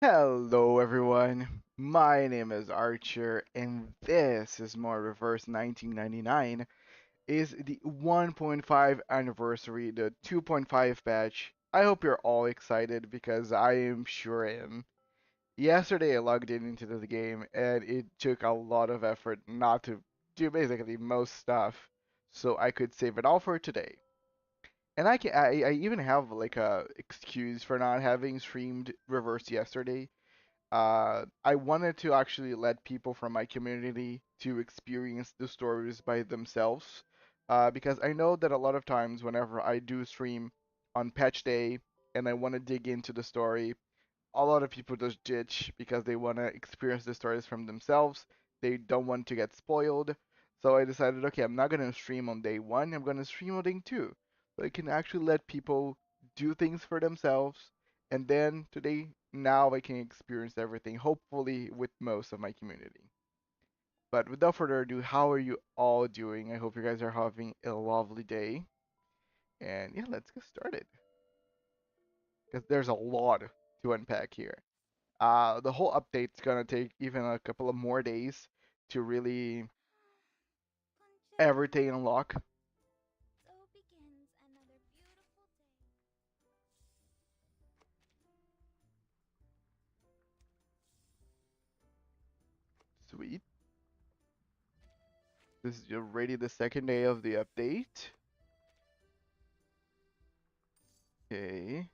Hello everyone, my name is Archer and this is more Reverse 1999 is the 1.5 anniversary, the 2.5 patch. I hope you're all excited because I am sure I am. Yesterday I logged in into the game and it took a lot of effort not to do basically most stuff so I could save it all for today. And I even have like a excuse for not having streamed Reverse yesterday. I wanted to actually let people from my community to experience the stories by themselves, because I know that a lot of times whenever I do stream on patch day and I want to dig into the story, a lot of people just ditch because they want to experience the stories from themselves. They don't want to get spoiled. So I decided, okay, I'm not going to stream on day one. I'm going to stream on day two. So I can actually let people do things for themselves. And then today, now I can experience everything, hopefully with most of my community. But without further ado, how are you all doing? I hope you guys are having a lovely day. And yeah, let's get started. Because there's a lot to unpack here. The whole update's gonna take even a couple of more days to really everything unlock. Sweet. This is already the second day of the update. Okay.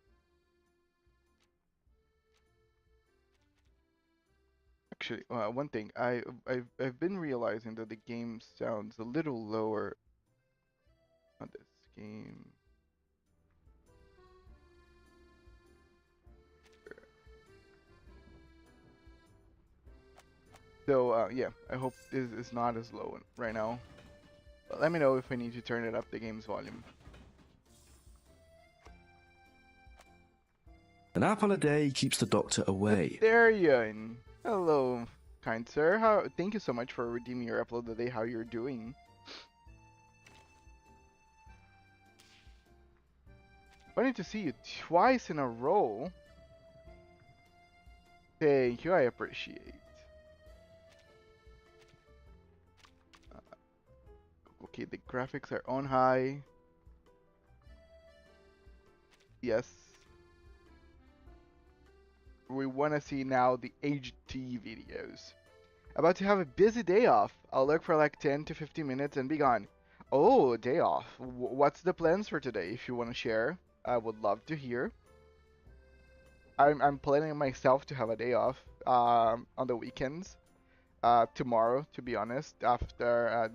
Actually, one thing I've been realizing that the game sounds a little lower on this game. So yeah, I hope this is not as low right now. But let me know if I need to turn it up the game's volume. An apple a day keeps the doctor away. Therian. Hello, kind sir. Thank you so much for redeeming your upload today. How you're doing? Funny to see you twice in a row. Thank you, I appreciate. Uh, okay, the graphics are on high. Yes. We want to see now the HD videos. About to have a busy day off. I'll look for like 10 to 15 minutes and be gone. Oh, day off. What's the plans for today? If you want to share, I would love to hear. I'm planning myself to have a day off on the weekends. Tomorrow, to be honest. After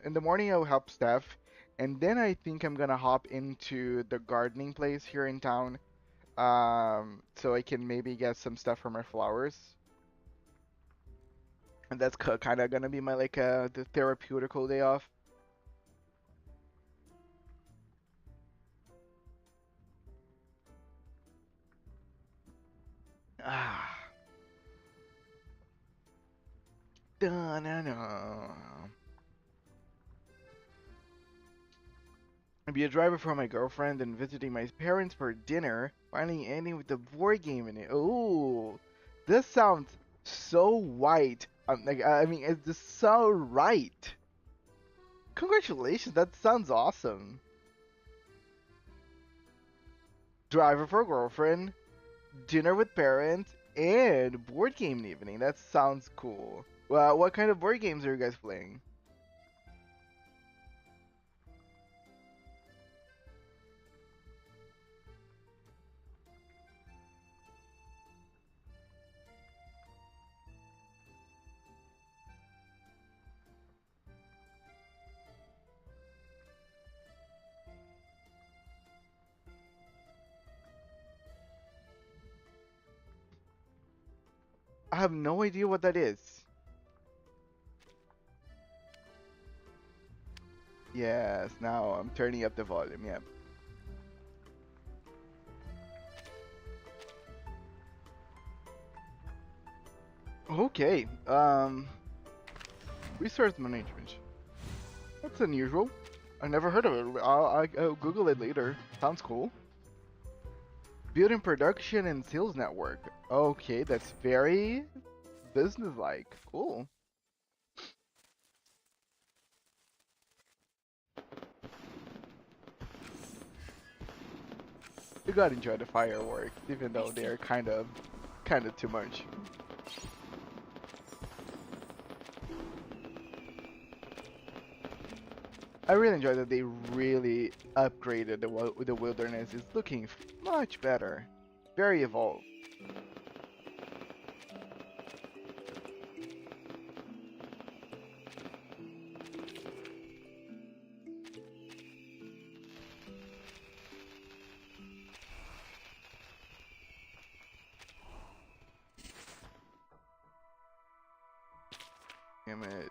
in the morning, I'll help Steph, and then I think I'm gonna hop into the gardening place here in town. So I can maybe get some stuff from her flowers, and that's kind of gonna be my like the therapeutical day off. Ah, da na na. I'll be a driver for my girlfriend and visiting my parents for dinner. Finally ending with the board game in it. Oh, this sounds so white. Like I mean, it's just so right. Congratulations, that sounds awesome. Driver for girlfriend, dinner with parents, and board game evening. That sounds cool. Well, what kind of board games are you guys playing? I have no idea what that is. Yes, now I'm turning up the volume. Yeah. Okay. Resource management. That's unusual. I never heard of it. I'll Google it later. Sounds cool. Building production and sales network. Okay, that's very business-like. Cool. You gotta enjoy the fireworks, even though they're kind of too much. I really enjoy that they really upgraded the wilderness. It's looking much better, very evolved. Damn it.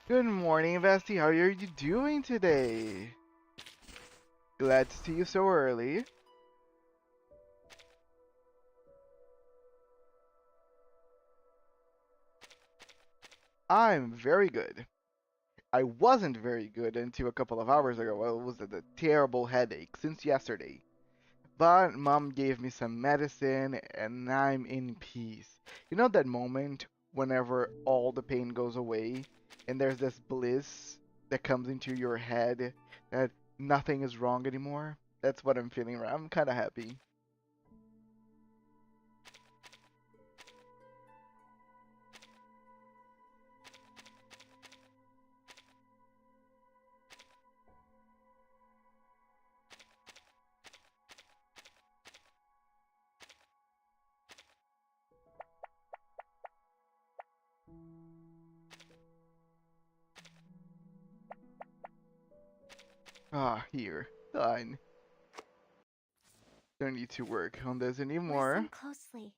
Good morning, Vesti. How are you doing today? Glad to see you so early. I'm very good. I wasn't very good until a couple of hours ago. Well, it was a terrible headache since yesterday. But mom gave me some medicine and I'm in peace. You know that moment whenever all the pain goes away and there's this bliss that comes into your head that nothing is wrong anymore? That's what I'm feeling right. I'm kind of happy. Ah, here. Done. Don't need to work on this anymore. Listen closely.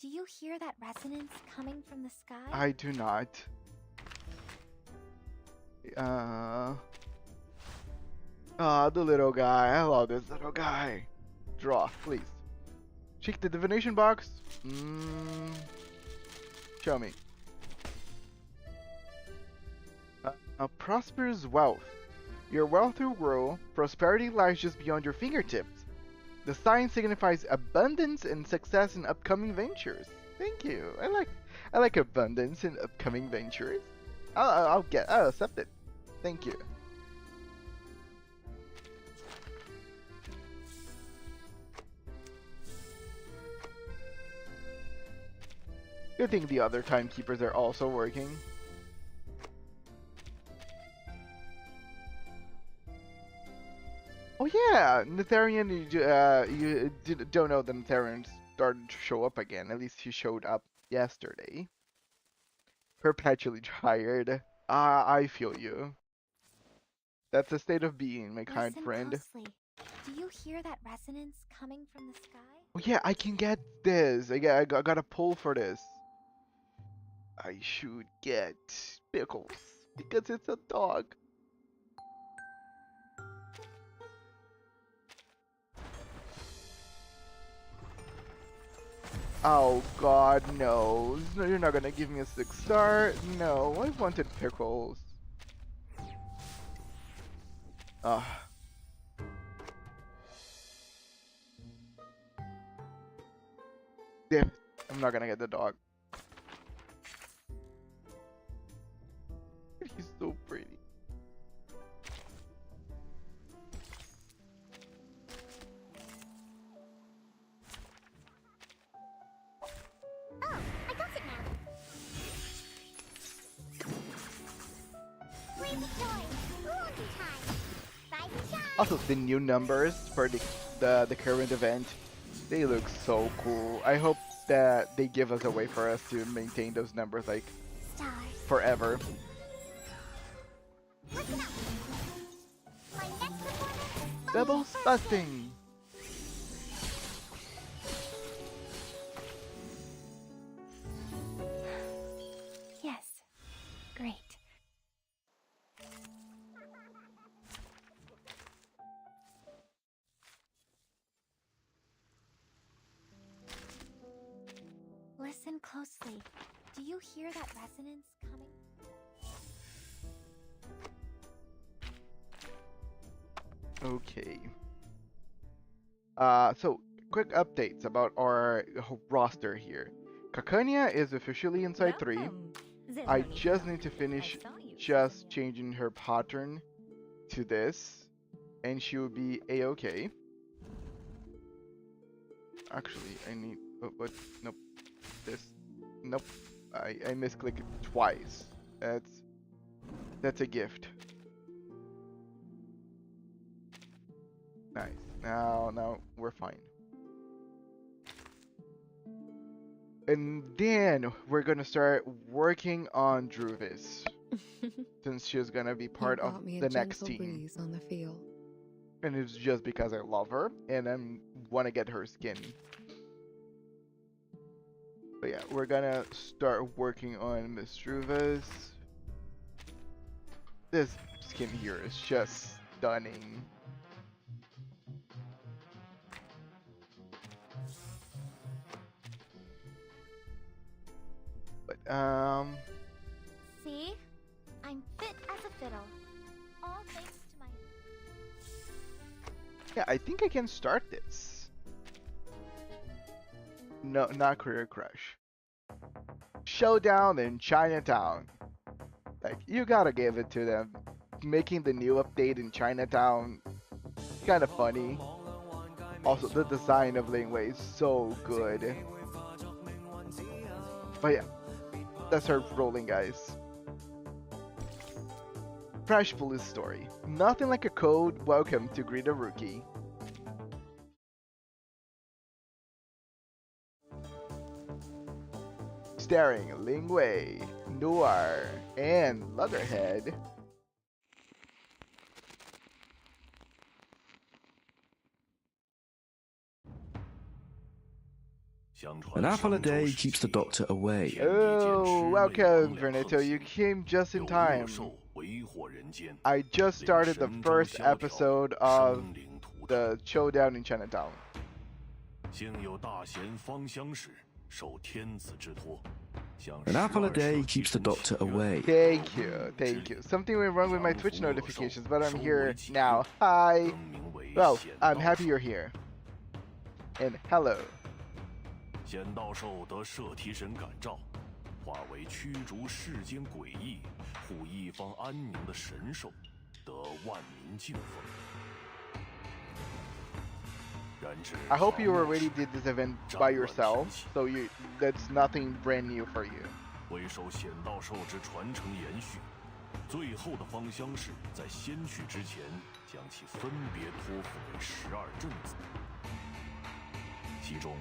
Do you hear that resonance coming from the sky? I do not. The little guy. I love this little guy. Draw, please. Check the divination box. Show me. Prosperous wealth. Your wealth will grow. Prosperity lies just beyond your fingertips. The sign signifies abundance and success in upcoming ventures. Thank you. I like abundance in upcoming ventures. I'll accept it. Thank you. Good thing the other timekeepers are also working. Oh yeah, Netharian, don't know that Netharian started to show up again. At least he showed up yesterday. Perpetually tired. I feel you. That's a state of being, my kind Listen friend. closely. Do you hear that resonance coming from the sky? Oh yeah, I can get this. I got a pull for this. I should get Pickles because it's a dog. Oh god, no. No, you're not gonna give me a 6-star? No, I wanted Pickles. Ah. Damn it. I'm not gonna get the dog. He's so pretty. Oh, I got it now. Please enjoy. Laundry time. Rise and shine. Also, the new numbers for the current event, they look so cool. I hope that they give us a way for us to maintain those numbers like Stars. forever. Listen up. My next performance. Double busting. Yes. Great. Listen closely. Do you hear that resonance coming? Okay. So quick updates about our roster here. Kakanya is officially inside 3. Welcome. This I one is just not need to as finish saw you. just changing her pattern to this, and she will be a-okay. Actually, I need, but nope, this, nope, I misclicked it twice. That's a gift. Nice. Now we're fine. And then we're gonna start working on Druvis, since she's gonna be part of brought me a the next gentle team. breeze on the field. And it's just because I love her and I want to get her skin. But yeah, we're gonna start working on Miss Druvis. This skin here is just stunning. But See? I'm fit as a fiddle. All thanks to my. yeah, I think I can start this. No, not Career Crush. Showdown in Chinatown. Like, you gotta give it to them. Making the new update in Chinatown, kind of funny. Also, the design of Lingwei is so good. But yeah, let's start rolling, guys. Fresh police story. Nothing like a code welcome to greet a rookie. Starring Ling Wei, Noir, and Leatherhead. An apple a day keeps the doctor away. Oh, welcome, Vernito. You came just in time. I just started the first episode of the Showdown in Chinatown. An apple a day keeps the doctor away. Thank you. Something went wrong with my Twitch notifications, but I'm here now. Hi. Well, I'm happy you're here. And hello. 仙道授得摄提神感召，化为驱逐世间诡异、护一方安宁的神兽，得万民敬奉。然之 I hope you already did this event by yourself, so that's nothing brand new for you. 为受显道授之传承延续，最后的芳香氏在先去之前，将其分别托付给12正子，其中。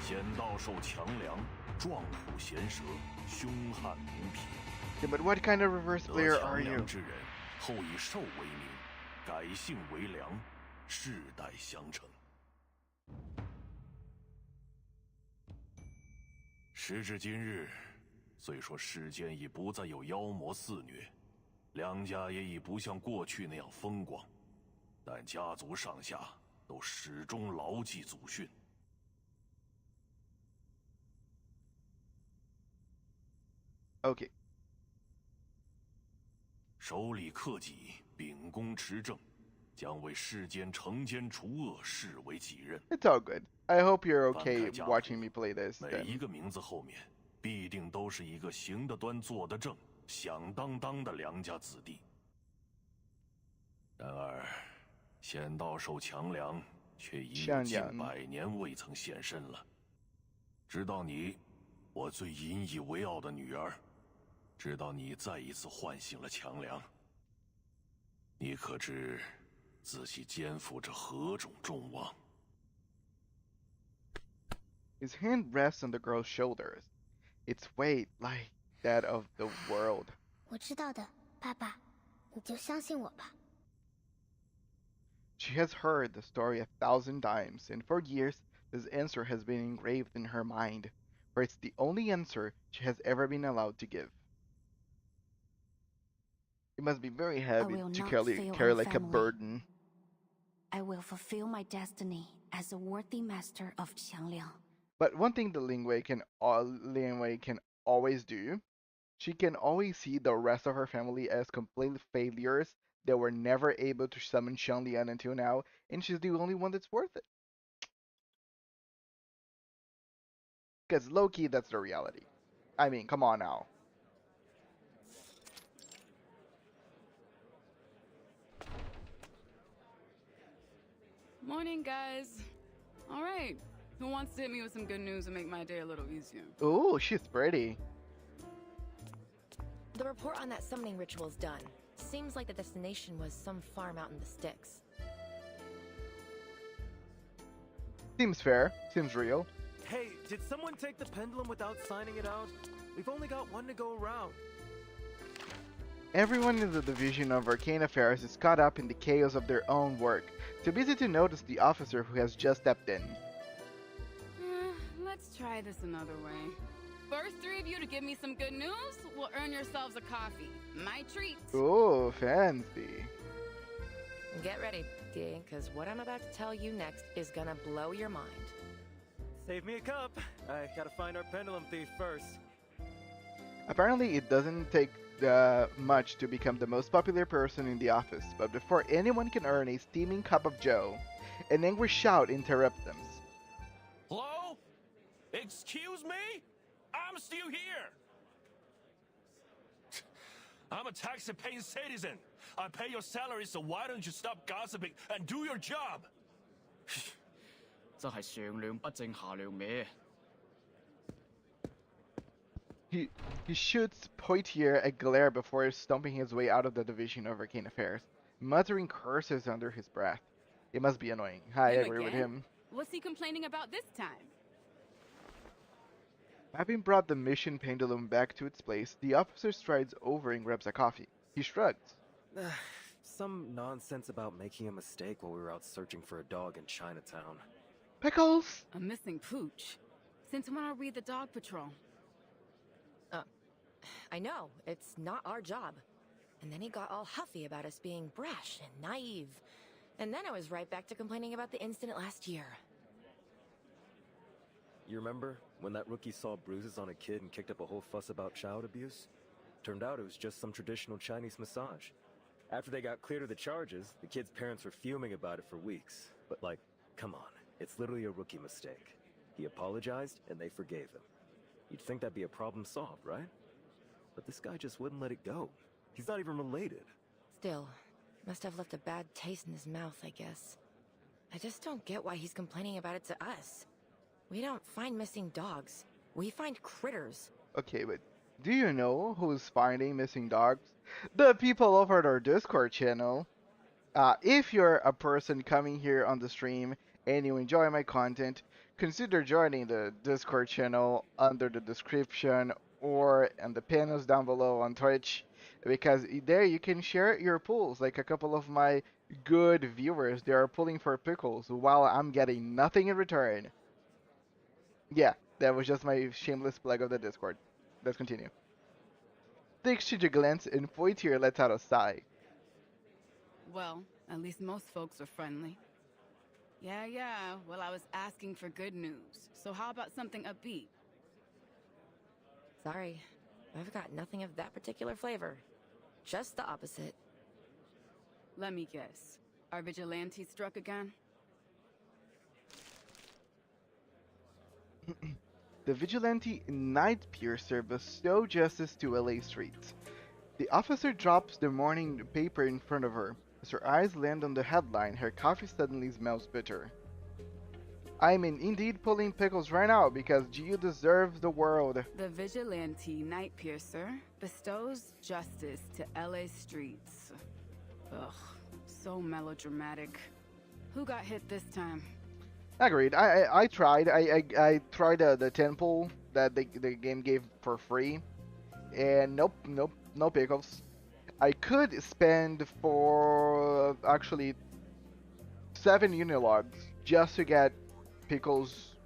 仙道兽强梁，壮虎衔蛇，凶悍无匹。Yeah, but what kind of reverse player are you? 之人后以兽为名，改姓为良，世代相承。时至今日，虽说世间已不再有妖魔肆虐，梁家也已不像过去那样风光，但家族上下都始终牢记祖训。 Okay. 守礼克己，秉公持正，将为世间惩奸除恶视为己任。 It's all good. I hope you're okay watching me play this. 每一个名字后面，必定都是一个行得端、坐得正、响当当的良家子弟。然而，仙道授强梁却已有近100年未曾现身了。直到你，我最引以为傲的女儿。 直到你再一次唤醒了强梁，你可知自己肩负着何种重望？ His hand rests on the girl's shoulders, its weight like that of the world. 我知道的，爸爸，你就相信我吧。 She has heard the story 1,000 times, and for years this answer has been engraved in her mind, for it's the only answer she has ever been allowed to give. It must be very heavy to carry like a burden. I will fulfill my destiny as a worthy master of Qiangliang. But one thing the Lingwei can always do, she can always see the rest of her family as complete failures that were never able to summon Xianglian until now, and she's the only one that's worth it. Because low-key, that's the reality. I mean, come on now. Morning, guys. All right. Who wants to hit me with some good news and make my day a little easier? Ooh, she's pretty. The report on that summoning ritual's done. Seems like the destination was some farm out in the sticks. Seems fair. Seems real. Hey, did someone take the pendulum without signing it out? We've only got one to go around. Everyone in the Division of Arcane Affairs is caught up in the chaos of their own work, too busy to notice the officer who has just stepped in. Let's try this another way. First three of you to give me some good news will earn yourselves a coffee. My treat. Ooh, fancy. Get ready, D, because what I'm about to tell you next is gonna blow your mind. Save me a cup. I gotta find our pendulum thief first. Apparently, it doesn't take much to become the most popular person in the office, but before anyone can earn a steaming cup of joe, an angry shout interrupts them. Hello? Excuse me? I'm still here. I'm a tax-paying citizen. I pay your salary, so why don't you stop gossiping and do your job? 真係上梁不正下梁歪。He shoots Poitier a glare before stomping his way out of the Division of Arcane Affairs, muttering curses under his breath. It must be annoying. I agree with him. What's he complaining about this time? Having brought the mission pendulum back to its place, the officer strides over and grabs a coffee. He shrugs. Some nonsense about making a mistake while we were out searching for a dog in Chinatown. Pickles! A missing pooch. Since when are we the dog patrol? I know, it's not our job. And then he got all huffy about us being brash and naive. And then I was right back to complaining about the incident last year. You remember when that rookie saw bruises on a kid and kicked up a whole fuss about child abuse? Turned out it was just some traditional Chinese massage. After they got cleared of the charges, the kid's parents were fuming about it for weeks. But like, come on, it's literally a rookie mistake. He apologized and they forgave him. You'd think that'd be a problem solved, right? But this guy just wouldn't let it go. He's not even related. Still, must have left a bad taste in his mouth, I guess. I just don't get why he's complaining about it to us. We don't find missing dogs. We find critters. Okay, but do you know who's finding missing dogs? The people over at our Discord channel. If you're a person coming here on the stream and you enjoy my content, consider joining the Discord channel under the description or in the panels down below on Twitch, because there you can share your pulls. Like a couple of my good viewers, they are pulling for pickles while I'm getting nothing in return. Yeah, that was just my shameless plug of the Discord. Let's continue. They exchange a glance and Poitier lets out a sigh. Well, at least most folks are friendly. Yeah, well, I was asking for good news. So how about something upbeat? Sorry, I've got nothing of that particular flavor. Just the opposite. Let me guess. Our vigilante struck again? The vigilante Night Piercer bestows justice to LA streets. The officer drops the morning paper in front of her. As her eyes land on the headline, her coffee suddenly smells bitter. I'm indeed pulling pickles right now because you deserve the world. The vigilante Night Piercer bestows justice to LA streets. Ugh, so melodramatic. Who got hit this time? Agreed. I tried. I tried the 10 pull that the game gave for free, and nope, no pickles. I could spend for actually 7 unilogs just to get pickles,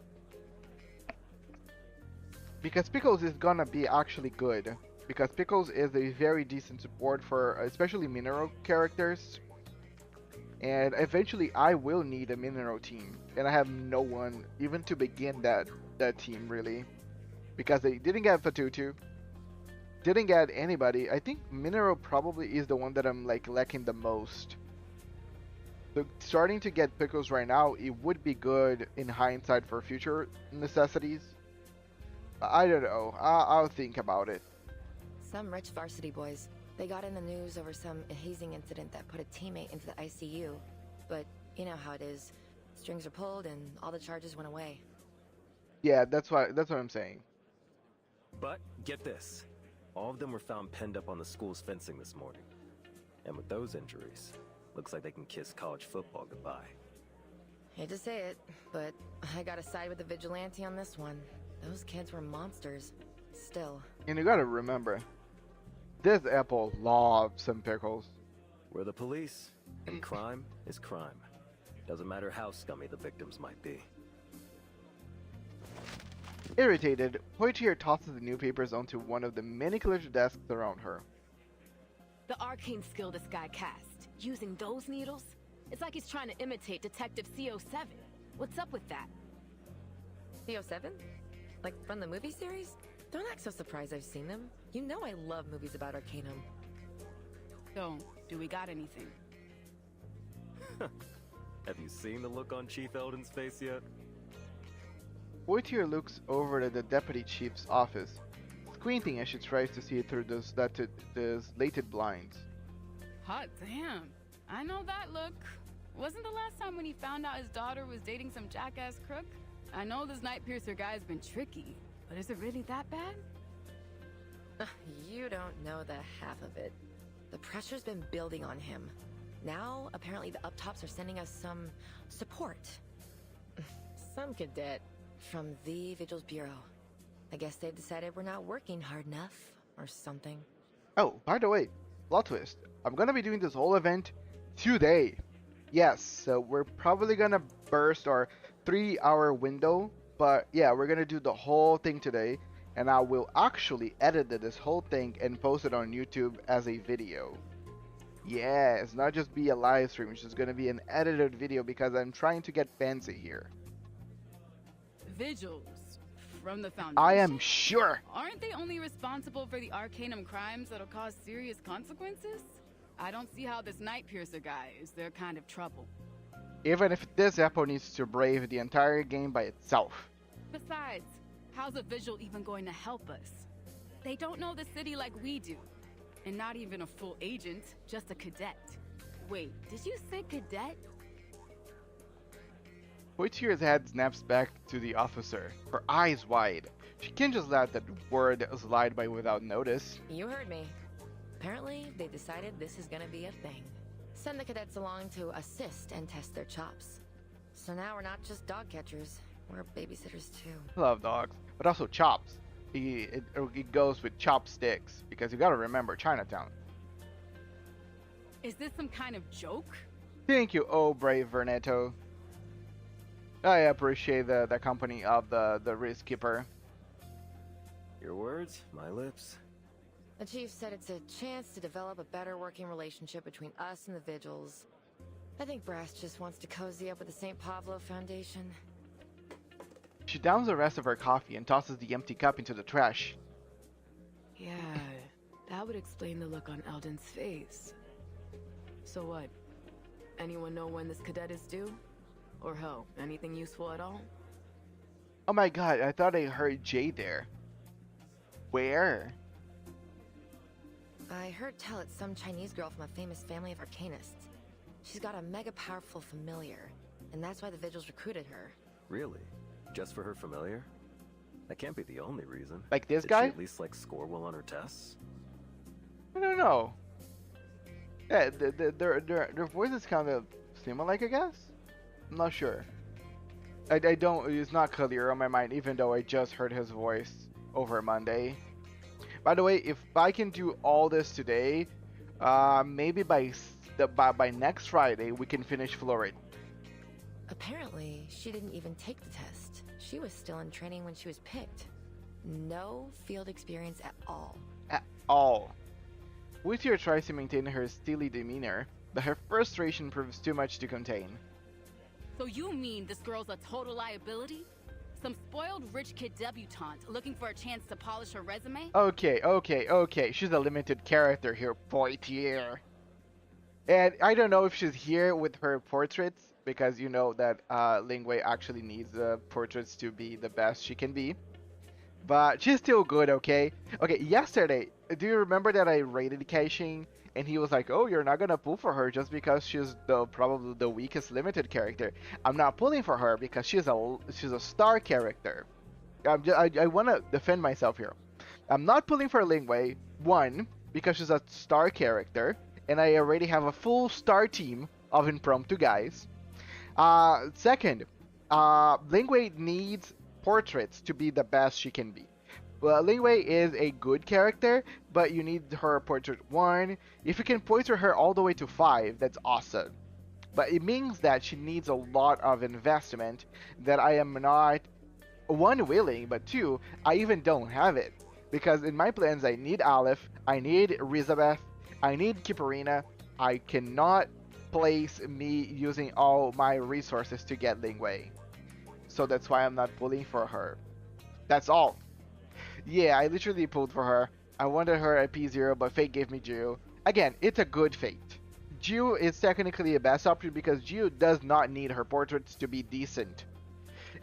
because pickles is gonna be actually good, because pickles is a very decent support for especially mineral characters, and eventually I will need a mineral team, and I have no one even to begin that team really, because they didn't get Fatutu, didn't get anybody. I think mineral probably is the one that I'm like lacking the most. So starting to get pickles right now, it would be good in hindsight for future necessities. I don't know. I'll think about it. Some rich varsity boys. They got in the news over some hazing incident that put a teammate into the ICU. But you know how it is. Strings are pulled and all the charges went away. Yeah, that's what I'm saying. But get this. All of them were found penned up on the school's fencing this morning. And with those injuries, looks like they can kiss college football goodbye. Hate to say it, but I gotta side with the vigilante on this one. Those kids were monsters. Still. And you gotta remember, this apple loves some pickles. We're the police, and crime is crime. Doesn't matter how scummy the victims might be. Irritated, Poitier tosses the newspapers onto one of the many colored desks around her. The arcane skill this guy cast, using those needles? It's like he's trying to imitate Detective CO7. What's up with that? CO7? Like from the movie series? Don't act so surprised I've seen them. You know I love movies about Arcanum. So, do we got anything? Have you seen the look on Chief Eldon's face yet? Poitier looks over at the deputy chief's office, squinting as she tries to see through the slated blinds. Hot damn. I know that look. Wasn't the last time when he found out his daughter was dating some jackass crook? I know this Nightpiercer guy's been tricky, but is it really that bad? You don't know the half of it. The pressure's been building on him. Now, apparently the up-tops are sending us some support. Some cadet from the Vigils Bureau. I guess they've decided we're not working hard enough, or something. Oh, by the way, plot twist. I'm gonna be doing this whole event today. Yes, so we're probably gonna burst our 3-hour window, but yeah, we're gonna do the whole thing today, and I will actually edit this whole thing and post it on YouTube as a video. Yeah, it's not just be a live stream, it's just gonna be an edited video because I'm trying to get fancy here. Vigils from the Foundation? I am sure. Aren't they only responsible for the Arcanum crimes that'll cause serious consequences? I don't see how this Nightpiercer guy is their kind of trouble. Even if this Apple needs to brave the entire game by itself. Besides, how's a Vigil even going to help us? They don't know the city like we do. And not even a full agent, just a cadet. Wait, did you say cadet? Poitier's head snaps back to the officer, her eyes wide. She can't just let that word slide by without notice. You heard me. Apparently, they decided this is gonna be a thing. Send the cadets along to assist and test their chops. So now we're not just dog catchers, we're babysitters too. I love dogs, but also chops. It goes with chopsticks, because you gotta remember Chinatown. Is this some kind of joke? Thank you, oh brave Vernetto. I appreciate the company of the risk keeper. Your words, my lips. The chief said it's a chance to develop a better working relationship between us and the Vigils. I think Brass just wants to cozy up with the St. Pavlo Foundation. She downs the rest of her coffee and tosses the empty cup into the trash. Yeah, that would explain the look on Eldon's face. So what? Anyone know when this cadet is due? Or hell, anything useful at all? Oh my god, I thought I heard Jay there. Where? I heard tell it's some Chinese girl from a famous family of arcanists. She's got a mega powerful familiar, and that's why the Vigils recruited her. Really? Just for her familiar? That can't be the only reason. Like this Did guy? she at least like score well on her tests? I don't know. Yeah, their voices kind of similar, like, I guess? I'm not sure. I don't, it's not clear on my mind, even though I just heard his voice over Monday. By the way, if I can do all this today, maybe by next Friday we can finish Florid. Apparently, she didn't even take the test. She was still in training when she was picked. No field experience at all. At all. Whittier tries to maintain her steely demeanor, but her frustration proves too much to contain. So you mean this girl's a total liability? Some spoiled rich kid debutante looking for a chance to polish her resume? Okay. She's a limited character here, Poitier. And I don't know if she's here with her portraits, because you know that Lingwei actually needs portraits to be the best she can be. but she's still good. Okay. Okay. Yesterday, do you remember that I rated Keishin and he was like, "Oh, you're not gonna pull for her just because she's the probably the weakest limited character." I'm not pulling for her because she's a star character. I want to defend myself here. I'm not pulling for Lingwei. One, because she's a star character, and I already have a full star team of impromptu guys. Second, Lingwei needs portraits to be the best she can be. Well, Lingwei is a good character, but you need her portrait 1. If you can portrait her all the way to 5, that's awesome. But it means that she needs a lot of investment that I am not, one, willing, but two, I even don't have it. Because in my plans, I need Aleph, I need Elizabeth, I need Kiparina. I cannot place me using all my resources to get Lingwei. So that's why I'm not pulling for her. That's all. Yeah, I literally pulled for her. I wanted her at P0, but Fate gave me Jiu. Again, it's a good Fate. Jiu is technically a best option because Jiu does not need her portraits to be decent.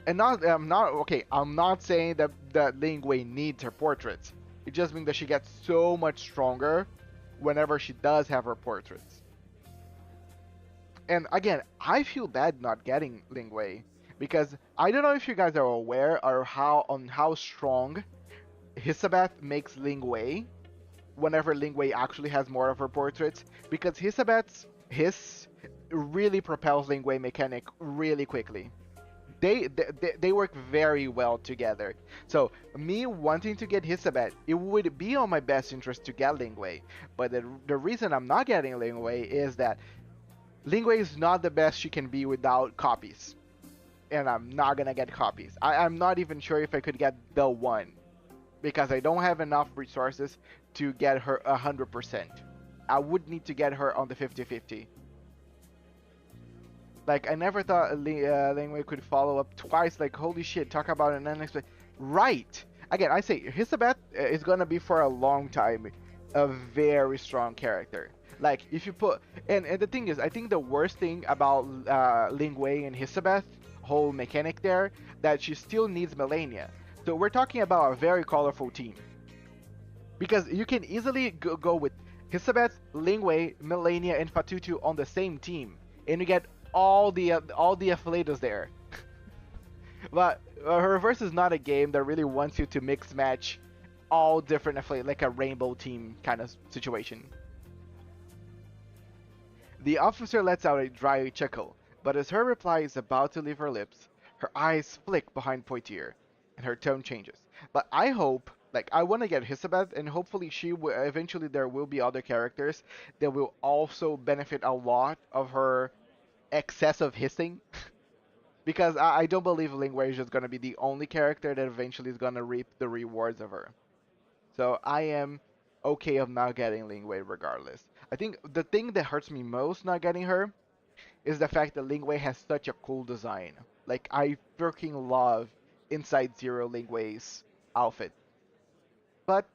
And I'm not saying that Ling Wei needs her portraits. It just means that she gets so much stronger whenever she does have her portraits. And again, I feel bad not getting Ling Wei because I don't know if you guys are aware or how strong Hisabeth makes Ling Wei whenever Ling Wei actually has more of her portraits, because Hisabeth's his really propels Ling Wei mechanic really quickly. They work very well together. So me wanting to get Hisabeth, it would be on my best interest to get Lingwei. But the reason I'm not getting Lingwei is that Lingwei is not the best she can be without copies. And I'm not gonna get copies. I'm not even sure if I could get the one. Because I don't have enough resources to get her 100%. I would need to get her on the 50-50. Like, I never thought Lingwei could follow up twice. Like, holy shit, talk about an unexpected. Right! Again, I say, Hisabeth is gonna be for a long time a very strong character. Like, if you put. And the thing is, I think the worst thing about Lingwei and Hisabeth, whole mechanic there, that she still needs Melania. So we're talking about a very colorful team. Because you can easily go with Hisabeth, Lingwei, Melania, and Fatutu on the same team. And you get all the affiliates there. But Reverse is not a game that really wants you to mix match all different affiliates, like a rainbow team kind of situation. The officer lets out a dry chuckle, but as her reply is about to leave her lips, her eyes flick behind Poitier, and her tone changes. But I hope, like, I want to get Hisabeth, and hopefully eventually there will be other characters that will also benefit a lot of her excessive hissing. Because I don't believe Lingwei is just going to be the only character that eventually is going to reap the rewards of her. So I am okay of not getting Lingwei regardless. I think the thing that hurts me most not getting her is the fact that Lingwei has such a cool design. Like, I freaking love Inside Zero Lingwei's outfit. But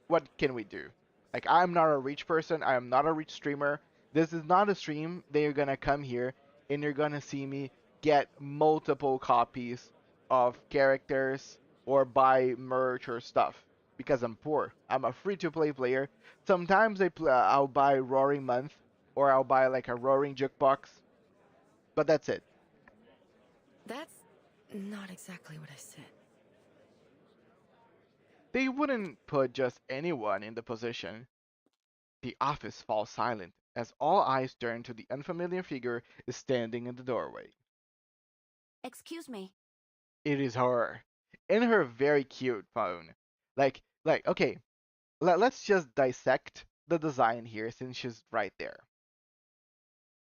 what can we do? Like, I'm not a Reach person. I am not a Reach streamer. This is not a stream that you're gonna come here and you're gonna see me get multiple copies of characters or buy merch or stuff because I'm poor. I'm a free-to-play player. Sometimes I'll buy Roaring Month or I'll buy like a Roaring Jukebox, but that's it. That's not exactly what I said. They wouldn't put just anyone in the position. The office falls silent as all eyes turn to the unfamiliar figure standing in the doorway. Excuse me. It is her. In her very cute phone. Okay, let's just dissect the design here since she's right there.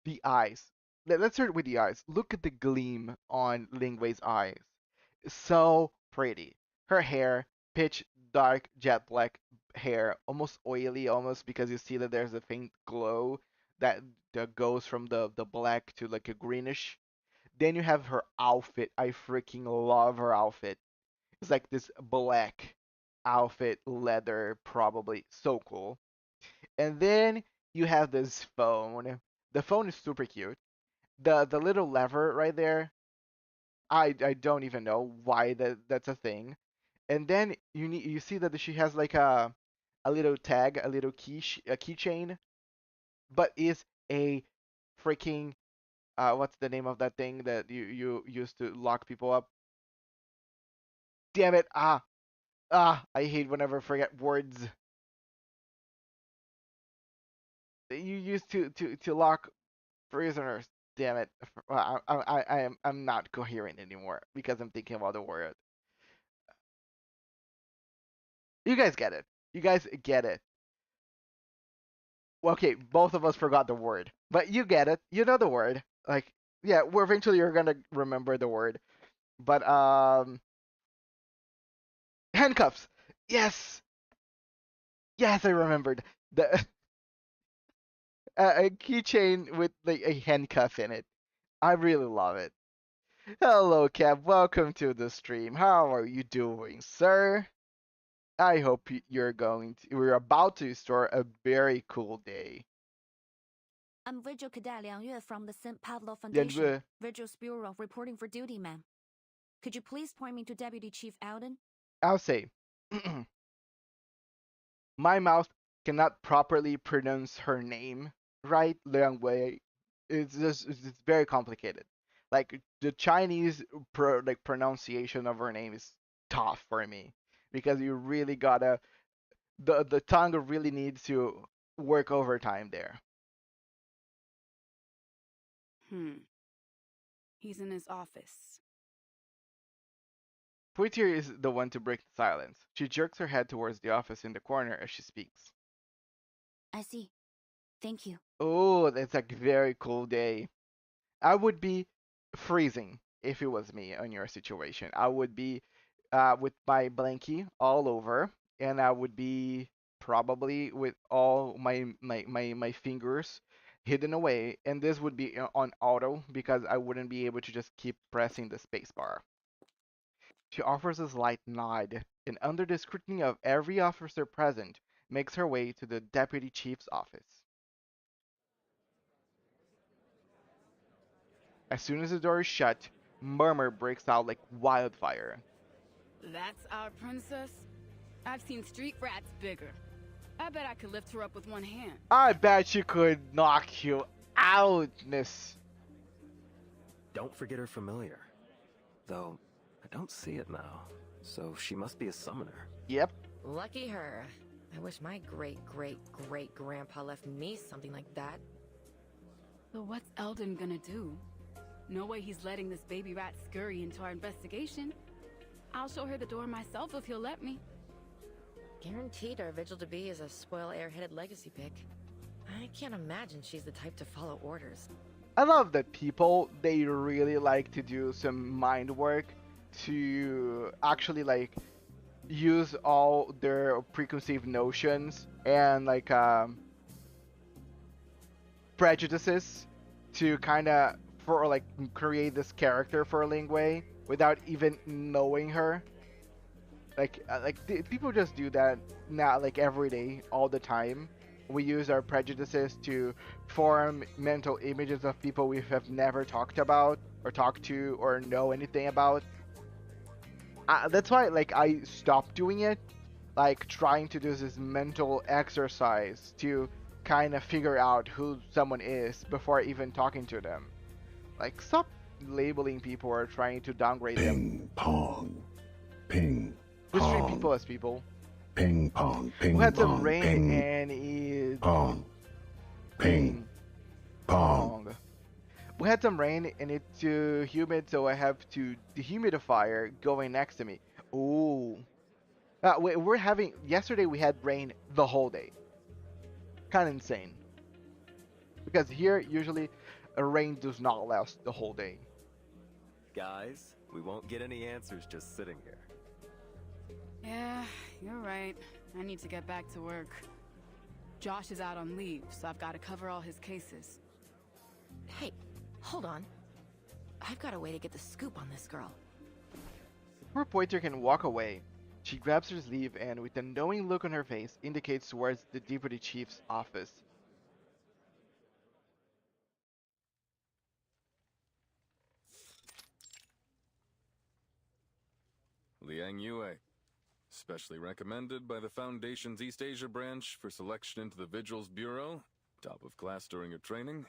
The eyes. Let's start with the eyes. Look at the gleam on Lingwei's eyes. So pretty. Her hair, pitch dark jet black hair, almost oily, almost because you see that there's a faint glow that goes from the black to like a greenish. Then you have her outfit. I freaking love her outfit. It's like this black outfit, leather, probably so cool. And then you have this phone. The phone is super cute. The little lever right there. I don't even know why that's a thing. and then you see that she has like a little tag, a little keychain, but is a freaking what's the name of that thing that you used to lock people up? Damn it! I hate whenever I forget words. You used to lock prisoners. Damn it! I'm not coherent anymore because I'm thinking about the word. You guys get it. You guys get it. Okay, both of us forgot the word, but you get it. You know the word. Like, yeah, we're eventually you're gonna remember the word. But handcuffs. Yes, yes, I remembered the a keychain with like a handcuff in it. I really love it. Hello, Cap. Welcome to the stream. How are you doing, sir? I hope we're about to start a very cool day. I'm Vigil Cadet Liang Yue from the St. Pavlov Liang Foundation. Yue. Vigil's Bureau reporting for duty, ma'am. Could you please point me to Deputy Chief Alden? I'll say, my mouth cannot properly pronounce her name right, Liang Wei. It's very complicated. Like the Chinese pronunciation of her name is tough for me because you really gotta the tongue really needs to work overtime there. He's in his office. Poitier is the one to break the silence. She jerks her head towards the office in the corner as she speaks. I see. Thank you. Oh, that's a very cool day. I would be freezing if it was me on your situation. I would be with my blankie all over, and I would be probably with all my fingers hidden away, and this would be on auto because I wouldn't be able to just keep pressing the spacebar. She offers a slight nod, and under the scrutiny of every officer present, makes her way to the deputy chief's office. As soon as the door is shut, murmur breaks out like wildfire. That's our princess? I've seen street rats bigger. I bet I could lift her up with one hand. I bet she could knock you out, miss. Don't forget her familiar. Though, I don't see it now. So she must be a summoner. Yep. Lucky her. I wish my great-great-great-grandpa left me something like that. So what's Eldon gonna do? No way he's letting this baby rat scurry into our investigation. I'll show her the door myself if he'll let me. Guaranteed our Vigil to be is a spoil airheaded legacy pick. I can't imagine she's the type to follow orders. I love that people, they really like to do some mind work to actually like use all their preconceived notions and like prejudices to kind of for like create this character for Lingwei without even knowing her. People just do that now, like every day, all the time. We use our prejudices to form mental images of people we have never talked about or talked to or know anything about. That's why, like, I stopped doing it, like trying to do this mental exercise to kind of figure out who someone is before even talking to them. Like, stop labeling people or trying to downgrade them. Ping pong. Ping. Just treat people as people. Ping pong. Ping We had some pong, rain ping, and it's pong. Ping pong. We had some rain and it's too humid, so I have to dehumidifier going next to me. Ooh. We're having yesterday we had rain the whole day. Kind of insane. Because here usually a rain does not last the whole day. Guys, we won't get any answers just sitting here. Yeah, you're right. I need to get back to work. Josh is out on leave, so I've got to cover all his cases. Hey, hold on. I've got a way to get the scoop on this girl. Before Pointer can walk away, she grabs her sleeve and, with a knowing look on her face, indicates towards the deputy chief's office. Liang Yue, Specially recommended by the Foundation's East Asia branch for selection into the Vigils Bureau. Top of class during your training.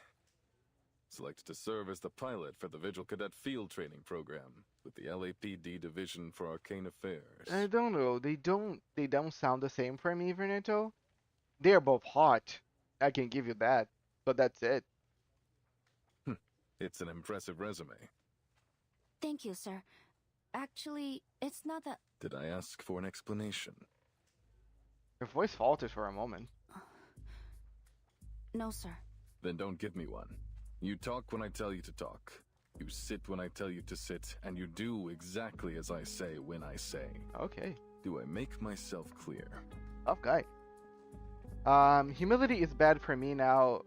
Selected to serve as the pilot for the Vigil Cadet Field Training Program with the LAPD Division for Arcane Affairs. I don't know. They don't sound the same for me, Veneto. They are both hot. I can give you that, but that's it. It's an impressive resume. Thank you, sir. Actually, it's not that... Did I ask for an explanation? Your voice faltered for a moment. No, sir. Then don't give me one. You talk when I tell you to talk. You sit when I tell you to sit, and you do exactly as I say when I say. Okay. Do I make myself clear? Tough guy. Humility is bad for me now.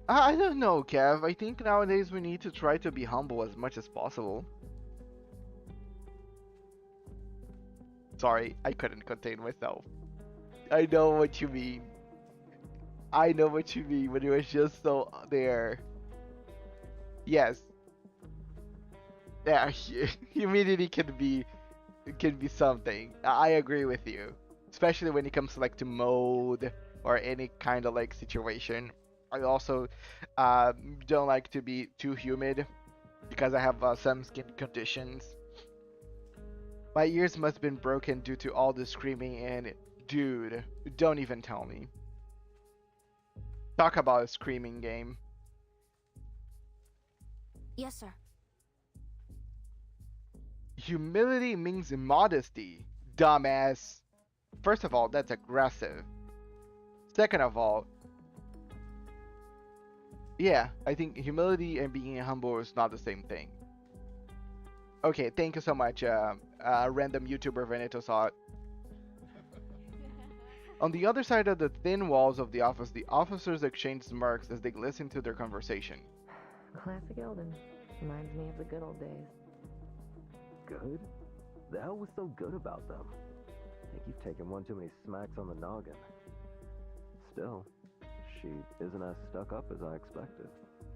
I don't know, Kev. I think nowadays we need to try to be humble as much as possible. Sorry, I couldn't contain myself. I know what you mean. I know what you mean, but it was just so there. Yes. Yeah, humility can be something. I agree with you, especially when it comes to like to mode or any kind of like situation. I also don't like to be too humid because I have some skin conditions. My ears must have been broken due to all the screaming, and dude, don't even tell me. Talk about a screaming game. Yes, sir. Humility means modesty, dumbass. First of all, that's aggressive. Second of all, yeah, I think humility and being humble is not the same thing. Okay, thank you so much, random YouTuber Veneto saw it. On the other side of the thin walls of the office, the officers exchange smirks as they listen to their conversation. Classic Elden. Reminds me of the good old days. Good? The hell was so good about them? I think you've taken one too many smacks on the noggin. Still, she isn't as stuck up as I expected.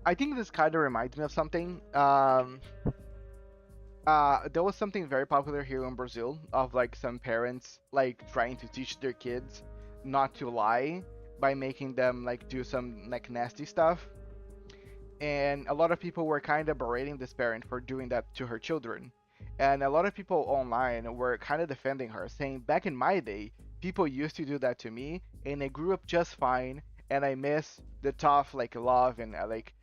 I think this kind of reminds me of something. There was something very popular here in Brazil of like some parents like trying to teach their kids not to lie by making them like do some like nasty stuff. And a lot of people were kind of berating this parent for doing that to her children. And a lot of people online were kind of defending her, saying back in my day, people used to do that to me and I grew up just fine, and I miss the tough like love and like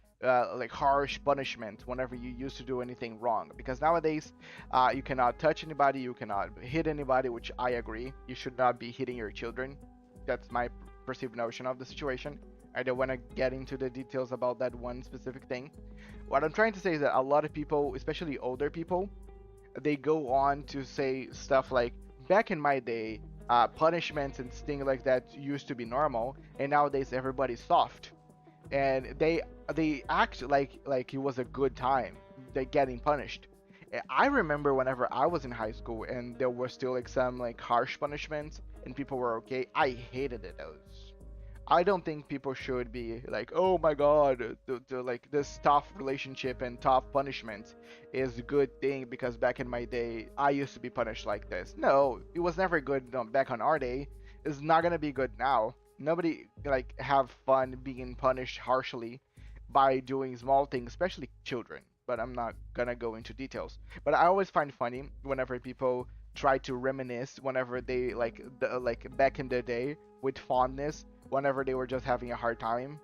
harsh punishment whenever you used to do anything wrong. Because nowadays, you cannot touch anybody, you cannot hit anybody, which I agree. You should not be hitting your children. That's my perceived notion of the situation. I don't want to get into the details about that one specific thing. What I'm trying to say is that a lot of people, especially older people, they go on to say stuff like, back in my day, punishments and things like that used to be normal, and nowadays everybody's soft. And they act like it was a good time, they getting punished. I remember whenever I was in high school and there were still like some like harsh punishments and people were okay, I hated it. Those. I don't think people should be like, oh my god, like this tough relationship and tough punishment is a good thing because back in my day I used to be punished like this. No, it was never good back on our day. It's not gonna be good now. Nobody like have fun being punished harshly by doing small things, especially children. But I'm not gonna go into details. But I always find funny whenever people try to reminisce whenever they like back in the day with fondness whenever they were just having a hard time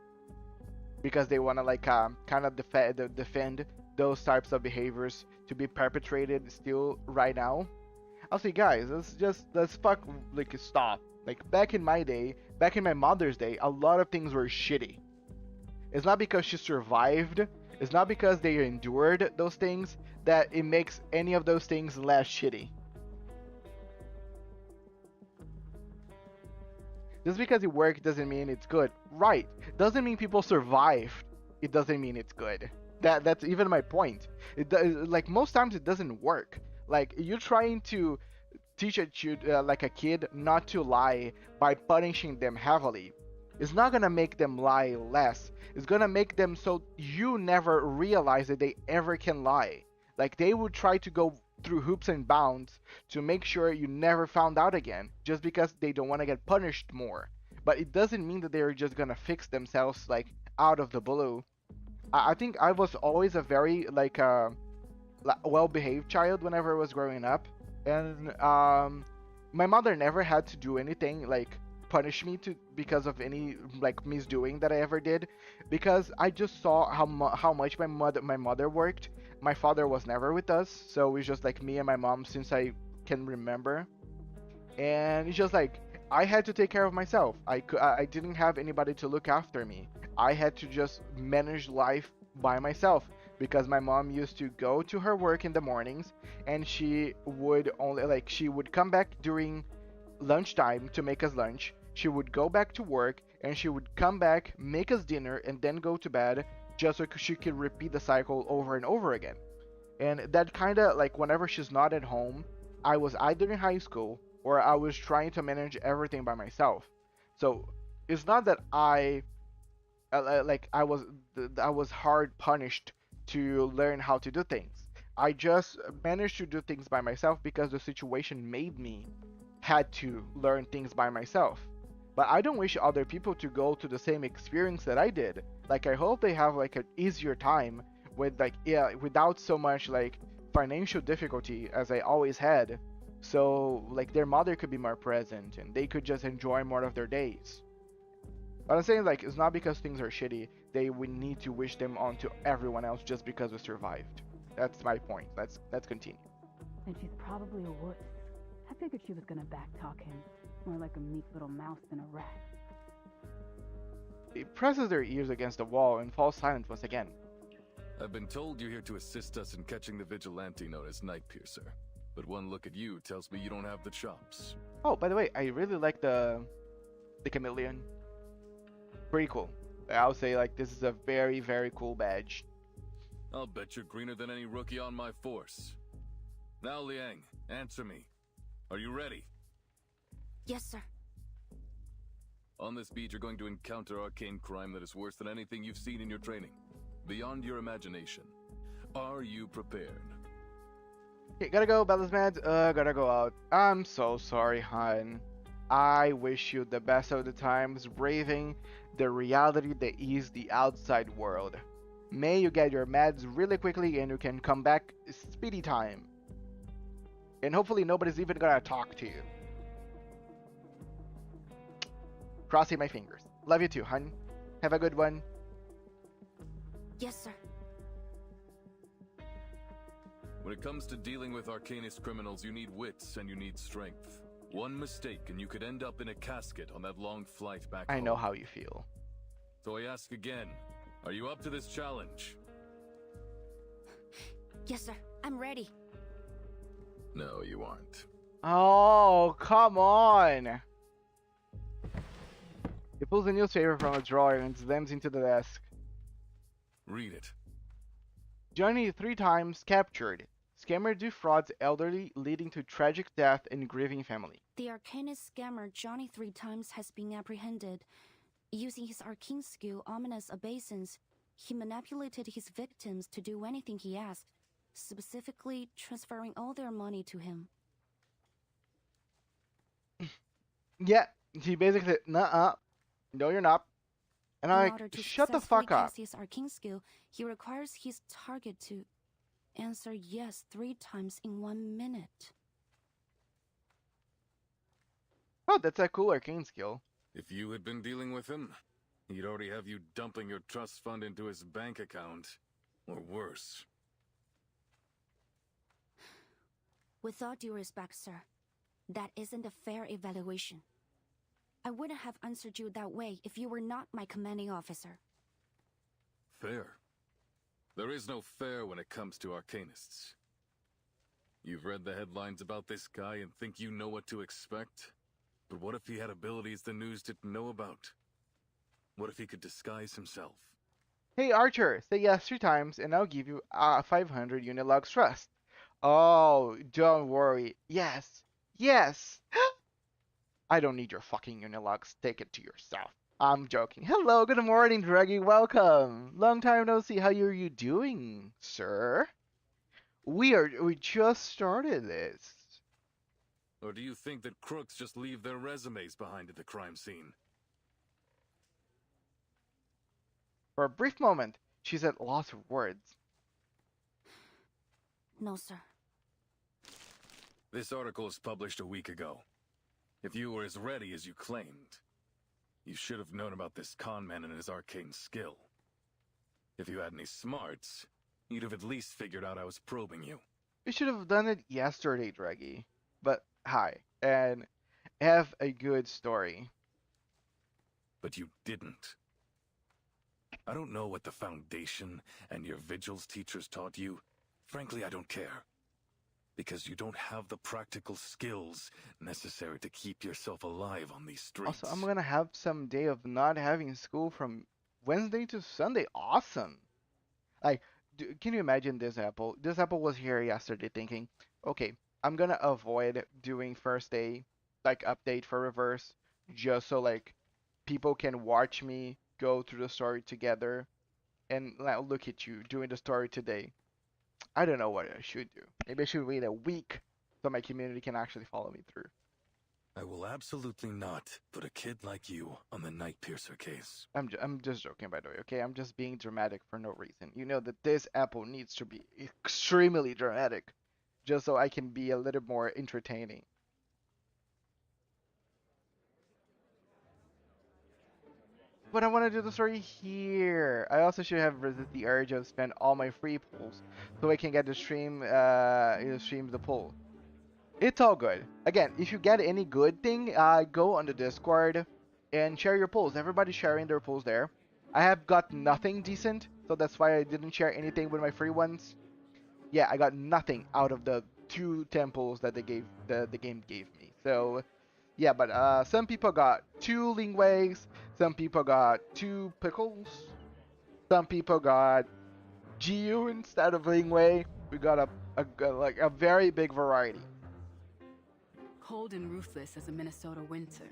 because they want to like kind of defend those types of behaviors to be perpetrated still right now. I'll say, guys, let's stop. Like back in my day, back in my mother's day, a lot of things were shitty. It's not because she survived, it's not because they endured those things that it makes any of those things less shitty. Just because it worked doesn't mean it's good. Right. Doesn't mean people survived. It doesn't mean it's good. That's even my point. Like most times it doesn't work. Like you're trying to teach a kid not to lie by punishing them heavily. It's not gonna make them lie less. It's gonna make them so you never realize that they ever can lie. Like they would try to go through hoops and bounds to make sure you never found out again, just because they don't want to get punished more. But it doesn't mean that they're just gonna fix themselves like out of the blue. I think I was always a very like well-behaved child whenever I was growing up, and my mother never had to do anything like punish me to because of any like misdoing that I ever did, because I just saw how much my mother worked. My father was never with us, so it was just like me and my mom since I can remember, and it's just like I had to take care of myself. I didn't have anybody to look after me. I had to just manage life by myself because my mom used to go to her work in the mornings, and she would come back during lunchtime to make us lunch. She would go back to work and she would come back, make us dinner, and then go to bed just so she could repeat the cycle over and over again. And that kind of like whenever she's not at home, I was either in high school or I was trying to manage everything by myself. So it's not that like I was hard punished to learn how to do things. I just managed to do things by myself because the situation made me had to learn things by myself. But I don't wish other people to go to the same experience that I did. Like I hope they have like an easier time with like without so much like financial difficulty as I always had. So like their mother could be more present and they could just enjoy more of their days. But I'm saying like it's not because things are shitty, we need to wish them on to everyone else just because we survived. That's my point. Let's continue. And she's probably a wuss. I figured she was gonna backtalk him. More like a meek little mouse than a rat. He presses their ears against the wall and falls silent once again. I've been told you're here to assist us in catching the vigilante known as Night Piercer. But one look at you tells me you don't have the chops. Oh, by the way, I really like the chameleon. Pretty cool. I'll say like this is a very, very cool badge. I'll bet you're greener than any rookie on my force. Now, Liang, answer me. Are you ready? Yes, sir. On this beat, you're going to encounter arcane crime that is worse than anything you've seen in your training. Beyond your imagination. Are you prepared? Okay, gotta go, Bella's mad. Gotta go out. I'm so sorry, hon. I wish you the best of the times braving the reality that is the outside world. May you get your meds really quickly and you can come back speedy time. And hopefully nobody's even gonna talk to you. Crossing my fingers. Love you too, hun. Have a good one. Yes, sir. When it comes to dealing with arcanist criminals, you need wits and you need strength. One mistake and you could end up in a casket on that long flight back home. I know how you feel. So I ask again, are you up to this challenge? Yes, sir. I'm ready. No, you aren't. Oh, come on. He pulls a newspaper from a drawer and slams into the desk. Read it. Johnny 3 times captured. Scammer defrauds elderly, leading to tragic death and grieving family. The arcanist scammer Johnny 3 times has been apprehended. Using his arcane skill, Ominous Obeisance, he manipulated his victims to do anything he asked, specifically transferring all their money to him. Yeah, he basically said, nuh-uh, no you're not. And I'm In order like, to shut the successfully fuck up. cast his arcane skill, he requires his target to answer yes 3 times in 1 minute. Oh, that's a cool arcane skill. If you had been dealing with him, he'd already have you dumping your trust fund into his bank account. Or worse. With all due respect, sir, that isn't a fair evaluation. I wouldn't have answered you that way if you were not my commanding officer. Fair? There is no fair when it comes to arcanists. You've read the headlines about this guy and think you know what to expect? But what if he had abilities the news didn't know about? What if he could disguise himself? Hey Archer, say yes 3 times and I'll give you 500 Unilogs trust. Oh, don't worry. Yes. Yes. I don't need your fucking Unilogs. Take it to yourself. I'm joking. Hello, good morning, Draggy. Welcome. Long time no see. How are you doing, sir? We just started this. Or do you think that crooks just leave their resumes behind at the crime scene? For a brief moment, she's at loss for words. No, sir. This article was published a week ago. If you were as ready as you claimed, you should have known about this con man and his arcane skill. If you had any smarts, you'd have at least figured out I was probing you. We should have done it yesterday, Draggy. But hi, and have a good story. But you didn't. I don't know what the Foundation and your vigils teachers taught you. Frankly, I don't care. Because you don't have the practical skills necessary to keep yourself alive on these streets. Also, I'm gonna have some day of not having school from Wednesday to Sunday. Awesome. Like, can you imagine this Apple? This Apple was here yesterday thinking, okay, I'm gonna avoid doing first day, like, update for reverse, just so, like, people can watch me go through the story together. And now look at you doing the story today. I don't know what I should do. Maybe I should wait a week so my community can actually follow me through. I will absolutely not put a kid like you on the Night Piercer case. I'm just joking, by the way, okay? I'm just being dramatic for no reason. You know that this Apple needs to be extremely dramatic just so I can be a little more entertaining. But I want to do the story here. I also should have resisted the urge of spend all my free pulls so I can get the stream, stream the pull. It's all good. Again, if you get any good thing, go on the Discord and share your pulls. Everybody's sharing their pulls there. I have got nothing decent, so that's why I didn't share anything with my free ones. Yeah, I got nothing out of the 2 temples that the game gave me. So yeah, but some people got 2 Lingweis, some people got 2 pickles, some people got Jiu instead of Lingwei. We got a very big variety. Cold and ruthless as a Minnesota winter.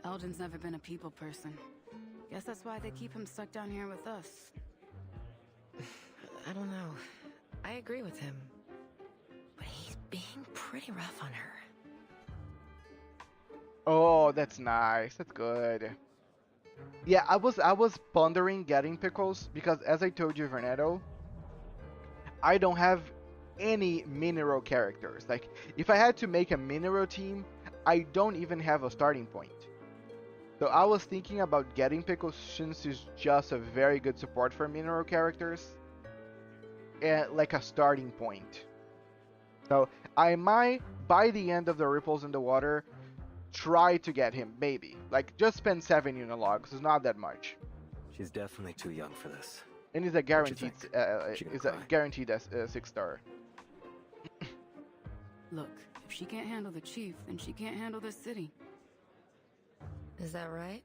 Elgin's never been a people person. Guess that's why they keep him stuck down here with us. I don't know. I agree with him. But he's being pretty rough on her. Oh, that's nice. That's good. Yeah, I was pondering getting pickles because, as I told you, Vernetto, I don't have any mineral characters. Like, if I had to make a mineral team, I don't even have a starting point. So I was thinking about getting pickles since it's just a very good support for mineral characters and like a starting point. So I might, by the end of the Ripples in the Water, try to get him, maybe. Like, just spend 7 Unilogs, it's not that much. She's definitely too young for this. And he's a guaranteed, Is a guaranteed 6-star. Look, if she can't handle the chief, then she can't handle this city. Is that right?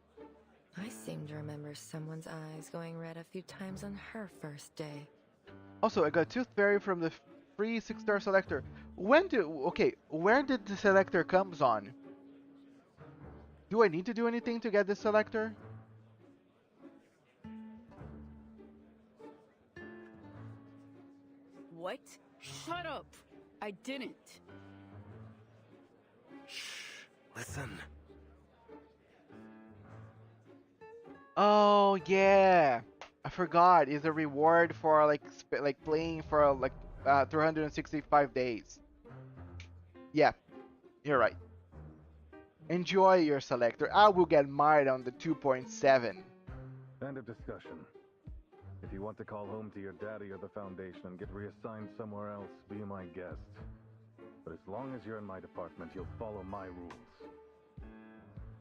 I seem to remember someone's eyes going red a few times on her first day. Also, I got Tooth Fairy from the free 6-star selector. Where did the selector comes on? Do I need to do anything to get this selector? What? Shut up! I didn't. Shh. Listen. Oh yeah, I forgot. It's a reward for like playing for 365 days. Yeah, you're right. Enjoy your selector. I will get mine on the 2.7. End of discussion. If you want to call home to your daddy or the Foundation and get reassigned somewhere else, be my guest. But as long as you're in my department, you'll follow my rules.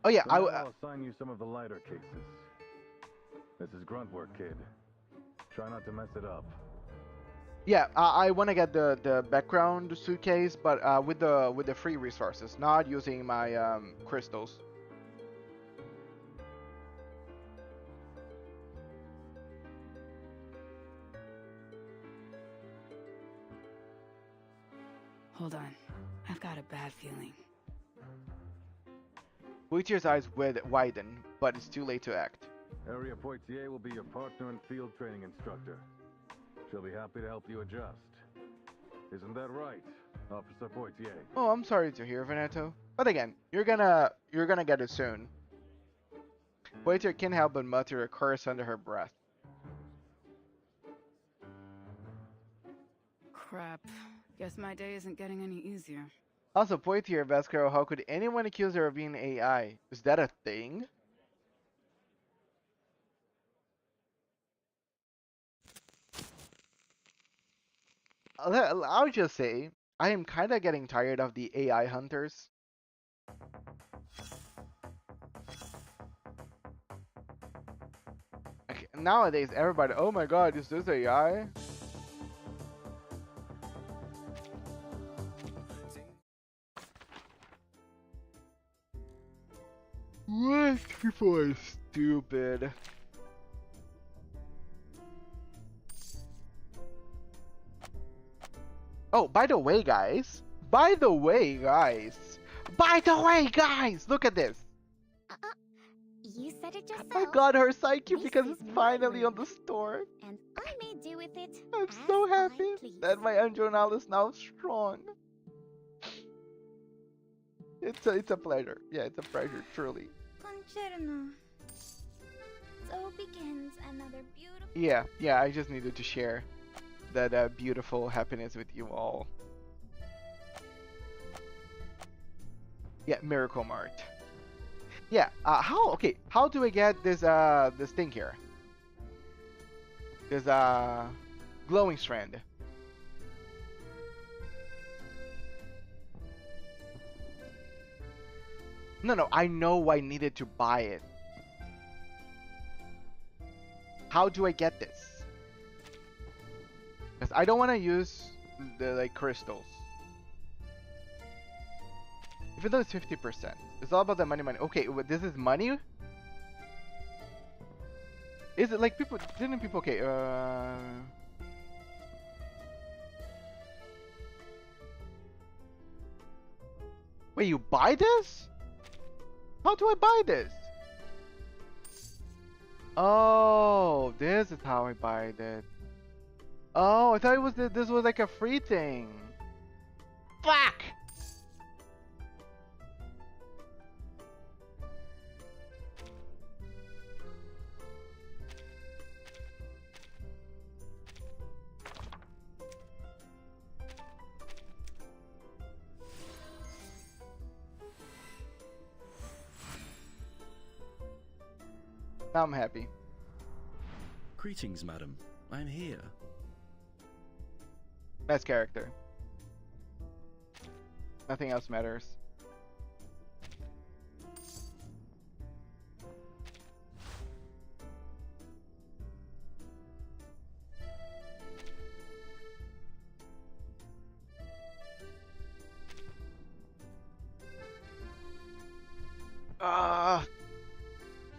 Oh yeah, I'll assign you some of the lighter cases. This is grunt work, kid. Try not to mess it up. Yeah, I want to get the background suitcase, but with the free resources, not using my crystals. Hold on. I've got a bad feeling. Wheatier's eyes widen, but it's too late to act. Area Poitier will be your partner and field training instructor. She'll be happy to help you adjust. Isn't that right, Officer Poitier? Oh, I'm sorry to hear, Veneto. But again, you're gonna get it soon. Poitier can't help but mutter a curse under her breath. Crap. Guess my day isn't getting any easier. Also, Poitier, Vasquero, how could anyone accuse her of being AI? Is that a thing? I'll just say, I am kind of getting tired of the AI hunters. Like, nowadays, everybody, oh my god, is this AI? What? People are stupid. Oh, by the way, guys. Look at this. You said it yourself. I got her psyche This because is it's my finally on room. the store. And I may do with it I'm as so I happy please. that my journal is now strong. It's a pleasure. Yeah, it's a pleasure, truly. Buongiorno. So begins another beautiful. Yeah, I just needed to share that beautiful happiness with you all. Yeah, Miracle Mart. Yeah, how do I get this this thing here? This glowing strand. No, I know I needed to buy it. How do I get this? Because I don't want to use the like crystals. Even though it's 50%. It's all about the money. Okay, this is money? Is it like people, didn't people, okay, wait, you buy this? How do I buy this? Oh, this is how I buy it. Oh, I thought it was this was like a free thing. Fuck! Now I'm happy. Greetings, madam. I'm here. Best character. Nothing else matters.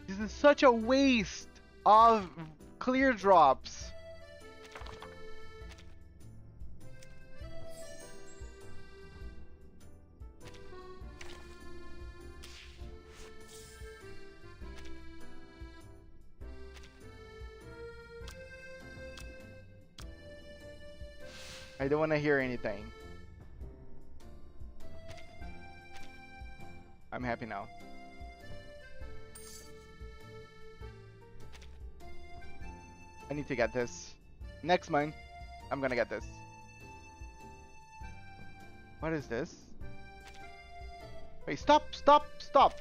This is such a waste of clear drops. I don't want to hear anything. I'm happy now. I need to get this. Next month, I'm gonna get this. What is this? Wait, stop! Stop!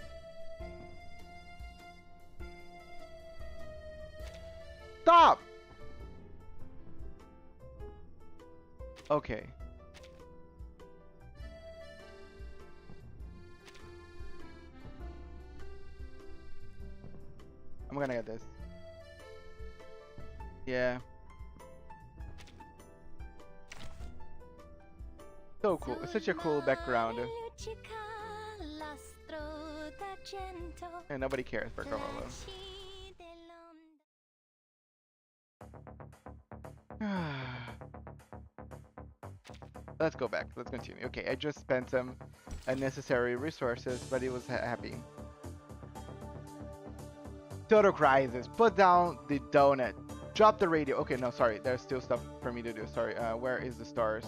Okay. I'm gonna get this. Yeah. So cool. It's such a cool background. And nobody cares for Carmelo. Let's go back. Let's continue. Okay, I just spent some unnecessary resources, but it was happy. Total crisis. Put down the donut. Drop the radio. Okay, no, sorry. There's still stuff for me to do. Sorry. Where is the stars?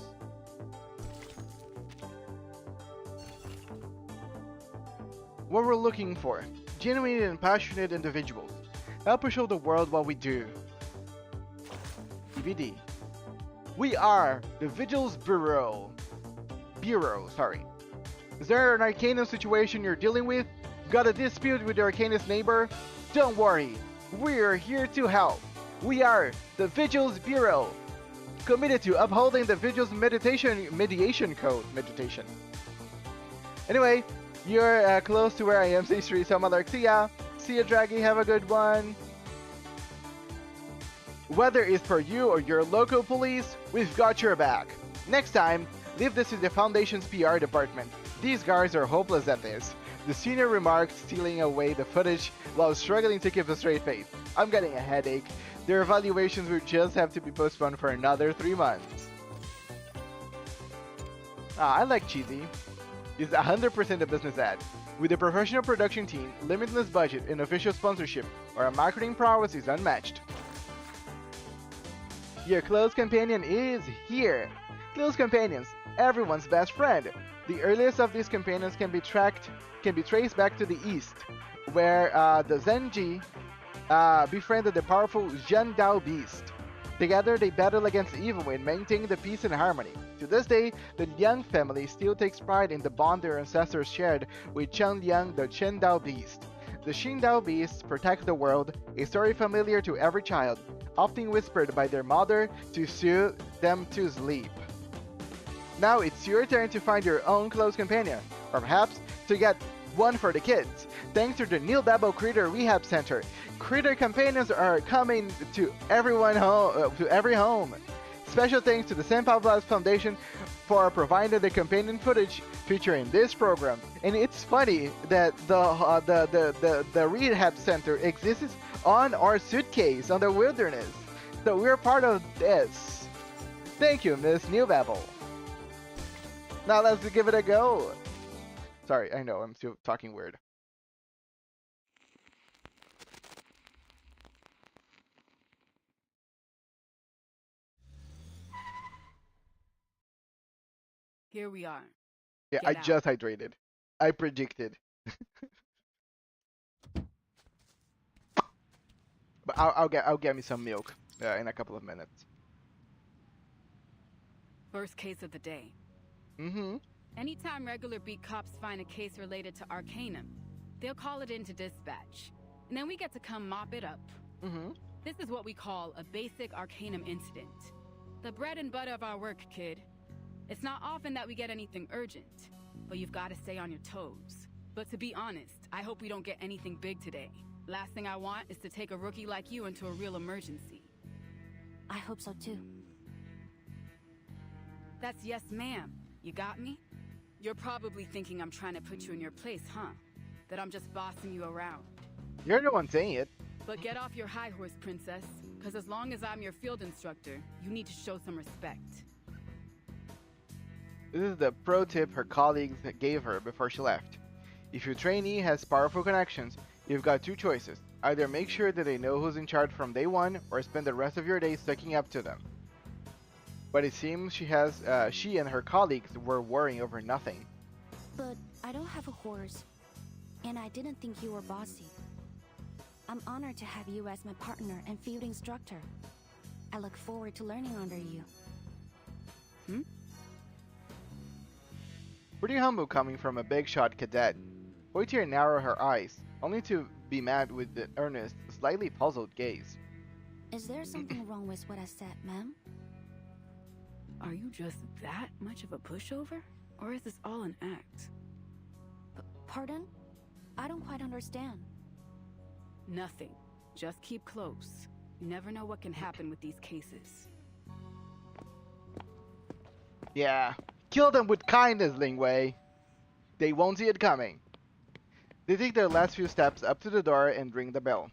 what we're looking for. Genuine and passionate individuals. Help us show the world what we do. DVD. We are the Vigils Bureau. Sorry. Is there an Arcanum situation you're dealing with? Got a dispute with your Arcanist neighbor? Don't worry, we're here to help. We are the Vigils Bureau, committed to upholding the Vigils mediation code. Anyway, you're close to where I am. Say Street, some other. See ya, Draggy. Have a good one. Whether it's for you or your local police, we've got your back. Next time, leave this to the Foundation's PR department. These guys are hopeless at this. The senior remarked, stealing away the footage while struggling to keep a straight face. I'm getting a headache. Their evaluations will just have to be postponed for another 3 months. I like cheesy. It's 100% a business ad. With a professional production team, limitless budget, and official sponsorship, our marketing prowess is unmatched. Your close companion is here. Close companions, everyone's best friend. The earliest of these companions can be traced back to the east, where the Zenji befriended the powerful Zhendao beast. Together, they battle against evil and maintain the peace and harmony. To this day, the Liang family still takes pride in the bond their ancestors shared with Chen Liang, the Zhendao beast. The Xindao beasts protect the world, a story familiar to every child, often whispered by their mother to soothe them to sleep. Now it's your turn to find your own close companion, or perhaps to get one for the kids. Thanks to the Neil Babel Critter Rehab Center, critter companions are coming to every home. Special thanks to the San Pablo's Foundation for providing the companion footage featuring this program. And it's funny that the rehab center exists on our suitcase on the wilderness, so we're part of this. Thank you, Miss Neil Babel. Now let's give it a go. Sorry, I know, I'm still talking weird. Here we are. Yeah, Get I out. just hydrated. I predicted. But I'll get me some milk in a couple of minutes. First case of the day. Mm-hmm. Anytime regular beat cops find a case related to Arcanum, they'll call it into dispatch. And then we get to come mop it up. Mm-hmm. This is what we call a basic Arcanum incident. The bread and butter of our work, kid. It's not often that we get anything urgent, but you've got to stay on your toes. But to be honest, I hope we don't get anything big today. Last thing I want is to take a rookie like you into a real emergency. I hope so too. That's yes, ma'am. You got me? You're probably thinking I'm trying to put you in your place, huh? That I'm just bossing you around. You're the one saying it. But get off your high horse, princess. Because as long as I'm your field instructor, you need to show some respect. This is the pro tip her colleagues gave her before she left. If your trainee has powerful connections, you've got two choices. Either make sure that they know who's in charge from day one, or spend the rest of your day sucking up to them. But it seems she and her colleagues were worrying over nothing. But I don't have a horse, and I didn't think you were bossy. I'm honored to have you as my partner and field instructor. I look forward to learning under you. Pretty humble coming from a big shot cadet. Poitier narrowed her eyes, only to be met with the earnest, slightly puzzled gaze. Is there something wrong with what I said, ma'am? Are you just that much of a pushover? Or is this all an act? Pardon? I don't quite understand. Nothing. Just keep close. You never know what can happen with these cases. Yeah. Kill them with kindness, Lingwei. They won't see it coming. They take their last few steps up to the door and ring the bell.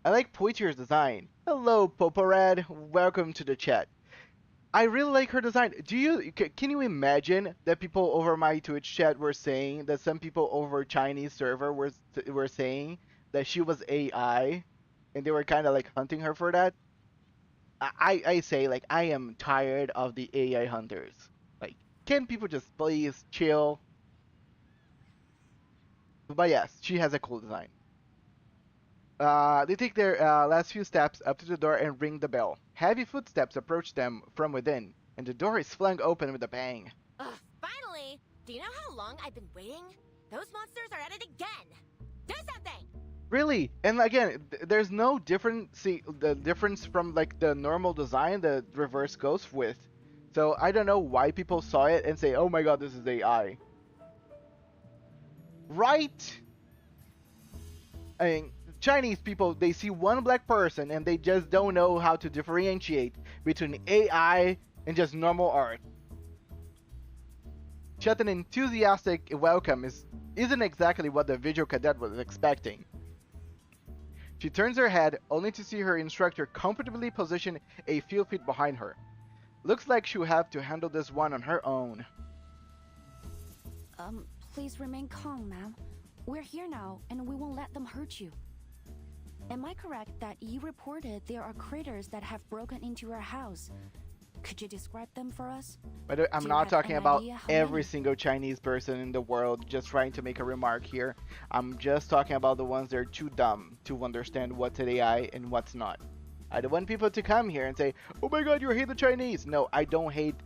I like Poitier's design. Hello, Poporad. Welcome to the chat. I really like her design. Can you imagine that people over my Twitch chat were saying that some people over Chinese server were saying that she was AI, and they were kind of like hunting her for that? I say, like, I am tired of the AI hunters. Like, can people just please chill? But yes, she has a cool design. They take their last few steps up to the door and ring the bell. Heavy footsteps approach them from within, and the door is flung open with a bang. Ugh, finally! Do you know how long I've been waiting? Those monsters are at it again! Do something! Really? And again, there's no difference. See, the difference from like the normal design that Reverse goes with. So I don't know why people saw it and say, "Oh my God, this is AI." Right? I mean, Chinese people, they see one black person and they just don't know how to differentiate between AI and just normal art. Such an enthusiastic welcome isn't exactly what the visual cadet was expecting. She turns her head only to see her instructor comfortably positioned a few feet behind her. Looks like she'll have to handle this one on her own. Please remain calm, ma'am. We're here now, and we won't let them hurt you. Am I correct that you reported there are critters that have broken into your house? Could you describe them for us? But I'm not talking about every single Chinese person in the world just trying to make a remark here. I'm just talking about the ones that are too dumb to understand what's an AI and what's not. I don't want people to come here and say, "Oh my God, you hate the Chinese." No, I don't hate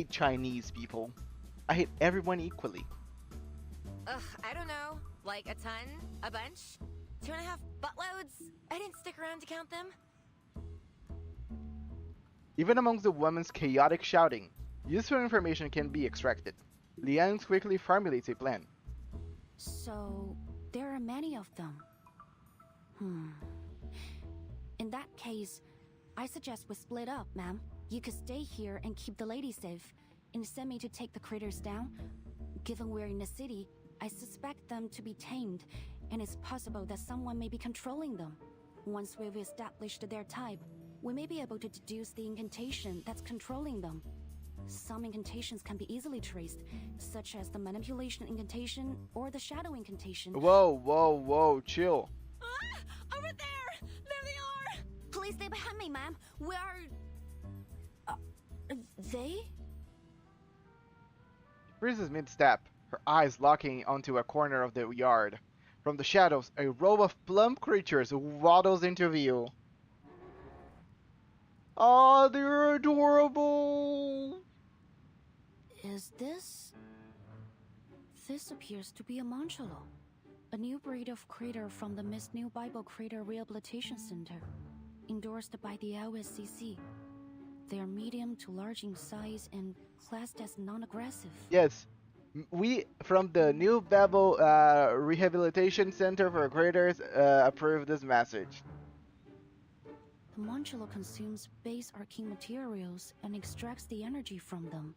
Chinese people. I hate everyone equally. Ugh, I don't know. Like a ton? A bunch? 2.5 buttloads? I didn't stick around to count them. Even amongst the woman's chaotic shouting, useful information can be extracted. Liang quickly formulates a plan. So, there are many of them. In that case, I suggest we split up, ma'am. You could stay here and keep the lady safe, and send me to take the critters down. Given we're in the city, I suspect them to be tamed, and it's possible that someone may be controlling them. Once we've established their type, we may be able to deduce the incantation that's controlling them. Some incantations can be easily traced, such as the manipulation incantation or the shadow incantation. Whoa, chill. Ah! Over there! There they are! Please stay behind me, ma'am. We are... they? She freezes mid-step, her eyes locking onto a corner of the yard. From the shadows, a row of plump creatures waddles into view. Oh, they're adorable! Is this... This appears to be a Moncholo, a new breed of critter from the Miss New Bible Critter Rehabilitation Center, endorsed by the LSCC. They are medium to large in size and classed as non-aggressive. Yes, we from the New Bible Rehabilitation Center for Critters approve this message. The Moncholo consumes base arcane materials and extracts the energy from them.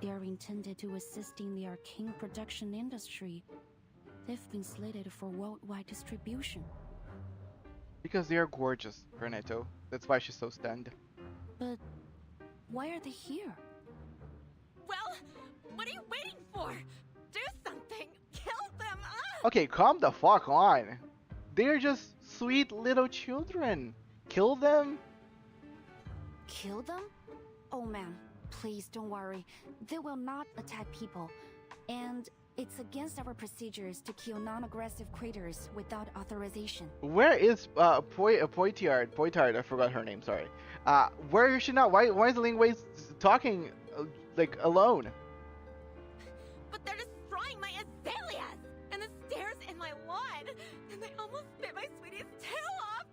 They are intended to assist in the arcane production industry. They've been slated for worldwide distribution. Because they are gorgeous, Cornetto. That's why she's so stunned. But why are they here? Well, what are you waiting for? Do something! Kill them! Okay, calm the fuck on. They're just sweet little children. Kill them? Kill them? Oh man, please don't worry. They will not attack people. And it's against our procedures to kill non-aggressive critters without authorization. Where is Poitard, I forgot her name, sorry. Where is she now? Why is Ling Wei talking like alone? But they're destroying my azaleas! And the stairs in my lawn! And they almost bit my sweetie's tail off!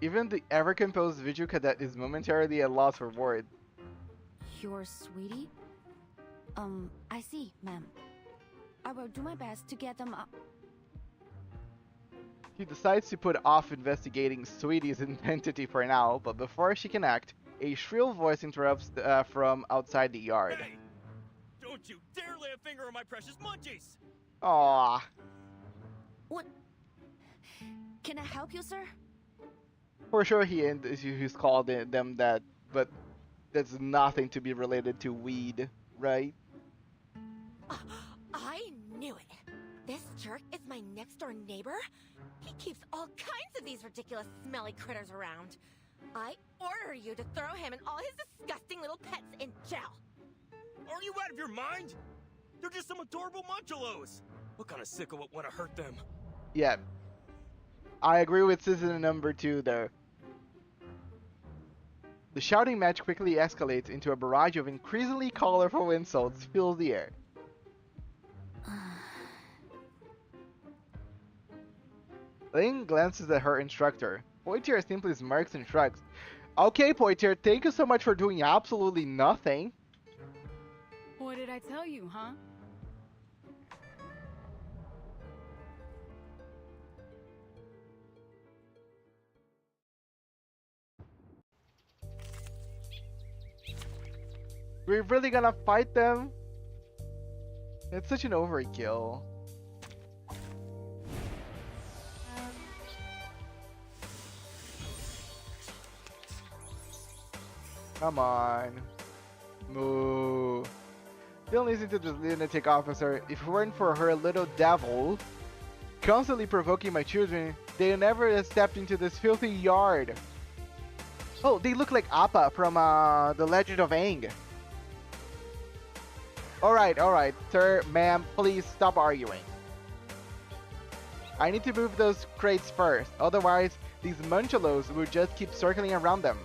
Even the ever-composed visual cadet is momentarily at loss for words. Your sweetie? I see, ma'am. I will do my best to get them up. She decides to put off investigating Sweetie's identity for now, but before she can act, a shrill voice interrupts from outside the yard. Hey! Don't you dare lay a finger on my precious munchies! Aww. What? Can I help you, sir? For sure he's called them that, but that's nothing to be related to weed, right? I knew it! This jerk is my next-door neighbor? He keeps all kinds of these ridiculous smelly critters around. I order you to throw him and all his disgusting little pets in jail! Are you out of your mind? They're just some adorable munchalos. What kind of sicko would want to hurt them? Yeah. I agree with season number 2 though. The shouting match quickly escalates into a barrage of increasingly colorful insults fills the air. Ling glances at her instructor. Poitier simply smirks and shrugs. Okay, Poitier, thank you so much for doing absolutely nothing. What did I tell you, huh? We're really gonna fight them? It's such an overkill. Come on. Moo. Don't listen to this lunatic officer. If it weren't for her little devil constantly provoking my children, they'd never have stepped into this filthy yard. Oh, they look like Appa from The Legend of Aang. Alright, sir, ma'am, please stop arguing. I need to move those crates first, otherwise these munchalos will just keep circling around them.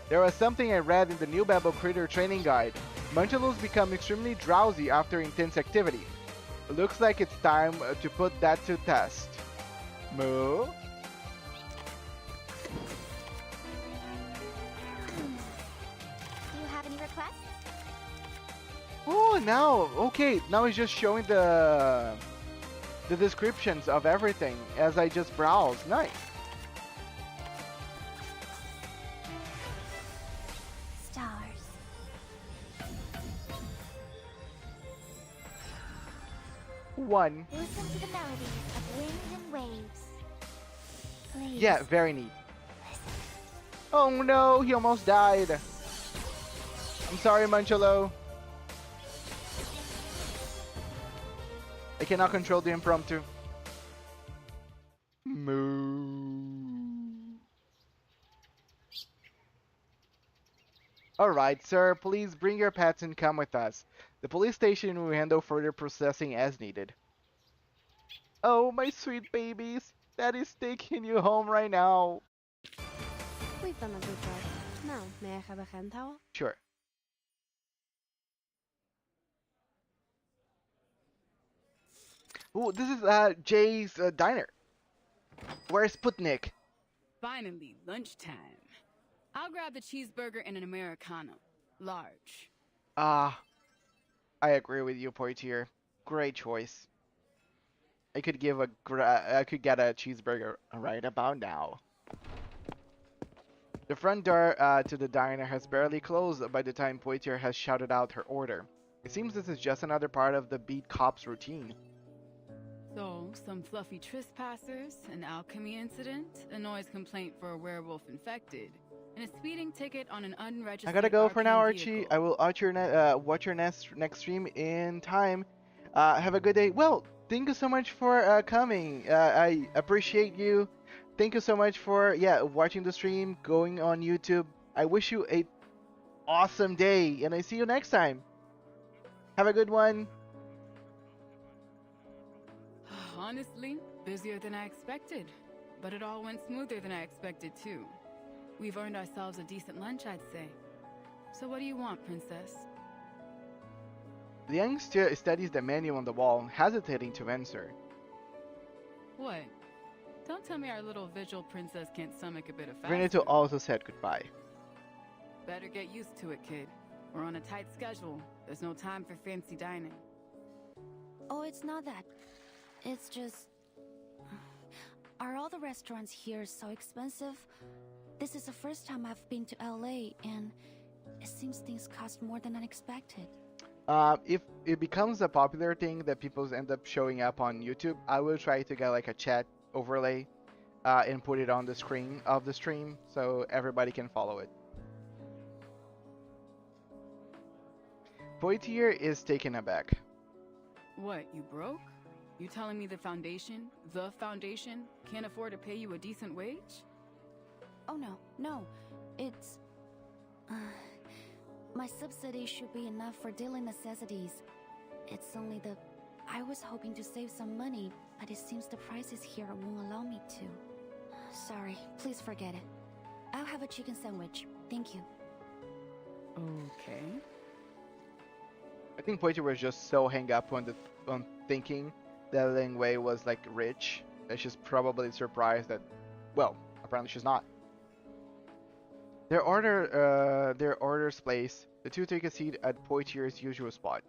There was something I read in the new Babel Critter Training Guide. Munchalos become extremely drowsy after intense activity. It looks like it's time to put that to test. Moo? Do you have any requests? Oh, now, okay, now it's just showing the descriptions of everything as I just browse. Nice. Stars. One. Listen to the melodies of wind and waves. Please. Yeah, very neat. Oh no, he almost died. I'm sorry, Munchalo. I cannot control the impromptu. Moo. Alright, sir, please bring your pets and come with us. The police station will handle further processing as needed. Oh, my sweet babies. Daddy's taking you home right now. We've done a good job. Now, may I have a hand towel? Sure. Oh, this is Jay's diner. Where's Sputnik? Finally, lunchtime. I'll grab the cheeseburger and an Americano. Large. I agree with you, Poitier. Great choice. I could get a cheeseburger right about now. The front door to the diner has barely closed by the time Poitier has shouted out her order. It seems this is just another part of the beat cop's routine. So, some fluffy trespassers, an alchemy incident, a noise complaint for a werewolf infected, and a speeding ticket on an unregistered I gotta go for now, vehicle. Archie. I will watch your next stream in time. Have a good day. Well, thank you so much for coming. I appreciate you. Thank you so much for watching the stream, going on YouTube. I wish you a awesome day, and I see you next time. Have a good one. Honestly, busier than I expected, but it all went smoother than I expected too. We've earned ourselves a decent lunch, I'd say. So what do you want, princess? The young studies the menu on the wall, hesitating to answer. What? Don't tell me our little visual princess can't stomach a bit of fast Veneto food. also said goodbye. Better get used to it, kid. We're on a tight schedule. There's no time for fancy dining. Oh, it's not that. It's just... Are all the restaurants here so expensive? This is the first time I've been to LA, and it seems things cost more than I expected. If it becomes a popular thing that people end up showing up on YouTube, I will try to get like a chat overlay and put it on the screen of the stream so everybody can follow it. Poitier is taken aback. What, you broke? You telling me the foundation, can't afford to pay you a decent wage? Oh no, no. It's... My subsidy should be enough for daily necessities. It's only the... I was hoping to save some money, but it seems the prices here won't allow me to. Sorry, please forget it. I'll have a chicken sandwich. Thank you. Okay. I think Poitier was just so hung up on thinking that Ling Wei was like rich that she's probably surprised that, well, apparently she's not. Their orders placed. The two take a seat at Poitier's usual spot.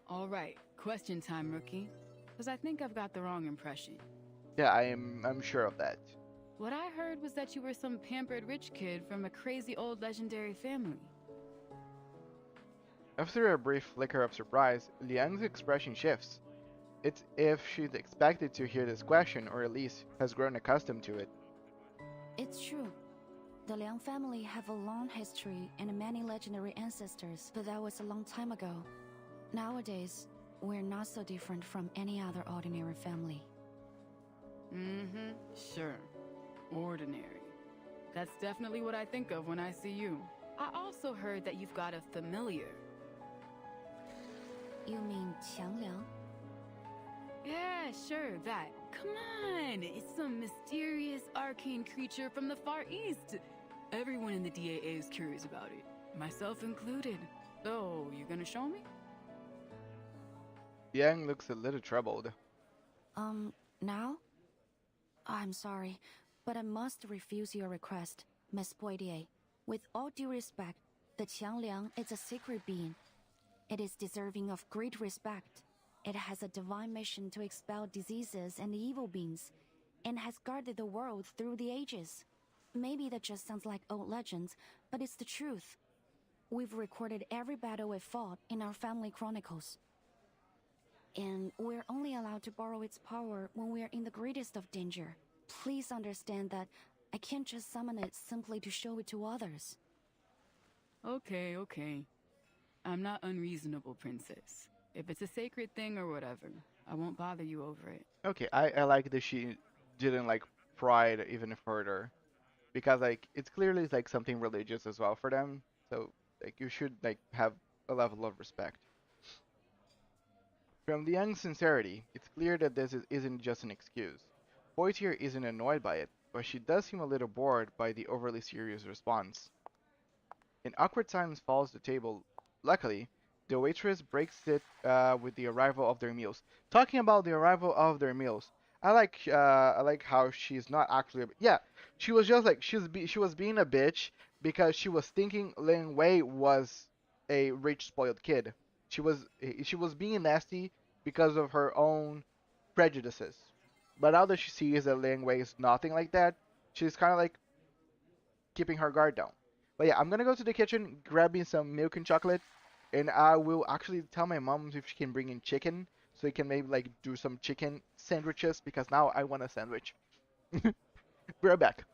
All right, question time, rookie. Because I think I've got the wrong impression. Yeah, I'm sure of that. What I heard was that you were some pampered rich kid from a crazy old legendary family. After a brief flicker of surprise, Liang's expression shifts. It's if she'd expected to hear this question, or at least has grown accustomed to it. It's true. The Liang family have a long history and many legendary ancestors, but that was a long time ago. Nowadays, we're not so different from any other ordinary family. Mm-hmm, sure. Ordinary. That's definitely what I think of when I see you. I also heard that you've got a familiar. You mean Qiangliang? Yeah, sure, that. Come on! It's some mysterious arcane creature from the Far East. Everyone in the DAA is curious about it, myself included. So, you gonna show me? Yang looks a little troubled. Now? I'm sorry, but I must refuse your request, Miss Poitier. With all due respect, the Qiangliang is a sacred being. It is deserving of great respect. It has a divine mission to expel diseases and evil beings, and has guarded the world through the ages. Maybe that just sounds like old legends, but it's the truth. We've recorded every battle it fought in our family chronicles. And we're only allowed to borrow its power when we're in the greatest of danger. Please understand that I can't just summon it simply to show it to others. Okay, okay. I'm not unreasonable, princess. If it's a sacred thing or whatever, I won't bother you over it. Okay, I like that she didn't like pry it even further, because like it's clearly like something religious as well for them. So like you should like have a level of respect. From the young sincerity, it's clear that isn't just an excuse. Poitier isn't annoyed by it, but she does seem a little bored by the overly serious response. An awkward silence follows the table. Luckily, the waitress breaks it with the arrival of their meals. Talking about the arrival of their meals, I like how she's not actually yeah, she was just like she was being a bitch because she was thinking Lin Wei was a rich spoiled kid. She was being nasty because of her own prejudices. But now that she sees that Lin Wei is nothing like that, she's kind of like keeping her guard down. But yeah, I'm gonna go to the kitchen, grabbing some milk and chocolate, and I will actually tell my mom if she can bring in chicken, so we can maybe like do some chicken sandwiches because now I want a sandwich. Be right back.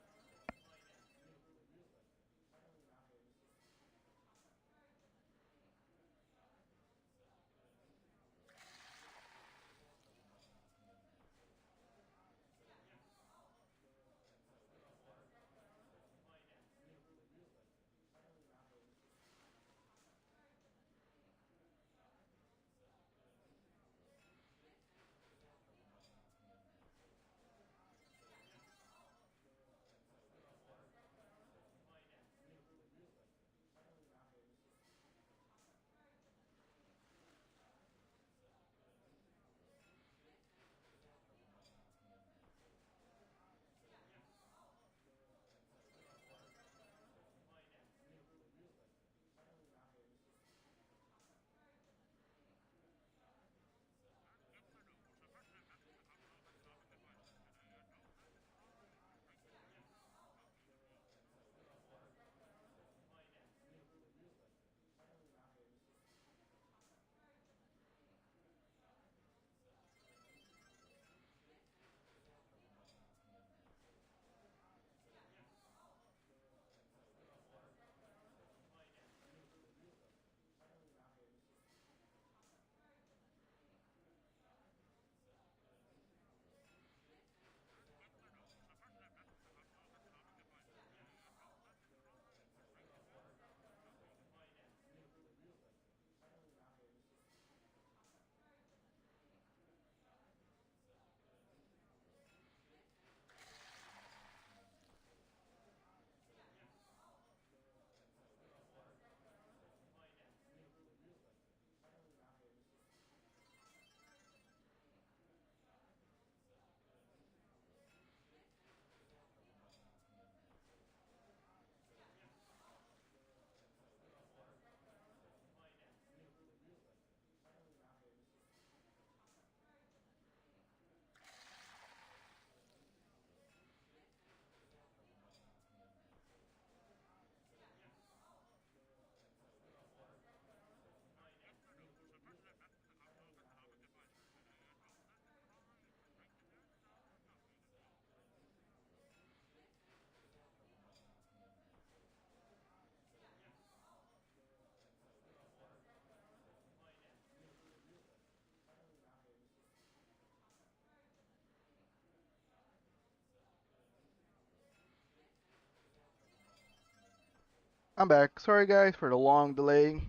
I'm back. Sorry guys for the long delay.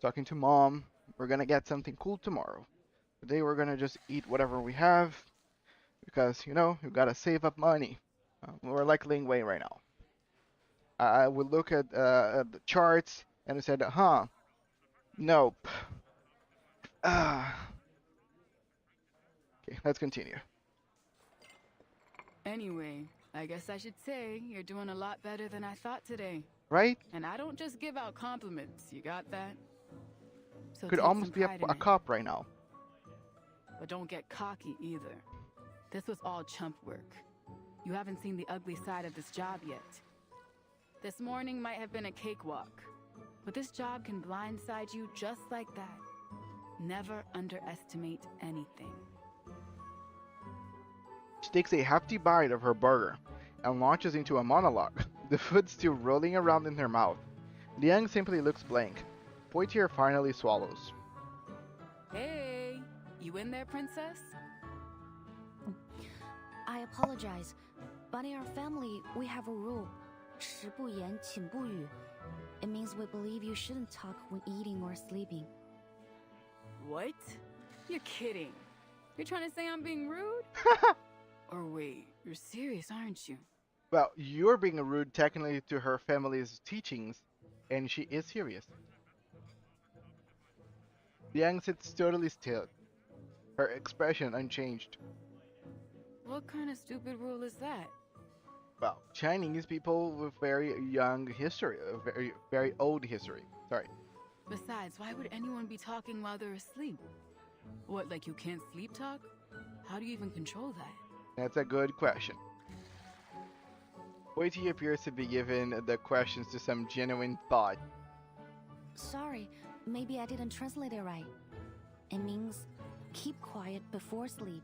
Talking to mom. We're gonna get something cool tomorrow. Today we're gonna just eat whatever we have because you gotta save up money. We're like Ling Wei right now. I would look at the charts and I said, huh, nope. Ah. Okay, let's continue. Anyway, I guess I should say you're doing a lot better than I thought today. Right? And I don't just give out compliments, you got that? So Could take almost some be a pride in it. cop right now. But don't get cocky either. This was all chump work. You haven't seen the ugly side of this job yet. This morning might have been a cakewalk, but this job can blindside you just like that. Never underestimate anything. She takes a hefty bite of her burger and launches into a monologue, the food still rolling around in her mouth. Liang simply looks blank. Poitier finally swallows. Hey, you in there, princess? I apologize, but in our family, we have a rule. 食不言，寝不语. It means we believe you shouldn't talk when eating or sleeping. What? You're kidding. You're trying to say I'm being rude? Or wait, you're serious, aren't you? Well, you're being rude technically to her family's teachings, and she is serious. Liang sits totally still, her expression unchanged. What kind of stupid rule is that? Well, Chinese people with very young history, very old history. Sorry. Besides, why would anyone be talking while they're asleep? What, like you can't sleep talk? How do you even control that? That's a good question. Poitier appears to be giving the questions to some genuine thought. Sorry, maybe I didn't translate it right. It means keep quiet before sleep.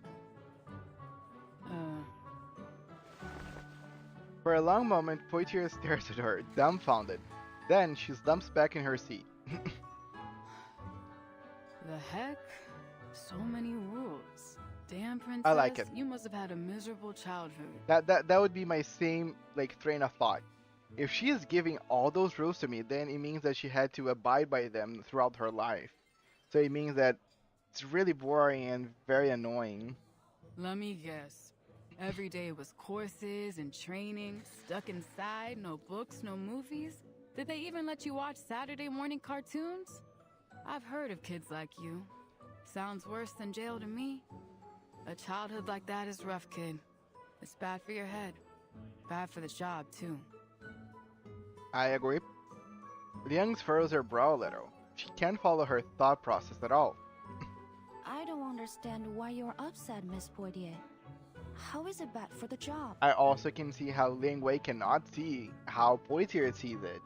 For a long moment, Poitier stares at her, dumbfounded. Then she slumps back in her seat. The heck? So many rules. Damn, princess. I like it. You must have had a miserable childhood. That would be my same train of thought. If she is giving all those rules to me, then it means that she had to abide by them throughout her life. So it means that it's really boring and very annoying. Let me guess. Every day was courses and training, stuck inside, no books, no movies. Did they even let you watch Saturday morning cartoons? I've heard of kids like you. Sounds worse than jail to me. A childhood like that is rough, kid. It's bad for your head. Bad for the job, too. I agree. Liang furrows her brow a little. She can't follow her thought process at all. I don't understand why you're upset, Miss Poitier. How is it bad for the job? I also can see how Ling Wei cannot see how Poitier sees it.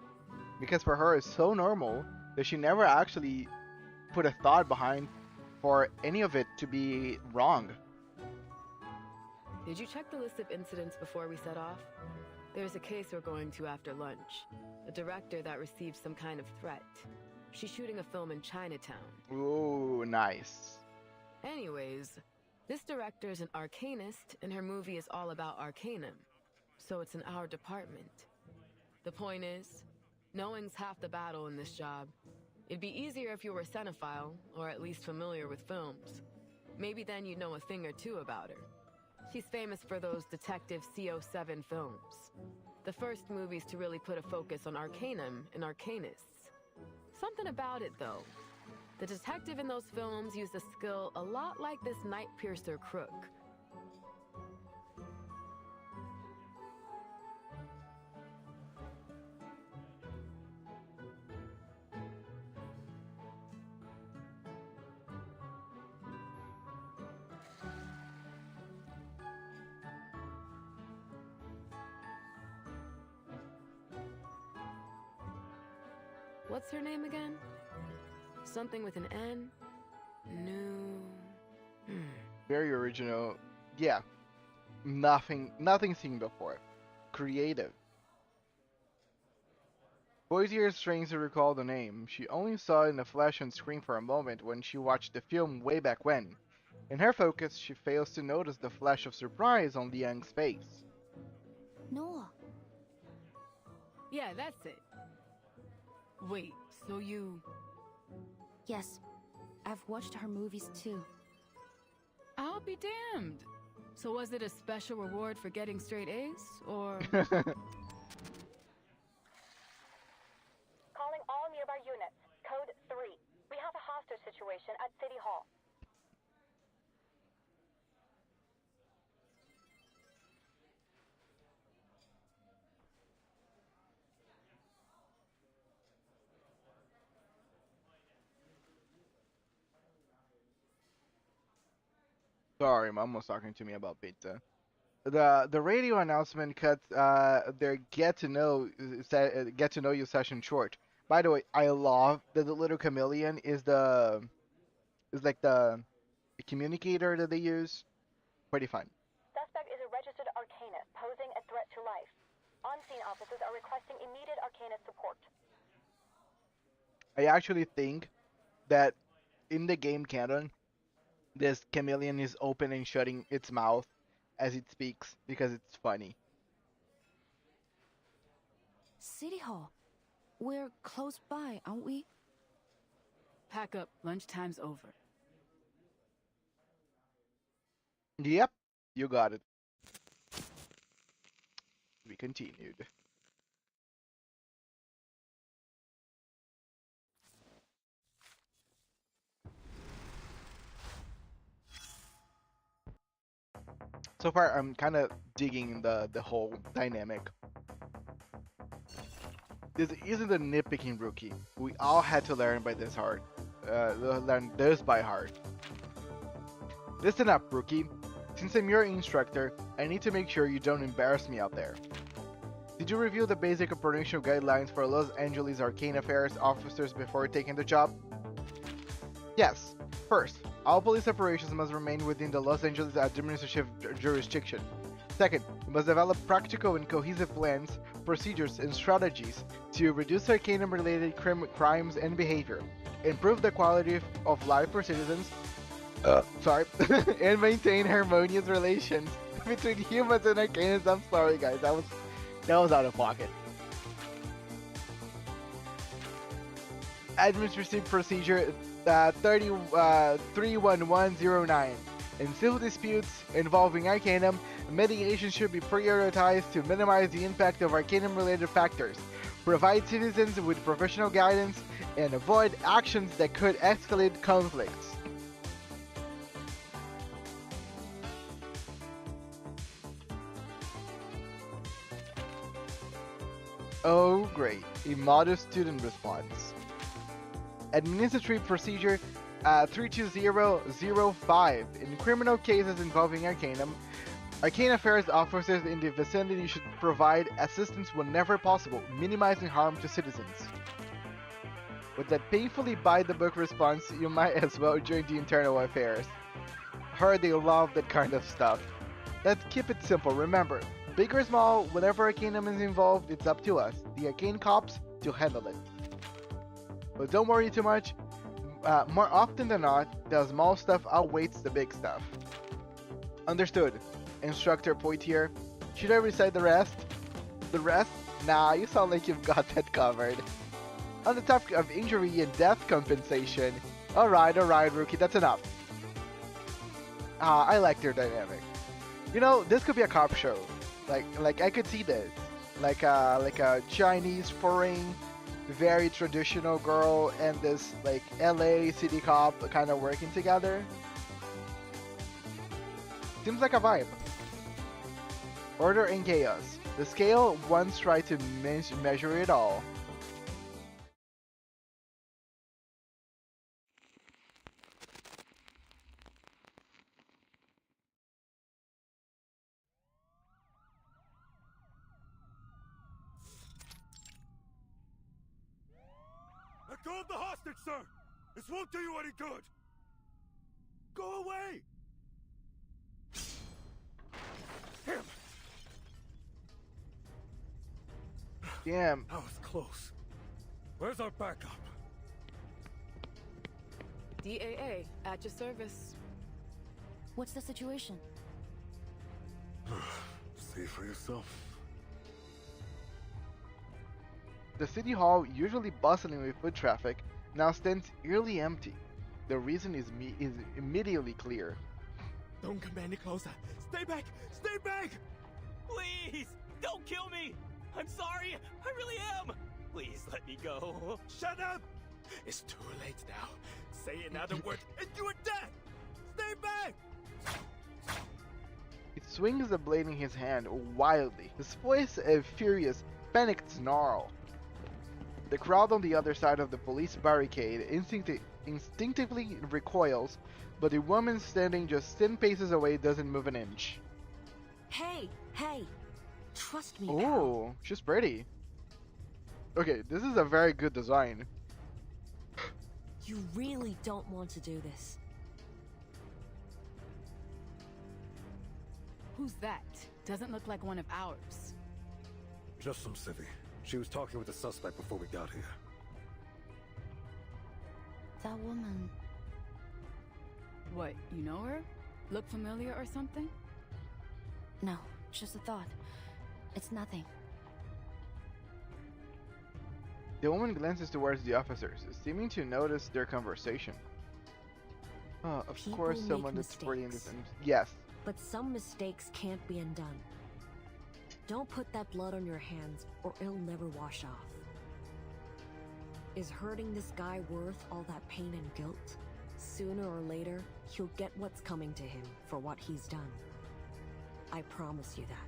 Because for her it's so normal that she never actually put a thought behind for any of it to be wrong. Did you check the list of incidents before we set off? There's a case we're going to after lunch. A director that received some kind of threat. She's shooting a film in Chinatown. Ooh, nice. Anyways, this director's an arcanist, and her movie is all about arcanum. So it's in our department. The point is, knowing's half the battle in this job. It'd be easier if you were a cinephile, or at least familiar with films. Maybe then you'd know a thing or two about her. She's famous for those Detective CO7 films. The first movies to really put a focus on arcanum and arcanists. Something about it, though. The detective in those films used a skill a lot like this Night Piercer crook. What's her name again? Something with an N? Very original. Yeah. Nothing seen before. Creative. Poitier strains to recall the name. She only saw it in the flash on screen for a moment when she watched the film way back when. In her focus, she fails to notice the flash of surprise on Liang's face. Noah. Yeah, that's it. Wait, so you... Yes, I've watched her movies too. I'll be damned. So was it a special reward for getting straight A's, or... Calling all nearby units. Code 3. We have a hostage situation at City Hall. Sorry, Mom was talking to me about pizza. The radio announcement cuts their get to know you session short. By the way, I love that the little chameleon is like the communicator that they use. Pretty fun. Suspect is a registered arcanist posing a threat to life. On-scene officers are requesting immediate arcanist support. I actually think that in the game canon, this chameleon is opening and shutting its mouth as it speaks because it's funny. City Hall. We're close by, aren't we? Pack up. Lunchtime's over. Yep, you got it. We continued. So far, I'm kind of digging the whole dynamic. This isn't a nitpicking rookie. We all had to learn by this heart. Learn this by heart. Listen up, rookie. Since I'm your instructor, I need to make sure you don't embarrass me out there. Did you review the basic operational guidelines for Los Angeles Arcane Affairs officers before taking the job? Yes. First, all police operations must remain within the Los Angeles administrative jurisdiction. Second, we must develop practical and cohesive plans, procedures, and strategies to reduce Arcanum-related crimes and behavior, improve the quality of life for citizens, and maintain harmonious relations between humans and Arcanists. I'm sorry, guys, that was out of pocket. Administrative procedure 31109. In civil disputes involving Arcanum, mediation should be prioritized to minimize the impact of Arcanum-related factors, provide citizens with professional guidance, and avoid actions that could escalate conflicts. Oh great, a modest student response. Administrative procedure 32005. In criminal cases involving Arcanum, Arcane Affairs officers in the vicinity should provide assistance whenever possible, minimizing harm to citizens. With that painfully by-the-book response, you might as well join the internal affairs. Heard they love that kind of stuff. Let's keep it simple, remember, big or small, whenever Arcanum is involved, it's up to us, the Arcane Cops, to handle it. But don't worry too much. More often than not, the small stuff outweighs the big stuff. Understood. Instructor Poitier. Should I recite the rest? The rest? Nah, you sound like you've got that covered. On the topic of injury and death compensation. Alright, rookie, that's enough. I like their dynamic. You know, this could be a cop show. Like I could see this. Like a Chinese foreign, very traditional girl and this like LA city cop kind of working together. Seems like a vibe. Order and chaos. The scale once tried to measure it all. Let go of the hostage, sir! This won't do you any good! Go away! Him! Damn. That was close. Where's our backup? DAA, at your service. What's the situation? See for yourself. The city hall, usually bustling with foot traffic, now stands eerily empty. The reason is immediately clear. Don't come any closer. Stay back! Stay back! Please! Don't kill me! I'm sorry! I really am! Please let me go. Shut up! It's too late now. Say another word and you are dead! Stay back! He swings the blade in his hand wildly, his voice a furious, panicked snarl. The crowd on the other side of the police barricade instinctively recoils, but the woman standing just 10 paces away doesn't move an inch. Hey! Trust me, Oh, pal. she's pretty. Okay, this is a very good design. You really don't want to do this. Who's that? Doesn't look like one of ours. Just some civvy. She was talking with the suspect before we got here. That woman... What, you know her? Look familiar or something? No, just a thought. It's nothing. The woman glances towards the officers, seeming to notice their conversation. Of People course, make someone that's pretty in this. mistakes. Yes. But some mistakes can't be undone. Don't put that blood on your hands, or it'll never wash off. Is hurting this guy worth all that pain and guilt? Sooner or later, he'll get what's coming to him for what he's done. I promise you that.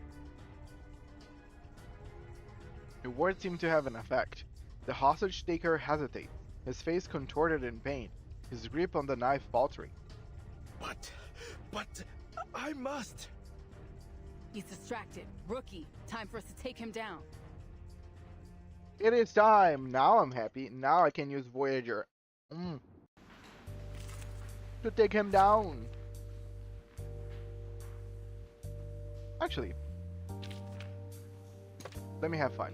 The words seem to have an effect. The hostage taker hesitates, his face contorted in pain, his grip on the knife faltering. But, I must! He's distracted. Rookie, time for us to take him down. It is time! Now I'm happy. Now I can use Voyager. To take him down. Actually, let me have fun.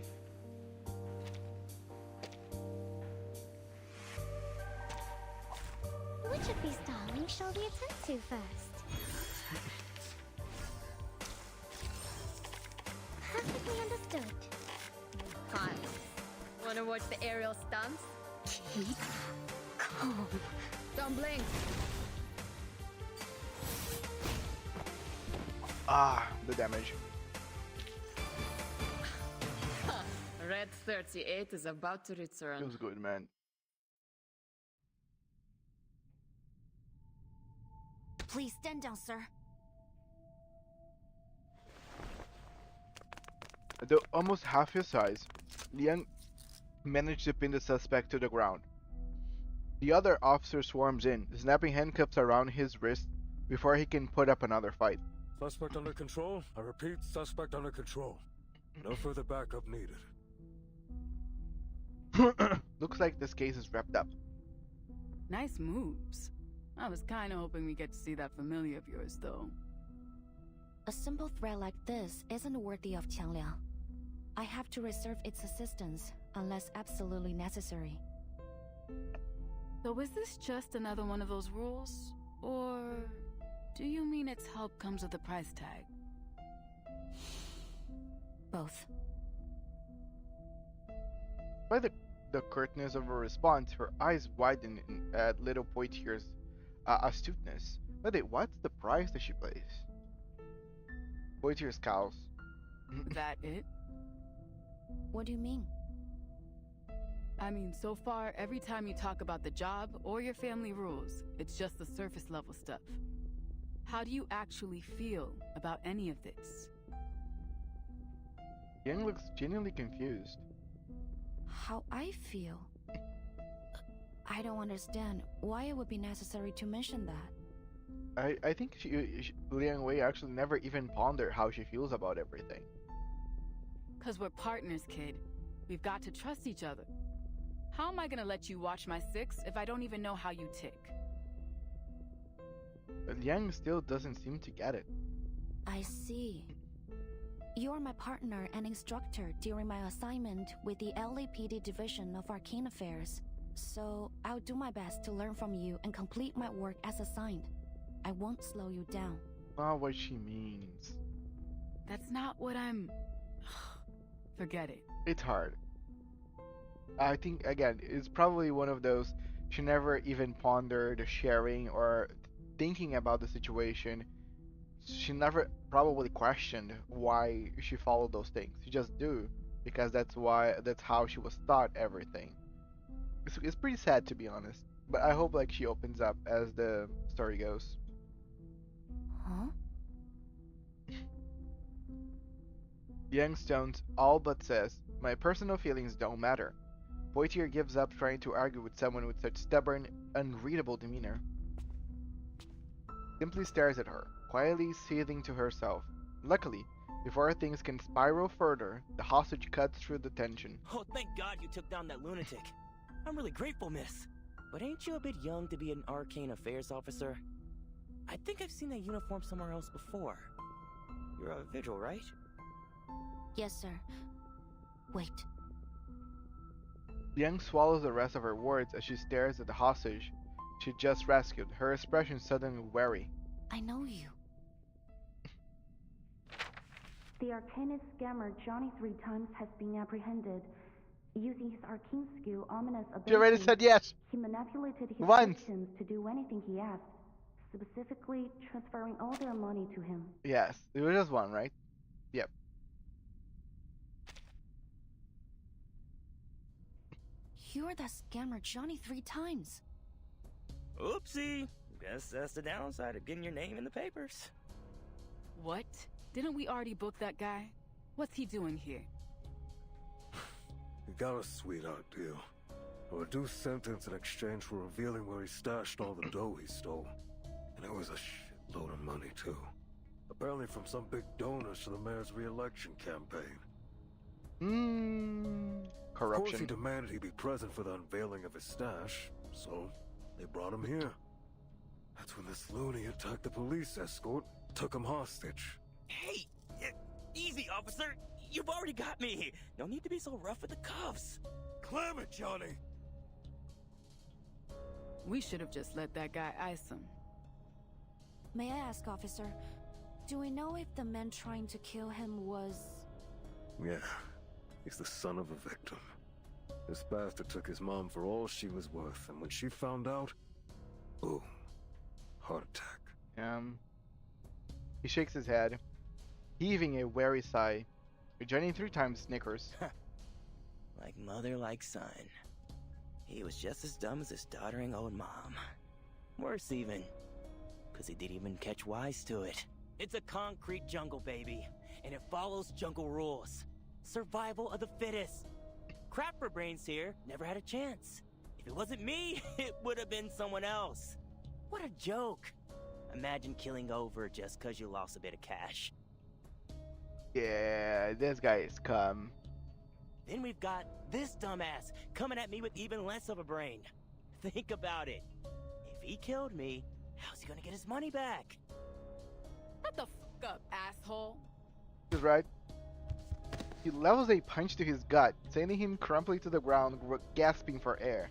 Which of these darlings shall we attend to first? Perfectly understood. Hot. Wanna watch the aerial stunts? Keep calm. Don't blink. The damage. Red 38 is about to return. Feels good, man. Please stand down, sir. Though almost half his size, Liang managed to pin the suspect to the ground. The other officer swarms in, snapping handcuffs around his wrist before he can put up another fight. Suspect under control. I repeat, suspect under control. No further backup needed. Looks like this case is wrapped up. Nice moves. I was kinda hoping we get to see that familiar of yours, though. A simple threat like this isn't worthy of Qiangliang. I have to reserve its assistance unless absolutely necessary. So is this just another one of those rules? Or do you mean its help comes with a price tag? Both. By the curtness of her response, her eyes widen at little Poitier's astuteness. But what's the price that she plays? Poitier scowls. That it? What do you mean? I mean, so far, every time you talk about the job or your family rules, it's just the surface level stuff. How do you actually feel about any of this? Yang looks genuinely confused. How I feel? I don't understand why it would be necessary to mention that. I think Liang Wei actually never even pondered how she feels about everything. 'Cause we're partners, kid. We've got to trust each other. How am I gonna let you watch my six if I don't even know how you tick? But Liang still doesn't seem to get it. I see. You're my partner and instructor during my assignment with the LAPD Division of Arcane Affairs. So I'll do my best to learn from you and complete my work as assigned. I won't slow you down. Not what she means. That's not what I'm... Forget it. It's hard. I think again, it's probably one of those she never even pondered sharing or thinking about the situation. She never probably questioned why she followed those things. She just do because that's how she was taught everything. It's pretty sad to be honest, but I hope like she opens up as the story goes. Huh? Youngstones all but says, "My personal feelings don't matter." Poitier gives up trying to argue with someone with such stubborn, unreadable demeanor. Simply stares at her, quietly seething to herself. Luckily, before things can spiral further, the hostage cuts through the tension. Oh, thank God you took down that lunatic. I'm really grateful, miss. But ain't you a bit young to be an arcane affairs officer? I think I've seen that uniform somewhere else before. You're a vigil, right? Yes, sir. Wait. Young swallows the rest of her words as she stares at the hostage she just rescued, her expression suddenly wary. I know you. The Arcanist scammer Johnny 3 times has been apprehended. Using his arcane skill, ominous ability, She already said yes. He manipulated his Once. victims to do anything he asked, specifically transferring all their money to him. Yes, it was just one, right? Yep. You're that scammer Johnny 3 times. Oopsie. Guess that's the downside of getting your name in the papers. What? Didn't we already book that guy? What's he doing here? He got a sweetheart deal. A reduced sentence in exchange for revealing where he stashed all the dough he stole. And it was a shitload of money, too. Apparently from some big donors to the mayor's re-election campaign. Corruption. Of course he demanded he be present for the unveiling of his stash, so they brought him here. That's when this loony attacked the police escort, took him hostage. Hey! Easy, officer! You've already got me! No need to be so rough with the cuffs! Clam it, Johnny! We should have just let that guy ice him. May I ask, officer, do we know if the man trying to kill him was... Yeah, he's the son of a victim. This bastard took his mom for all she was worth, and when she found out, boom, heart attack. He shakes his head, heaving a weary sigh. Johnny 3 times snickers. Like mother, like son. He was just as dumb as his doddering old mom. Worse even, because he didn't even catch wise to it. It's a concrete jungle, baby, and it follows jungle rules. Survival of the fittest. Crapper Brains here never had a chance. If it wasn't me, it would have been someone else. What a joke. Imagine killing over just because you lost a bit of cash. Yeah, this guy is scum. Then we've got this dumbass coming at me with even less of a brain. Think about it. If he killed me, how's he gonna get his money back? Shut the fuck up, asshole. He's right. He levels a punch to his gut, sending him crumpling to the ground, gasping for air.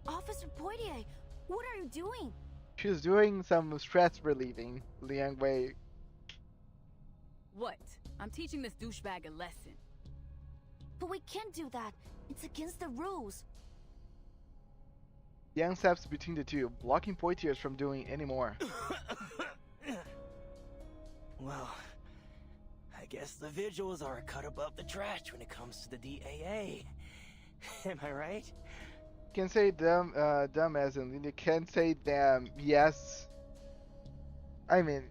Officer Poitier, what are you doing? She's doing some stress relieving, Liang Wei. What? I'm teaching this douchebag a lesson. But we can't do that. It's against the rules. Yang steps between the two, blocking Poitiers from doing any more. Well, I guess the visuals are a cut above the trash when it comes to the DAA. Am I right? Can say them, as in you can say them, yes. I mean,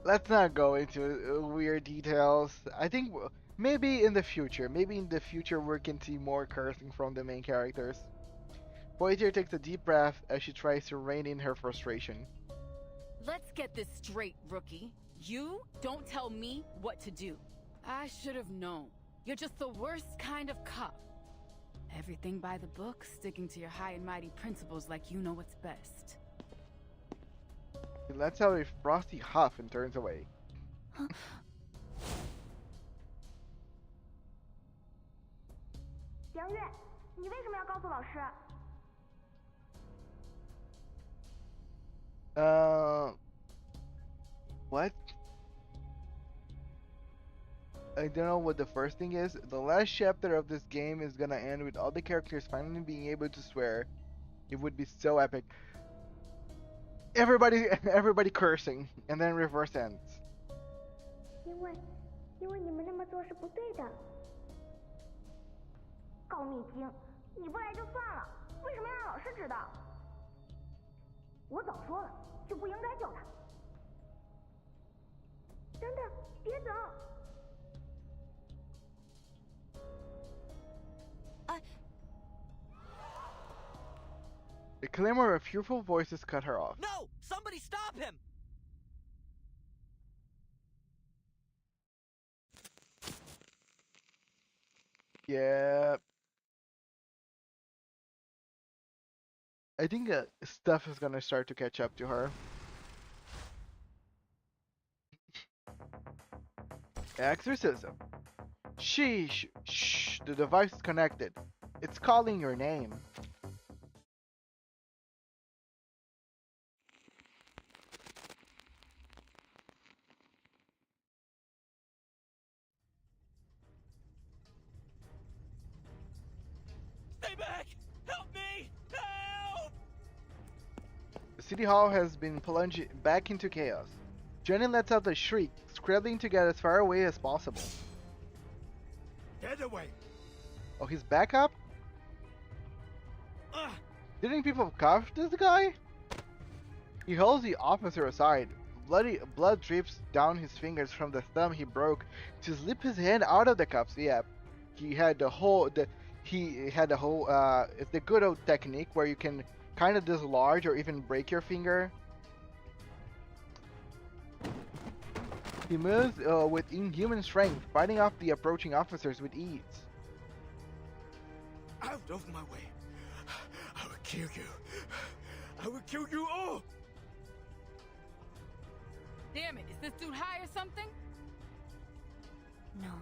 let's not go into weird details. I think maybe in the future we can see more cursing from the main characters. Poitier takes a deep breath as she tries to rein in her frustration. Let's get this straight, rookie. You don't tell me what to do. I should have known. You're just the worst kind of cop. Everything by the book, sticking to your high and mighty principles like you know what's best. He lets out a frosty huff and turns away. Yang Yue, 你为什么要告诉老师？ What? I don't know what the first thing is. The last chapter of this game is gonna end with all the characters finally being able to swear. It would be so epic. Everybody cursing, and then reverse ends. 因为你们那么做是不对的。高蜜精，你不来就算了，为什么要让老师知道？我早说了，就不应该叫他。等等，别走。The clamor of fearful voices cut her off. No! Somebody stop him! Yeah. I think stuff is gonna start to catch up to her. Exorcism. Sheesh. Shh. The device is connected. It's calling your name. Stay back! Help me! Help! The city hall has been plunged back into chaos. Johnny lets out a shriek, scrambling to get as far away as possible. Get away! Oh, he's back up? Didn't people cuff this guy? He holds the officer aside. Blood drips down his fingers from the thumb he broke to slip his hand out of the cuffs. Yeah, he had the whole it's the good old technique where you can kind of dislodge or even break your finger. He moves with inhuman strength, fighting off the approaching officers with ease. Out of my way! I will kill you! I will kill you all! Damn it, is this dude high or something? No.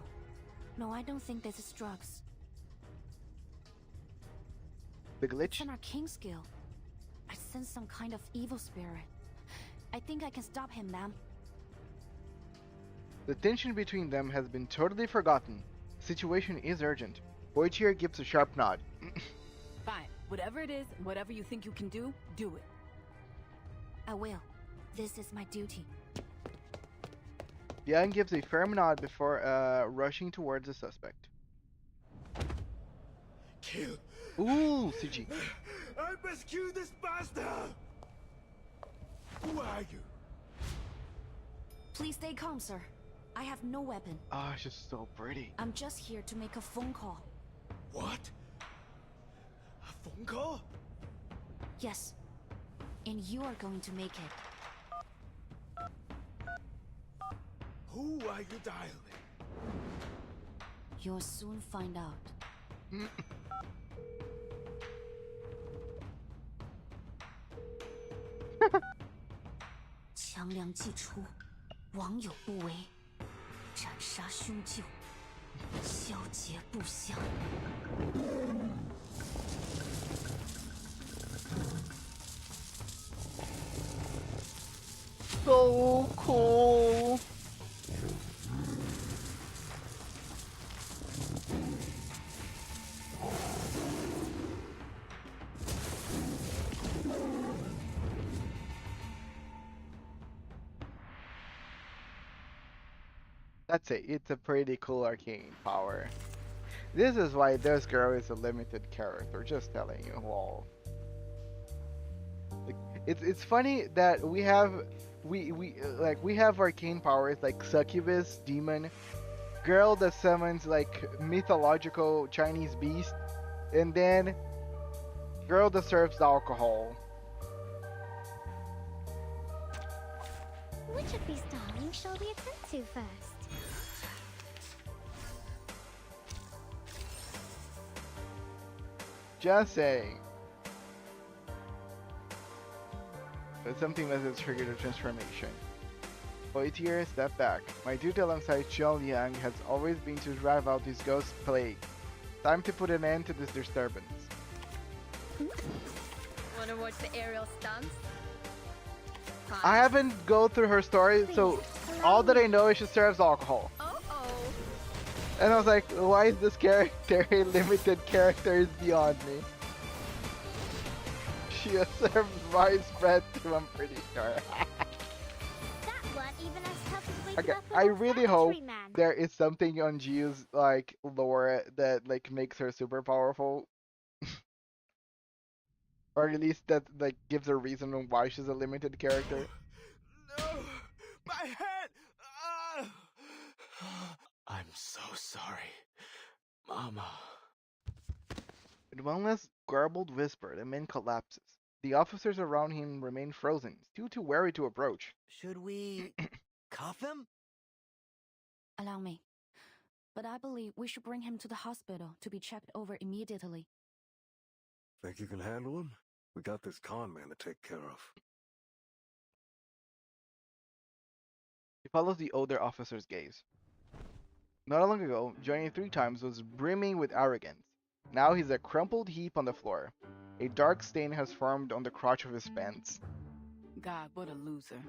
No, I don't think this is drugs. The glitch? It's an arcane skill. I sense some kind of evil spirit. I think I can stop him, ma'am. The tension between them has been totally forgotten. The situation is urgent. Boichier gives a sharp nod. Fine. Whatever it is, whatever you think you can do, do it. I will. This is my duty. Yang gives a firm nod before rushing towards the suspect. Kill! Ooh, CG. I must kill this bastard! Who are you? Please stay calm, sir. I have no weapon. Ah, she's so pretty. I'm just here to make a phone call. What? A phone call? Yes. And you are going to make it. Who are you dialing? You'll soon find out. 强梁既出，王有不为，斩杀凶旧，消劫不祥。So cool. That's it. It's a pretty cool arcane power. This is why this girl is a limited character. Just telling you all. Like, it's funny that we have arcane powers like succubus, demon, girl that summons like mythological Chinese beast, and then girl that serves alcohol. Which of these darlings shall we attend to first? Just saying. But something must trigger the transformation. Boitier, step back. My duty alongside Xiao Liang has always been to drive out this ghost plague. Time to put an end to this disturbance. Wanna watch the aerial stunts? I haven't go through her story, so all that I know is she serves alcohol. Oh-oh. And I was like, why is this character a limited character is beyond me. She has served widespread too, I'm pretty sure. Okay, I really hope there is something on Jiu's like lore that like makes her super powerful. Or at least that like gives a reason on why she's a limited character. No! My head! I'm so sorry, Mama. With one last garbled whisper, the man collapses. The officers around him remain frozen, still too wary to approach. Should we cuff him? Allow me. But I believe we should bring him to the hospital to be checked over immediately. Think you can handle him? We got this con man to take care of. He follows the older officer's gaze. Not long ago, Johnny 3 times was brimming with arrogance. Now he's a crumpled heap on the floor. A dark stain has formed on the crotch of his pants. God, what a loser.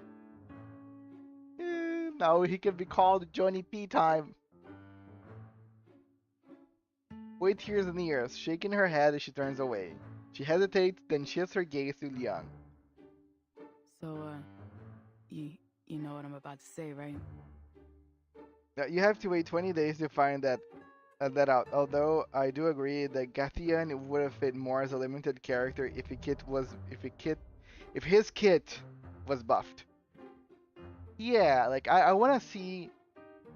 Now he can be called Johnny P time. With tears in the ears, shaking her head as she turns away. She hesitates, then shifts her gaze to Liang. So, you know what I'm about to say, right? You have to wait 20 days to find that out. Although I do agree that Gathian would have fit more as a limited character if his kit was buffed. Yeah, like I want to see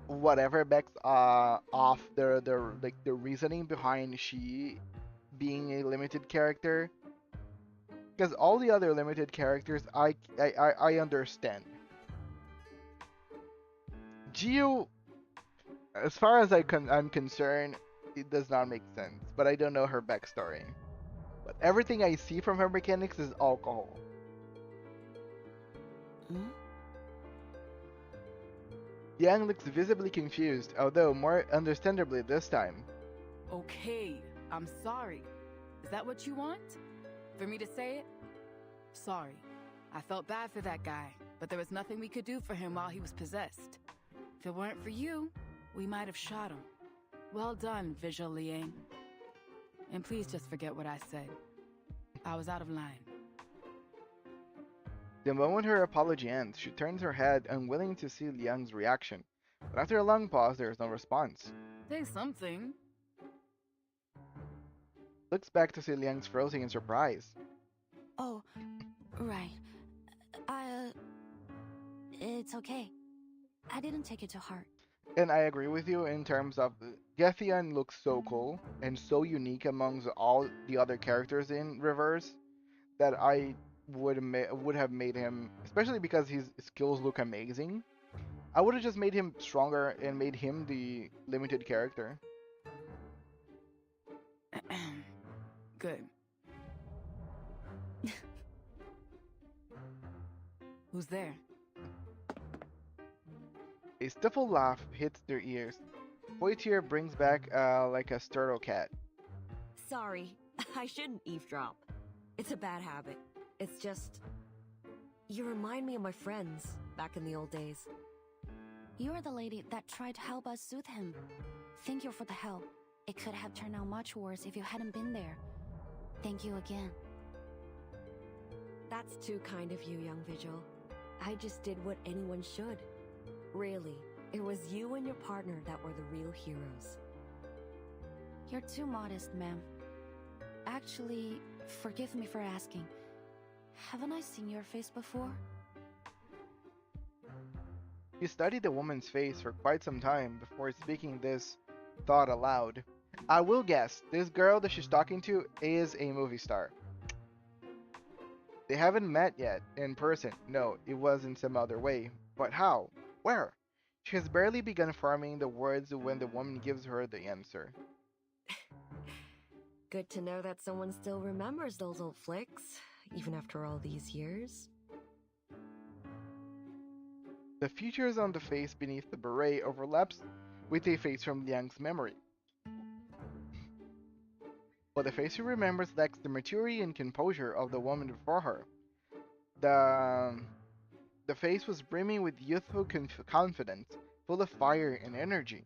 whatever backs off the reasoning behind she being a limited character, because all the other limited characters I understand. Jiu, as far as I'm concerned, it does not make sense, but I don't know her backstory. But everything I see from her mechanics is alcohol. Yang looks visibly confused, although more understandably this time. Okay, I'm sorry. Is that what you want? For me to say it? Sorry. I felt bad for that guy, but there was nothing we could do for him while he was possessed. If it weren't for you, we might have shot him. Well done, Visual Liang. And please just forget what I said. I was out of line. The moment her apology ends, she turns her head, unwilling to see Liang's reaction. But after a long pause, there is no response. Say something. Looks back to see Liang's frozen in surprise. Oh, right. It's okay. I didn't take it to heart. And I agree with you in terms of Gethian looks so cool and so unique amongst all the other characters in Reverse that I would have made him, especially because his skills look amazing. I would have just made him stronger and made him the limited character. Good. Who's there? A stifled laugh hits their ears. Poitier brings back like a startled cat. Sorry, I shouldn't eavesdrop. It's a bad habit. It's just... You remind me of my friends back in the old days. You're the lady that tried to help us soothe him. Thank you for the help. It could have turned out much worse if you hadn't been there. Thank you again. That's too kind of you, young Vigil. I just did what anyone should. Really, it was you and your partner that were the real heroes. You're too modest, ma'am. Actually, forgive me for asking. Haven't I seen your face before? You studied the woman's face for quite some time before speaking this thought aloud. I will guess, this girl that she's talking to is a movie star. They haven't met yet, in person. No, it was in some other way. But how? Where? She has barely begun forming the words when the woman gives her the answer. Good to know that someone still remembers those old flicks, even after all these years. The features on the face beneath the beret overlaps with a face from Liang's memory. But the face she remembers lacks the maturity and composure of the woman before her. The face was brimming with youthful confidence, full of fire and energy.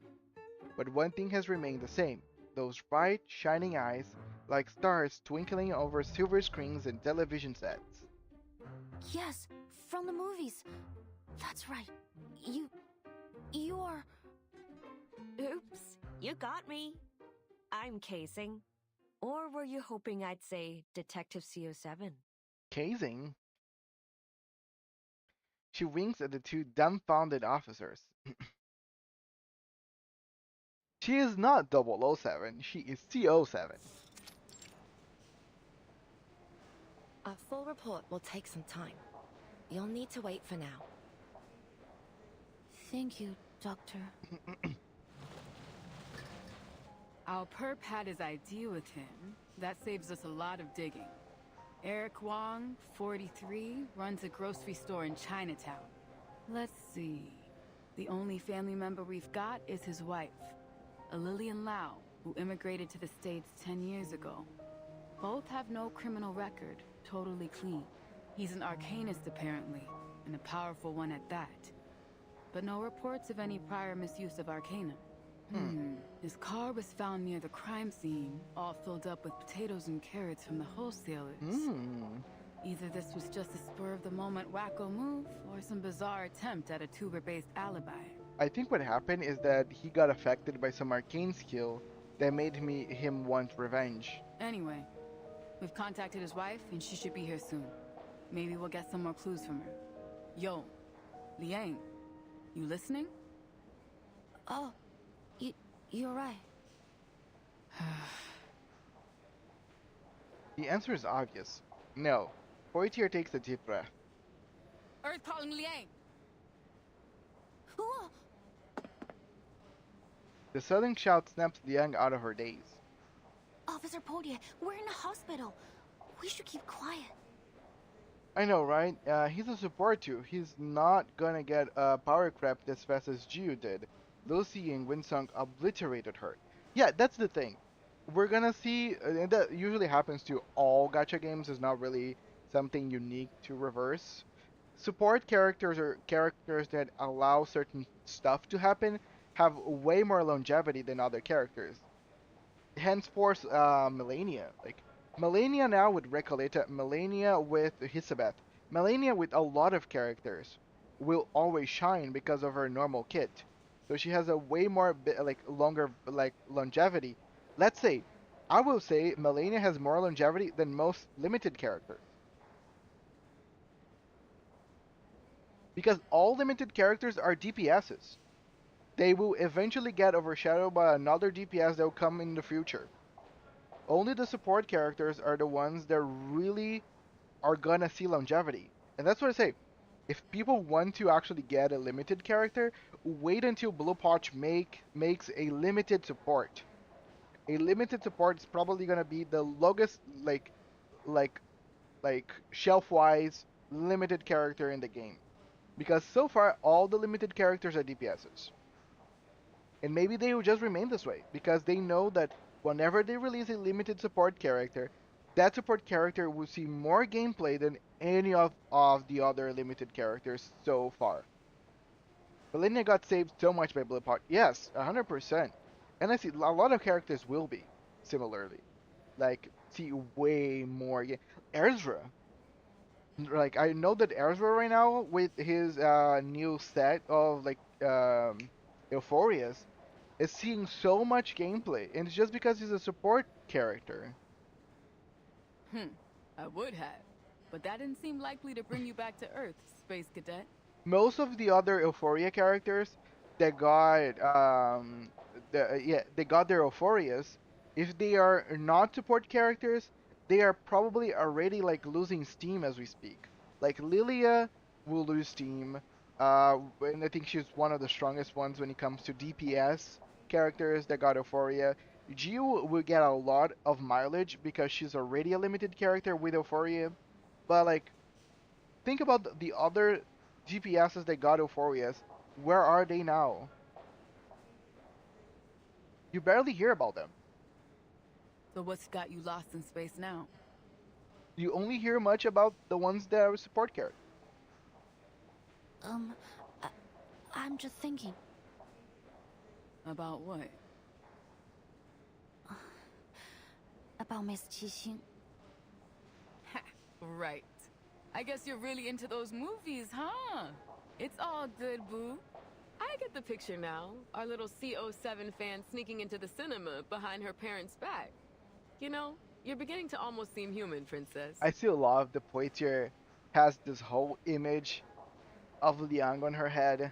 But one thing has remained the same: those bright, shining eyes, like stars twinkling over silver screens and television sets. Yes, from the movies. That's right. You are... Oops, you got me. I'm Casing. Or were you hoping I'd say Detective CO7? Casing? She winks at the two dumbfounded officers. She is not 007, she is CO7. A full report will take some time. You'll need to wait for now. Thank you, Doctor. Our perp had his ID with him. That saves us a lot of digging. Eric Wong, 43, runs a grocery store in Chinatown. Let's see. The only family member we've got is his wife, a Lillian Lau, who immigrated to the States 10 years ago. Both have no criminal record, totally clean. He's an arcanist apparently, and a powerful one at that. But no reports of any prior misuse of arcanum. His car was found near the crime scene, all filled up with potatoes and carrots from the wholesalers. Either this was just a spur-of-the-moment wacko move, or some bizarre attempt at a tuber-based alibi. I think what happened is that he got affected by some arcane skill that made him want revenge. Anyway, we've contacted his wife, and she should be here soon. Maybe we'll get some more clues from her. Yo, Liang, you listening? Oh, you're right. The answer is obvious. No. Poitier takes a deep breath. Earth calling Liang! The sudden shout snaps Liang out of her daze. Officer Poitier, we're in a hospital. We should keep quiet. I know, right? He's a support too. He's not gonna get power crept as fast as Jiu did. Lucy and Winsong obliterated her. Yeah, that's the thing. We're gonna see, and that usually happens to all gacha games, is not really something unique to Reverse. Support characters or characters that allow certain stuff to happen have way more longevity than other characters. Henceforth, Melania. Like, Melania now with Recoleta, Melania with Hisabeth, Melania with a lot of characters will always shine because of her normal kit. So she has a way more longer longevity. Let's say, I will say Melania has more longevity than most limited characters. Because all limited characters are DPSs. They will eventually get overshadowed by another DPS that will come in the future. Only the support characters are the ones that really are gonna see longevity. And that's what I say. If people want to actually get a limited character, wait until Blue Potch makes a limited support. A limited support is probably gonna be the longest, like shelf-wise limited character in the game. Because so far, all the limited characters are DPSs. And maybe they will just remain this way, because they know that whenever they release a limited support character, that support character will see more gameplay than any of the other limited characters so far. Melania got saved so much by Blue Pot. Yes, 100%. And I see a lot of characters will be, similarly. Like, see way more. Ezra. Like, I know that Ezra right now, with his new set of, Euphorias, is seeing so much gameplay. And it's just because he's a support character. I would have. But that didn't seem likely to bring you back to Earth, Space Cadet. Most of the other Euphoria characters that got they got their Euphorias. If they are not support characters, they are probably already losing steam as we speak. Like Lilia will lose steam, and I think she's one of the strongest ones when it comes to DPS characters that got Euphoria. Jiu will get a lot of mileage because she's already a limited character with Euphoria, but think about the other DPSs that got Euphorias. Where are they now? You barely hear about them. So what's got you lost in space now? You only hear much about the ones that are support characters. I'm just thinking. About what? About Miss Qixing. Right. I guess you're really into those movies, huh? It's all good, boo. I get the picture now. Our little CO7 fan sneaking into the cinema behind her parents' back. You know, you're beginning to almost seem human, princess. I still love the Poitier has this whole image of Liang on her head,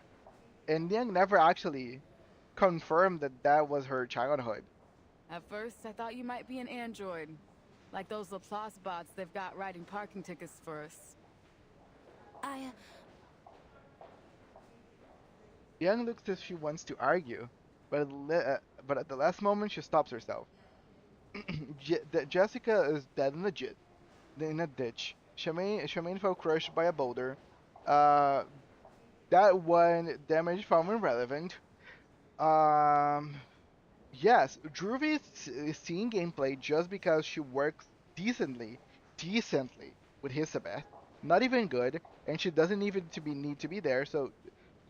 and Liang never actually confirmed that that was her childhood. At first, I thought you might be an android. Like those Laplace bots they've got writing parking tickets for us. Liang looks as if she wants to argue, but at the last moment she stops herself. Jessica is dead in a ditch. Charmaine fell crushed by a boulder. That one damage found irrelevant. Yes, Druvi is seeing gameplay just because she works decently with Hisabeth. Not even good, and she doesn't even need to be there. So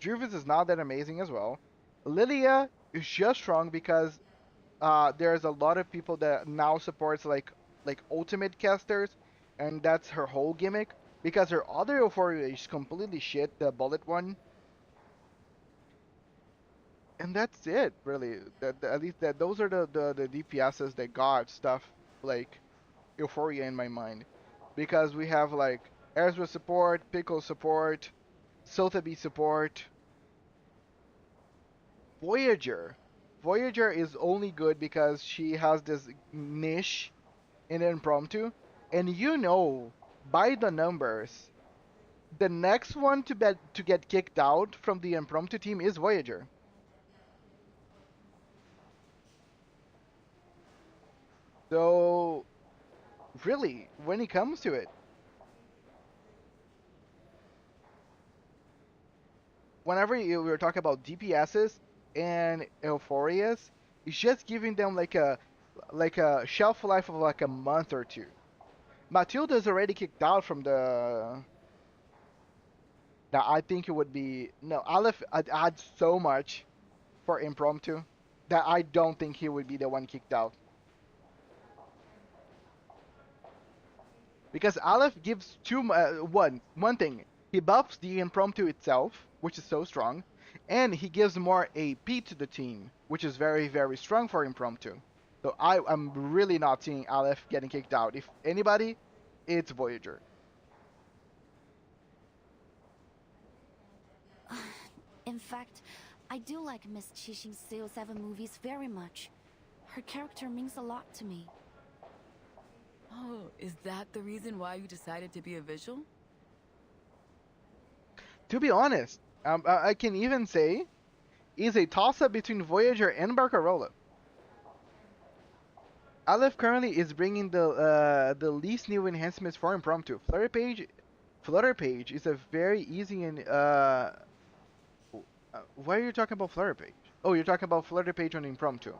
Druvis is not that amazing as well. Lilia is just strong because there's a lot of people that now supports like ultimate casters, and that's her whole gimmick. Because her other Euphoria is completely shit, the bullet one, and that's it really. At least that those are the DPSs that got stuff like Euphoria in my mind, because we have like Ezra support, Pickle support, Sotheby support, Voyager. Voyager is only good because she has this niche in impromptu, and you know by the numbers, the next one to get kicked out from the impromptu team is Voyager. So really, when it comes to it, whenever we're talking about DPSs and Euphorias, it's just giving them like a shelf life of like a month or two. Matilda's already kicked out from the. Now I think it would be no. Aleph had so much for impromptu that I don't think he would be the one kicked out. Because Aleph gives one thing. He buffs the impromptu itself, which is so strong, and he gives more AP to the team, which is very, very strong for impromptu. So I'm really not seeing Aleph getting kicked out. If anybody, it's Voyager. In fact, I do like Miss Qixing's CO7 movies very much. Her character means a lot to me. Oh, is that the reason why you decided to be a visual? To be honest, I can even say is a toss-up between Voyager and Barcarola. Aleph currently is bringing the least new enhancements for impromptu. Flutter Page is a very easy and why are you talking about Flutter Page? Oh, you're talking about Flutter Page on impromptu.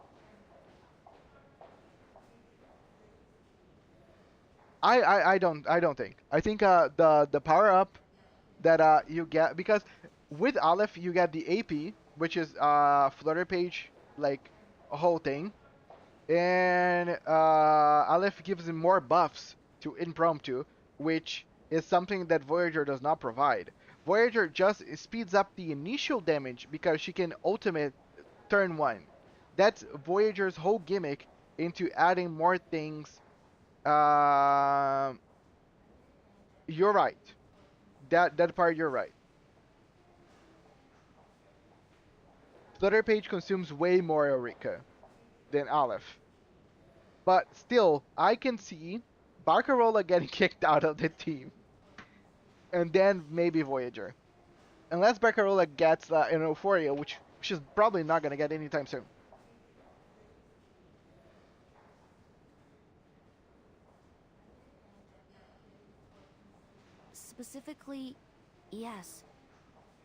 I don't think. I think the power up that you get, because with Aleph you get the AP, which is Flutter Page, like a whole thing, and Aleph gives him more buffs to impromptu, which is something that Voyager does not provide. Voyager just speeds up the initial damage because she can ultimate turn one. That's Voyager's whole gimmick into adding more things. Uh, you're right. That part you're right. Flutter Page consumes way more Eureka than Aleph. But still, I can see Barcarola getting kicked out of the team. And then maybe Voyager. Unless Barcarola gets an Euphoria, which she's probably not going to get anytime soon. Specifically, yes.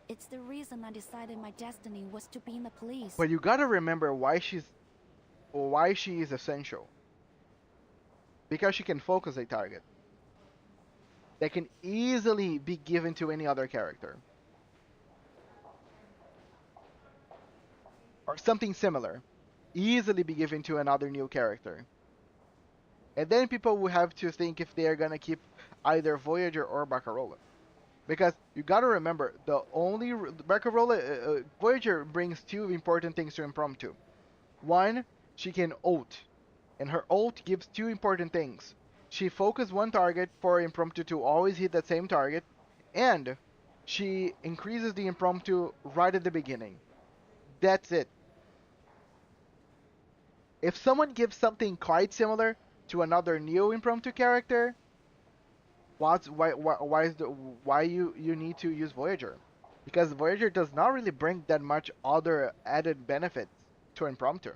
It's the reason I decided my destiny was to be in the police. But you gotta remember why she is essential. Because she can focus a target that can easily be given to any other character. or something similar easily be given to another new character. And then people will have to think if they are going to keep either Voyager or Barcarola. Because you got to remember, the only Barcarola, Voyager brings two important things to Impromptu. One, she can ult, and her ult gives two important things. She focuses one target for Impromptu to always hit that same target, and she increases the Impromptu right at the beginning. That's it. If someone gives something quite similar to another new Impromptu character, why you need to use Voyager? Because Voyager does not really bring that much other added benefits to Impromptu.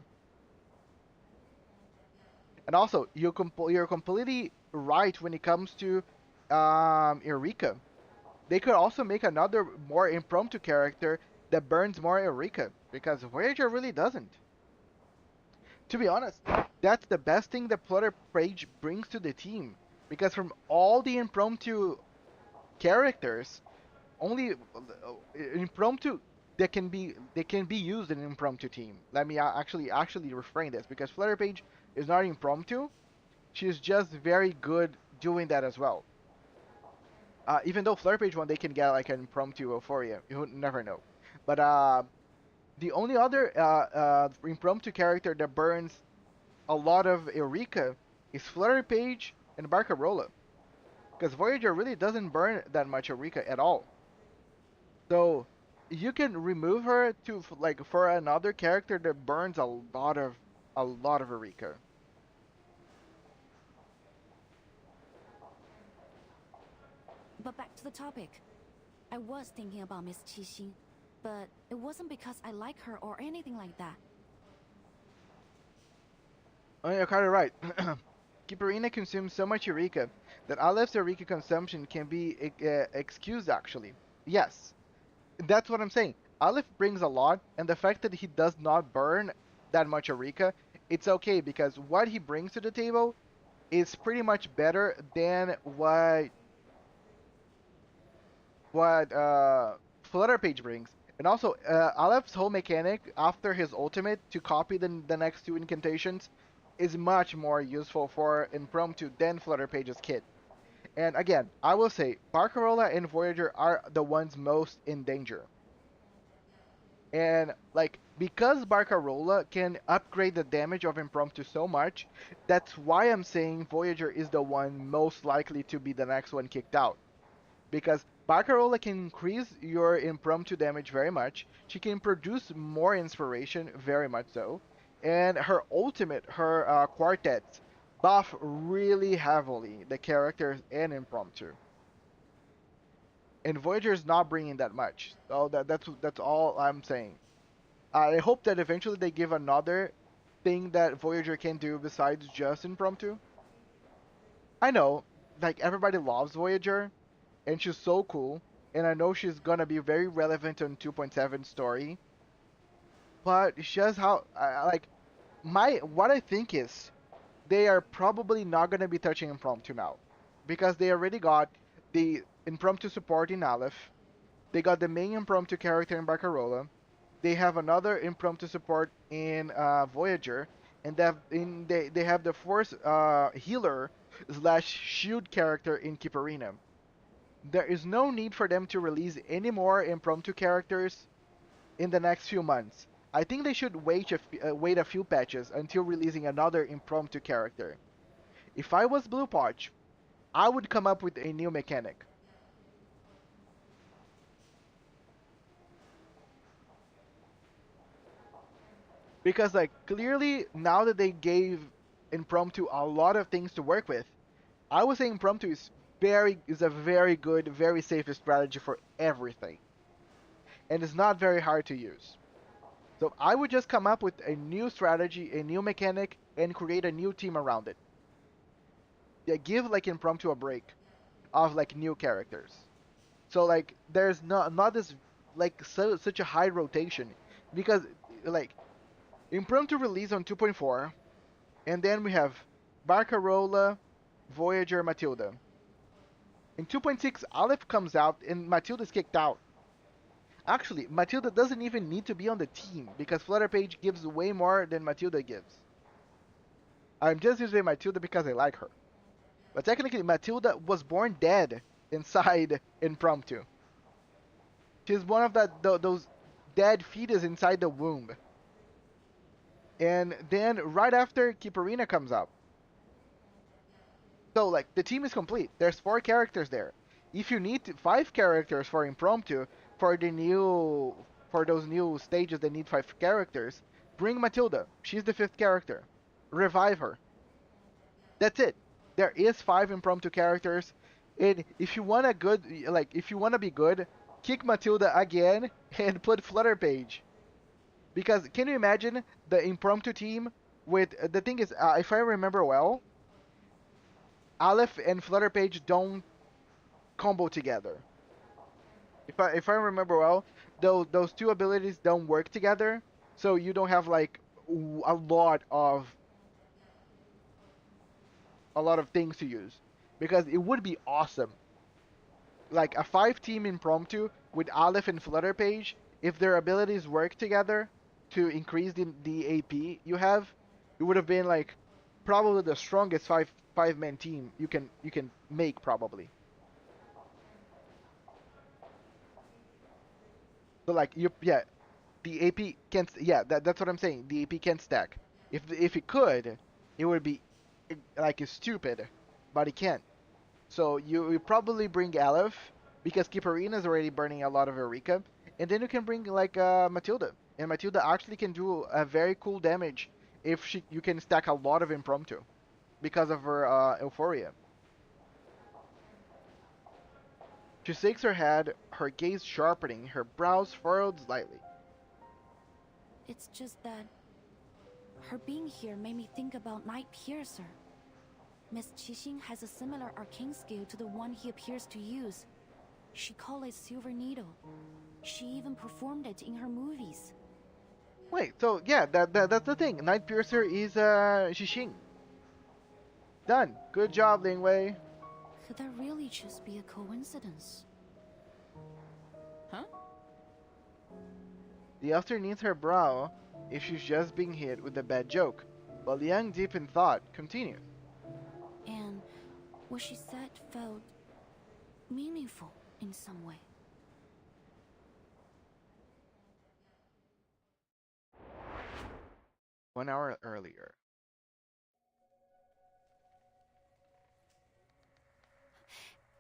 And also, you're completely right when it comes to Eureka. They could also make another more Impromptu character that burns more Eureka, because Voyager really doesn't. To be honest, that's the best thing that Flutter Page brings to the team, because from all the Impromptu characters, only Impromptu that can be used in an Impromptu team. Let me actually refrain this, because Flutter Page is not Impromptu. She's just very good doing that as well. Even though Flutter Page one, they can get like an Impromptu Euphoria. You never know. But the only other Impromptu character that burns a lot of Eureka is Flutter Page and Barcarola. Because Voyager really doesn't burn that much Eureka at all. So you can remove her to like for another character that burns a lot of Eureka. But back to the topic. I was thinking about Miss Qixin, but it wasn't because I like her or anything like that. Oh, you're kind of right. Kiparina consumes so much Eureka that Alep's Eureka consumption can be excused actually. Yes, that's what I'm saying. Aleph brings a lot, and the fact that he does not burn that much Eureka, it's okay, because what he brings to the table is pretty much better than what Flutter Page brings. And also, Aleph's whole mechanic after his ultimate to copy the next two incantations is much more useful for Impromptu than Flutter Page's kit. And again, I will say, Barcarola and Voyager are the ones most in danger. And like, because Barcarola can upgrade the damage of Impromptu so much, that's why I'm saying Voyager is the one most likely to be the next one kicked out. Because Barcarola can increase your Impromptu damage very much, she can produce more inspiration, very much so, and her ultimate, her quartets, buff really heavily the characters and Impromptu. And Voyager is not bringing that much, so that's all I'm saying. I hope that eventually they give another thing that Voyager can do besides just Impromptu. I know, like, everybody loves Voyager, and she's so cool, and I know she's gonna be very relevant on 2.7 story. But it's just how, what I think is, they are probably not gonna be touching Impromptu now, because they already got the Impromptu support in Aleph, they got the main Impromptu character in Barcarola, they have another Impromptu support in Voyager, and they have the Force healer slash shield character in Kiparina. There is no need for them to release any more Impromptu characters in the next few months. I think they should wait a few patches until releasing another Impromptu character. If I was Blue Potch, I would come up with a new mechanic. Because like clearly now that they gave Impromptu a lot of things to work with, I would say Impromptu is a very good, very safe strategy for everything. And it's not very hard to use. So I would just come up with a new strategy, a new mechanic, and create a new team around it. Yeah, give like Impromptu a break of like new characters. So like there's not this like such a high rotation, because like Impromptu release on 2.4, and then we have Barcarola, Voyager, Matilda. In 2.6, Aleph comes out and Matilda's kicked out. Actually, Matilda doesn't even need to be on the team because Flutter Page gives way more than Matilda gives. I'm just using Matilda because I like her. But technically, Matilda was born dead inside Impromptu. She's one of those dead fetus inside the womb. And then right after, Kiparina comes up. So like the team is complete. There's 4 characters there. If you need 5 characters for Impromptu for those new stages that need 5 characters, bring Matilda. She's the 5th character. Revive her. That's it. There is 5 Impromptu characters. And if you want if you want to be good, kick Matilda again and put Flutter Page. Because can you imagine the Impromptu team with the thing is, if I remember well, Aleph and Flutter Page don't combo together. If I remember well, those 2 abilities don't work together, so you don't have like a lot of things to use. Because it would be awesome, like a 5-team Impromptu with Aleph and Flutter Page. If their abilities work together to increase the AP you have, it would have been like probably the strongest five-man team you can make probably. So like the AP can't. Yeah, that's what I'm saying. The AP can't stack. If it could, it would be like stupid, but it can't. So you probably bring Aleph because Kiparina is already burning a lot of Eureka, and then you can bring like Matilda, and Matilda actually can do a very cool damage if you can stack a lot of Impromptu because of her Euphoria. She shakes her head, her gaze sharpening, her brows furrowed slightly. It's just that her being here made me think about Night Piercer. Miss Qixing has a similar arcane skill to the one he appears to use. She called it Silver Needle. She even performed it in her movies. Wait, so yeah, that's the thing. Night Piercer is Xixing. Done. Good job, Ling Wei. Could that really just be a coincidence? Huh? The elder knits her brow if she's just being hit with a bad joke, while Liang, deep in thought, continued. And what she said felt meaningful in some way. One hour earlier.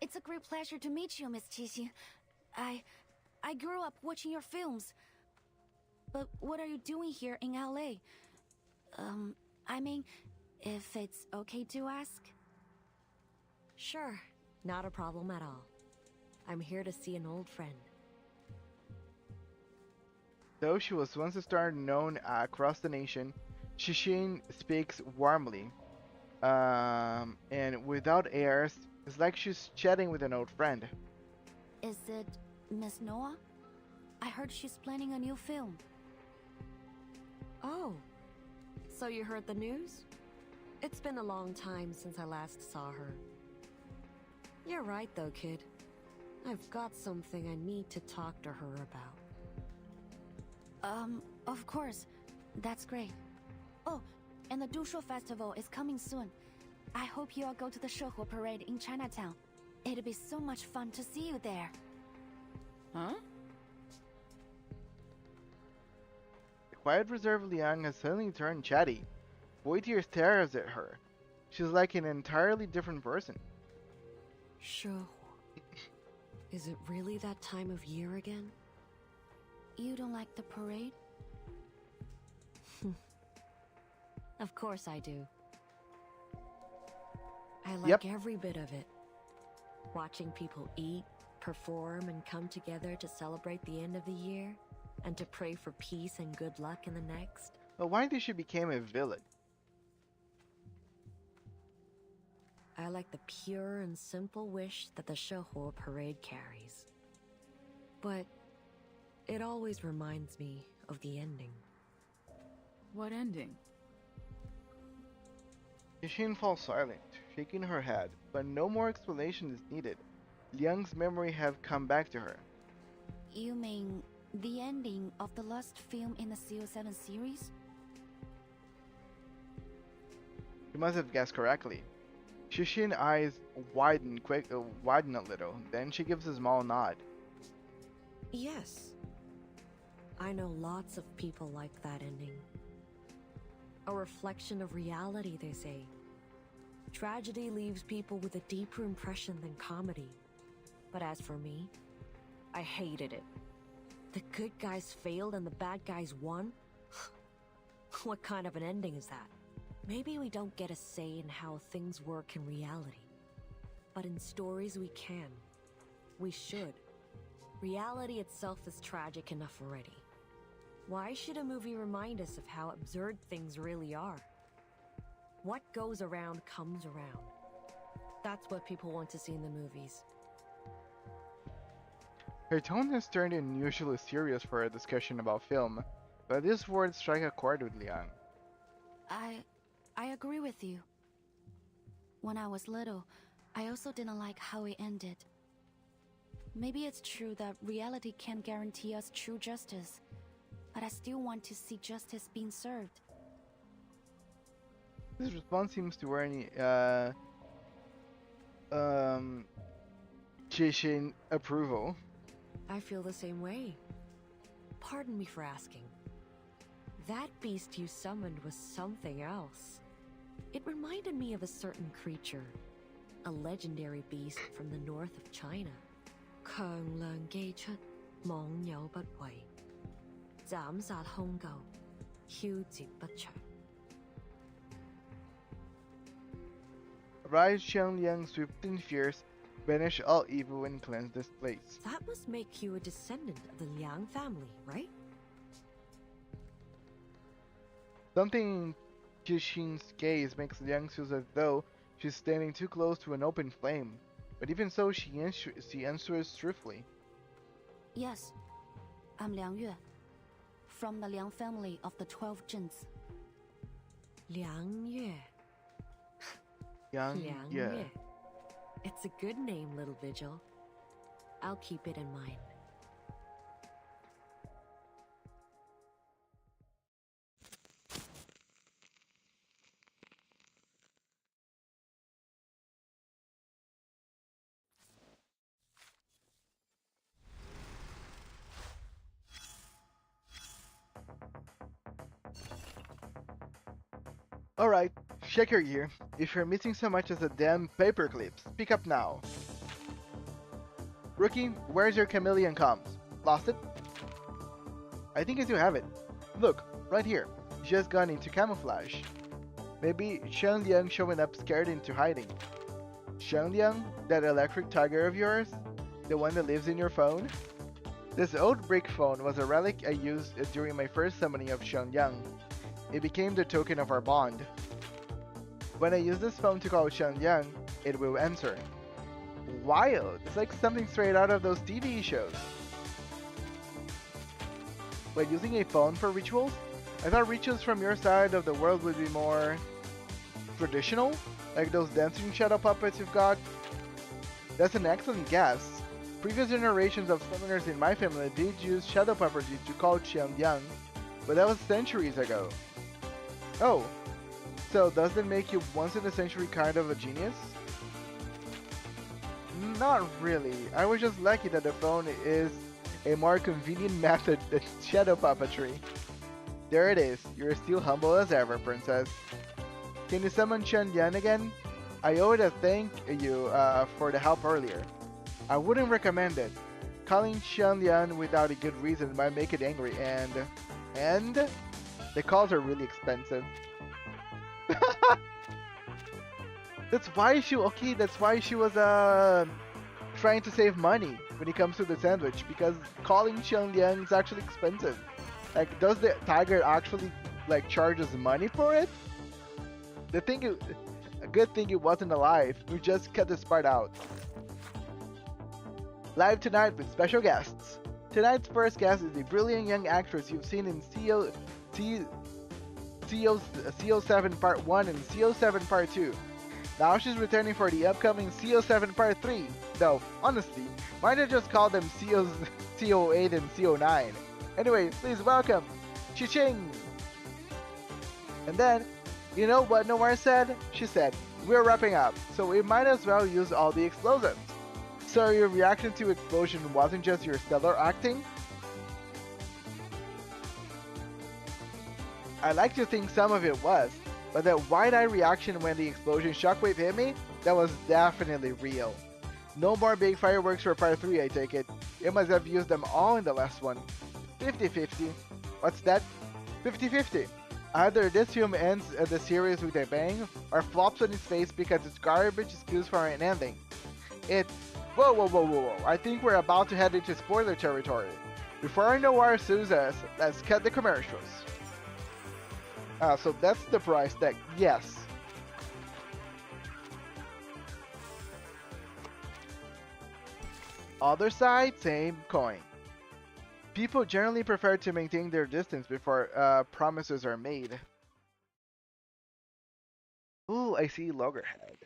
It's a great pleasure to meet you, Miss Qixing. I grew up watching your films. But what are you doing here in LA? I mean, if it's okay to ask? Sure, not a problem at all. I'm here to see an old friend. Though she was once a star known across the nation, Xixing speaks warmly, and without airs. It's like she's chatting with an old friend. Is it Miss Noah? I heard she's planning a new film. Oh, so you heard the news? It's been a long time since I last saw her. You're right though, kid. I've got something I need to talk to her about. Of course. That's great. Oh, and the Dushu Festival is coming soon. I hope you all go to the Shehu Parade in Chinatown. It'll be so much fun to see you there. Huh? The quiet, reserved Liang has suddenly turned chatty. Boitier stares at her. She's like an entirely different person. Shehu. Is it really that time of year again? You don't like the parade? Of course I do. I like every bit of it. Watching people eat, perform, and come together to celebrate the end of the year, and to pray for peace and good luck in the next. But why did she become a villain? I like the pure and simple wish that the Shehu parade carries. But it always reminds me of the ending. What ending? Xixing falls silent, shaking her head, but no more explanation is needed. Liang's memory have come back to her. You mean The ending of the last film in the CO7 series? You must have guessed correctly. Shishin eyes widen a little, then she gives a small nod. Yes. I know lots of people like that ending. A reflection of reality, they say. Tragedy leaves people with a deeper impression than comedy. But as for me, I hated it. The good guys failed and the bad guys won? What kind of an ending is that? Maybe we don't get a say in how things work in reality. But in stories we can. We should. Reality itself is tragic enough already. Why should a movie remind us of how absurd things really are? What goes around comes around. That's what people want to see in the movies. Her tone has turned unusually serious for a discussion about film, but these words strike a chord with Liang. I agree with you. When I was little, I also didn't like how it ended. Maybe it's true that reality can't guarantee us true justice, but I still want to see justice being served. This response seems to earn Jishin approval. I feel the same way. Pardon me for asking. That beast you summoned was something else. It reminded me of a certain creature, a legendary beast from the north of China. 強梁既出，網友不為，斬殺兇舊，梟截不長。 Rise Xiangliang, swift and fierce, banish all evil and cleanse this place. That must make you a descendant of the Liang family, right? Something in Jishin's gaze makes Liang feel as though she's standing too close to an open flame. But even so, she answers truthfully. Yes, I'm Liang Yue, from the Liang family of the 12 Zhens. Liang Yue. Liang Yue. It's a good name, little Vigil. I'll keep it in mind. Alright, check your gear. If you're missing so much as a damn paperclip, speak up now. Rookie, where's your chameleon comms? Lost it? I think I still have it. Look, right here. Just gone into camouflage. Maybe Shenliang showing up scared into hiding. Shenliang, that electric tiger of yours? The one that lives in your phone? This old brick phone was a relic I used during my first summoning of Shenliang. It became the token of our bond. When I use this phone to call Shenliang, it will answer. Wild! It's like something straight out of those TV shows. Wait, using a phone for rituals? I thought rituals from your side of the world would be more traditional? Like those dancing shadow puppets you've got? That's an excellent guess. Previous generations of summoners in my family did use shadow puppetry to call Shenliang, but that was centuries ago. Oh, so does that make you once in a century kind of a genius? Not really. I was just lucky that the phone is a more convenient method than shadow puppetry. There it is. You're still humble as ever, princess. Can you summon Shenliang again? I owe it a thank you for the help earlier. I wouldn't recommend it. Calling Shenliang without a good reason might make it angry and the calls are really expensive. That's why she was trying to save money when it comes to the sandwich, because calling Shenliang is actually expensive. Like, does the tiger actually like charges money for it? A good thing it wasn't alive. We just cut this part out. Live tonight with special guests. Tonight's first guest is the brilliant young actress you've seen in CO7 Part 1 and CO7 Part 2. Now she's returning for the upcoming CO7 Part 3. Though, honestly, why not just call them CO8 and CO9. Anyway, please welcome Chi-Ching! And then, you know what Noir said? She said, we're wrapping up, so we might as well use all the explosions. So your reaction to explosion wasn't just your stellar acting? I like to think some of it was, but that wide-eye reaction when the explosion shockwave hit me, that was definitely real. No more big fireworks for part 3, I take it. It must have used them all in the last one. 50-50. What's that? 50-50. Either this film ends the series with a bang, or flops on its face because it's garbage excuse for an ending. Whoa, whoa, whoa, whoa, whoa. I think we're about to head into spoiler territory. Before Noir sues us, let's cut the commercials. So that's the price tag, yes. Other side, same coin. People generally prefer to maintain their distance before promises are made. Ooh, I see Loggerhead.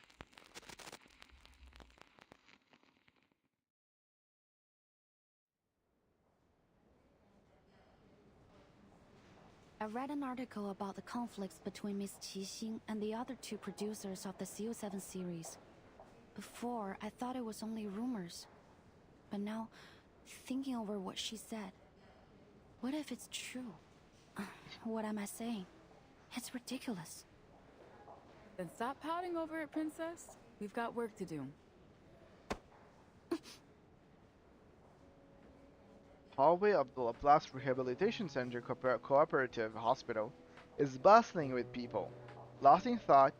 I read an article about the conflicts between Miss Qixing and the other two producers of the CO7 series. Before, I thought it was only rumors. But now, thinking over what she said, what if it's true? What am I saying? It's ridiculous. Then stop pouting over it, Princess. We've got work to do. Hallway of the Laplace Rehabilitation Center Cooperative Hospital is bustling with people. Lost in thought,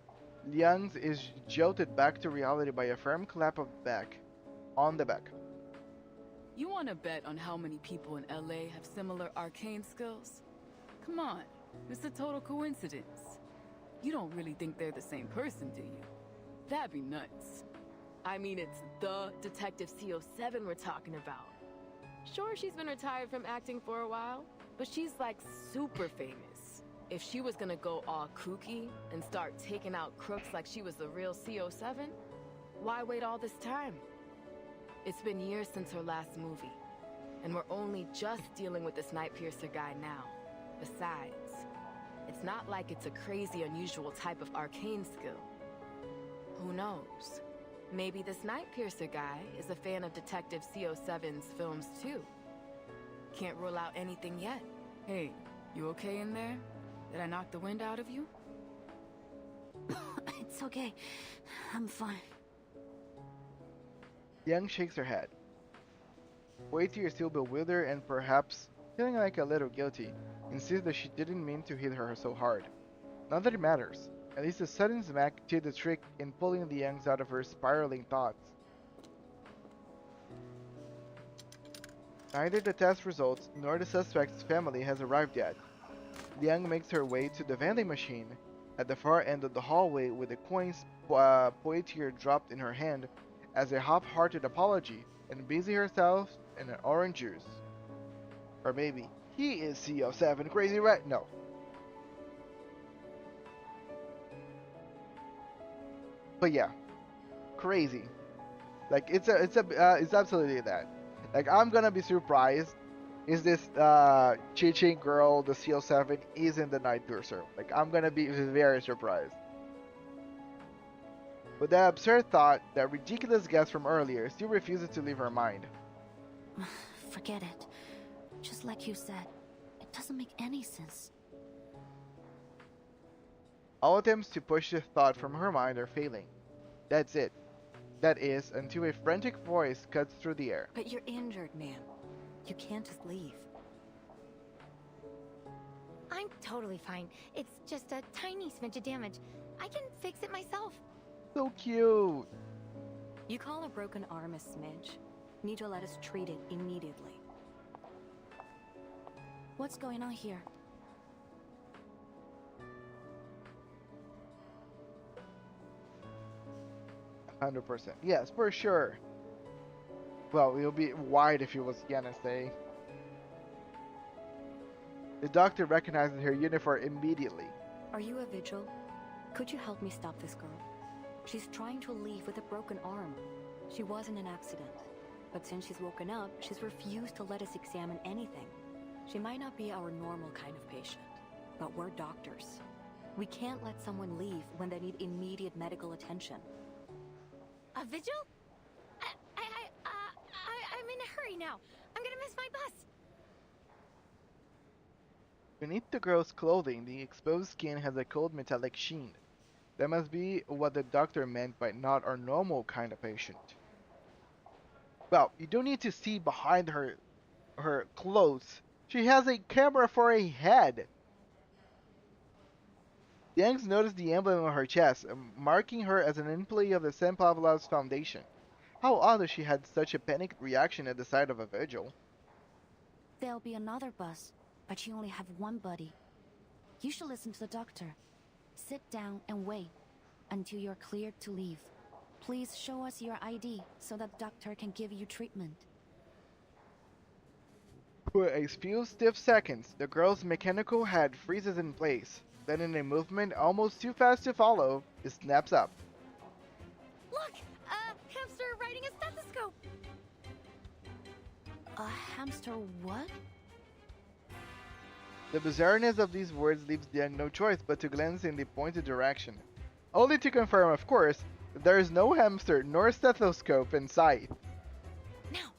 Liang is jolted back to reality by a firm clap of back. On the back. You want to bet on how many people in LA have similar arcane skills? Come on, it's a total coincidence. You don't really think they're the same person, do you? That'd be nuts. I mean, it's the Detective CO7 we're talking about. Sure, she's been retired from acting for a while, but she's like super famous. If she was gonna go all kooky and start taking out crooks like she was the real CO7, why wait all this time? It's been years since her last movie, and we're only just dealing with this Snipepiercer guy now. Besides, it's not like it's a crazy unusual type of arcane skill. Who knows? Maybe the Snipepiercer guy is a fan of Detective CO7's films too. Can't rule out anything yet. Hey, you okay in there? Did I knock the wind out of you? It's okay. I'm fine. Yang shakes her head. Waitier is still bewildered and perhaps feeling like a little guilty, insists that she didn't mean to hit her so hard. Not that it matters. At least the sudden smack did the trick in pulling the Yangs out of her spiraling thoughts. Neither the test results nor the suspect's family has arrived yet. Liang makes her way to the vending machine at the far end of the hallway with the coins Poitier dropped in her hand as a half-hearted apology and busy herself in an orange juice. Or maybe he is CO7 crazy right? No. But yeah, crazy. Like it's absolutely that. Like I'm gonna be surprised. Is this Chi-Ching girl, the CO7, isn't the Snipepiercer? Like I'm gonna be very surprised. But that absurd thought, that ridiculous guess from earlier, still refuses to leave her mind. Forget it. Just like you said, it doesn't make any sense. All attempts to push the thought from her mind are failing. That's it. That is, until a frantic voice cuts through the air. But you're injured, man. You can't just leave. I'm totally fine. It's just a tiny smidge of damage. I can fix it myself. So cute. You call a broken arm a smidge? Need to let us treat it immediately. What's going on here? %. Yes, for sure. Well, it'll be wide if it was Yanase. The doctor recognizes her uniform immediately. Are you a vigil? Could you help me stop this girl? She's trying to leave with a broken arm. She was in an accident. But since she's woken up, she's refused to let us examine anything. She might not be our normal kind of patient, but we're doctors. We can't let someone leave when they need immediate medical attention. A vigil? I'm in a hurry now. I'm gonna miss my bus. Beneath the girl's clothing, the exposed skin has a cold metallic sheen. That must be what the doctor meant by not our normal kind of patient. Well, you don't need to see behind her clothes. She has a camera for a head. Yangs noticed the emblem on her chest, marking her as an employee of the St. Pavlov's Foundation. How odd that she had such a panicked reaction at the sight of a vigil. There'll be another bus, but you only have one buddy. You should listen to the doctor. Sit down and wait until you're cleared to leave. Please show us your ID so that the doctor can give you treatment. For a few stiff seconds, the girl's mechanical head freezes in place. Then in a movement almost too fast to follow, it snaps up. Look! A hamster riding a stethoscope! A hamster what? The bizarreness of these words leaves the young no choice but to glance in the pointed direction. Only to confirm, of course, that there is no hamster nor stethoscope in sight. Now!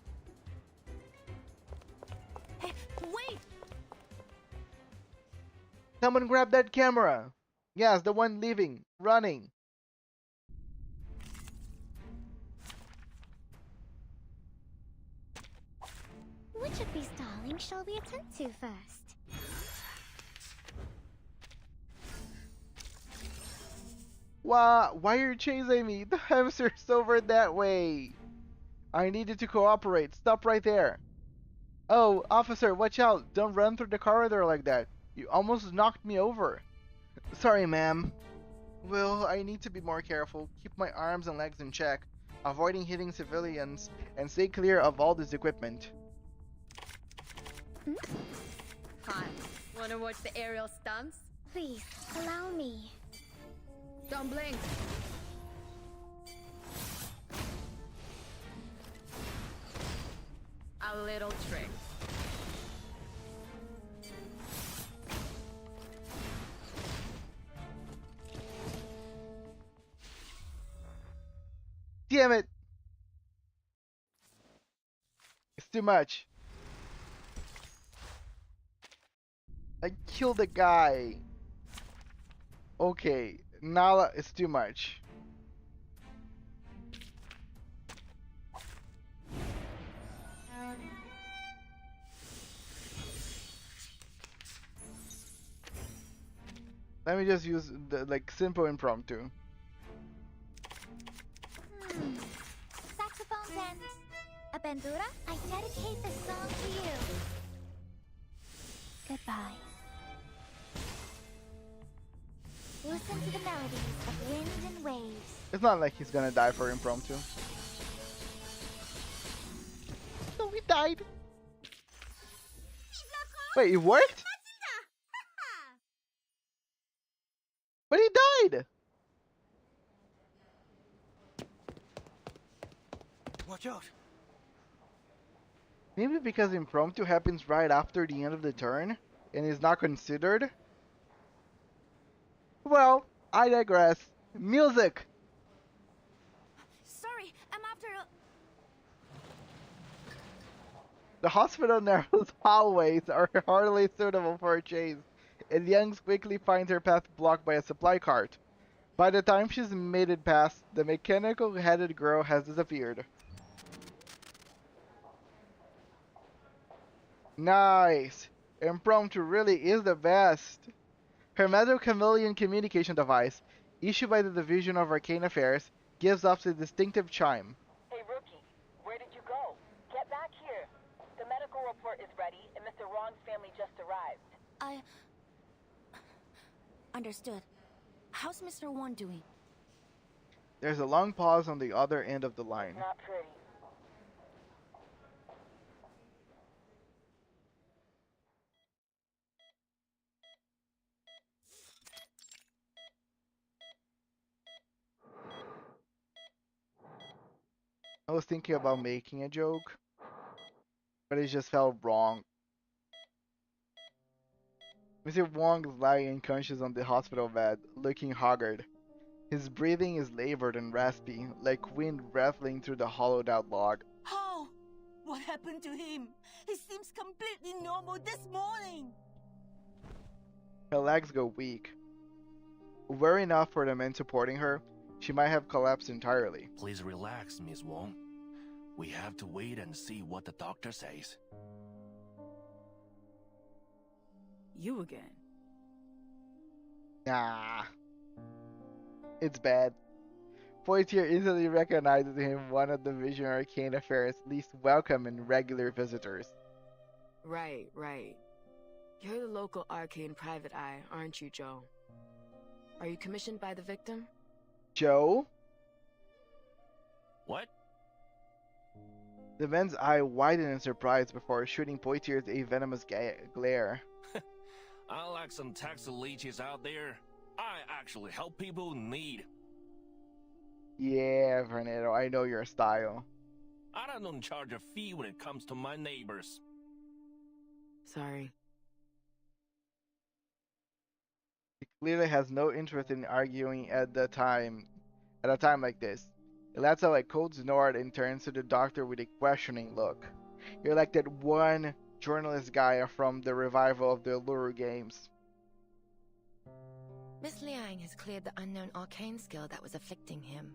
Hey, wait! Someone grab that camera! Yes, the one leaving, running. Which of these darlings shall we attend to first? Why are you chasing me? The hamster's over that way. I needed to cooperate. Stop right there. Oh, officer, watch out. Don't run through the corridor like that. You almost knocked me over. Sorry, ma'am. Well, I need to be more careful. Keep my arms and legs in check, avoiding hitting civilians, and stay clear of all this equipment. Hi, wanna watch the aerial stunts? Please, allow me. Don't blink. A little trick. Damn it! It's too much. I killed a guy. Okay, Nala is too much. Let me just use the simple impromptu. Saxophones and a bandura? I dedicate this song to you. Goodbye. Listen to the melodies of wind and waves. It's not like he's gonna die for impromptu. No, he died. Wait, it worked? But he died! Watch out! Maybe because impromptu happens right after the end of the turn and is not considered? Well, I digress. Music! Sorry, I'm after a... The hospital narrow hallways are hardly suitable for a chase, and Youngs quickly finds her path blocked by a supply cart. By the time she's made it past, the mechanical-headed girl has disappeared. Nice! Impromptu really is the best! Her Metal Chameleon communication device, issued by the Division of Arcane Affairs, gives off the distinctive chime. Hey, Rookie, where did you go? Get back here. The medical report is ready, and Mr. Wong's family just arrived. Understood. How's Mr. Wong doing? There's a long pause on the other end of the line. Not pretty. was thinking about making a joke, but it just felt wrong. Mr. Wong is lying unconscious on the hospital bed, looking haggard. His breathing is labored and raspy, like wind rattling through the hollowed out log. How? What happened to him? He seems completely normal this morning. Her legs go weak. Were enough for the men supporting her, she might have collapsed entirely. Please relax, Miss Wong. We have to wait and see what the doctor says. You again. Nah. It's bad. Poitier instantly recognizes him one of the Vision Arcane Affair's least welcome and regular visitors. Right. You're the local arcane private eye, aren't you, Joe? Are you commissioned by the victim? Joe? What? The man's eye widened in surprise before shooting Poitier's a venomous glare. Unlike some taxi leeches out there, I actually help people in need. Yeah, Fernando, I know your style. I don't charge a fee when it comes to my neighbors. Sorry. He clearly has no interest in arguing at a time like this. He lets out a cold snort and turns to the doctor with a questioning look. You're like that one journalist guy from the revival of the Lure games. Miss Liang has cleared the unknown arcane skill that was afflicting him.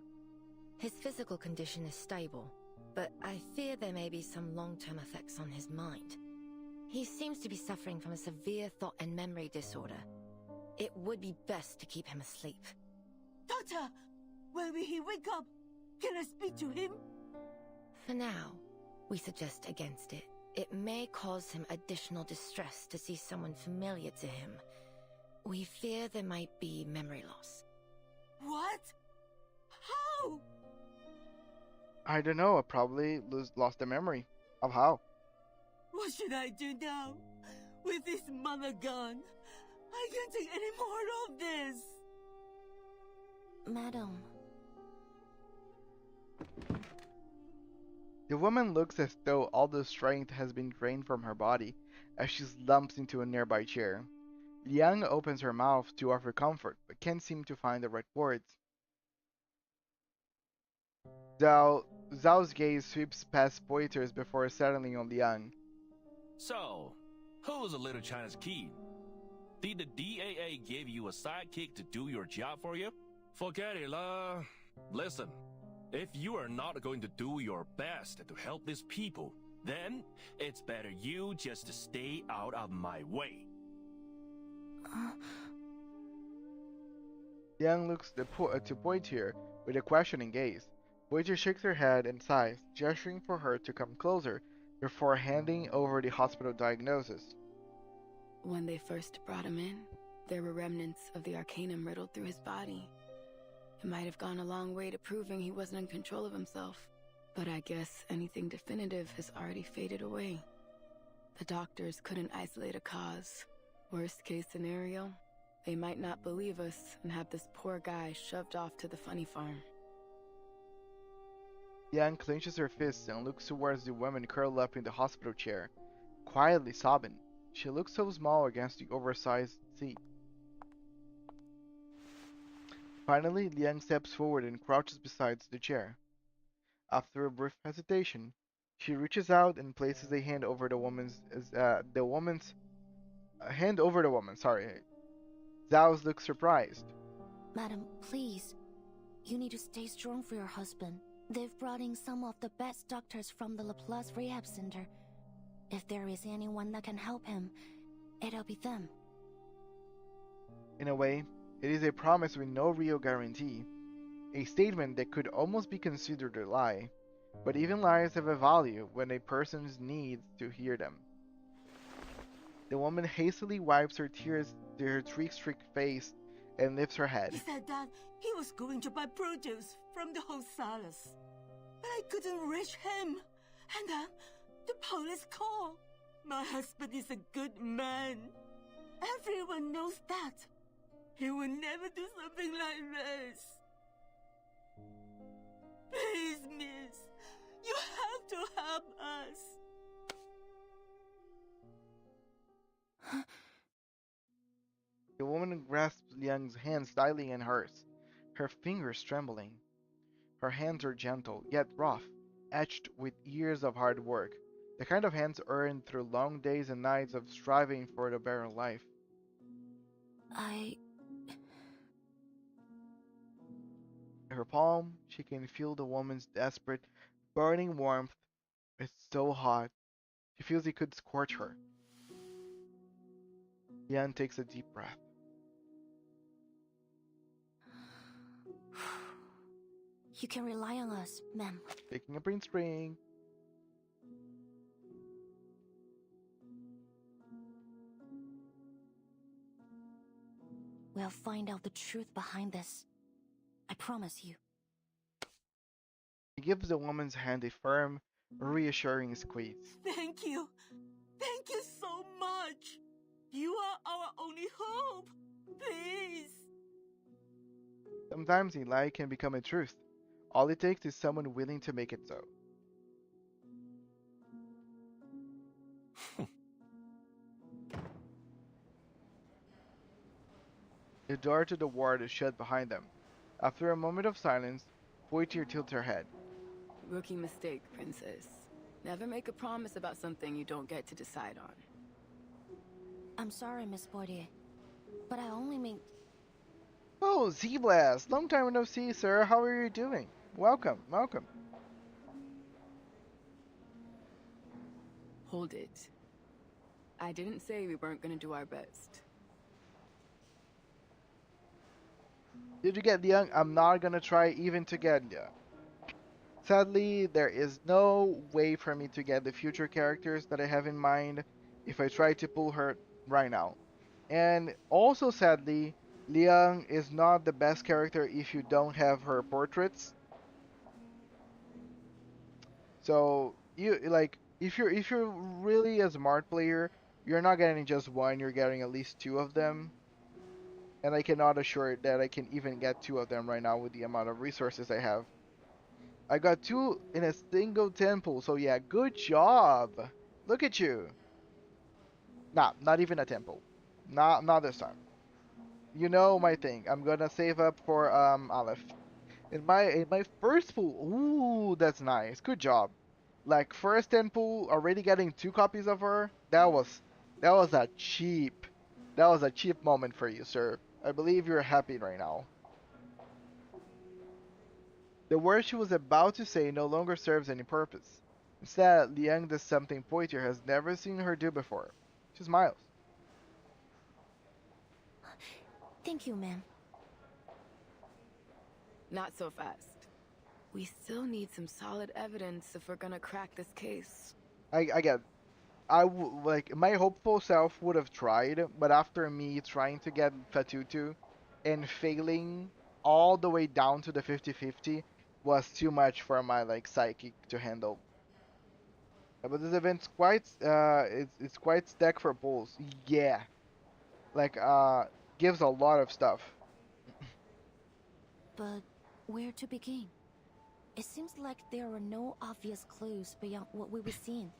His physical condition is stable, but I fear there may be some long-term effects on his mind. He seems to be suffering from a severe thought and memory disorder. It would be best to keep him asleep. Doctor, when will he wake up? Can I speak to him? For now, we suggest against it. It may cause him additional distress to see someone familiar to him. We fear there might be memory loss. What? How? I don't know, I probably lost the memory. Of how? What should I do now? With this mother gone, I can't take any more of this. Madam. The woman looks as though all the strength has been drained from her body as she slumps into a nearby chair. Liang opens her mouth to offer comfort, but can't seem to find the right words. Zhao's gaze sweeps past Poiters before settling on Liang. So, who's a little Chinese kid? Did the DAA give you a sidekick to do your job for you? Forget it, lah. Listen, if you are not going to do your best to help these people, then it's better you just stay out of my way. Liang looks to Poitier with a questioning gaze. Poitier shakes her head and sighs, gesturing for her to come closer before handing over the hospital diagnosis. When they first brought him in, there were remnants of the arcanum riddled through his body. It might have gone a long way to proving he wasn't in control of himself, but I guess anything definitive has already faded away. The doctors couldn't isolate a cause. Worst case scenario, they might not believe us and have this poor guy shoved off to the funny farm. Yang clenches her fists and looks towards the woman curled up in the hospital chair, quietly sobbing. She looks so small against the oversized seat. Finally, Liang steps forward and crouches beside the chair. After a brief hesitation, she reaches out and places a hand over the woman's. Sorry. Zhao looks surprised. Madam, please. You need to stay strong for your husband. They've brought in some of the best doctors from the Laplace Rehab Center. If there is anyone that can help him, it'll be them. In a way, it is a promise with no real guarantee. A statement that could almost be considered a lie. But even lies have a value when a person needs to hear them. The woman hastily wipes her tears to her streaked face and lifts her head. He said that he was going to buy produce from the wholesalers. But I couldn't reach him. And then the police called. My husband is a good man. Everyone knows that. He would never do something like this. Please, miss. have to help us. The woman grasps Liang's hands tightly in hers, her fingers trembling. Her hands are gentle, yet rough, etched with years of hard work, the kind of hands earned through long days and nights of striving for a better life. In her palm, she can feel the woman's desperate, burning warmth. It's so hot. She feels it could scorch her. Liang takes a deep breath. You can rely on us, ma'am. Taking a print string. We'll find out the truth behind this. I promise you. He gives the woman's hand a firm, reassuring squeeze. Thank you. Thank you so much. You are our only hope. Please. Sometimes a lie can become a truth. All it takes is someone willing to make it so. The door to the ward is shut behind them. After a moment of silence, Poitier tilts her head. Rookie mistake, Princess. Never make a promise about something you don't get to decide on. I'm sorry, Miss Poitier, but I only mean... Oh, Z-Blast! Long time no see, sir. How are you doing? Welcome, welcome. Hold it. I didn't say we weren't gonna do our best. Did you get Liang? I'm not gonna try even to get Liang. Sadly, there is no way for me to get the future characters that I have in mind if I try to pull her right now. And also sadly, Liang is not the best character if you don't have her portraits. So you like if you're really a smart player, you're not getting just one, you're getting at least two of them. And I cannot assure that I can even get two of them right now with the amount of resources I have. I got two in a single temple, so yeah, good job. Look at you. Nah, not even a temple. Not this time. You know my thing. I'm gonna save up for Aleph. In my first pool, ooh, that's nice. Good job. Like first 10 pool, already getting 2 copies of her. That was a cheap moment for you, sir. I believe you're happy right now. The word she was about to say no longer serves any purpose. Instead, Liang does something Poitier has never seen her do before. She smiles. Thank you, ma'am. Not so fast. We still need some solid evidence if we're gonna crack this case. I get. Like my hopeful self would have tried, but after me trying to get Fatutu and failing all the way down to the 50-50 was too much for my like psychic to handle. But this event's quite it's quite stacked for pulls. Yeah. Like gives a lot of stuff. But where to begin? It seems like there are no obvious clues beyond what we were seeing.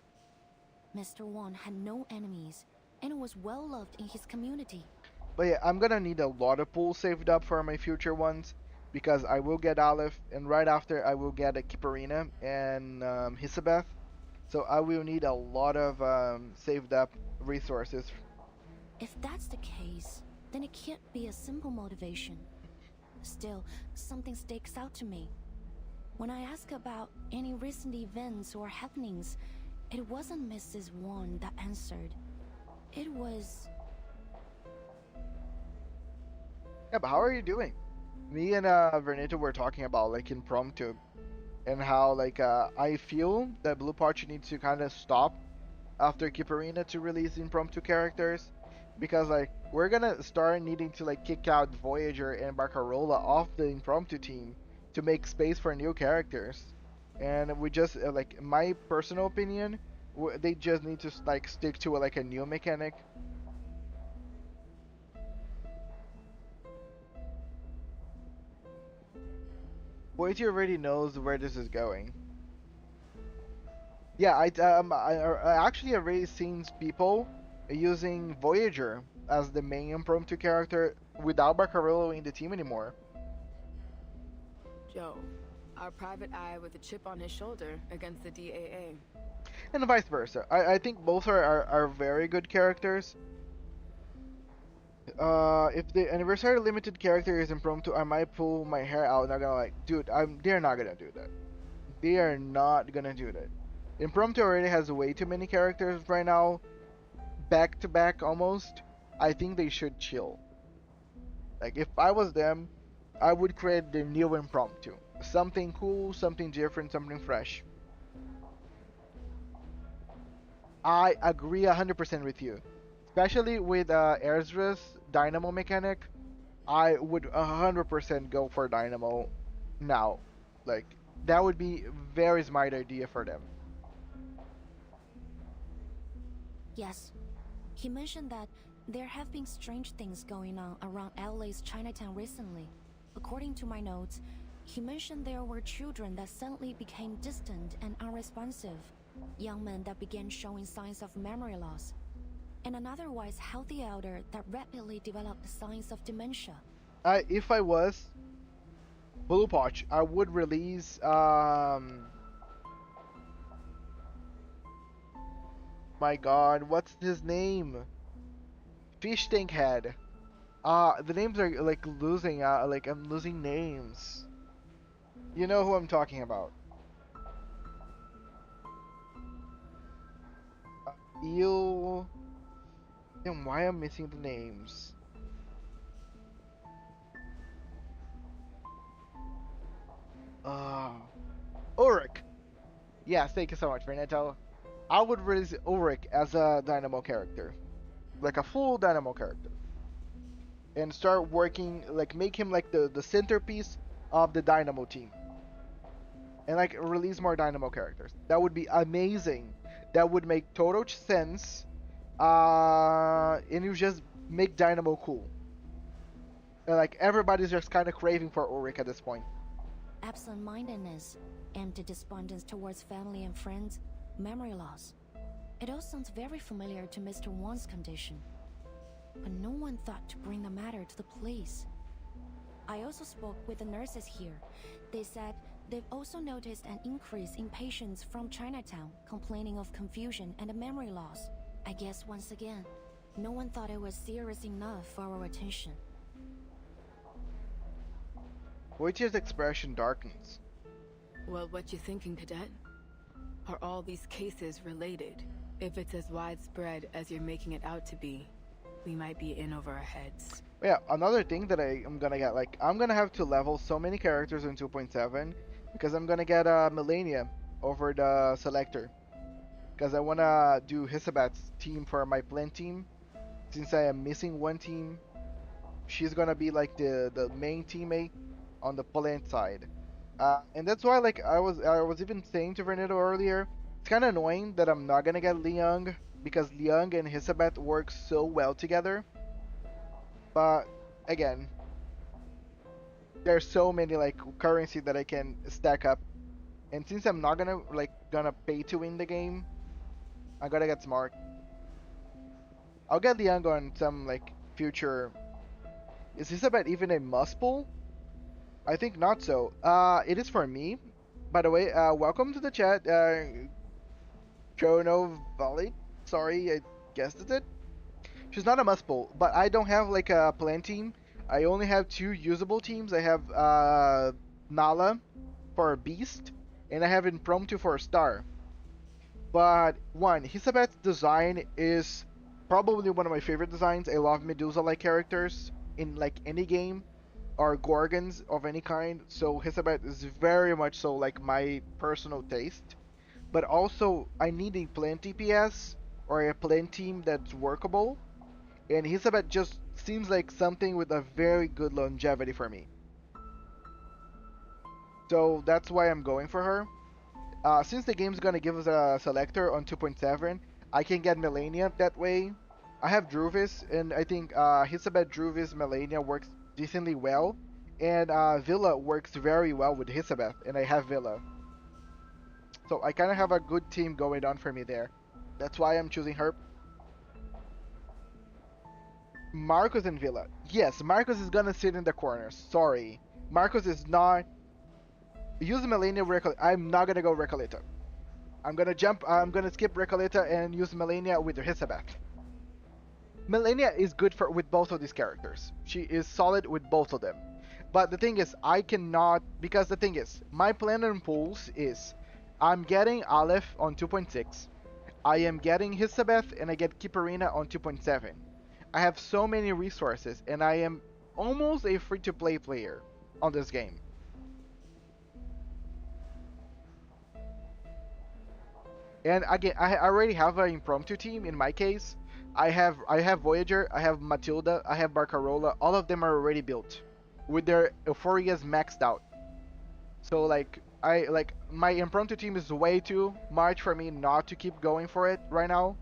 Mr. Wong had no enemies, and was well loved in his community. But yeah, I'm gonna need a lot of pools saved up for my future ones, because I will get Aleph, and right after I will get a Kiparina and Hisabeth. So I will need a lot of saved up resources. If that's the case, then it can't be a simple motivation. Still, something sticks out to me. When I ask about any recent events or happenings, it wasn't Mrs. Wong that answered. It was... Yeah, but how are you doing? Me and Vernita were talking about like impromptu, and how like I feel that Blue Party needs to kind of stop after Kiparina to release impromptu characters, because like we're gonna start needing to like kick out Voyager and Barcarola off the impromptu team to make space for new characters. And we just like in my personal opinion, they just need to like stick to like a new mechanic. Boise already knows where this is going. Yeah, I actually already seen people using Voyager as the main impromptu character without Baccarillo in the team anymore. Joe, our private eye with a chip on his shoulder against the DAA. And vice versa. I think both are very good characters. If the anniversary limited character is impromptu, I might pull my hair out. Not gonna like, dude, they're not gonna do that. They are not gonna do that. Impromptu already has way too many characters right now, back to back almost. I think they should chill. Like if I was them, I would create the new impromptu. Something cool, something different, something fresh. I agree 100% with you. Especially with Ezra's Dynamo mechanic, I would 100% go for Dynamo now. Like, that would be very smart idea for them. Yes. He mentioned that there have been strange things going on around LA's Chinatown recently. According to my notes, he mentioned there were children that suddenly became distant and unresponsive, young men that began showing signs of memory loss, and an otherwise healthy elder that rapidly developed signs of dementia. If I was Blue Potch, I would release my god, what's his name? Fish Tank Head. The names are like losing like I'm losing names. You know who I'm talking about. Eel. Then why am I missing the names? Ulrich. Yes, thank you so much, Fernando. I would release Ulrich as a Dynamo character. Like a full Dynamo character. And start working, like make him like the centerpiece of the Dynamo team. And like release more Dynamo characters. That would be amazing. That would make total sense. And you just make Dynamo cool. And like everybody's just kind of craving for Ulrich at this point. Absent-mindedness, empty despondence towards family and friends, memory loss. It all sounds very familiar to Mr. Wang's condition. But no one thought to bring the matter to the police. I also spoke with the nurses here. They said they've also noticed an increase in patients from Chinatown complaining of confusion and memory loss. I guess once again, no one thought it was serious enough for our attention. Wojciech's expression darkens. Well, what you thinking, Cadet? Are all these cases related? If it's as widespread as you're making it out to be, we might be in over our heads. Yeah, another thing that I'm gonna get, like, I'm gonna have to level so many characters in 2.7 because I'm gonna get Melania over the Selector. Because I wanna do Hisabat's team for my plant team. Since I am missing one team, she's gonna be like the main teammate on the plant side. And that's why, like, I was even saying to Fernando earlier, it's kind of annoying that I'm not gonna get Liang because Liang and Hisabat work so well together. But again, there's so many like currency that I can stack up, and since I'm not gonna pay to win the game, I gotta get smart. I'll get Liang on some like future. Is Hisabat even a must pull? I think not so. It is for me. By the way, welcome to the chat. Chono Valley. Sorry, I guessed it. She's not a must pull, but I don't have like a plan team. I only have 2 usable teams. I have Nala for a beast, and I have Impromptu for a star. But one, Hisabat's design is probably one of my favorite designs. I love Medusa-like characters in like any game, or Gorgons of any kind. So Hisabat is very much so like my personal taste. But also, I need a plan TPS or a plan team that's workable. And Hisabat just seems like something with a very good longevity for me. So that's why I'm going for her. Since the game's gonna give us a selector on 2.7, I can get Melania that way. I have Druvis, and I think Hisabat, Druvis, Melania works decently well. And Villa works very well with Hisabat, and I have Villa. So I kind of have a good team going on for me there. That's why I'm choosing her. Marcus and Villa. Yes, Marcus is gonna sit in the corners. Sorry. Marcus is not... Use Melania Recoleta. I'm not gonna go Recoleta. I'm gonna skip Recoleta and use Melania with Hisabat. Melania is good with both of these characters. She is solid with both of them. But the thing is, I cannot... Because the thing is, my plan and pools is... I'm getting Aleph on 2.6. I am getting Hisabeth and I get Kiparina on 2.7. I have so many resources and I am almost a free-to-play player on this game. And again, I already have an impromptu team in my case. I have Voyager, I have Matilda, I have Barcarola. All of them are already built with their Euphorias maxed out. So like my impromptu team is way too much for me not to keep going for it right now.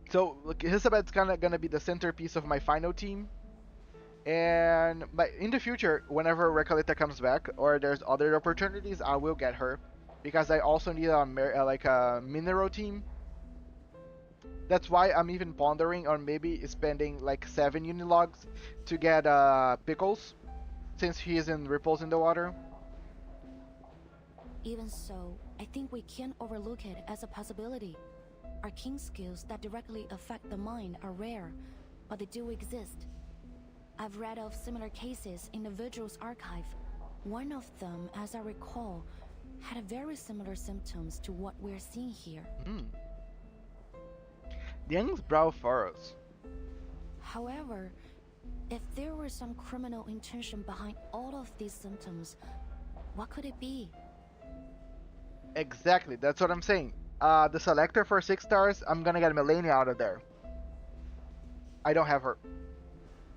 So look, Hisabet's kind of gonna be the centerpiece of my final team. And but in the future, whenever Recoleta comes back or there's other opportunities, I will get her because I also need a mineral team. That's why I'm even pondering on maybe spending like 7 Unilogs to get Pickles, since he is in Ripples in the Water. Even so, I think we can't overlook it as a possibility. Arcane skills that directly affect the mind are rare, but they do exist. I've read of similar cases in the Vigil's archive. One of them, as I recall, had very similar symptoms to what we're seeing here. The young's brow furrows. However, if there were some criminal intention behind all of these symptoms, what could it be? Exactly, that's what I'm saying. The selector for 6 stars, I'm gonna get Melania out of there. I don't have her.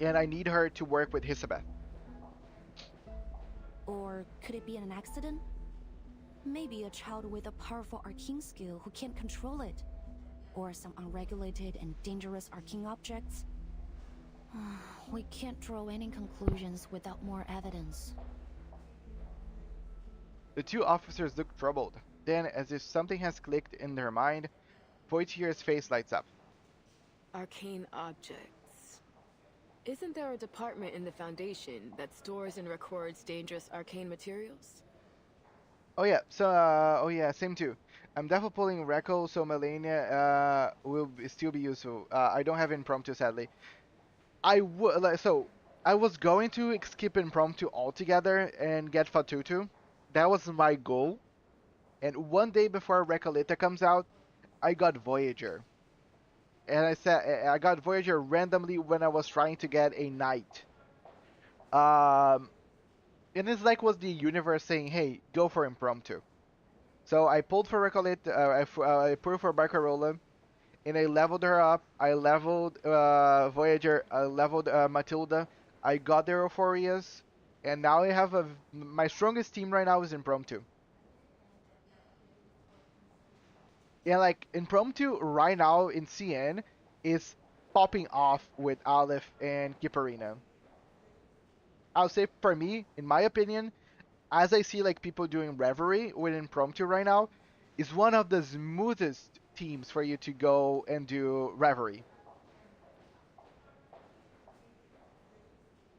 And I need her to work with Hisabeth. Or could it be an accident? Maybe a child with a powerful arcane skill who can't control it. Or some unregulated and dangerous arcane objects. We can't draw any conclusions without more evidence. The two officers look troubled. Then, as if something has clicked in their mind, Poitier's face lights up. Arcane objects. Isn't there a department in the Foundation that stores and records dangerous arcane materials? Oh yeah, so same too. I'm definitely pulling Reco, so Melania will still be useful. I don't have impromptu, sadly. I was going to skip impromptu altogether and get Fatutu. That was my goal. And one day before Recoleta comes out, I got Voyager. And I got Voyager randomly when I was trying to get a Knight. And it's like was the universe saying, hey, go for impromptu. So I pulled for Recoleta, I pulled for Barcarola, and I leveled her up. I leveled Voyager, I leveled Matilda. I got their Euphorias, and now I have my strongest team right now is impromptu. Yeah, like impromptu right now in CN is popping off with Aleph and Kiparina. I'll say for me, in my opinion, as I see like people doing Reverie with impromptu right now, is one of the smoothest teams for you to go and do Reverie.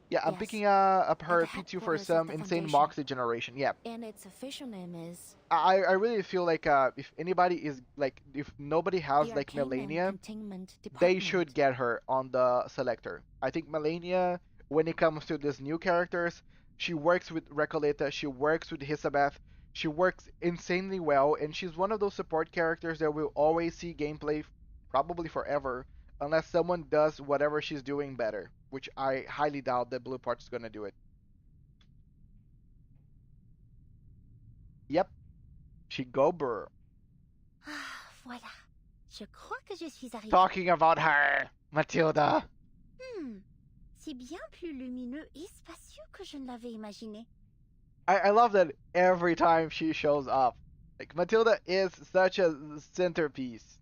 Yeah, I'm picking up her P2 for some insane Moxie generation. Yeah. And its official name is... I really feel like if anybody is like, if nobody has like Melania, they should get her on the selector. I think Melania, when it comes to these new characters, she works with Recoleta, she works with Hisabeth, she works insanely well, and she's one of those support characters that will always see gameplay probably forever, unless someone does whatever she's doing better, which I highly doubt that Blue Part's gonna do it. Yep, she go burr. Voilà. Je crois que je suis arrivée. Talking about her, Matilda. C'est bien plus lumineux et spacieux que je ne l'avais imaginé. I love that every time she shows up. Like, Matilda is such a centerpiece.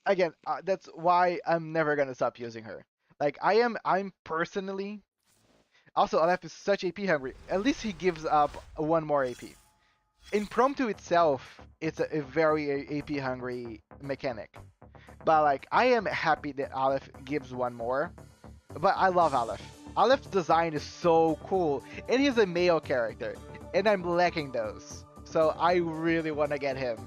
Again, that's why I'm never gonna stop using her. Like I'm personally. Also, Aleph is such AP hungry. At least he gives up one more AP. In Prompto itself, it's a very AP hungry mechanic. But like, I am happy that Aleph gives one more. But I love Aleph. Aleph's design is so cool, and he's a male character, and I'm lacking those. So I really want to get him.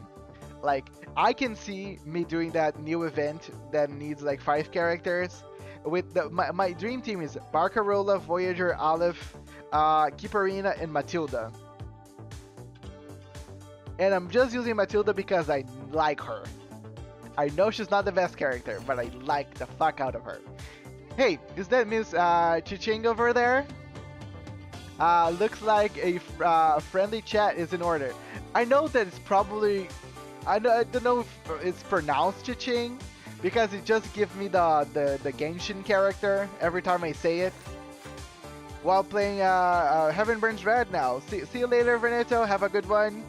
Like, I can see me doing that new event that needs like 5 characters. With my dream team is Barcarola, Voyager, Aleph, Kiparina, and Matilda. And I'm just using Matilda because I like her. I know she's not the best character, but I like the fuck out of her. Hey, is that Miss Chiching over there? Looks like a friendly chat is in order. I know that it's probably... I don't know if it's pronounced Chiching, because it just gives me the Genshin character every time I say it. While playing Heaven Burns Red now. See you later, Veneto. Have a good one.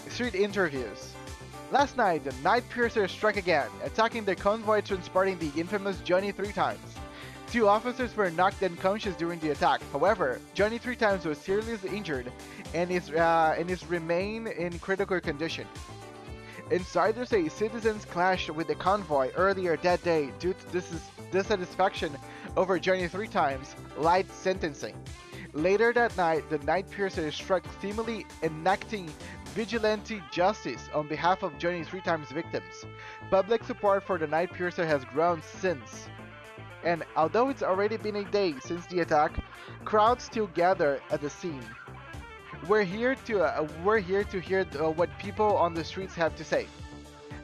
Street interviews. Last night, the Night Piercer struck again, attacking the convoy transporting the infamous Johnny 3 times. 2 officers were knocked unconscious during the attack. However, Johnny 3 times was seriously injured and is remain in critical condition. Insiders say citizens clashed with the convoy earlier that day due to dissatisfaction over Johnny 3 times light sentencing. Later that night, the Night Piercer struck seemingly enacting vigilante justice on behalf of Johnny 3 times victims. Public support for the Night Piercer has grown since. And although it's already been a day since the attack, crowds still gather at the scene. We're here to hear what people on the streets have to say.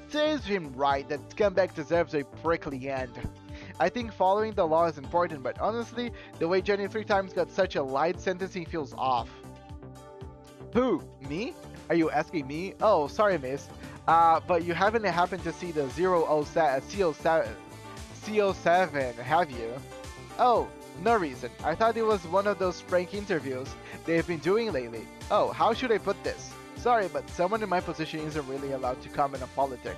Serves him right that scumbag deserves a prickly end. I think following the law is important, but honestly, the way Johnny 3 times got such a light sentencing feels off. Who? Me? Are you asking me? Oh, sorry, miss. But you haven't happened to see the CO7, have you? Oh, no reason. I thought it was one of those prank interviews they've been doing lately. Oh, how should I put this? Sorry, but someone in my position isn't really allowed to comment on politics.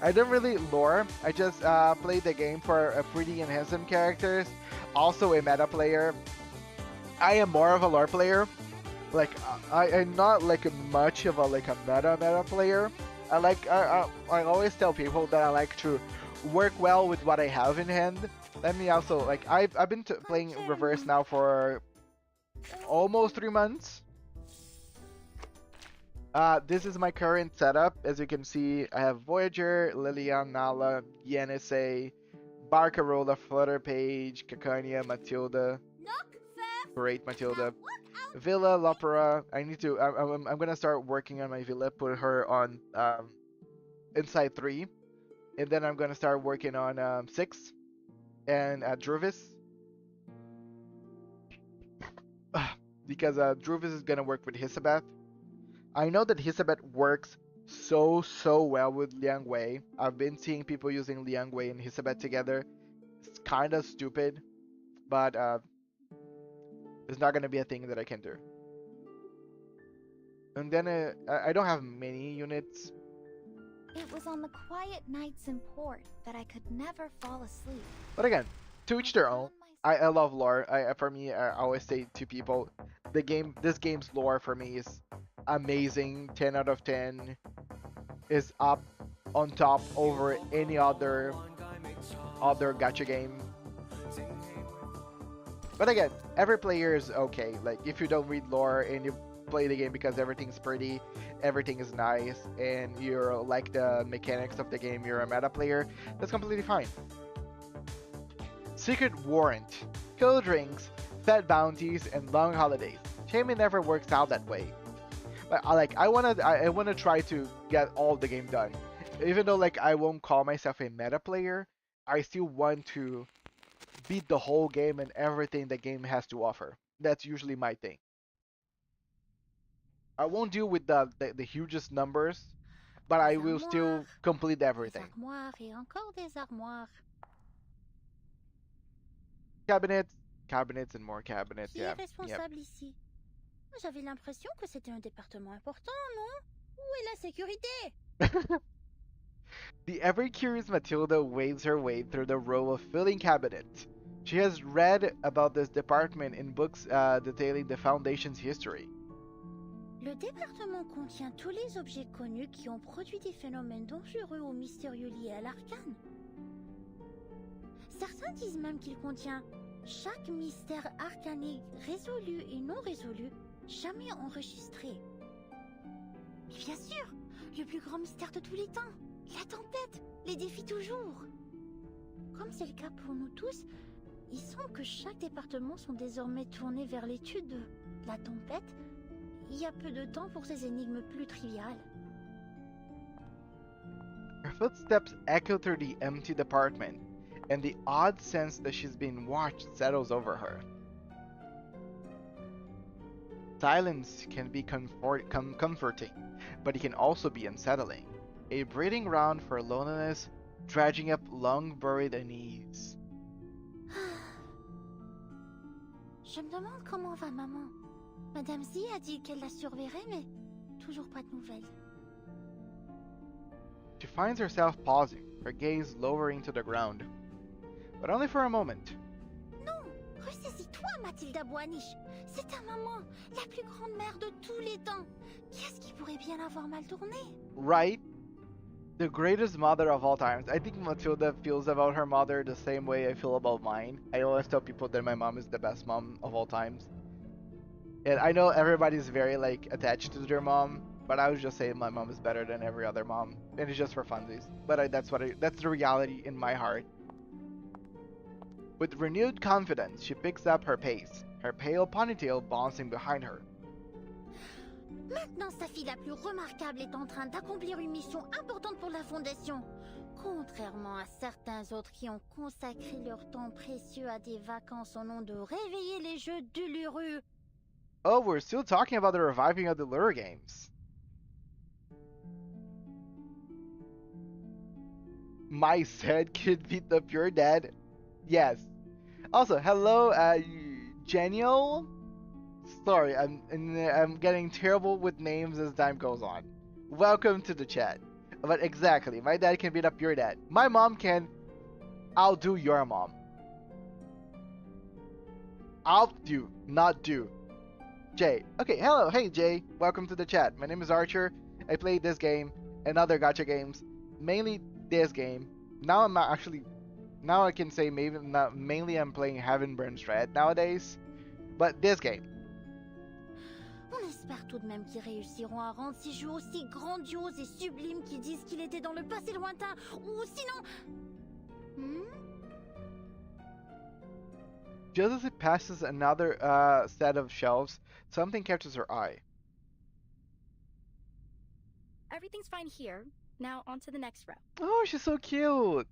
I don't really lore. I just play the game for pretty and handsome characters. Also a meta player. I am more of a lore player. Like I'm not like much of a meta player. I always tell people that I like to work well with what I have in hand. Let me also like I've been playing reverse now for almost 3 months. This is my current setup. As you can see, I have Voyager, Lilian, Nala, Yenise, Barcarola, Flutter Page, Caconia, Matilda. Great Matilda. Villa, Lopera. I need to. I'm gonna start working on my Villa. Put her on inside 3, and then I'm gonna start working on 6 and Druvis. Because Druvis is gonna work with Hisabath. I know that Hisabath works so well with Liang Wei. I've been seeing people using Liang Wei and Hisabath together. It's kind of stupid, but it's not gonna be a thing that I can do. And then I don't have many units. It was on the quiet nights in port that I could never fall asleep. But again, to each their own. I love lore. For me, I always say to people, this game's lore for me is amazing. 10 out of 10 is up on top over any other gacha game. But again, every player is okay. Like if you don't read lore and you play the game because everything's pretty, everything is nice, and you're like the mechanics of the game, you're a meta player, that's completely fine. Secret Warrant. Cold drinks, fat bounties, and long holidays. Shame it never works out that way. But I wanna try to get all the game done. Even though like I won't call myself a meta player, I still want to beat the whole game and everything the game has to offer. That's usually my thing. I won't deal with the hugest numbers, but I will still complete everything. Cabinets, and more cabinets. Qui Yeah. est responsable ici? J'avais l'impression que c'était un département important, non? Où est la sécurité? The ever-curious Matilda wades her way through the row of filing cabinets. She has read about this department in books detailing the Foundation's history. Le département contient tous les objets connus qui ont produit des phénomènes dangereux ou mystérieux liés à l'arcane. Certains disent même qu'il contient chaque mystère arcanique résolu et non résolu, jamais enregistré. Et bien sûr, le plus grand mystère de tous les temps, la tempête, les défie toujours. Comme c'est le cas pour nous tous, il semble que chaque département sont désormais tournés vers l'étude de la tempête. Il y a peu de temps pour ces énigmes plus triviales. Her footsteps echo through the empty department, and the odd sense that she's being watched settles over her. Silence can be comforting, but it can also be unsettling. A breeding ground for loneliness, dredging up long-buried unease. Je me demande comment va maman. Madame Z a dit qu'elle la surveillerait, mais toujours pas de nouvelles. She finds herself pausing, her gaze lowering to the ground. But only for a moment. Non! Ressaisis-toi, Mathilda Boaniche! C'est ta maman, la plus grande mère de tous les temps! Qu'est-ce qui pourrait bien avoir mal tourné? Right? The greatest mother of all times. I think Matilda feels about her mother the same way I feel about mine. I always tell people that my mom is the best mom of all times. And I know everybody's very like attached to their mom, but I would just say my mom is better than every other mom, and it's just for funsies. But that's the reality in my heart. With renewed confidence, she picks up her pace, her pale ponytail bouncing behind her. Maintenant, sa fille la plus remarquable est en train d'accomplir une mission importante pour la Fondation. Contrairement à certains autres qui ont consacré leur temps précieux à des vacances au nom de réveiller les jeux d'Uluru. Oh, we're still talking about the reviving of the lure games. My said kid beat the pure dead. Yes. Also, hello, Genial. Sorry, I'm getting terrible with names as time goes on. Welcome to the chat. But exactly, my dad can beat up your dad. My mom can outdo your mom. Outdo, not do. Jay. Okay, hello, hey Jay. Welcome to the chat. My name is Archer. I play this game and other gacha games. Mainly this game. Now I'm not actually... Now I can say maybe not, mainly I'm playing Heaven Burns Red nowadays. But this game. On espère tout de même qu'ils réussiront à rendre ces jeux aussi grandioses et sublimes qu'ils disent qu'il était dans le passé lointain. Ou sinon... Just as it passes another set of shelves, something catches her eye. Everything's fine here. Now on to the next row. Oh, she's so cute.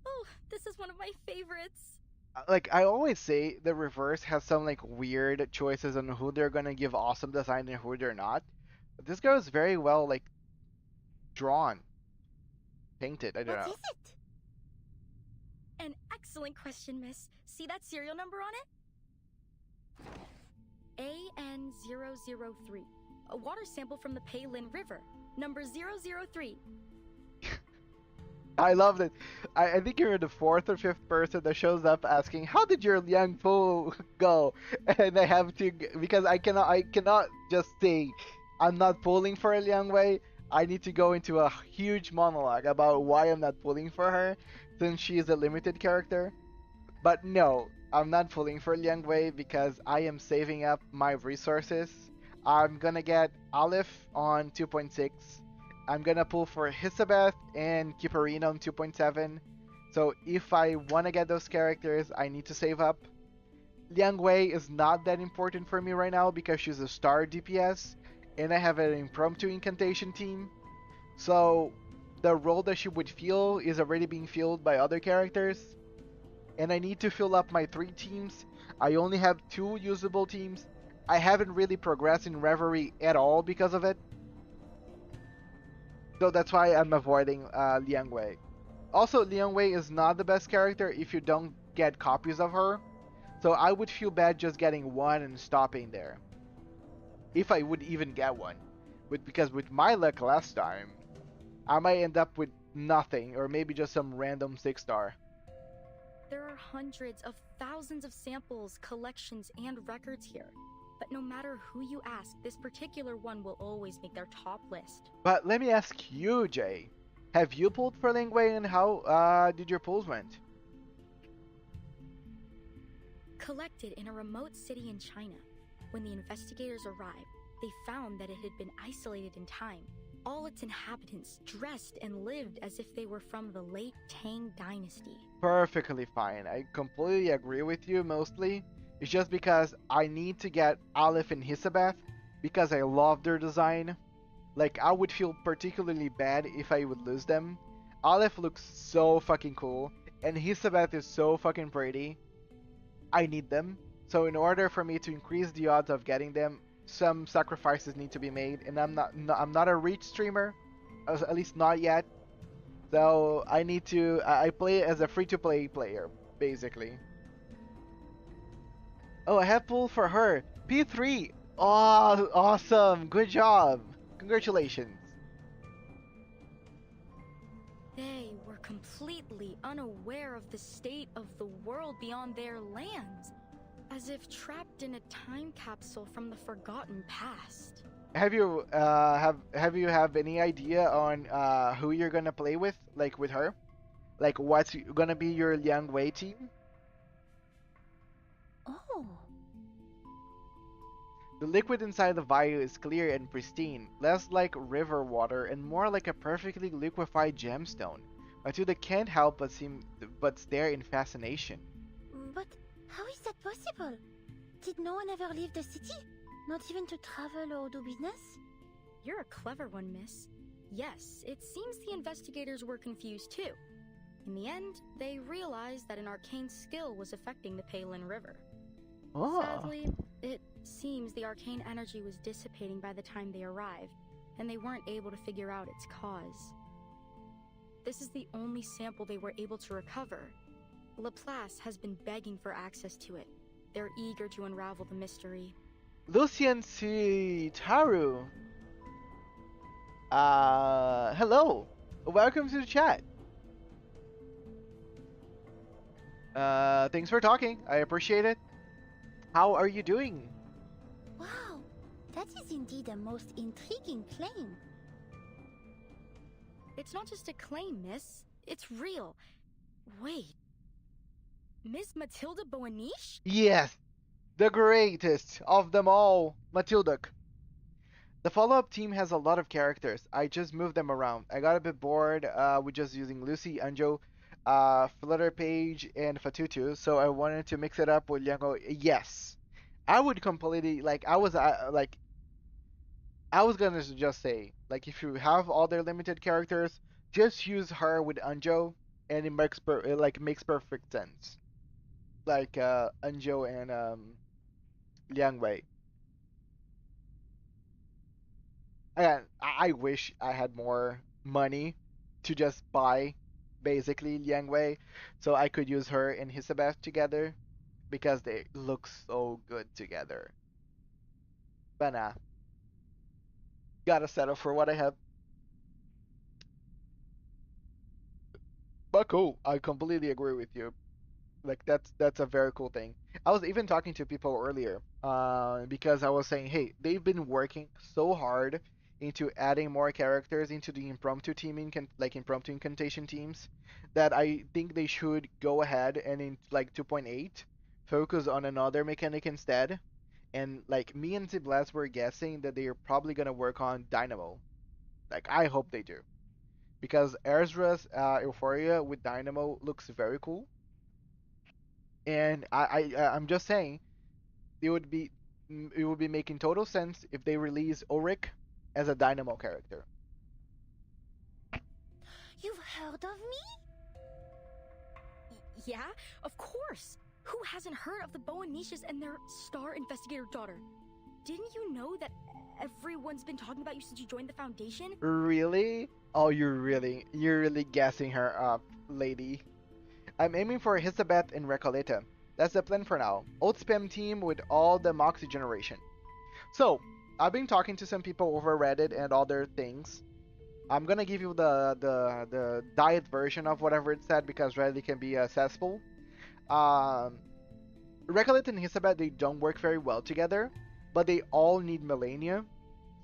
Oh, this is one of my favorites. Like I always say, the reverse has some like weird choices on who they're gonna give awesome design and who they're not. But this girl is very well like drawn, painted. I don't know. What is it? An excellent question, miss. See that serial number on it? AN003. A water sample from the Paylin River. Number 003. I love it. I think you're the fourth or fifth person that shows up asking, "How did your Liang pool go?" And I have to, because I cannot just say I'm not pulling for Liang Wei. I need to go into a huge monologue about why I'm not pulling for her, since she is a limited character. But no, I'm not pulling for Liang Wei because I am saving up my resources. I'm gonna get Aleph on 2.6. I'm gonna pull for Hisabeth and Kiparina on 2.7. So if I wanna get those characters, I need to save up. Liang Wei is not that important for me right now because she's a star DPS and I have an impromptu incantation team. So the role that she would fill is already being filled by other characters. And I need to fill up my 3 teams. I only have 2 usable teams. I haven't really progressed in Reverie at all because of it. So that's why I'm avoiding Liang Wei. Also, Liang Wei is not the best character if you don't get copies of her. So I would feel bad just getting one and stopping there. If I would even get one. Because with my luck last time, I might end up with nothing, or maybe just some random 6-star. There are hundreds of thousands of samples, collections, and records here. But no matter who you ask, this particular one will always make their top list. But let me ask you, Jay. Have you pulled for Lingwei, and how did your pulls went? Collected in a remote city in China. When the investigators arrived, they found that it had been isolated in time. All its inhabitants dressed and lived as if they were from the late Tang dynasty. Perfectly fine. I completely agree with you mostly. It's just because I need to get Aleph and Hisabeth because I love their design. Like, I would feel particularly bad if I would lose them. Aleph looks so fucking cool, and Hisabeth is so fucking pretty. I need them. So in order for me to increase the odds of getting them, some sacrifices need to be made, and I'm not a reach streamer, at least not yet. So I need to I play as a free-to-play player, basically. Oh, I have pulled for her. P3. Oh, awesome. Good job. Congratulations. They were completely unaware of the state of the world beyond their lands, as if trapped in a time capsule from the forgotten past. Have you have any idea on who you're gonna play with, like with her? Like what's gonna be your Liang Wei team? Oh. The liquid inside the vial is clear and pristine, less like river water and more like a perfectly liquefied gemstone. Matilda can't help but stare in fascination. But how is that possible? Did no one ever leave the city? Not even to travel or do business? You're a clever one, miss. Yes, it seems the investigators were confused too. In the end, they realized that an arcane skill was affecting the Palin River. Oh. Sadly, it seems the arcane energy was dissipating by the time they arrived, and they weren't able to figure out its cause. This is the only sample they were able to recover. Laplace has been begging for access to it. They're eager to unravel the mystery. Lucian Taru. Hello. Welcome to the chat. Thanks for talking. I appreciate it. How are you doing? Wow, that is indeed a most intriguing claim. It's not just a claim, miss. It's real. Wait. Miss Matilda Boaniche? Yes, the greatest of them all, Matilda. The follow-up team has a lot of characters. I just moved them around. I got a bit bored with just using Lucy, Anjo, Flutter Page, and Fatutu, so I wanted to mix it up with Yango. Yes, I would completely I was gonna just say, like, if you have all their limited characters, just use her with Anjo, and it makes perfect sense. Like Anjo and Liang Wei. Again, I wish I had more money to just buy basically Liang Wei, so I could use her and Hisabeth together because they look so good together. But nah, gotta settle for what I have. But cool, I completely agree with you. Like that's a very cool thing. I was even talking to people earlier, because I was saying, hey, they've been working so hard into adding more characters into the impromptu teaming, impromptu incantation teams, that I think they should go ahead and in 2.8 focus on another mechanic instead. And like me and Ziblas were guessing that they are probably gonna work on Dynamo. Like I hope they do, because Ezra's Euphoria with Dynamo looks very cool. And I'm just saying, it would be making total sense if they release Ulrich as a Dynamo character. You've heard of me? Yeah, of course. Who hasn't heard of the Boaniches and their star investigator daughter? Didn't you know that everyone's been talking about you since you joined the Foundation? Really? Oh, you're really gassing her up, lady. I'm aiming for Hisabeth and Recoleta. That's the plan for now. Old spam team with all the Moxie generation. So, I've been talking to some people over Reddit and other things. I'm gonna give you the diet version of whatever it said because Riley can be a cesspool. Um, Recollet and Hisabet, they don't work very well together, but they all need Melania.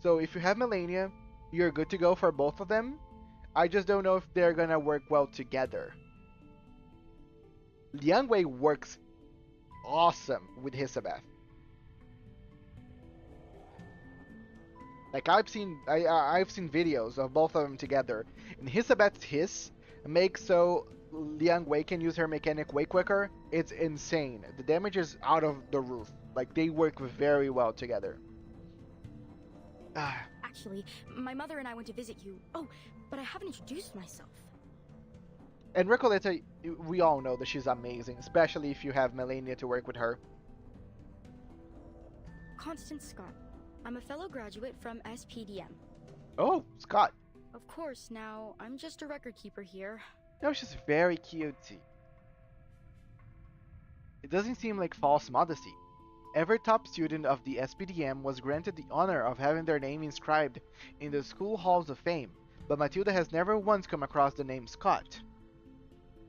So if you have Melania, you're good to go for both of them. I just don't know if they're gonna work well together. Liang Wei works awesome with Hisabeth. Like I've seen videos of both of them together, and Hisabeth's hiss makes so Liang Wei can use her mechanic way quicker. It's insane. The damage is out of the roof. Like they work very well together. Actually, my mother and I went to visit you. Oh, but I haven't introduced myself. And Recoleta, we all know that she's amazing, especially if you have Melania to work with her. Constance Scott. I'm a fellow graduate from SPDM. Oh, Scott. Of course, now, I'm just a record keeper here. No, she's very cutesy. It doesn't seem like false modesty. Every top student of the SPDM was granted the honor of having their name inscribed in the school halls of fame, but Matilda has never once come across the name Scott.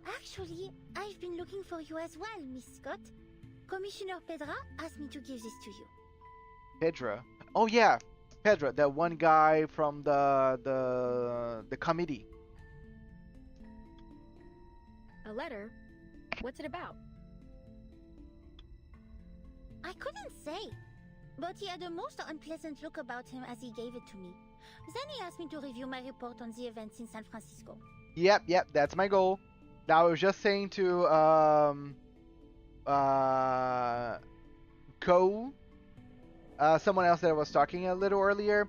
Actually, I've been looking for you as well, Miss Scott. Commissioner Pedra asked me to give this to you. Pedra? Oh yeah, Pedra, that one guy from the committee. A letter? What's it about? I couldn't say, but he had a most unpleasant look about him as he gave it to me. Then he asked me to review my report on the events in San Francisco. Yep, that's my goal. Now I was just saying to someone else that I was talking a little earlier,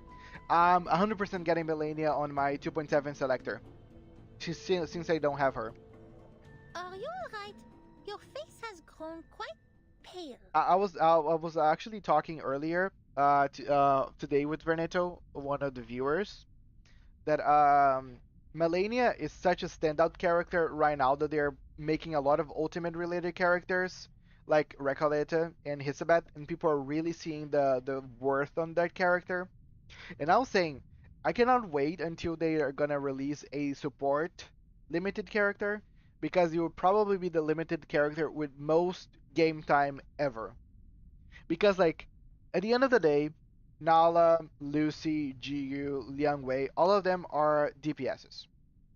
100% getting Melania on my 2.7 selector. Since I don't have her. Are you alright? Your face has grown quite pale. I was actually talking earlier today with Veneto, one of the viewers, that Melania is such a standout character right now that they're making a lot of ultimate related characters like Recoleta and Hisabeth, and people are really seeing the worth on that character. And I was saying, I cannot wait until they are gonna release a support limited character, because it will probably be the limited character with most game time ever. Because like at the end of the day, Nala, Lucy, Jiyu, Liang Wei, all of them are DPSs.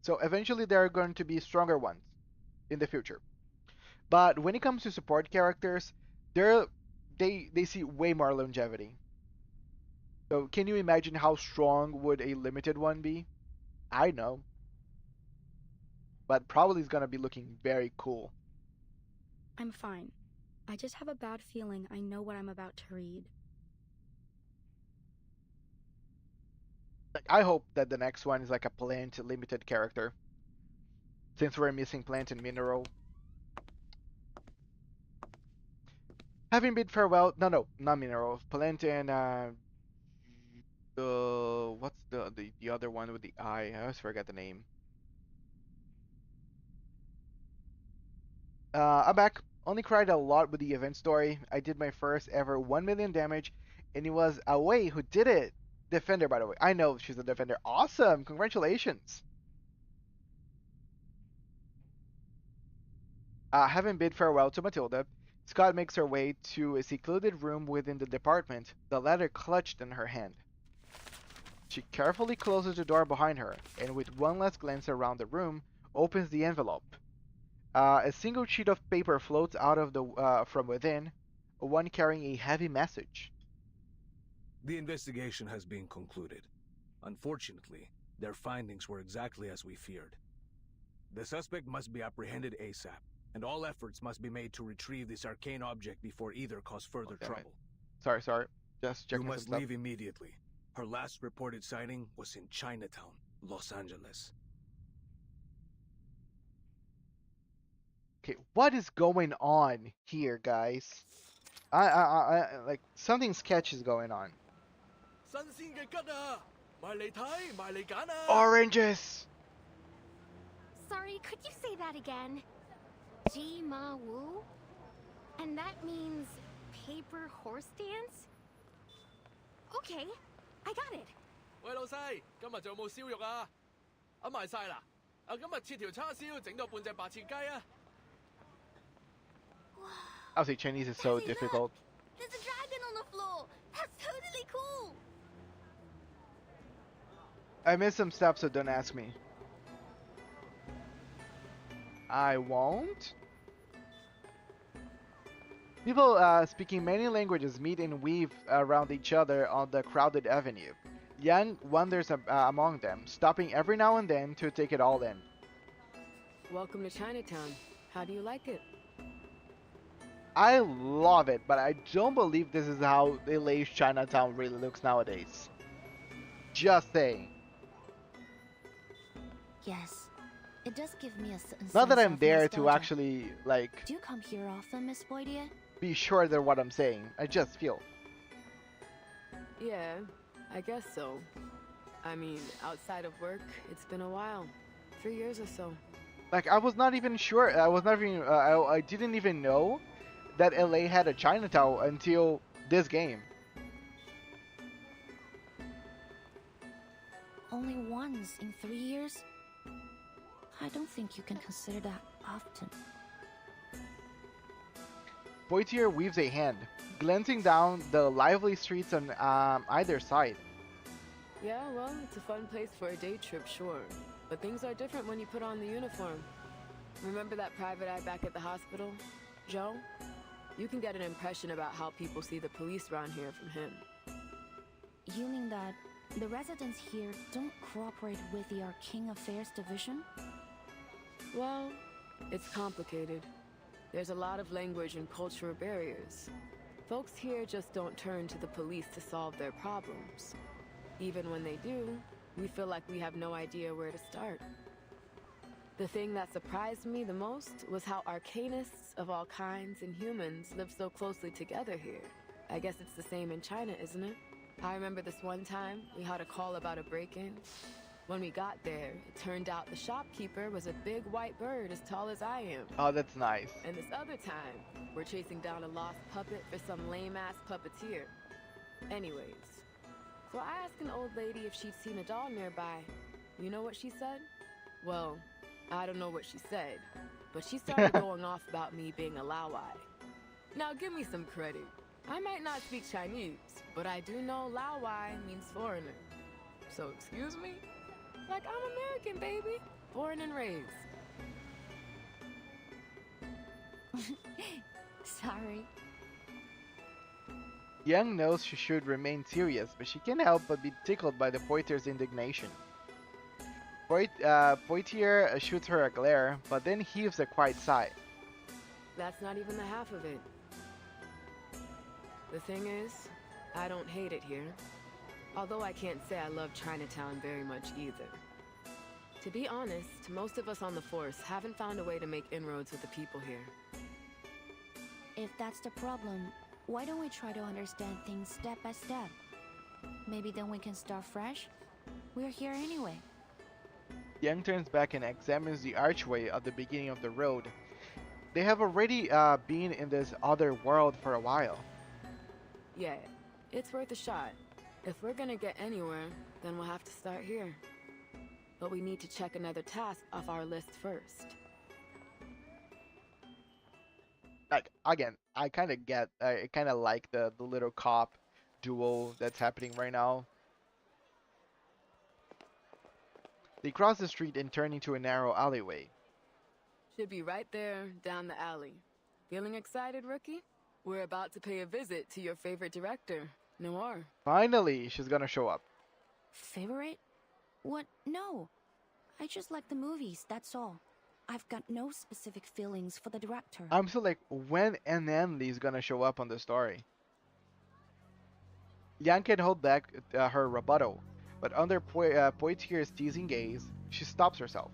So eventually there are going to be stronger ones in the future. But when it comes to support characters, they see way more longevity. So can you imagine how strong would a limited one be? I know. But probably is going to be looking very cool. I'm fine. I just have a bad feeling I know what I'm about to read. I hope that the next one is like a plant limited character. Since we're missing plant and mineral. Having bid farewell, no, not mineral. Plant and what's the other one with the eye? I always forget the name. I'm back. Only cried a lot with the event story. I did my first ever 1 million damage, and it was Away who did it. Defender, by the way. I know she's a defender. Awesome! Congratulations! Having bid farewell to Matilda, Scott makes her way to a secluded room within the department, the letter clutched in her hand. She carefully closes the door behind her, and with one last glance around the room, opens the envelope. A single sheet of paper floats out of from within, one carrying a heavy message. The investigation has been concluded. Unfortunately, their findings were exactly as we feared. The suspect must be apprehended ASAP, and all efforts must be made to retrieve this arcane object before either cause further trouble. Sorry. Just checking. You must leave immediately. Her last reported sighting was in Chinatown, Los Angeles. Okay, what is going on here, guys? I like something sketchy is going on. Oranges. Sorry, could you say that again? Ji Ma Wu? And that means paper horse dance? Okay, I got it. 喂，老細，今日仲有冇燒肉啊？啊賣晒啦！啊咁啊切條叉燒，整到半隻白切雞啊！ Obviously, Chinese is so difficult. There's a dragon on the floor. That's totally cool. I missed some stuff, so don't ask me. I won't. People speaking many languages meet and weave around each other on the crowded avenue. Yang wanders among them, stopping every now and then to take it all in. Welcome to Chinatown. How do you like it? I love it, but I don't believe this is how LA's Chinatown really looks nowadays. Just saying. Yes, it does give me a sense Not that I'm of there to nostalgia. actually, like, Do you come here often, Miss Boydier? be sure that what I'm saying. I just feel. Yeah, I guess so. I mean, outside of work, it's been a while. 3 years or so. Like, I was not even sure. I was not even. I didn't even know that LA had a Chinatown until this game. Only once in 3 years? I don't think you can consider that often. Boitier weaves a hand, glancing down the lively streets on either side. Yeah, well, it's a fun place for a day trip, sure. But things are different when you put on the uniform. Remember that private eye back at the hospital, Joe? You can get an impression about how people see the police around here from him. You mean that the residents here don't cooperate with the Arcane Affairs Division? Well, it's complicated. There's a lot of language and cultural barriers. Folks here just don't turn to the police to solve their problems. Even when they do, we feel like we have no idea where to start. The thing that surprised me the most was how arcanists of all kinds and humans live so closely together here. I guess it's the same in China, isn't it? I remember this one time we had a call about a break-in. When we got there, it turned out the shopkeeper was a big white bird as tall as I am. Oh, that's nice. And this other time, we're chasing down a lost puppet for some lame-ass puppeteer. Anyways, so I asked an old lady if she'd seen a doll nearby. You know what she said? Well, I don't know what she said, but she started going off about me being a Laowai. Now give me some credit. I might not speak Chinese, but I do know Laowai means foreigner. So excuse me? Like, I'm American, baby. Born and raised. Sorry. Yang knows she should remain serious, but she can't help but be tickled by the Poitier's indignation. Poitier shoots her a glare, but then heaves a quiet sigh. That's not even the half of it. The thing is, I don't hate it here. Although I can't say I love Chinatown very much either. To be honest, most of us on the force haven't found a way to make inroads with the people here. If that's the problem, why don't we try to understand things step by step? Maybe then we can start fresh? We're here anyway. Yang turns back and examines the archway at the beginning of the road. They have already been in this other world for a while. Yeah, it's worth a shot. If we're gonna get anywhere, then we'll have to start here. But we need to check another task off our list first. Like, again, I kind of like the little cop duel that's happening right now. They cross the street and turn into a narrow alleyway. Should be right there, down the alley. Feeling excited, rookie? We're about to pay a visit to your favorite director, Noir. Finally, she's gonna show up. Favorite? What? No. I just like the movies, that's all. I've got no specific feelings for the director. I'm still like, when Ananli's gonna show up on the story? Yang can hold back her rebuttal, but under Poitier's teasing gaze, she stops herself.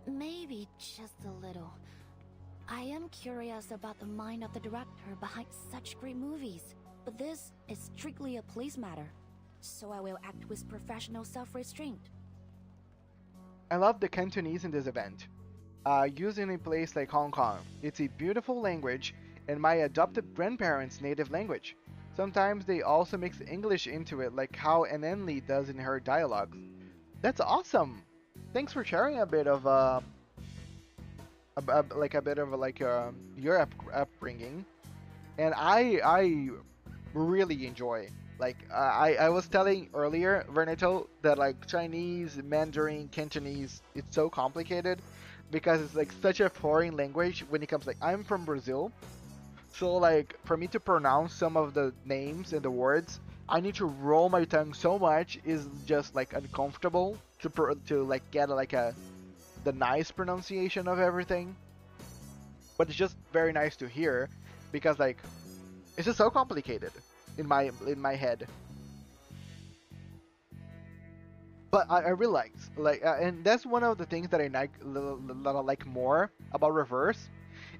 Maybe just a little. I am curious about the mind of the director behind such great movies, but this is strictly a police matter, so I will act with professional self-restraint. I love the Cantonese in this event. Used in a place like Hong Kong, it's a beautiful language and my adopted grandparents' native language. Sometimes they also mix English into it like how Ananli does in her dialogues. That's awesome! thanks for sharing a bit of like a bit of like your upbringing, and I really enjoy. Like I was telling earlier, Veneto, that like Chinese, Mandarin, Cantonese, it's so complicated because it's like such a foreign language when it comes like I'm from Brazil, so like for me to pronounce some of the names and the words, I need to roll my tongue so much is just like uncomfortable to like get like the nice pronunciation of everything. But it's just very nice to hear because like it's just so complicated in my head. But I really like and that's one of the things that I like more about Reverse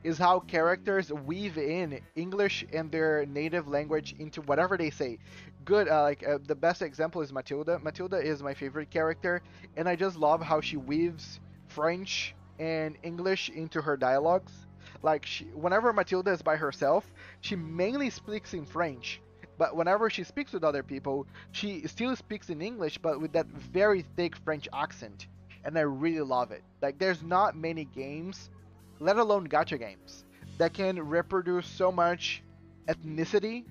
is how characters weave in English and their native language into whatever they say. Good, the best example is Matilda. Matilda is my favorite character, and I just love how she weaves French and English into her dialogues. Like whenever Matilda is by herself, she mainly speaks in French. But whenever she speaks with other people, she still speaks in English, but with that very thick French accent. And I really love it. Like, there's not many games, let alone gacha games, that can reproduce so much ethnicity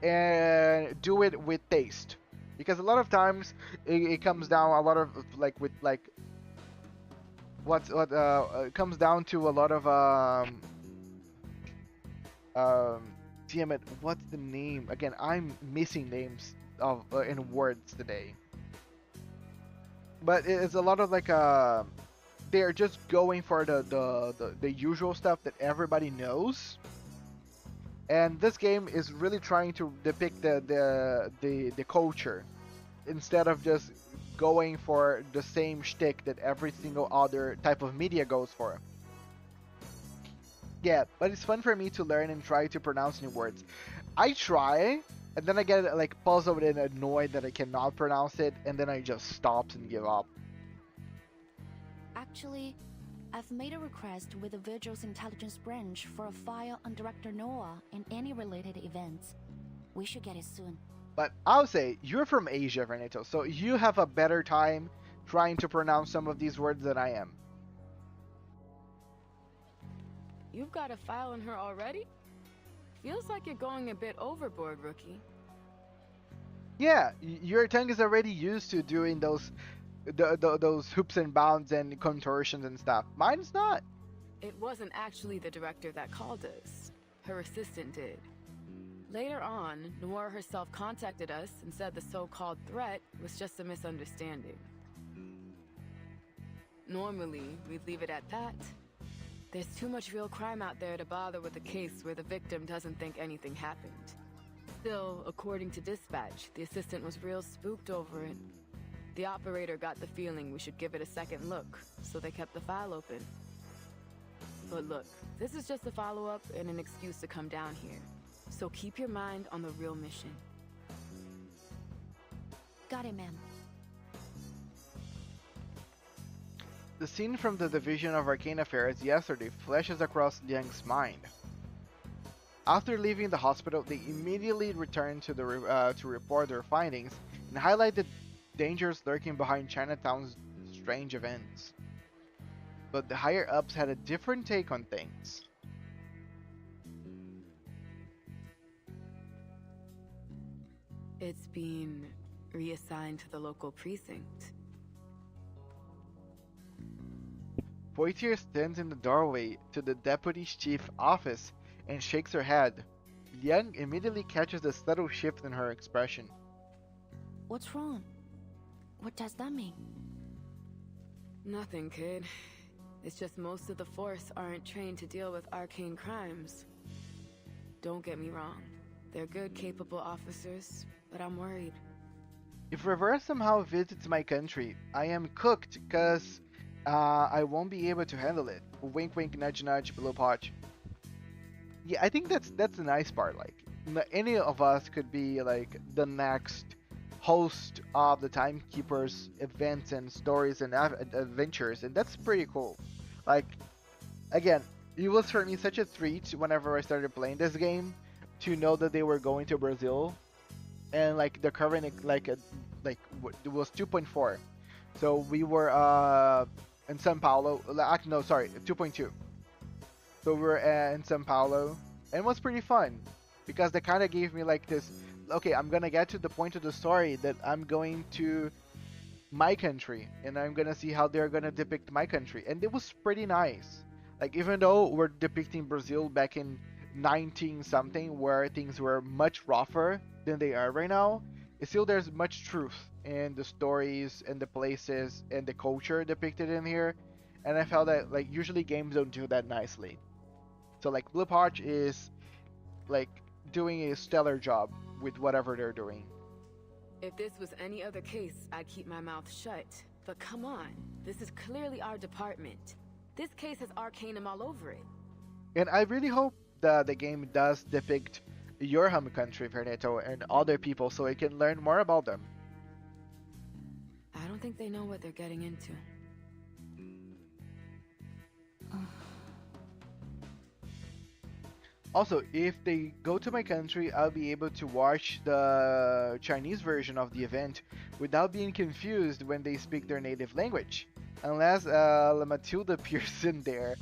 and do it with taste. Because a lot of times it comes down a lot of like with like what it comes down to a lot of damn it, what's the name again? I'm missing names of in words today. But it's a lot of like they're just going for the usual stuff that everybody knows. And this game is really trying to depict the culture instead of just going for the same shtick that every single other type of media goes for. Yeah, but it's fun for me to learn and try to pronounce new words. I try, and then I get like puzzled and annoyed that I cannot pronounce it, and then I just stop and give up. Actually, I've made a request with the Vigil's intelligence branch for a file on Director Noah and any related events. We should get it soon. But I'll say, you're from Asia, Veneto, so you have a better time trying to pronounce some of these words than I am. You've got a file on her already? Feels like you're going a bit overboard, rookie. Yeah, your tongue is already used to doing those hoops and bounds and contortions and stuff. Mine's not. It wasn't actually the director that called us. Her assistant did. Later on, Noir herself contacted us and said the so-called threat was just a misunderstanding. Normally, we'd leave it at that. There's too much real crime out there to bother with a case where the victim doesn't think anything happened. Still, according to dispatch, the assistant was real spooked over it. The operator got the feeling we should give it a second look, so they kept the file open. But look, this is just a follow-up and an excuse to come down here. So keep your mind on the real mission. Got it, ma'am. The scene from the Division of Arcane Affairs yesterday flashes across Liang's mind. After leaving the hospital, they immediately return to to report their findings and highlight the dangers lurking behind Chinatown's strange events. But the higher-ups had a different take on things. It's been reassigned to the local precinct. Poitier stands in the doorway to the deputy chief's office and shakes her head. Liang immediately catches the subtle shift in her expression. What's wrong? What does that mean? Nothing, kid. It's just most of the force aren't trained to deal with arcane crimes. Don't get me wrong. They're good, capable officers, but I'm worried. If Reverse somehow visits my country, I am cooked, cause I won't be able to handle it. Wink wink nudge nudge below potch. Yeah, I think that's the nice part, like any of us could be like the next host of the Timekeeper's events and stories and adventures, and that's pretty cool. Like, again, it was for me such a treat whenever I started playing this game to know that they were going to Brazil, and like the current it was 2.4. So we were in Sao Paulo. No, sorry, 2.2. So we were in Sao Paulo, and it was pretty fun because they kind of gave me like this. Okay, I'm gonna get to the point of the story that I'm going to my country, and I'm gonna see how they're gonna depict my country, and it was pretty nice. Like even though we're depicting Brazil back in 19 something, where things were much rougher than they are right now, still there's much truth in the stories and the places and the culture depicted in here, and I felt that like usually games don't do that nicely. So like Blue Potch is like doing a stellar job with whatever they're doing. If this was any other case, I'd keep my mouth shut. But come on, this is clearly our department. This case has Arcanum all over it. And I really hope that the game does depict your home country, Veneto, and other people so we can learn more about them. I don't think they know what they're getting into. Also, if they go to my country, I'll be able to watch the Chinese version of the event without being confused when they speak their native language. Unless Matilda appears in there.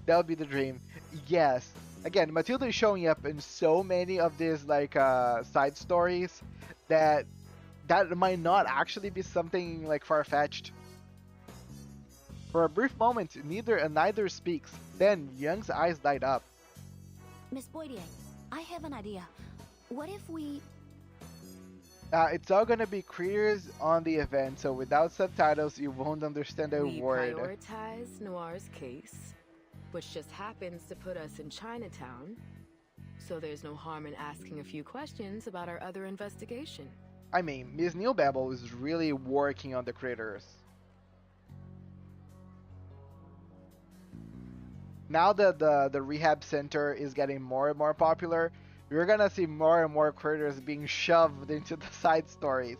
That would be the dream. Yes. Again, Matilda is showing up in so many of these like side stories that might not actually be something like far-fetched. For a brief moment, neither speaks. Then Young's eyes light up. Miss Boydier, I have an idea. What if we... It's all gonna be creators on the event, so without subtitles, you won't understand a word. We prioritize Noir's case, which just happens to put us in Chinatown, so there's no harm in asking a few questions about our other investigation. I mean, Ms. Neobabble is really working on the creators. Now that the rehab center is getting more and more popular, you're gonna see more and more creators being shoved into the side stories.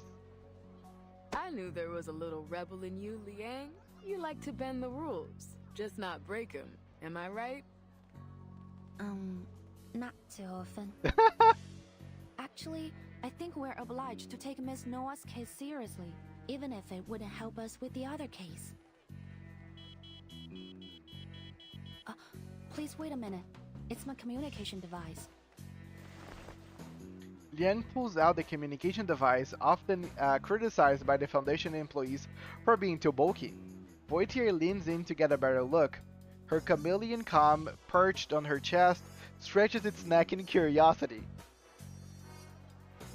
I knew there was a little rebel in you, Liang. You like to bend the rules, just not break them. Am I right? Not too often. Actually, I think we're obliged to take Miss Noah's case seriously, even if it wouldn't help us with the other case. Please wait a minute. It's my communication device. Liang pulls out the communication device, often criticized by the Foundation employees for being too bulky. Voitier leans in to get a better look. Her chameleon calm, perched on her chest, stretches its neck in curiosity.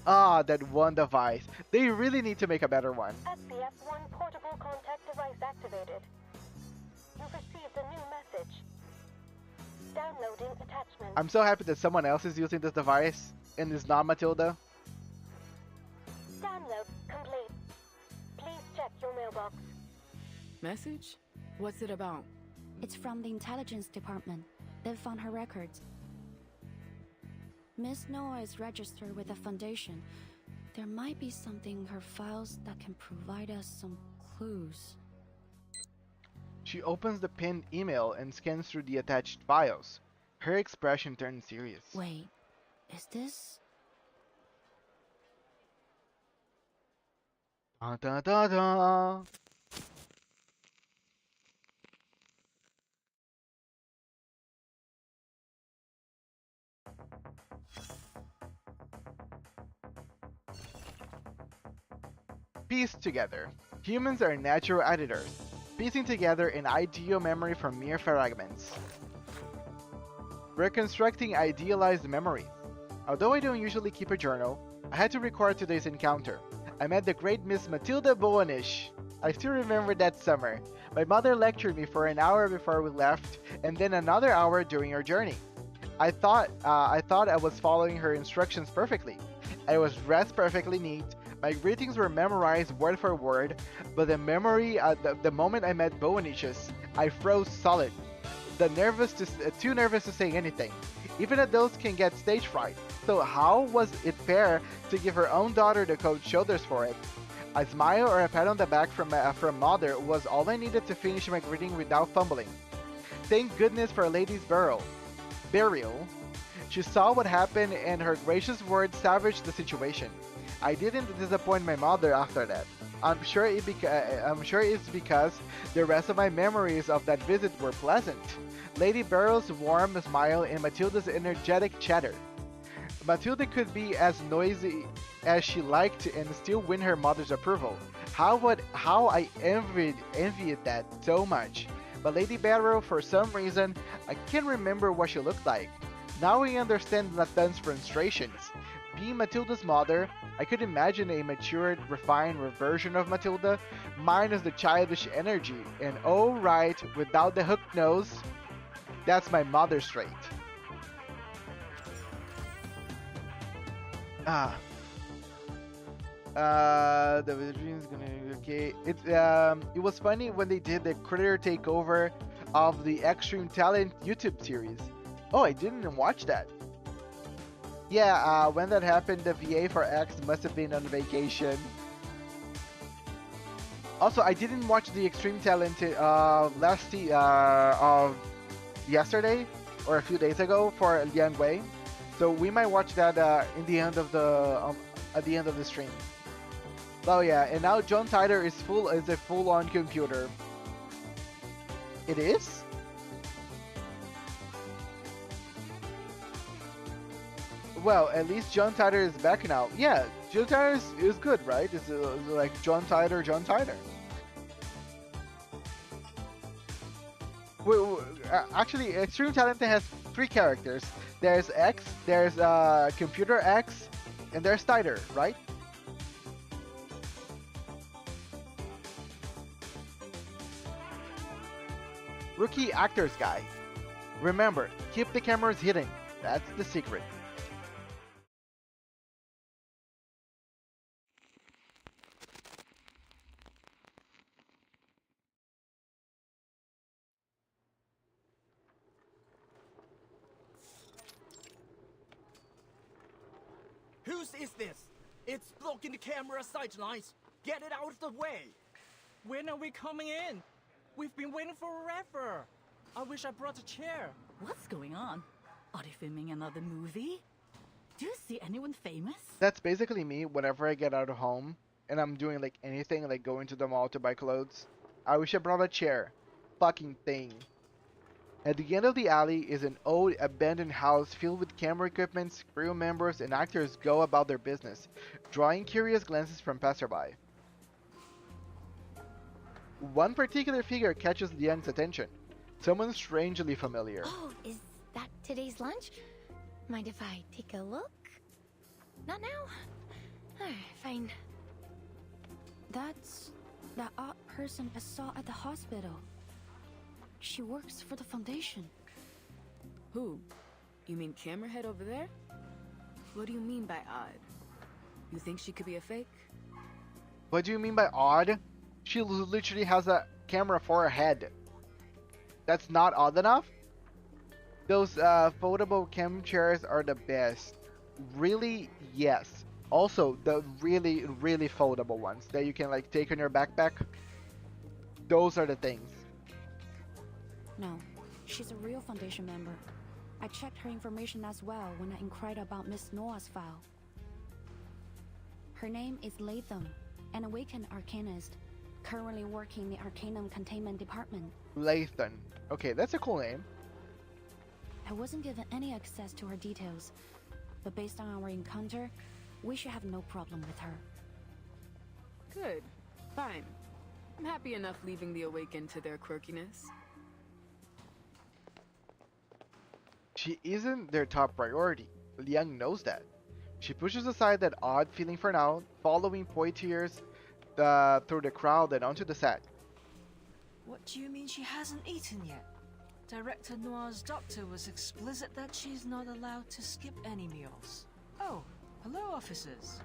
Ah, that one device. They really need to make a better one. SPF-1 portable contact device activated. You've received a new message. Downloading attachment. I'm so happy that someone else is using this device, and it's not Matilda. Download complete. Please check your mailbox. Message? What's it about? It's from the intelligence department. They've found her records. Miss Noah is registered with the Foundation. There might be something in her files that can provide us some clues. She opens the pinned email and scans through the attached files. Her expression turns serious. Wait, is this... Da da da da! Piece together. Humans are natural editors, piecing together an ideal memory from mere fragments. Reconstructing idealized memories. Although I don't usually keep a journal, I had to record today's encounter. I met the great Miss Matilda Boanish. I still remember that summer. My mother lectured me for an hour before we left, and then another hour during our journey. I thought I was following her instructions perfectly. I was dressed perfectly neat. My greetings were memorized word for word, but the moment I met Boanish's, I froze solid. Too nervous to say anything. Even adults can get stage fright. So how was it fair to give her own daughter the cold shoulders for it? A smile or a pat on the back from mother was all I needed to finish my greeting without fumbling. Thank goodness for a lady's burial. She saw what happened and her gracious words salvaged the situation. I didn't disappoint my mother after that. I'm sure it's because the rest of my memories of that visit were pleasant. Lady Barrow's warm smile and Matilda's energetic chatter. Matilda could be as noisy as she liked and still win her mother's approval. How I envied that so much. But Lady Barrow, for some reason, I can't remember what she looked like. Now I understand Nathan's frustrations. Being Matilda's mother, I could imagine a matured, refined version of Matilda, minus the childish energy. And oh right, without the hooked nose, that's my mother's trait. The dream's gonna okay. It was funny when they did the critter takeover of the Extreme Talent YouTube series. Oh, I didn't watch that. Yeah, when that happened, the VA for X must have been on vacation. Also, I didn't watch the Extreme Talent yesterday or a few days ago for Liang Wei, so we might watch that in the end of the at the end of the stream. Oh yeah, and now John Titor is a full-on computer. It is? Well, at least John Titor is back now. Yeah, John Titor is good, right? It's like John Titor. Actually, Extreme Talent has 3 characters. There's X, there's Computer X, and there's Titor, right? Rookie Actors Guy. Remember, keep the cameras hidden. That's the secret. Whose is this? It's blocking the camera sightlines. Get it out of the way. When are we coming in? We've been waiting forever. I wish I brought a chair. What's going on? Are they filming another movie? Do you see anyone famous? That's basically me whenever I get out of home and I'm doing like anything like going to the mall to buy clothes. I wish I brought a chair. Fucking thing. At the end of the alley is an old abandoned house filled with camera equipment. Crew members and actors go about their business, drawing curious glances from passerby. One particular figure catches Liang's attention. Someone strangely familiar. Oh, is that today's lunch? Mind if I take a look? Not now? Fine. That's that odd person I saw at the hospital. She works for the foundation. Who? You mean Camerahead over there? What do you mean by odd? You think she could be a fake? What do you mean by odd? She literally has a camera for her head. That's not odd enough? Those foldable cam chairs are the best. Really? Yes. Also, the really, really foldable ones that you can like take on your backpack. Those are the things. No, she's a real Foundation member. I checked her information as well when I inquired about Miss Noah's file. Her name is Latham, an awakened arcanist, currently working in the Arcanum Containment Department. Latham. Okay, that's a cool name. I wasn't given any access to her details, but based on our encounter, we should have no problem with her. Good. Fine. I'm happy enough leaving the Awakened to their quirkiness. She isn't their top priority. Liang knows that. She pushes aside that odd feeling for now, following Poitiers through the crowd and onto the set. What do you mean she hasn't eaten yet? Director Noir's doctor was explicit that she's not allowed to skip any meals. Oh, hello officers.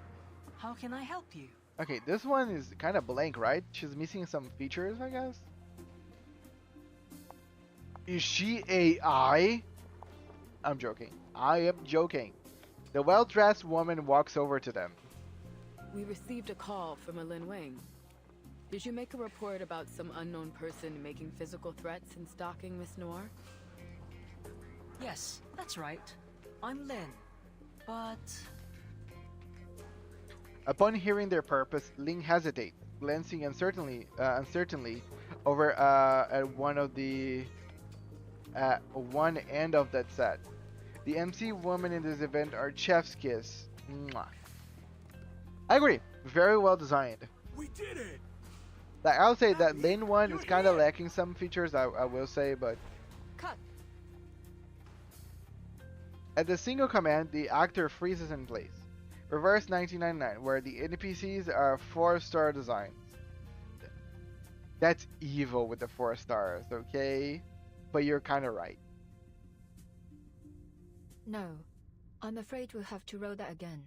How can I help you? Okay, this one is kind of blank, right? She's missing some features, I guess. Is she AI? I'm joking. I am joking. The well-dressed woman walks over to them. We received a call from a Lin Wang. Did you make a report about some unknown person making physical threats and stalking Miss Noir? Yes, that's right. I'm Lin. But... Upon hearing their purpose, Ling hesitates. glancing uncertainly over at one end of that set. The MC women in this event are Chef's Kiss. Mwah. I agree. Very well designed. We did it. Like I'll say that lane one is kind of lacking some features. I will say, but cut. At the single command, the actor freezes in place. Reverse 1999, where the NPCs are 4-star designs. That's evil with the 4 stars, okay? But you're kind of right. No, I'm afraid we'll have to roll that again.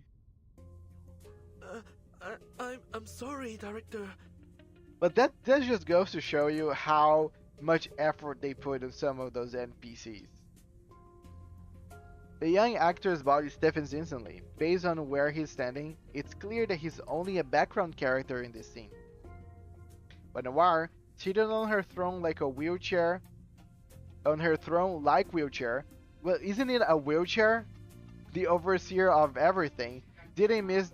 I'm sorry, director. But that just goes to show you how much effort they put in some of those NPCs. The young actor's body stiffens instantly. Based on where he's standing, it's clear that he's only a background character in this scene. But Noir, seated on her throne like wheelchair, well, isn't it a wheelchair? The overseer of everything didn't miss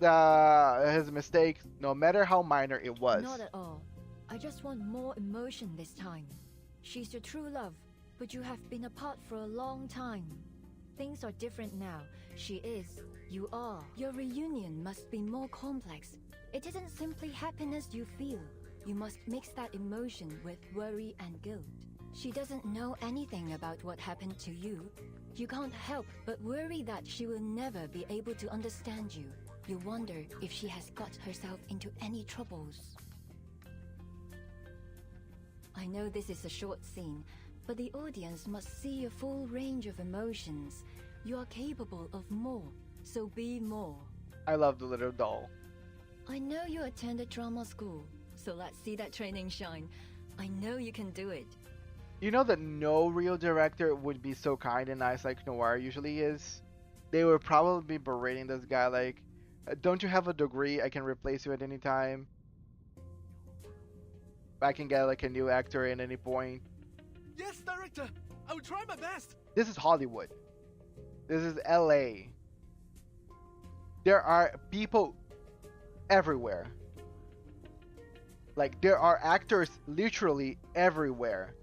his mistake, no matter how minor it was. Not at all. I just want more emotion this time. She's your true love, but you have been apart for a long time. Things are different now. She is. You are. Your reunion must be more complex. It isn't simply happiness you feel. You must mix that emotion with worry and guilt. She doesn't know anything about what happened to you. You can't help but worry that she will never be able to understand you. You wonder if she has got herself into any troubles. I know this is a short scene, but the audience must see a full range of emotions. You are capable of more, so be more. I love the little doll. I know you attended drama school, so let's see that training shine. I know you can do it. You know that no real director would be so kind and nice like Noir usually is? They would probably be berating this guy like, don't you have a degree? I can replace you at any time. I can get like a new actor at any point. Yes, director. I will try my best. This is Hollywood. This is LA. There are people everywhere. Like, there are actors literally everywhere.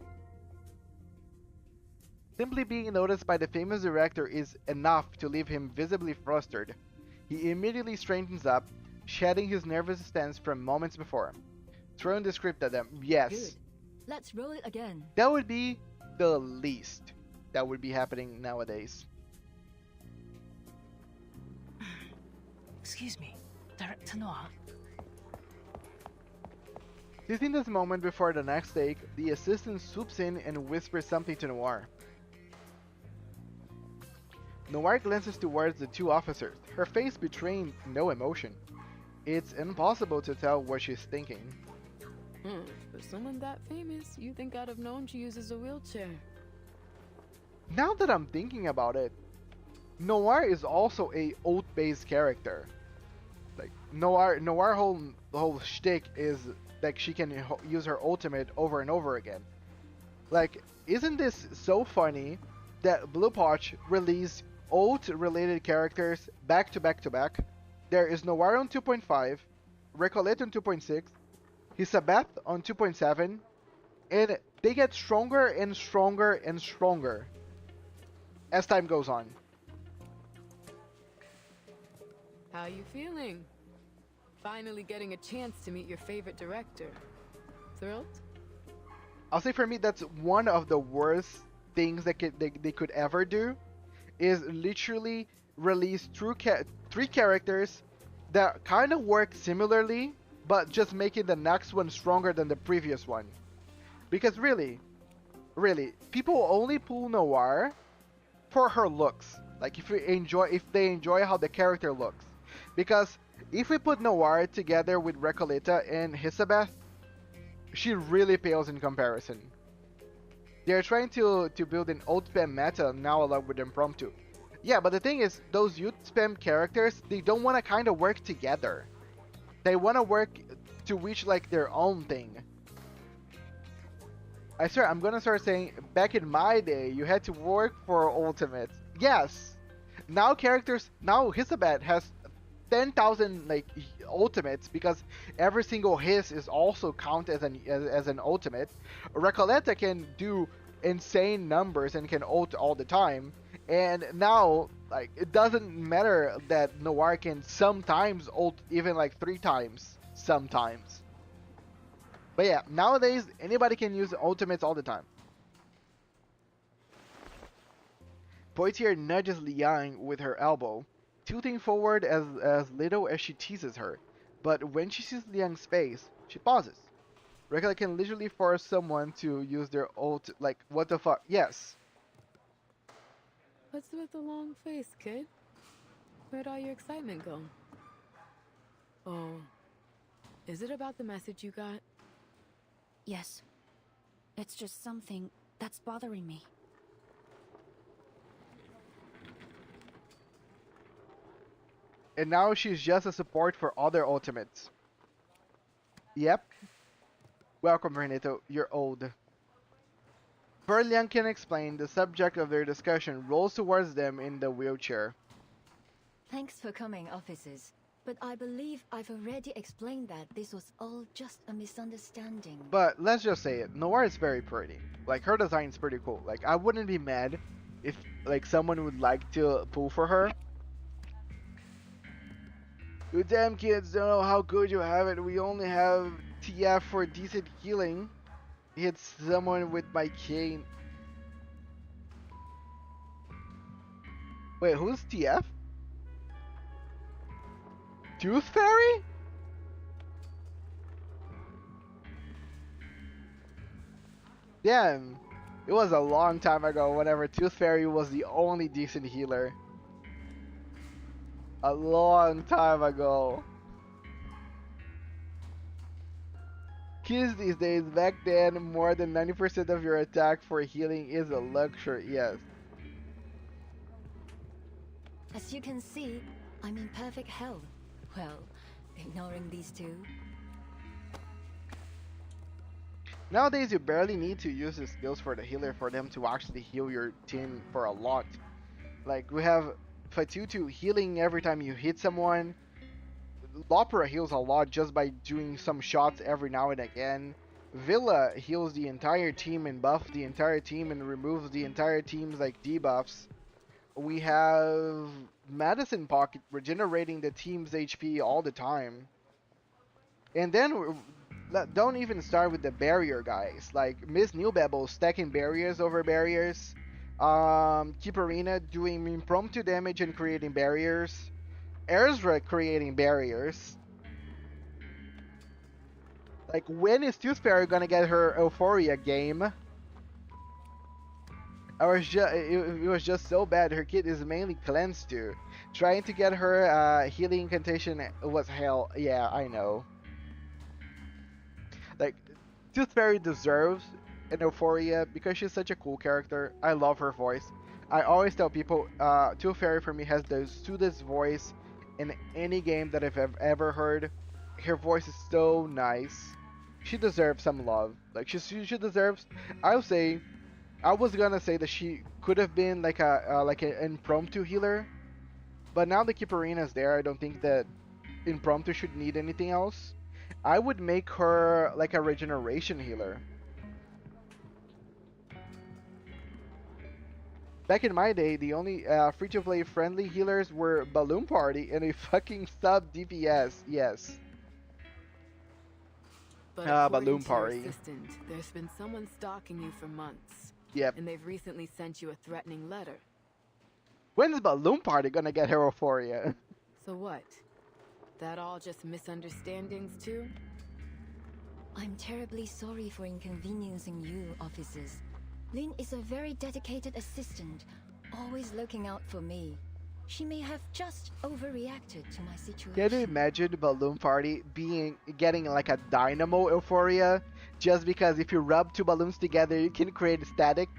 Simply being noticed by the famous director is enough to leave him visibly flustered. He immediately straightens up, shedding his nervous stance from moments before. Throwing the script at them, yes. Good. Let's roll it again. That would be the least that would be happening nowadays. Excuse me, Director Noir. Seizing this moment before the next take, the assistant swoops in and whispers something to Noir. Noir glances towards the two officers, her face betraying no emotion. It's impossible to tell what she's thinking. For someone that famous, you think I'd have known she uses a wheelchair. Now that I'm thinking about it, Noir is also a oath-based character. Like Noir whole shtick is like she can use her ultimate over and over again. Like, isn't this so funny that Blue Potch released oath-related characters back to back to back? There is Noir on 2.5, Recolette on 2.6, Hisabeth on 2.7, and they get stronger and stronger and stronger as time goes on. How you feeling? Finally getting a chance to meet your favorite director. Thrilled? I'll say for me, that's one of the worst things that they could ever do, is literally release three characters that kind of work similarly, but just making the next one stronger than the previous one. Because really, people only pull Noir for her looks. Like if they enjoy how the character looks. Because if we put Noir together with Recoleta and Hisabeth, she really pales in comparison. They're trying to build an old spam meta now along with impromptu. Yeah, but the thing is, those youth spam characters, they don't want to kind of work together. They want to work to reach like their own thing. I swear, I'm gonna start saying, back in my day, you had to work for ultimates. Yes! Now Hisabeth has 10,000 like ultimates because every single hiss is also count as an ultimate. Recoleta can do insane numbers and can ult all the time. And now, like, it doesn't matter that Noir can sometimes ult even like 3 times, sometimes. But yeah, nowadays anybody can use ultimates all the time. Poitier nudges Liang with her elbow, tilting forward as little as she teases her. But when she sees Liang's face, she pauses. Rekla can literally force someone to use their ult, like, what the fuck? Yes. What's with the long face, kid? Where'd all your excitement go? Oh, is it about the message you got? Yes. It's just something that's bothering me. And now she's just a support for other ultimates. Yep. Welcome, Renato. You're old. Before Liang can explain, the subject of their discussion rolls towards them in the wheelchair. Thanks for coming, officers. But I believe I've already explained that this was all just a misunderstanding. But let's just say it, Noir is very pretty. Like, her design's pretty cool. Like, I wouldn't be mad if, like, someone would like to pull for her. You damn kids don't know how good you have it. We only have TF for decent healing. Hit someone with my cane. Wait, who's TF? Tooth Fairy? Damn. It was a long time ago whenever Tooth Fairy was the only decent healer. A long time ago. Kids these days, back then, more than 90% of your attack for healing is a luxury, yes. As you can see, I'm in perfect health. Well, ignoring these two. Nowadays, you barely need to use the skills for the healer for them to actually heal your team for a lot. Like, we have Fatutu healing every time you hit someone. Lopera heals a lot just by doing some shots every now and again. Villa heals the entire team and buffs the entire team and removes the entire team's like debuffs. We have Madison Pocket regenerating the team's HP all the time. And then don't even start with the barrier guys like Miss Newbebble stacking barriers over barriers. Kiparina doing impromptu damage and creating barriers. Ezra creating barriers. Like, when is Tooth Fairy gonna get her Euphoria game? It was just so bad. Her kit is mainly cleansed too. Trying to get her healing incantation was hell. Yeah, I know. Like, Tooth Fairy deserves an Euphoria because she's such a cool character. I love her voice. I always tell people, Tooth Fairy for me has the soothest voice in any game that I've ever heard. Her voice is so nice. She deserves some love. Like, she deserves. I was gonna say that she could have been like an impromptu healer, but now the Kiparina's there, I don't think that impromptu should need anything else. I would make her like a regeneration healer. Back in my day, the only free-to-play friendly healers were Balloon Party and a fucking sub DPS. Yes. But Balloon according to your Party. assistant, there's been someone stalking you for months. Yep. And they've recently sent you a threatening letter. When is Balloon Party gonna get her Euphoria? So what? That all just misunderstandings too? I'm terribly sorry for inconveniencing you, officers. Lin is a very dedicated assistant, always looking out for me. She may have just overreacted to my situation. Can you imagine Balloon Party getting like a dynamo Euphoria just because if you rub two balloons together you can create static?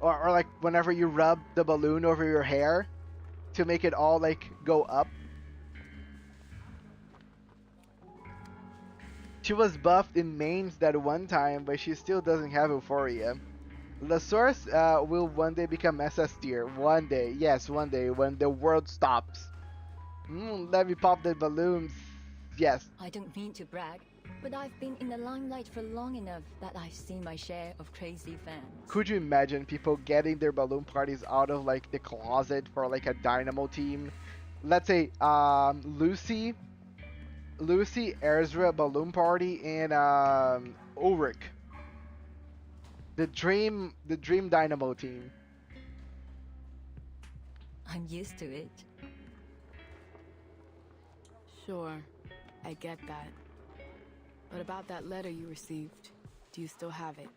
Or like whenever you rub the balloon over your hair to make it all like go up. She was buffed in mains that one time, but she still doesn't have Euphoria. The source will one day become SS tier. One day, yes, one day when the world stops. Let me pop the balloons. Yes. I don't mean to brag, but I've been in the limelight for long enough that I've seen my share of crazy fans. Could you imagine people getting their balloon parties out of like the closet for like a Dynamo team? Let's say Lucy, Ezra balloon party, and Ulrich. The dream Dynamo team. I'm used to it. Sure, I get that. But about that letter you received, do you still have it?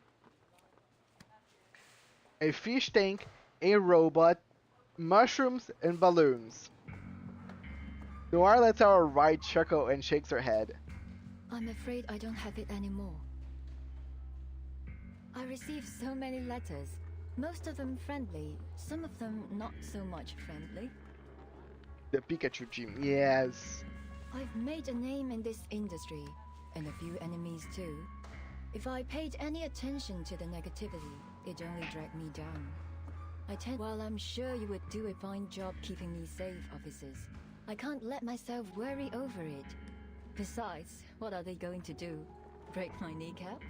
A fish tank, a robot, mushrooms, and balloons. Noir lets out a wide chuckle and shakes her head. I'm afraid I don't have it anymore. I received so many letters, most of them friendly, some of them not so much friendly. The Pikachu team, yes. I've made a name in this industry, and a few enemies too. If I paid any attention to the negativity, it only dragged me down. While I'm sure you would do a fine job keeping me safe, officers, I can't let myself worry over it. Besides, what are they going to do? Break my kneecaps?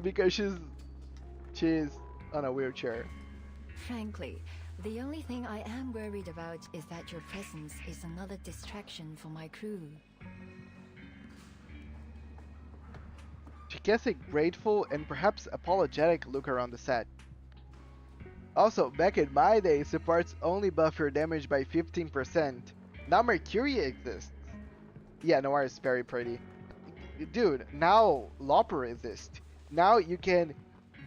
Because she's on a wheelchair. Frankly, the only thing I am worried about is that your presence is another distraction for my crew. She gets a grateful and perhaps apologetic look around the set. Also, back in my day, supports only buff your damage by 15%. Now Mercuria exists. Yeah, Noir is very pretty. Dude, now Lopper exists. Now you can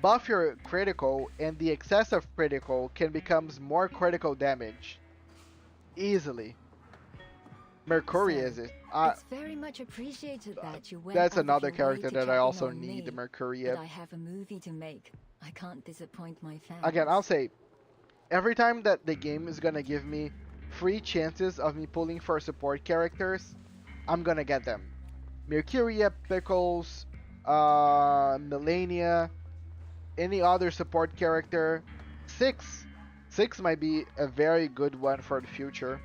buff your critical, and the excess of critical can become more critical damage. Easily. Mercuria exists. It's very much appreciated that you went That's out of another your way character to that I check in also on need, me, Mercuria. But I have a movie to make. I can't disappoint my fans. Again, I'll say, every time that the game is gonna give me free chances of me pulling for support characters, I'm gonna get them. Mercuria, Pickles, Melania, any other support character. Six might be a very good one for the future.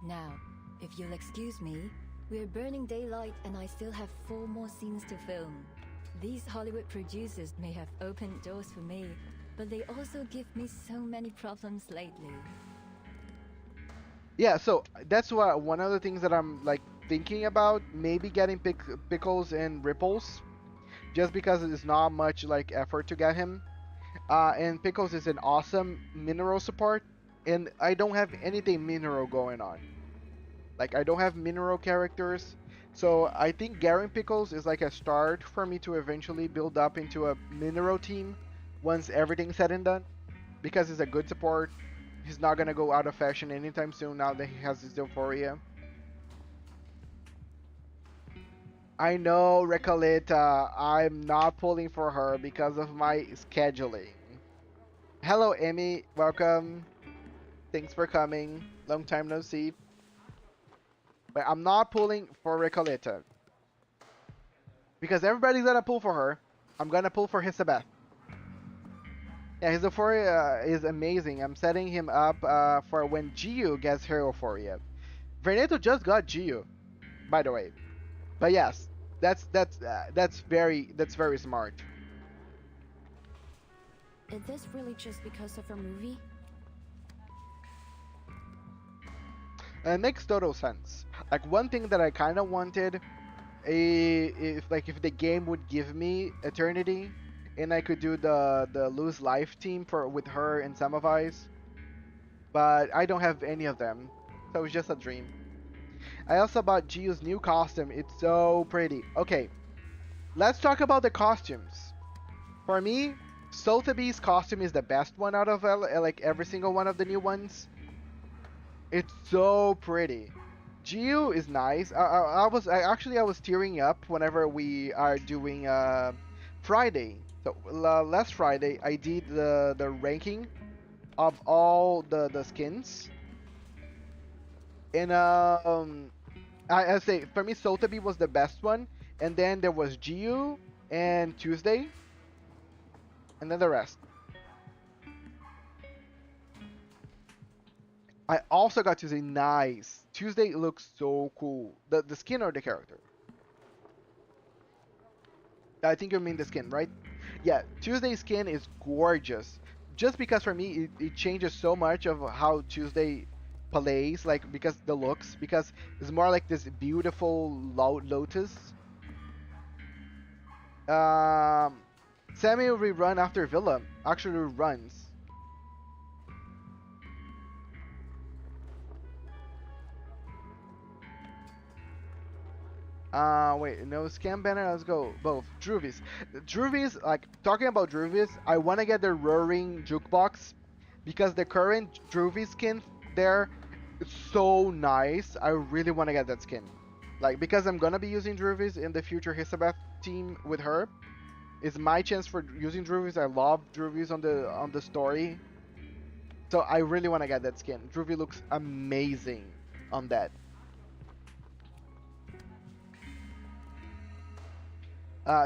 Now, if you'll excuse me, we're burning daylight and I still have 4 more scenes to film. These Hollywood producers may have opened doors for me, but they also give me so many problems lately. Yeah, so that's what one of the things that I'm like thinking about, maybe getting Pickles and Ripples, just because it's not much like effort to get him. And Pickles is an awesome mineral support, and I don't have anything mineral going on. Like, I don't have mineral characters, so I think Garen Pickles is like a start for me to eventually build up into a mineral team once everything's said and done, because he's a good support. He's not gonna go out of fashion anytime soon now that he has his Euphoria. I know, Recoleta, I'm not pulling for her because of my scheduling. Hello, Emmy. Welcome. Thanks for coming. Long time no see. But I'm not pulling for Recoleta. Because everybody's gonna pull for her. I'm gonna pull for Hisabeth. Yeah, his Euphoria is amazing. I'm setting him up for when Giyu gets her Euphoria. Veneto just got Giyu, by the way. But yes, that's very smart. Is this really just because of her movie? It makes total sense. Like, one thing that I kind of wanted, if the game would give me Eternity, and I could do the Lose Life team with her and Samavise, but I don't have any of them, so it's just a dream. I also bought Gio's new costume. It's so pretty. Okay, let's talk about the costumes. For me, Sotheby's costume is the best one out of like every single one of the new ones. It's so pretty. Gio is nice. I was tearing up whenever we are doing Friday. So last Friday I did the ranking of all the skins, and I say for me Sotheby was the best one, and then there was Gio and Tuesday, and then the rest. I also got Tuesday. Nice. Tuesday looks so cool. The skin or the character? I think you mean the skin, right? Yeah, Tuesday skin is gorgeous. Just because for me it changes so much of how Tuesday plays, like because the looks, because it's more like this beautiful lotus. Sammy will run after Villa. Actually runs. Wait, no scam banner. Let's go both. Droovies. Droovies, like talking about Droovies, I want to get the roaring jukebox because the current Droovie skin there is so nice. I really want to get that skin. Like because I'm gonna be using Droovies in the future Hisabath team with her. It's my chance for using Droovies. I love Droovies on the story. So I really want to get that skin. Droovie looks amazing on that.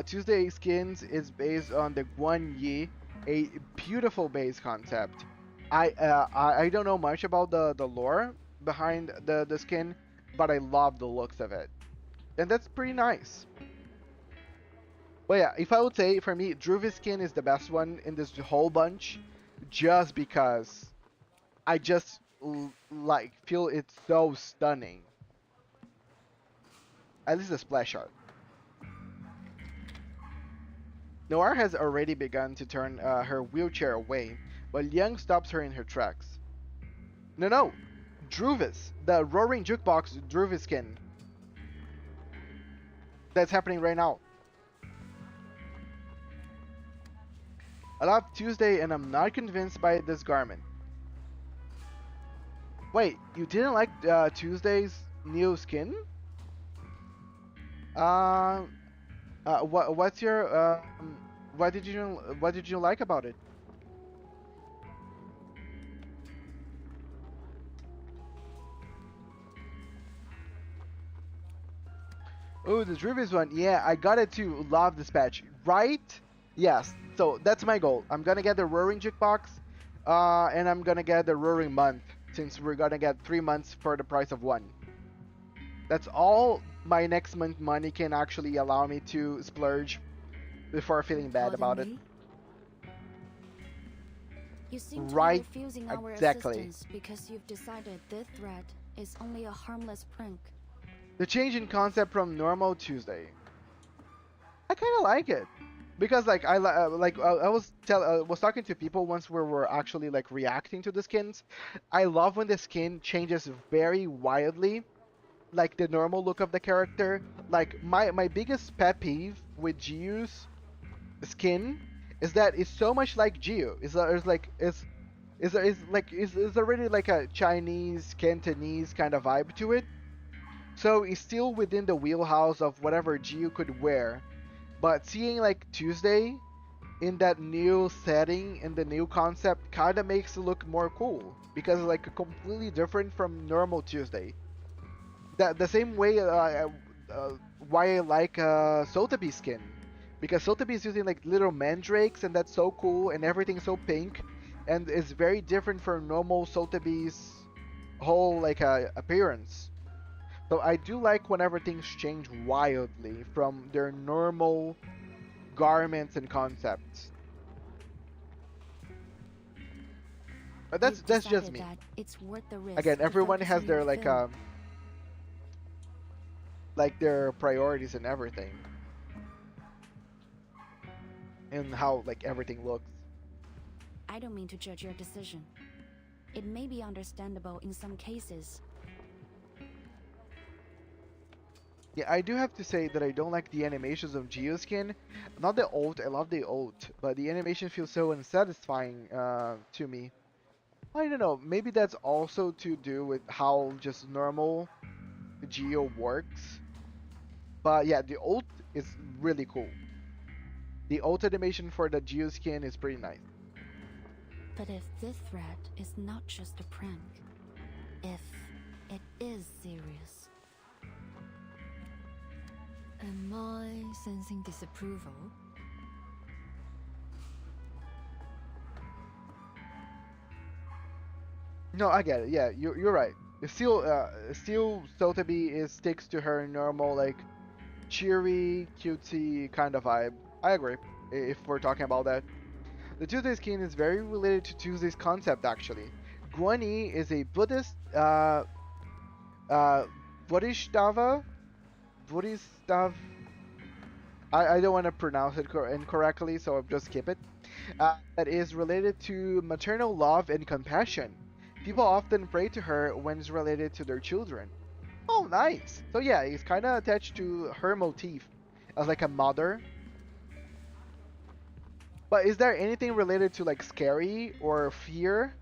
Tuesday Skins is based on the Guan Yi, a beautiful base concept. I don't know much about the lore behind the skin, but I love the looks of it, and that's pretty nice. But yeah, if I would say for me, Druvi's skin is the best one in this whole bunch, just because I just like feel it's so stunning. At least the splash art. Noir has already begun to turn her wheelchair away, but Liang stops her in her tracks. No! Druvis! The roaring jukebox Druvis skin. That's happening right now. I love Tuesday and I'm not convinced by this garment. Wait, you didn't like Tuesday's new skin? What's your what did you like about it? Oh, the Druvis one. Yeah, I got it too. Love this patch. Right? Yes. So that's my goal. I'm gonna get the Roaring Jukebox, and I'm gonna get the Roaring Month, since we're gonna get 3 months for the price of one. That's all my next month money can actually allow me to splurge before feeling bad about it. You seem to Right, be refusing our exactly. assistance because you've decided this threat is only a harmless prank. The change in concept from normal Tuesday. I kind of like it because like I was talking to people once where we're actually like reacting to the skins. I love when the skin changes very wildly, like the normal look of the character. Like my biggest pet peeve with Jiu's skin is that it's so much like Jiu. It's already like a Chinese Cantonese kind of vibe to it. So it's still within the wheelhouse of whatever Jiu could wear. But seeing like Tuesday in that new setting, in the new concept, kind of makes it look more cool. Because it's like completely different from normal Tuesday. The same way why I like Sotheby skin. Because Sotheby is using like little mandrakes and that's so cool and everything's so pink. And it's very different from normal Sotheby's whole like appearance. So I do like whenever things change wildly from their normal garments and concepts. But that's just me. It's worth the risk. Again, everyone has their like their priorities and everything. And how like everything looks. I don't mean to judge your decision. It may be understandable in some cases. Yeah, I do have to say that I don't like the animations of Geoskin. Not the ult, I love the ult, but the animation feels so unsatisfying to me. I don't know, maybe that's also to do with how just normal Geo works. But yeah, the ult is really cool. The ult animation for the Geoskin is pretty nice. But if this threat is not just a prank, if it is serious... Am I sensing disapproval? No, I get it. Yeah, you're right. Still Sotheby is sticks to her normal like cheery, cutesy kind of vibe. I agree. If we're talking about that, the Tuesday skin is very related to Tuesday's concept actually. Guani is a Buddhist uh Bodhisattva Bodhisattva. I don't want to pronounce it incorrectly, so I'll just skip it. That is related to maternal love and compassion. People often pray to her when it's related to their children. Oh, nice. So yeah, it's kind of attached to her motif as like a mother. But is there anything related to like scary or fear?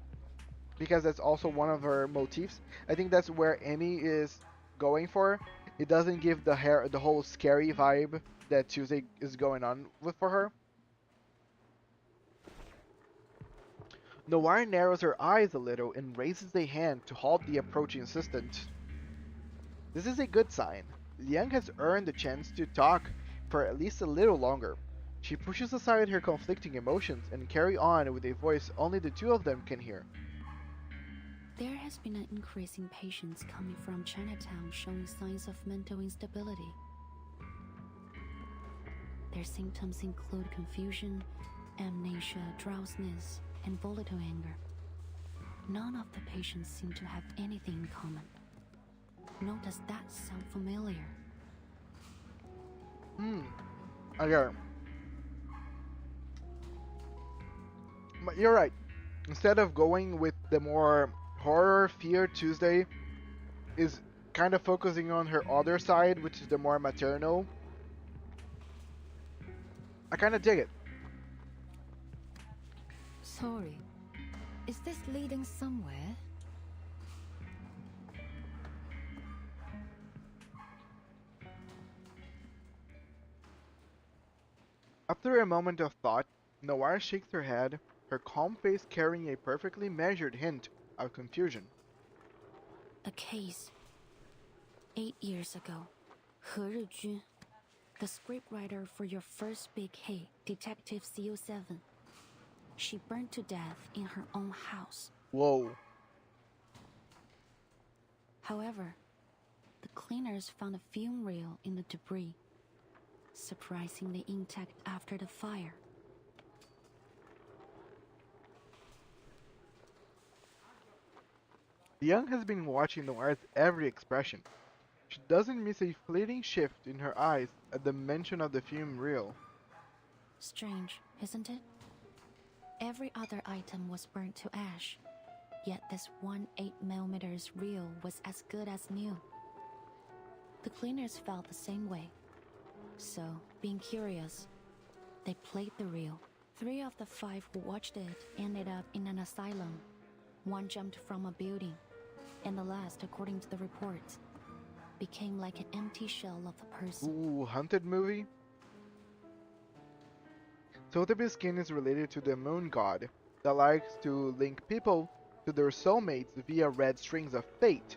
Because that's also one of her motifs. I think that's where Amy is going for. It doesn't give the whole scary vibe that Tuesday is going on with for her. Noir narrows her eyes a little and raises a hand to halt the approaching assistant. This is a good sign. Liang has earned the chance to talk for at least a little longer. She pushes aside her conflicting emotions and carry on with a voice only the two of them can hear. There has been an increase in patients coming from Chinatown showing signs of mental instability. Their symptoms include confusion, amnesia, drowsiness, and volatile anger. None of the patients seem to have anything in common. No, does that sound familiar? Okay. But you're right. Instead of going with the more horror fear, Tuesday is kind of focusing on her other side, which is the more maternal. I kind of dig it. Sorry, is this leading somewhere? After a moment of thought, Noir shakes her head, her calm face carrying a perfectly measured hint of confusion. A case. 8 years ago, He Rijun, the scriptwriter for your first big hit, Detective CO7. She burned to death in her own house. Whoa. However, the cleaners found a fume reel in the debris, surprisingly intact after the fire. Young has been watching Noir's every expression. She doesn't miss a fleeting shift in her eyes at the mention of the fume reel. Strange, isn't it? Every other item was burnt to ash, yet this one 8mm reel was as good as new. The cleaners felt the same way. So, being curious, they played the reel. 3 of the 5 who watched it ended up in an asylum. 1 jumped from a building, and the last, according to the reports, became like an empty shell of a person. Ooh, haunted movie? Sotheby's skin is related to the moon god that likes to link people to their soulmates via red strings of fate,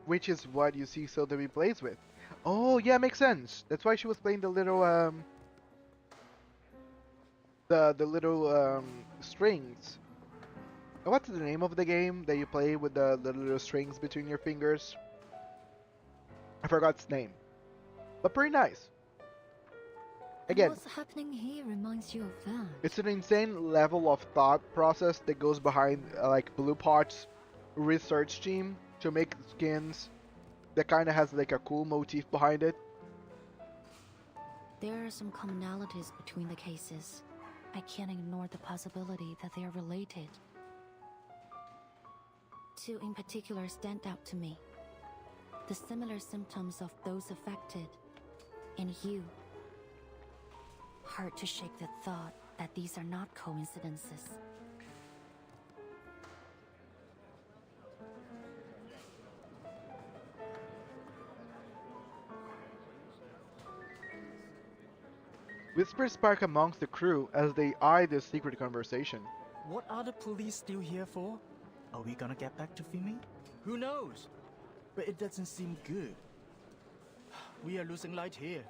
which is what you see Sotheby plays with. Oh yeah, makes sense. That's why she was playing the little strings. What's the name of the game that you play with the little strings between your fingers? I forgot its name, but pretty nice. Again, What's happening here reminds you of that. it's an insane level of thought process that goes behind like Blue Pot's research team to make skins that kind of has like a cool motif behind it. There are some commonalities between the cases. I can't ignore the possibility that they are related. 2 in particular stand out to me. The similar symptoms of those affected, and you. Hard to shake the thought that these are not coincidences. Whispers spark amongst the crew as they eye this secret conversation. What are the police still here for? Are we gonna get back to filming? Who knows? But it doesn't seem good. We are losing light here.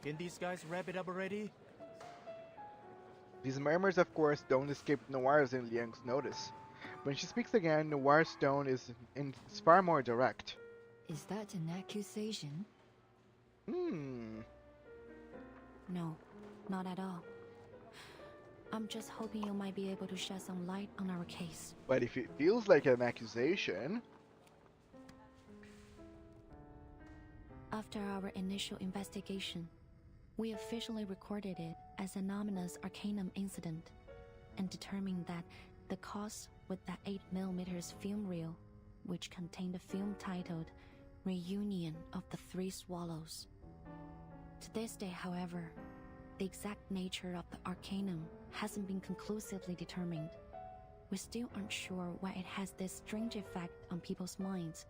Can these guys wrap it up already? These murmurs, of course, don't escape Noir's and Liang's notice. When she speaks again, Noir's tone is far more direct. Is that an accusation? No, not at all. I'm just hoping you might be able to shed some light on our case. But if it feels like an accusation... After our initial investigation, we officially recorded it as an ominous Arcanum incident and determined that the cause was that 8mm film reel, which contained a film titled Reunion of the Three Swallows. To this day, however, the exact nature of the Arcanum hasn't been conclusively determined. We still aren't sure why it has this strange effect on people's minds,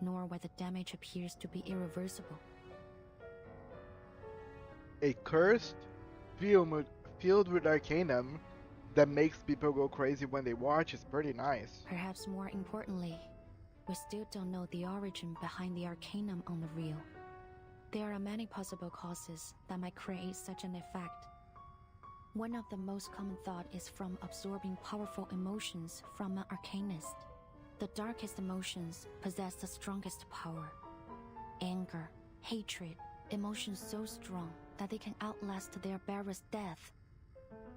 nor why the damage appears to be irreversible. A cursed film filled with Arcanum that makes people go crazy when they watch is pretty nice. Perhaps more importantly, we still don't know the origin behind the Arcanum on the reel. There are many possible causes that might create such an effect. One of the most common thought is from absorbing powerful emotions from an Arcanist. The darkest emotions possess the strongest power. Anger, hatred, emotions so strong that they can outlast their bearer's death.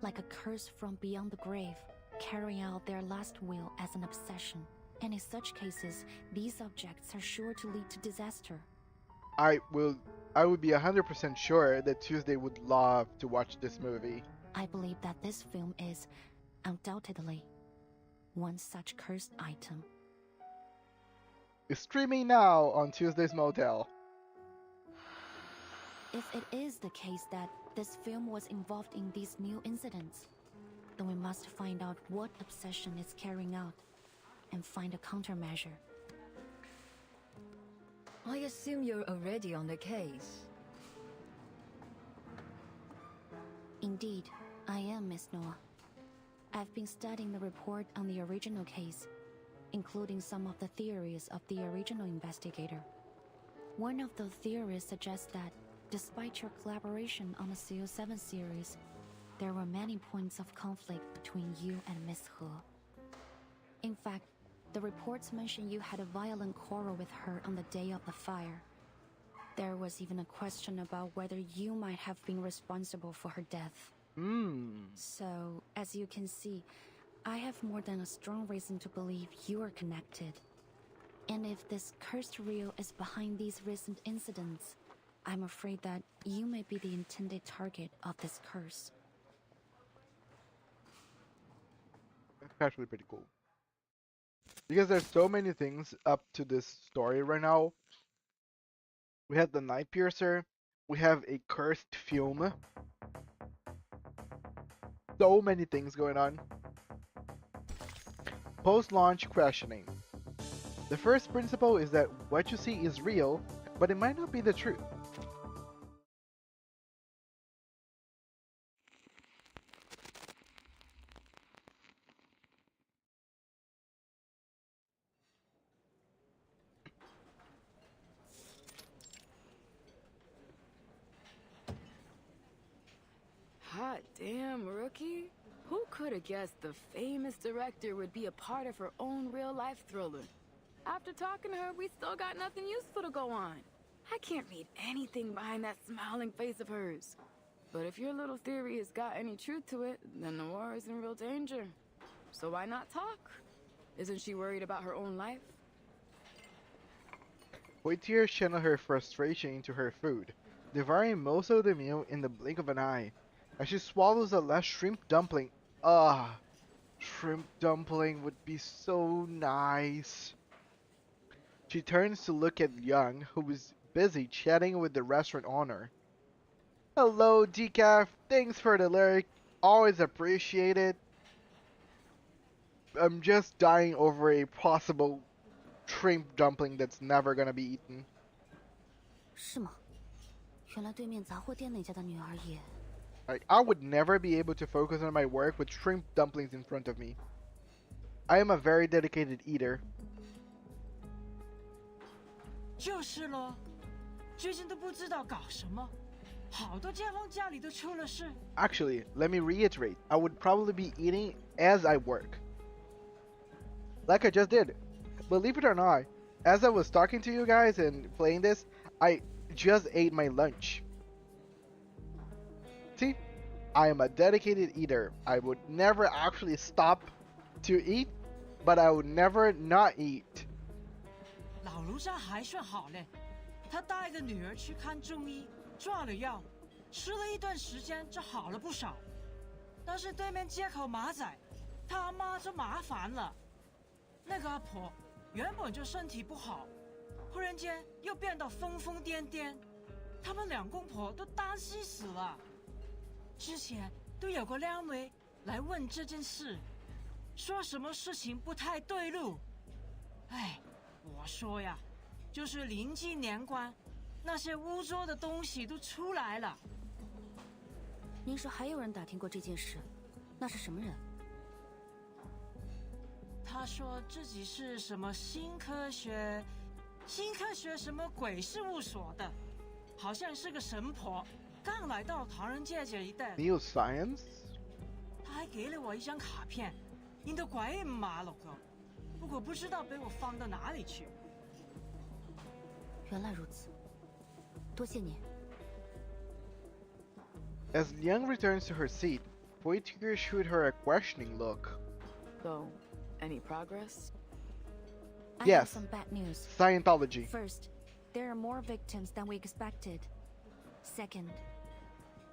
Like a curse from beyond the grave, carrying out their last will as an obsession. And in such cases, these objects are sure to lead to disaster. I would be 100% sure that Tuesday would love to watch this movie. I believe that this film is, undoubtedly, one such cursed item. It's streaming now on Tuesday's Motel. If it is the case that this film was involved in these new incidents, then we must find out what obsession it's carrying out and find a countermeasure. I assume you're already on the case. Indeed, I am, Miss Noah. I've been studying the report on the original case, including some of the theories of the original investigator. One of the theories suggests that, despite your collaboration on the CO7 series, there were many points of conflict between you and Miss He. In fact, the reports mention you had a violent quarrel with her on the day of the fire. There was even a question about whether you might have been responsible for her death. So, as you can see, I have more than a strong reason to believe you are connected. And if this cursed reel is behind these recent incidents, I'm afraid that you may be the intended target of this curse. That's actually pretty cool. Because there's so many things up to this story right now. We have the Night Piercer. We have a cursed film. So many things going on. Post-launch questioning. The first principle is that what you see is real, but it might not be the truth. Hot damn, Rookie. Who could have guessed the famous director would be a part of her own real-life thriller? After talking to her, we still got nothing useful to go on. I can't read anything behind that smiling face of hers. But if your little theory has got any truth to it, then Noir is in real danger. So why not talk? Isn't she worried about her own life? Poitier channeled her frustration into her food, devouring most of the meal in the blink of an eye. As she swallows the last shrimp dumpling. Shrimp dumpling would be so nice. She turns to look at Young, who is busy chatting with the restaurant owner. Hello, Decaf. Thanks for the lyric. Always appreciate it. I'm just dying over a possible shrimp dumpling that's never gonna be eaten. 是吗？原来对面杂货店那家的女儿也。 I would never be able to focus on my work with shrimp dumplings in front of me. I am a very dedicated eater. 就是咯，最近都不知道搞什么，好多街坊家里都出了事。Actually, let me reiterate. I would probably be eating as I work. like I just did. Believe it or not, as I was talking to you guys and playing this, I just ate my lunch. See, I am a dedicated eater. I would never actually stop to eat, but I would never not eat. 老卢家还算好嘞，他带个女儿去看中医，抓了药，吃了一段时间就好了不少。但是对面街口马仔，他阿妈就麻烦了。那个阿婆原本就身体不好，忽然间又变得疯疯癫癫，他们两公婆都担心死了。之前都有个靓妹来问这件事，说什么事情不太对路。哎，我说呀，就是临近年关，那些污浊的东西都出来了。您说还有人打听过这件事，那是什么人？他说自己是什么新科学什么鬼事务所的，好像是个神婆，刚来到唐人街这一带。New science？ 他还给了我一张卡片，印得鬼马了个，不过不知道被我放到哪里去。原来如此，多谢你。As Liang returns to her seat, Poitier shoots her a questioning look. So, any progress? I Yes. have some bad news. Scientology. First, there are more victims than we expected. Second,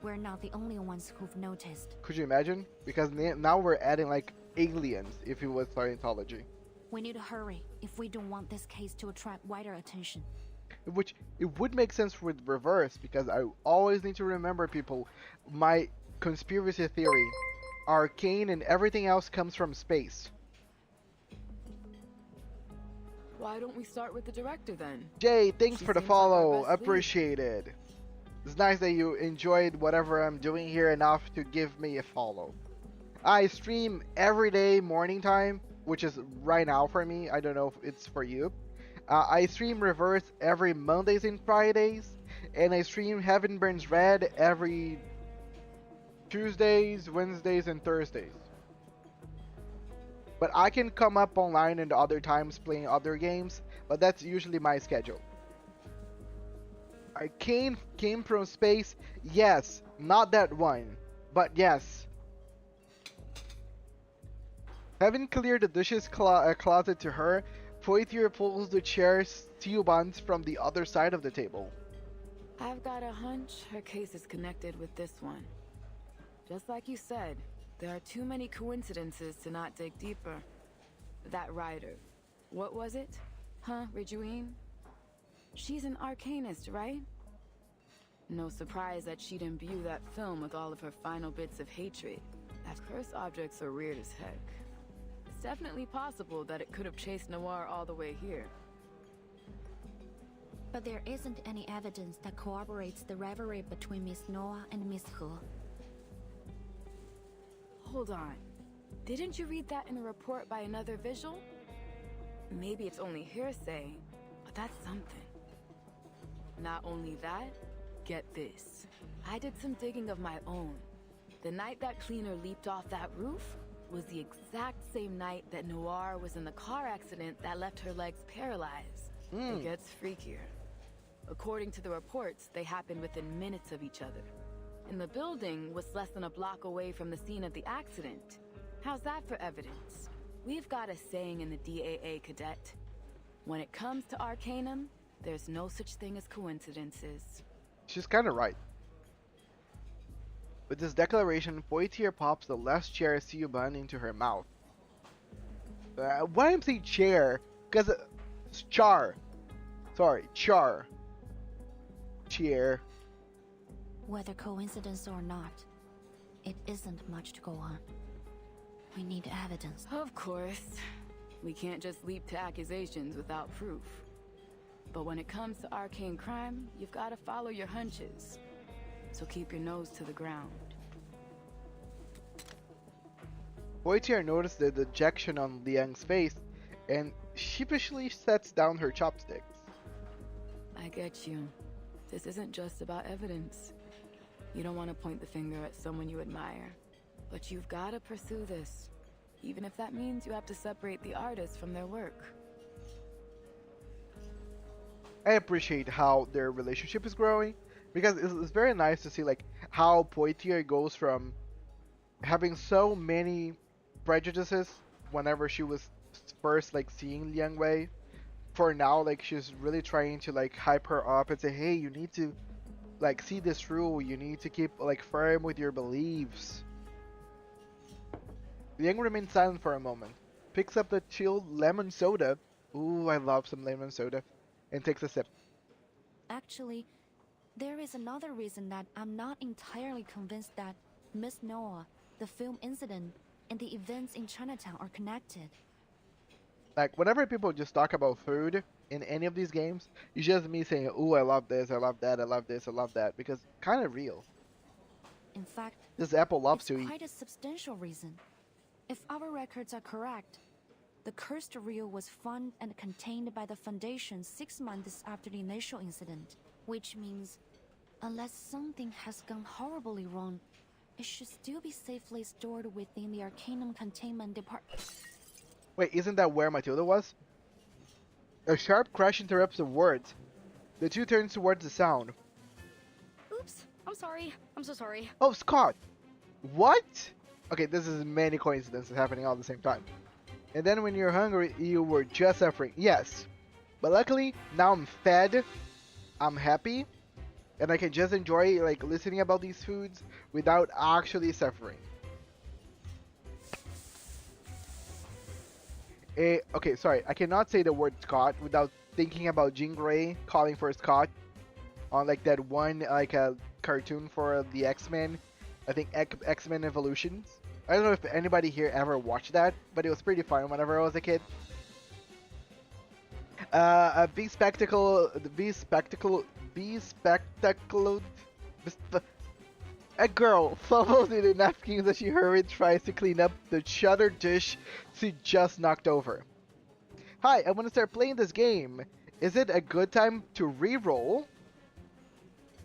we're not the only ones who've noticed. Could you imagine? Because now we're adding like aliens if it was Scientology. We need to hurry if we don't want this case to attract wider attention. Which it would make sense with reverse, because I always need to remember, people, my conspiracy theory, Arcane and everything else comes from space. Why don't we start with the director then? Jay, thanks She for the seems like our follow. best lead. Appreciated. It's nice that you enjoyed whatever I'm doing here enough to give me a follow. I stream every day morning time, which is right now for me. I don't know if it's for you. I stream Reverse every Mondays and Fridays, and I stream Heaven Burns Red every Tuesdays, Wednesdays, and Thursdays. But I can come up online in the other times playing other games, but that's usually my schedule. Arcane came from space, yes, not that one, but yes. Having cleared the dishes closet to her, Poitier pulls the chair's steel buns from the other side of the table. I've got a hunch her case is connected with this one. Just like you said, there are too many coincidences to not dig deeper. That writer, what was it? Huh, Rejuine? She's an arcanist, right? No surprise that she'd imbue that film with all of her final bits of hatred. As cursed objects are weird as heck. It's definitely possible that it could have chased Noir all the way here. But there isn't any evidence that corroborates the rivalry between Miss Noah and Miss He. Hold on. Didn't you read that in a report by another visual? Maybe it's only hearsay, but that's something. Not only that, get this. I did some digging of my own. The night that cleaner leaped off that roof was the exact same night that Noir was in the car accident that left her legs paralyzed. It gets freakier. According to the reports, they happened within minutes of each other. And the building was less than a block away from the scene of the accident. How's that for evidence? We've got a saying in the DAA, Cadet. When it comes to Arcanum, there's no such thing as coincidences. She's kind of right. With this declaration, Poitier pops the last chair steel bun into her mouth. Why am I saying chair? Because it's char. Sorry, char. Chair. Whether coincidence or not, it isn't much to go on. We need evidence. Of course. We can't just leap to accusations without proof. But when it comes to arcane crime, you've got to follow your hunches. So keep your nose to the ground. Poitier noticed the dejection on Liang's face and sheepishly sets down her chopsticks. I get you. This isn't just about evidence. You don't want to point the finger at someone you admire. But you've got to pursue this. even if that means you have to separate the artists from their work. I appreciate how their relationship is growing, because it's very nice to see like how Poitier goes from having so many prejudices whenever she was first like seeing Liang Wei, for now like she's really trying to like hype her up and say, hey, you need to like see this through, you need to keep like firm with your beliefs. Liang remains silent for a moment, picks up the chilled lemon soda, ooh, I love some lemon soda, and takes a sip. Actually, there is another reason that I'm not entirely convinced that Miss Noah, the film incident, and the events in Chinatown are connected. Like, whenever people just talk about food in any of these games, it's just me saying, ooh, I love this, I love that, I love this, I love that, because kind of real. In fact, this apple loves to it's eat. quite a substantial reason. If our records are correct, the cursed reel was found and contained by the Foundation 6 months after the initial incident, which means, unless something has gone horribly wrong, it should still be safely stored within the Arcanum Containment Department. Wait, isn't that where Matilda was? A sharp crash interrupts the words. The two turn towards the sound. Oops, I'm sorry. I'm so sorry. Oh, Scott! What? Okay, this is many coincidences happening all at the same time. And then when you're hungry, you were just suffering. Yes. But luckily, now I'm fed, I'm happy, and I can just enjoy like listening about these foods without actually suffering. Okay, sorry, I cannot say the word Scott without thinking about Jean Grey calling for Scott on like that one like a cartoon for the X-Men. I think X-Men Evolutions. I don't know if anybody here ever watched that, but it was pretty fun whenever I was a kid. A girl fumbles in the napkins as she hurriedly tries to clean up the shuttered dish she just knocked over. Hi, I want to start playing this game. Is it a good time to re-roll?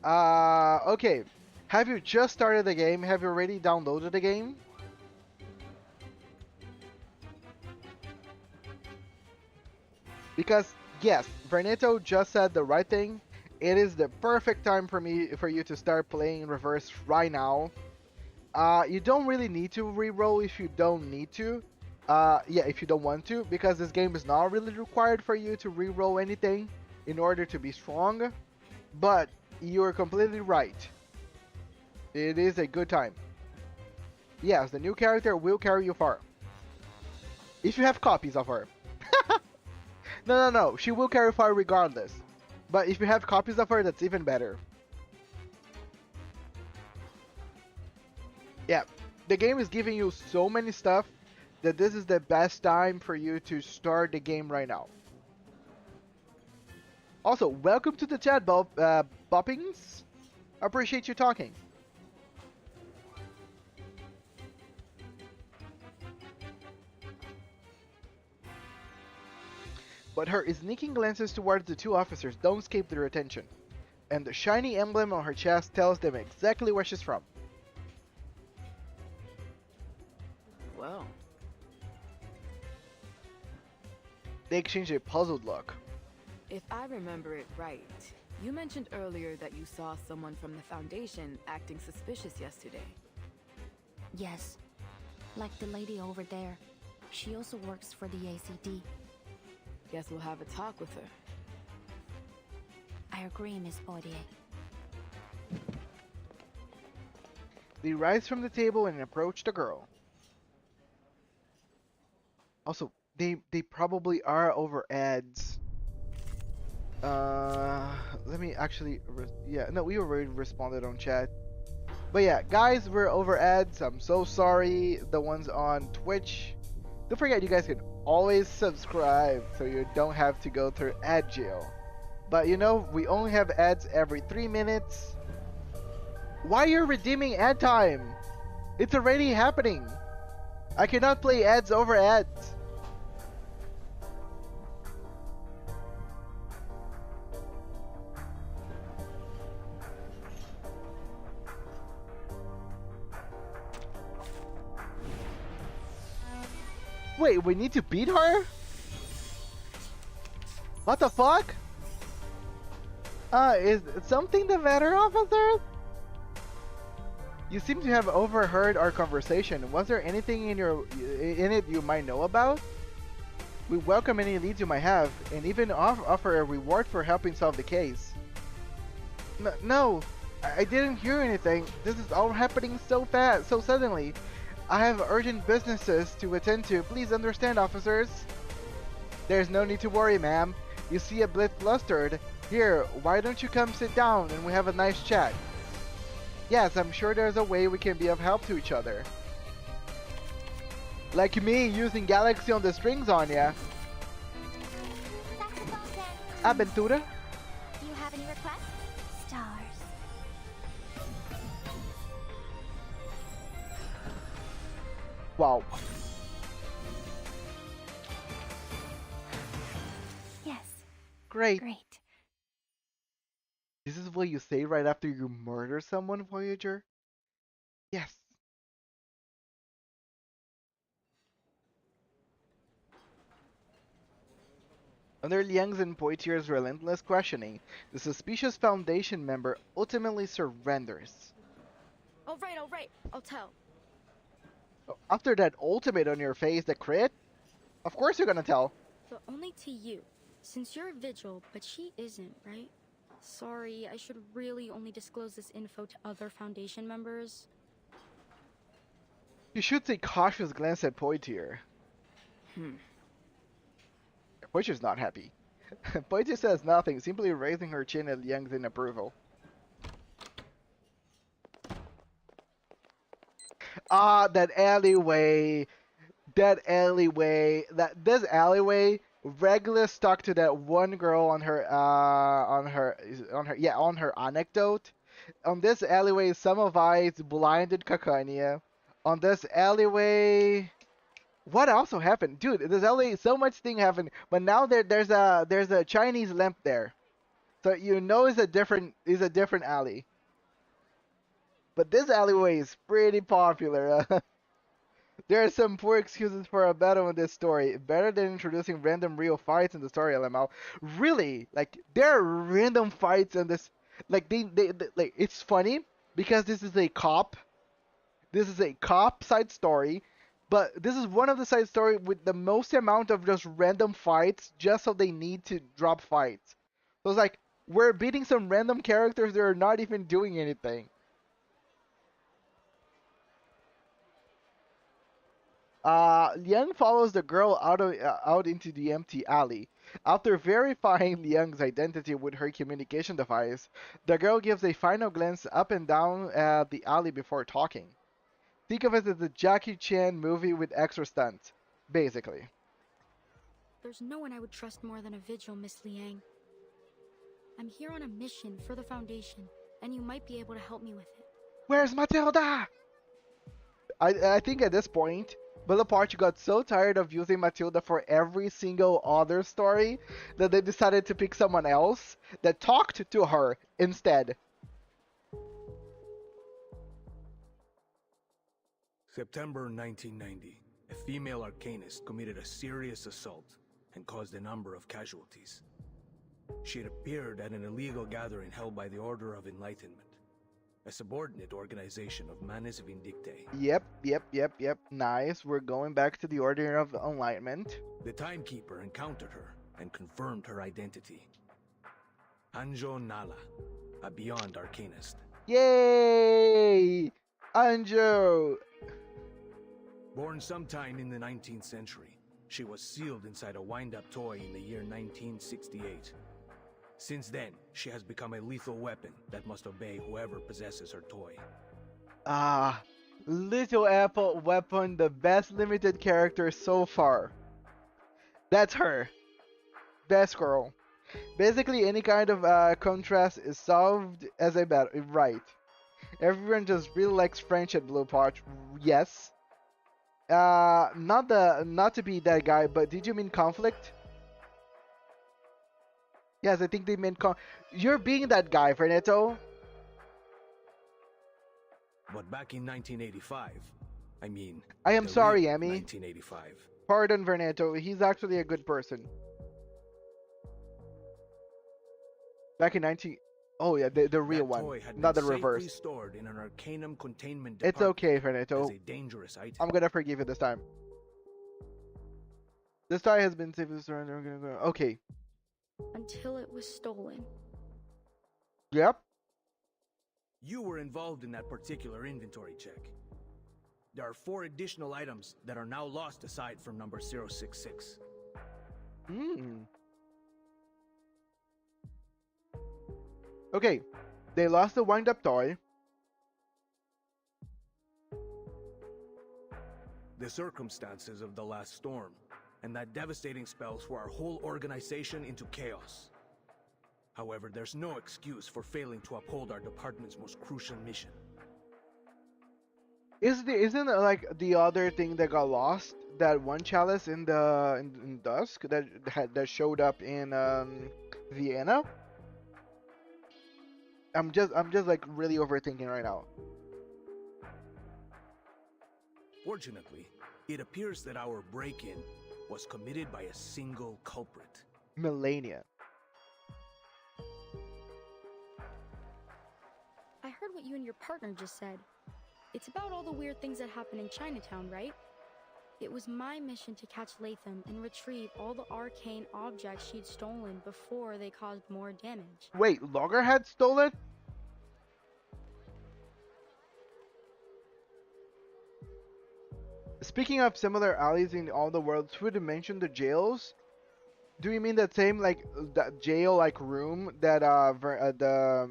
Okay. Have you just started the game? Have you already downloaded the game? Because, yes, Vernetto just said the right thing. It is the perfect time for you to start playing in reverse right now. You don't really need to re-roll if you don't need to. Yeah, if you don't want to, because this game is not really required for you to re-roll anything in order to be strong. But you're completely right. It is a good time. Yes, the new character will carry you far. If you have copies of her. No. She will carry far regardless. But if you have copies of her, that's even better. Yeah, the game is giving you so many stuff that this is the best time for you to start the game right now. Also, welcome to the chat, Boppings. I appreciate you talking. But her sneaking glances towards the two officers don't escape their attention, and the shiny emblem on her chest tells them exactly where she's from. Well. They exchange a puzzled look. If I remember it right, you mentioned earlier that you saw someone from the Foundation acting suspicious yesterday. Yes, like the lady over there. She also works for the ACD. Guess we'll have a talk with her. I agree, Miss Poitier. They rise from the table and approach the girl. Also, they probably are over ads. Let me actually... yeah, no, we already responded on chat. But yeah, guys, we're over ads. I'm so sorry. The ones on Twitch. Don't forget, you guys can always subscribe so you don't have to go through ad jail. But you know, we only have ads every 3 minutes. Why you're redeeming ad time? It's already happening. I cannot play ads over ads. Wait, we need to beat her? What the fuck? Is something the matter, officer? You seem to have overheard our conversation. Was there anything in it you might know about? We welcome any leads you might have, and even offer a reward for helping solve the case. No, I didn't hear anything. This is all happening so fast, so suddenly. I have urgent businesses to attend to. Please understand, officers. There's no need to worry, ma'am. You see a bit flustered. Here, why don't you come sit down and we have a nice chat? Yes, I'm sure there's a way we can be of help to each other. Like me using Galaxy on the strings on ya. Aventura? Do you have any requests? Stars. Wow. Yes. Great. Great. This is what you say right after you murder someone, Voyager? Yes. Under Liang's and Poitier's relentless questioning, the suspicious Foundation member ultimately surrenders. All right, I'll tell. After that ultimate on your face, the crit? Of course you're gonna tell. But only to you, since you're a vigil, but she isn't, right? Sorry, I should really only disclose this info to other Foundation members. You should take cautious glance at Poitier. Poitier's not happy. Poitier says nothing, simply raising her chin at Liang's in approval. Ah, that alleyway. This alleyway, Regulus stuck to that one girl on her anecdote. On this alleyway, Semmelweis blinded Kakania. On this alleyway, what also happened, dude? This alleyway, so much thing happened, but now there's a Chinese lamp there, so you know it's a different alley. But this alleyway is pretty popular. There are some poor excuses for a battle in this story. Better than introducing random real fights in the story, LML. Really? Like, there are random fights in this. Like, they like, it's funny because this is a cop. This is a cop side story. But this is one of the side story with the most amount of just random fights just so they need to drop fights. So it's like, we're beating some random characters that are not even doing anything. Liang follows the girl out into the empty alley. After verifying Liang's identity with her communication device, the girl gives a final glance up and down the alley before talking. Think of it as a Jackie Chan movie with extra stunts, basically. There's no one I would trust more than a vigil, Miss Liang. I'm here on a mission for the Foundation, and you might be able to help me with it. Where's Matilda? I think at this point, Bonaparte got so tired of using Matilda for every single other story that they decided to pick someone else that talked to her instead. September 1990, a female arcanist committed a serious assault and caused a number of casualties. She had appeared at an illegal gathering held by the Order of Enlightenment, a subordinate organization of Manes Vindictae. Yep. Nice. We're going back to the Order of Enlightenment. The Timekeeper encountered her and confirmed her identity. Anjo Nala, a Beyond Arcanist. Yay! Anjo! Born sometime in the 19th century, she was sealed inside a wind-up toy in the year 1968. Since then, she has become a lethal weapon that must obey whoever possesses her toy. Little Apple Weapon, the best limited character so far. That's her. Best girl. Basically, any kind of contrast is solved as a battle. Right. Everyone just really likes French at Blue Potch. Yes. Not to be that guy, but did you mean conflict? Yes, I think they meant you're being that guy, Fernetto. But back in 1985, I am sorry, Emmy. 1985, Pardon Veneto, he's actually a good person. Back in 19... Oh yeah, the real one, not the reverse. Stored in an Arcanum containment it's okay, Veneto. As a dangerous item. I'm gonna forgive you this time. This tie has been safely surrendered. Okay. Until it was stolen. Yep. You were involved in that particular inventory check. There are 4 additional items that are now lost aside from number 066. Okay, they lost the wind-up toy. The circumstances of the last storm, and that devastating spell threw our whole organization into chaos. However, there's no excuse for failing to uphold our department's most crucial mission. Isn't it like the other thing that got lost? That one chalice in the in Dusk that showed up in Vienna? I'm just like really overthinking right now. Fortunately, it appears that our break-in was committed by a single culprit. Melania. I heard what you and your partner just said. It's about all the weird things that happen in Chinatown, right? It was my mission to catch Latham and retrieve all the arcane objects she'd stolen before they caused more damage. Wait, Loggerhead stole it? Speaking of similar alleys in all the worlds, would you mention the jails? Do you mean that same like that jail like room that the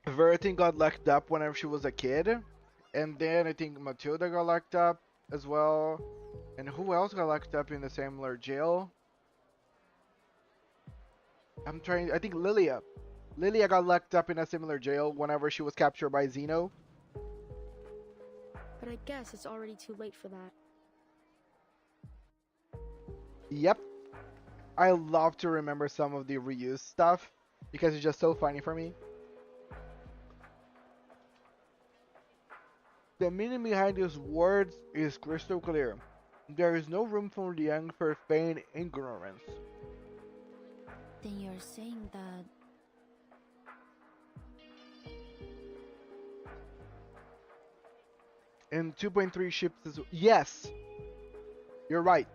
Veritin got locked up whenever she was a kid? And then I think Matilda got locked up as well. And who else got locked up in the similar jail? I think Lilia. Lilia got locked up in a similar jail whenever she was captured by Zeno. But I guess it's already too late for that. Yep. I love to remember some of the reused stuff because it's just so funny for me. The meaning behind these words is crystal clear. There is no room for the young for feign ignorance. Then you're saying that... In 2.3 ships is... Yes! You're right.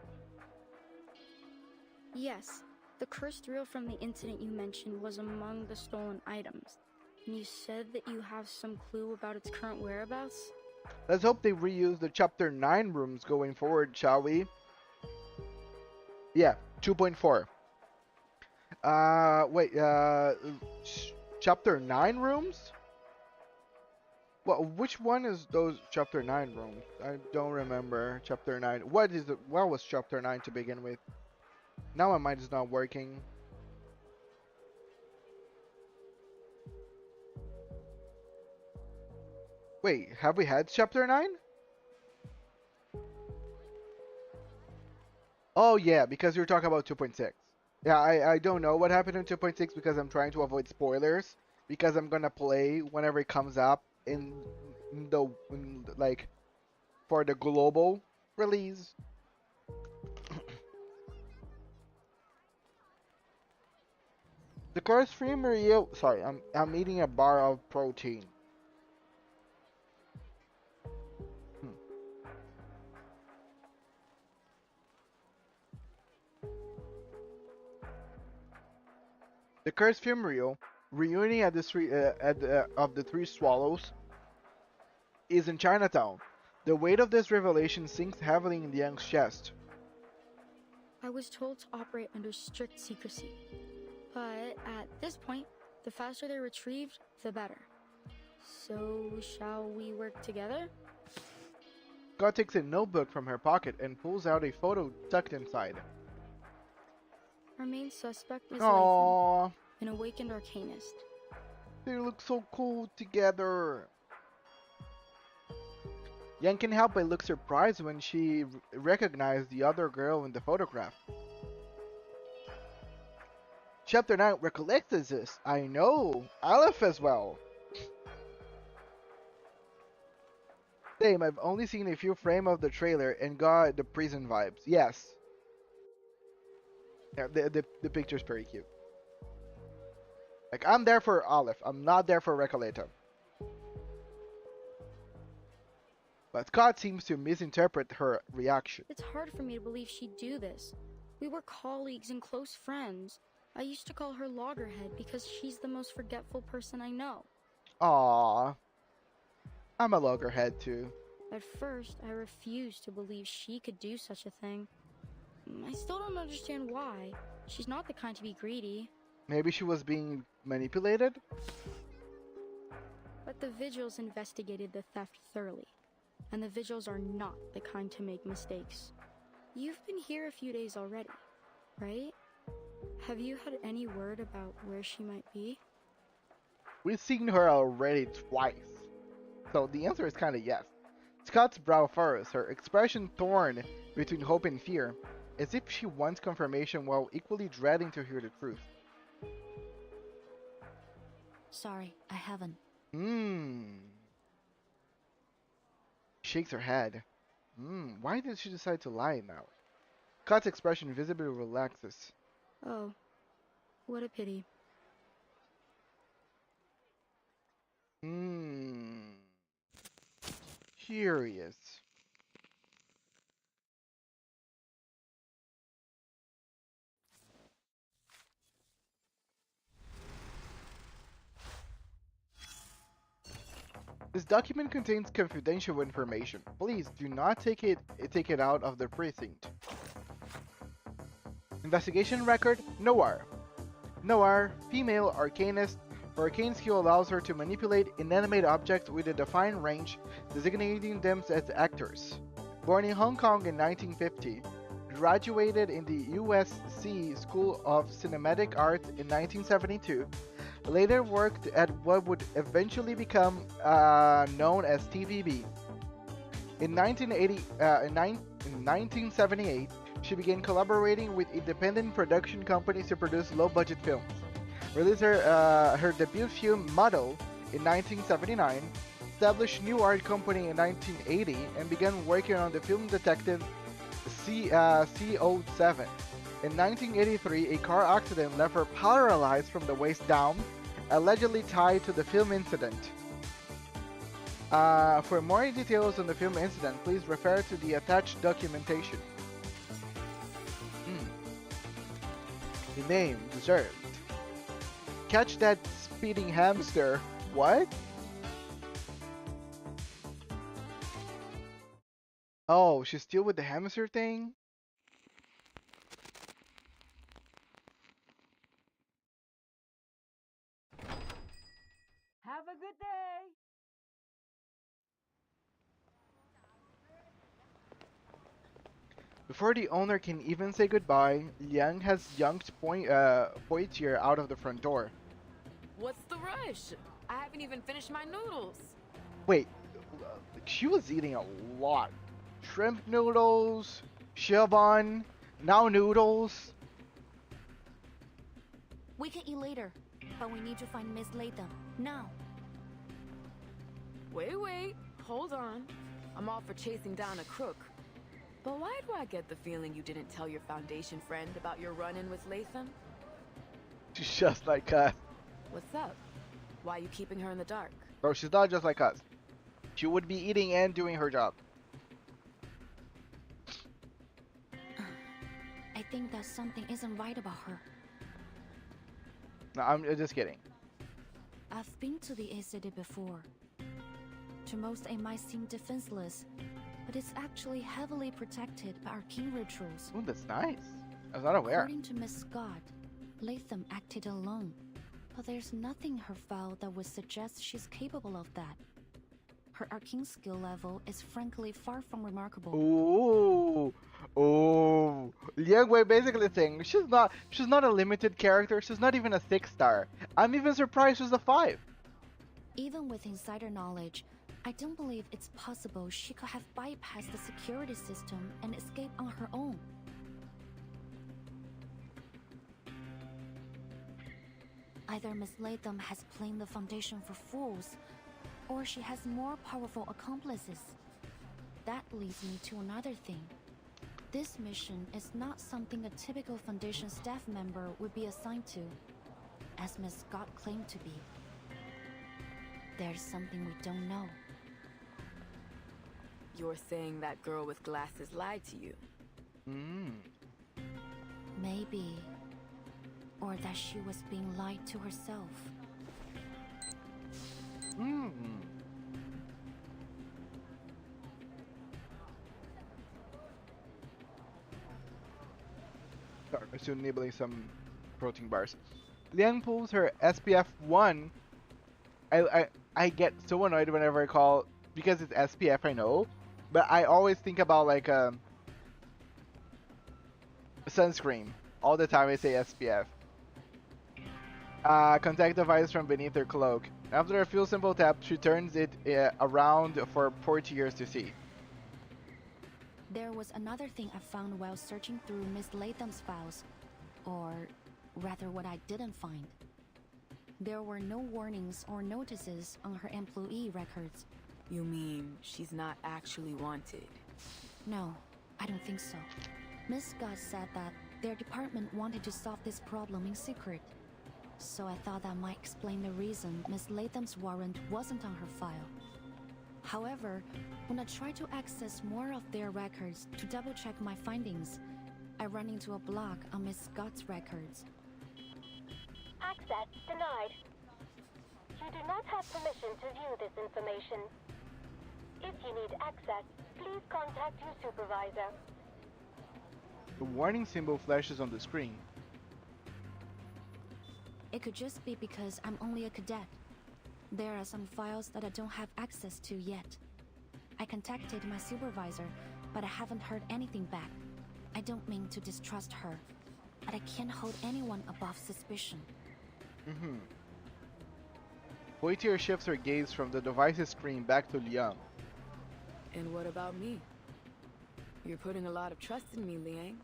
Yes, the cursed reel from the incident you mentioned was among the stolen items. And you said that you have some clue about its current whereabouts? Let's hope they reuse the Chapter 9 rooms going forward, shall we? Yeah, 2.4. Wait, Chapter 9 rooms? Well, which one is those Chapter 9 rooms? I don't remember Chapter 9. What was Chapter 9 to begin with? Now my mind is not working. Wait, have we had Chapter 9? Oh yeah, because you're talking about 2.6. Yeah, I don't know what happened in 2.6 because I'm trying to avoid spoilers. Because I'm gonna play whenever it comes up like for the global release. The course free Maria. Sorry, I'm eating a bar of protein. The Cursed Funeral reuniting at the of the Three Swallows is in Chinatown. The weight of this revelation sinks heavily in the young's chest. I was told to operate under strict secrecy, but at this point, the faster they're retrieved, the better. So, shall we work together? God takes a notebook from her pocket and pulls out a photo tucked inside. Our main suspect is Aww. Lathan, an awakened arcanist. They look so cool together. Yang can help but look surprised when she recognized the other girl in the photograph. Chapter 9 recollects this. I know. Aleph as well. Same, I've only seen a few frames of the trailer and got the prison vibes. Yes. Yeah, the picture's pretty cute. Like, I'm there for Olive. I'm not there for Recoleta. But Scott seems to misinterpret her reaction. It's hard for me to believe she'd do this. We were colleagues and close friends. I used to call her loggerhead because she's the most forgetful person I know. Aww. I'm a loggerhead too. At first, I refused to believe she could do such a thing. I still don't understand why. She's not the kind to be greedy. Maybe she was being manipulated? But the Vigils investigated the theft thoroughly. And the Vigils are not the kind to make mistakes. You've been here a few days already, right? Have you had any word about where she might be? We've seen her already twice. So the answer is kinda yes. Scott's brow furrows, her expression torn between hope and fear, as if she wants confirmation while equally dreading to hear the truth. Sorry, I haven't. Shakes her head. Why did she decide to lie now? Scott's expression visibly relaxes. Oh, what a pity. Curious. This document contains confidential information. Please do not take it out of the precinct. Investigation record: Noir. Noir, female arcanist. Her arcane skill allows her to manipulate inanimate objects with a defined range, designating them as actors. Born in Hong Kong in 1950, graduated in the USC School of Cinematic Arts in 1972. Later worked at what would eventually become known as TVB. In 1978, she began collaborating with independent production companies to produce low-budget films. Released her debut film Model in 1979, established New Art Company in 1980, and began working on the film detective CO7. In 1983, a car accident left her paralyzed from the waist down, allegedly tied to the film incident. For more details on the film incident, please refer to the attached documentation. The name deserved. Catch that speeding hamster. What? Oh, she's still with the hamster thing? Have a good day. Before the owner can even say goodbye, Liang has yanked Poitier out of the front door. What's the rush? I haven't even finished my noodles. Wait, she was eating a lot. Shrimp noodles, Siobhan, now noodles. We can eat later, but we need to find Miss Latham, now. Wait, hold on. I'm all for chasing down a crook. But why do I get the feeling you didn't tell your Foundation friend about your run-in with Latham? She's just like us. What's up? Why are you keeping her in the dark? Bro, she's not just like us. She would be eating and doing her job. I think that something isn't right about her. No, I'm just kidding. I've been to the A City before. To most, it might seem defenseless, but it's actually heavily protected by arcane rituals. Ooh, that's nice. I was not aware. According to Miss Scott, Latham acted alone, but there's nothing in her file that would suggest she's capable of that. Her arcane skill level is frankly far from remarkable. Ooh. Liang Wei basically saying she's not a limited character. She's not even a 6-star. I'm even surprised she's a 5. Even with insider knowledge, I don't believe it's possible she could have bypassed the security system and escaped on her own. Either Miss Latham has played the Foundation for fools, or she has more powerful accomplices. That leads me to another thing. This mission is not something a typical Foundation staff member would be assigned to, as Miss Scott claimed to be. There's something we don't know. You're saying that girl with glasses lied to you? Maybe. Or that she was being lied to herself. Sorry, I'm still nibbling some protein bars. Liang pulls her SPF 1. I get so annoyed whenever I call, because it's SPF, I know, but I always think about like sunscreen. All the time I say SPF. Contact device from beneath her cloak. After a few simple taps, she turns it around for portiers to see. There was another thing I found while searching through Miss Latham's files. Or rather, what I didn't find. There were no warnings or notices on her employee records. You mean she's not actually wanted? No, I don't think so. Miss Scott said that their department wanted to solve this problem in secret. So I thought that might explain the reason Miss Latham's warrant wasn't on her file. However, when I tried to access more of their records to double-check my findings, I ran into a block on Miss Scott's records. Access denied. You do not have permission to view this information. If you need access, please contact your supervisor. The warning symbol flashes on the screen. It could just be because I'm only a cadet. There are some files that I don't have access to yet. I contacted my supervisor, but I haven't heard anything back. I don't mean to distrust her, but I can't hold anyone above suspicion. Poitier shifts her gaze from the device's screen back to Liang. And what about me? You're putting a lot of trust in me, Liang.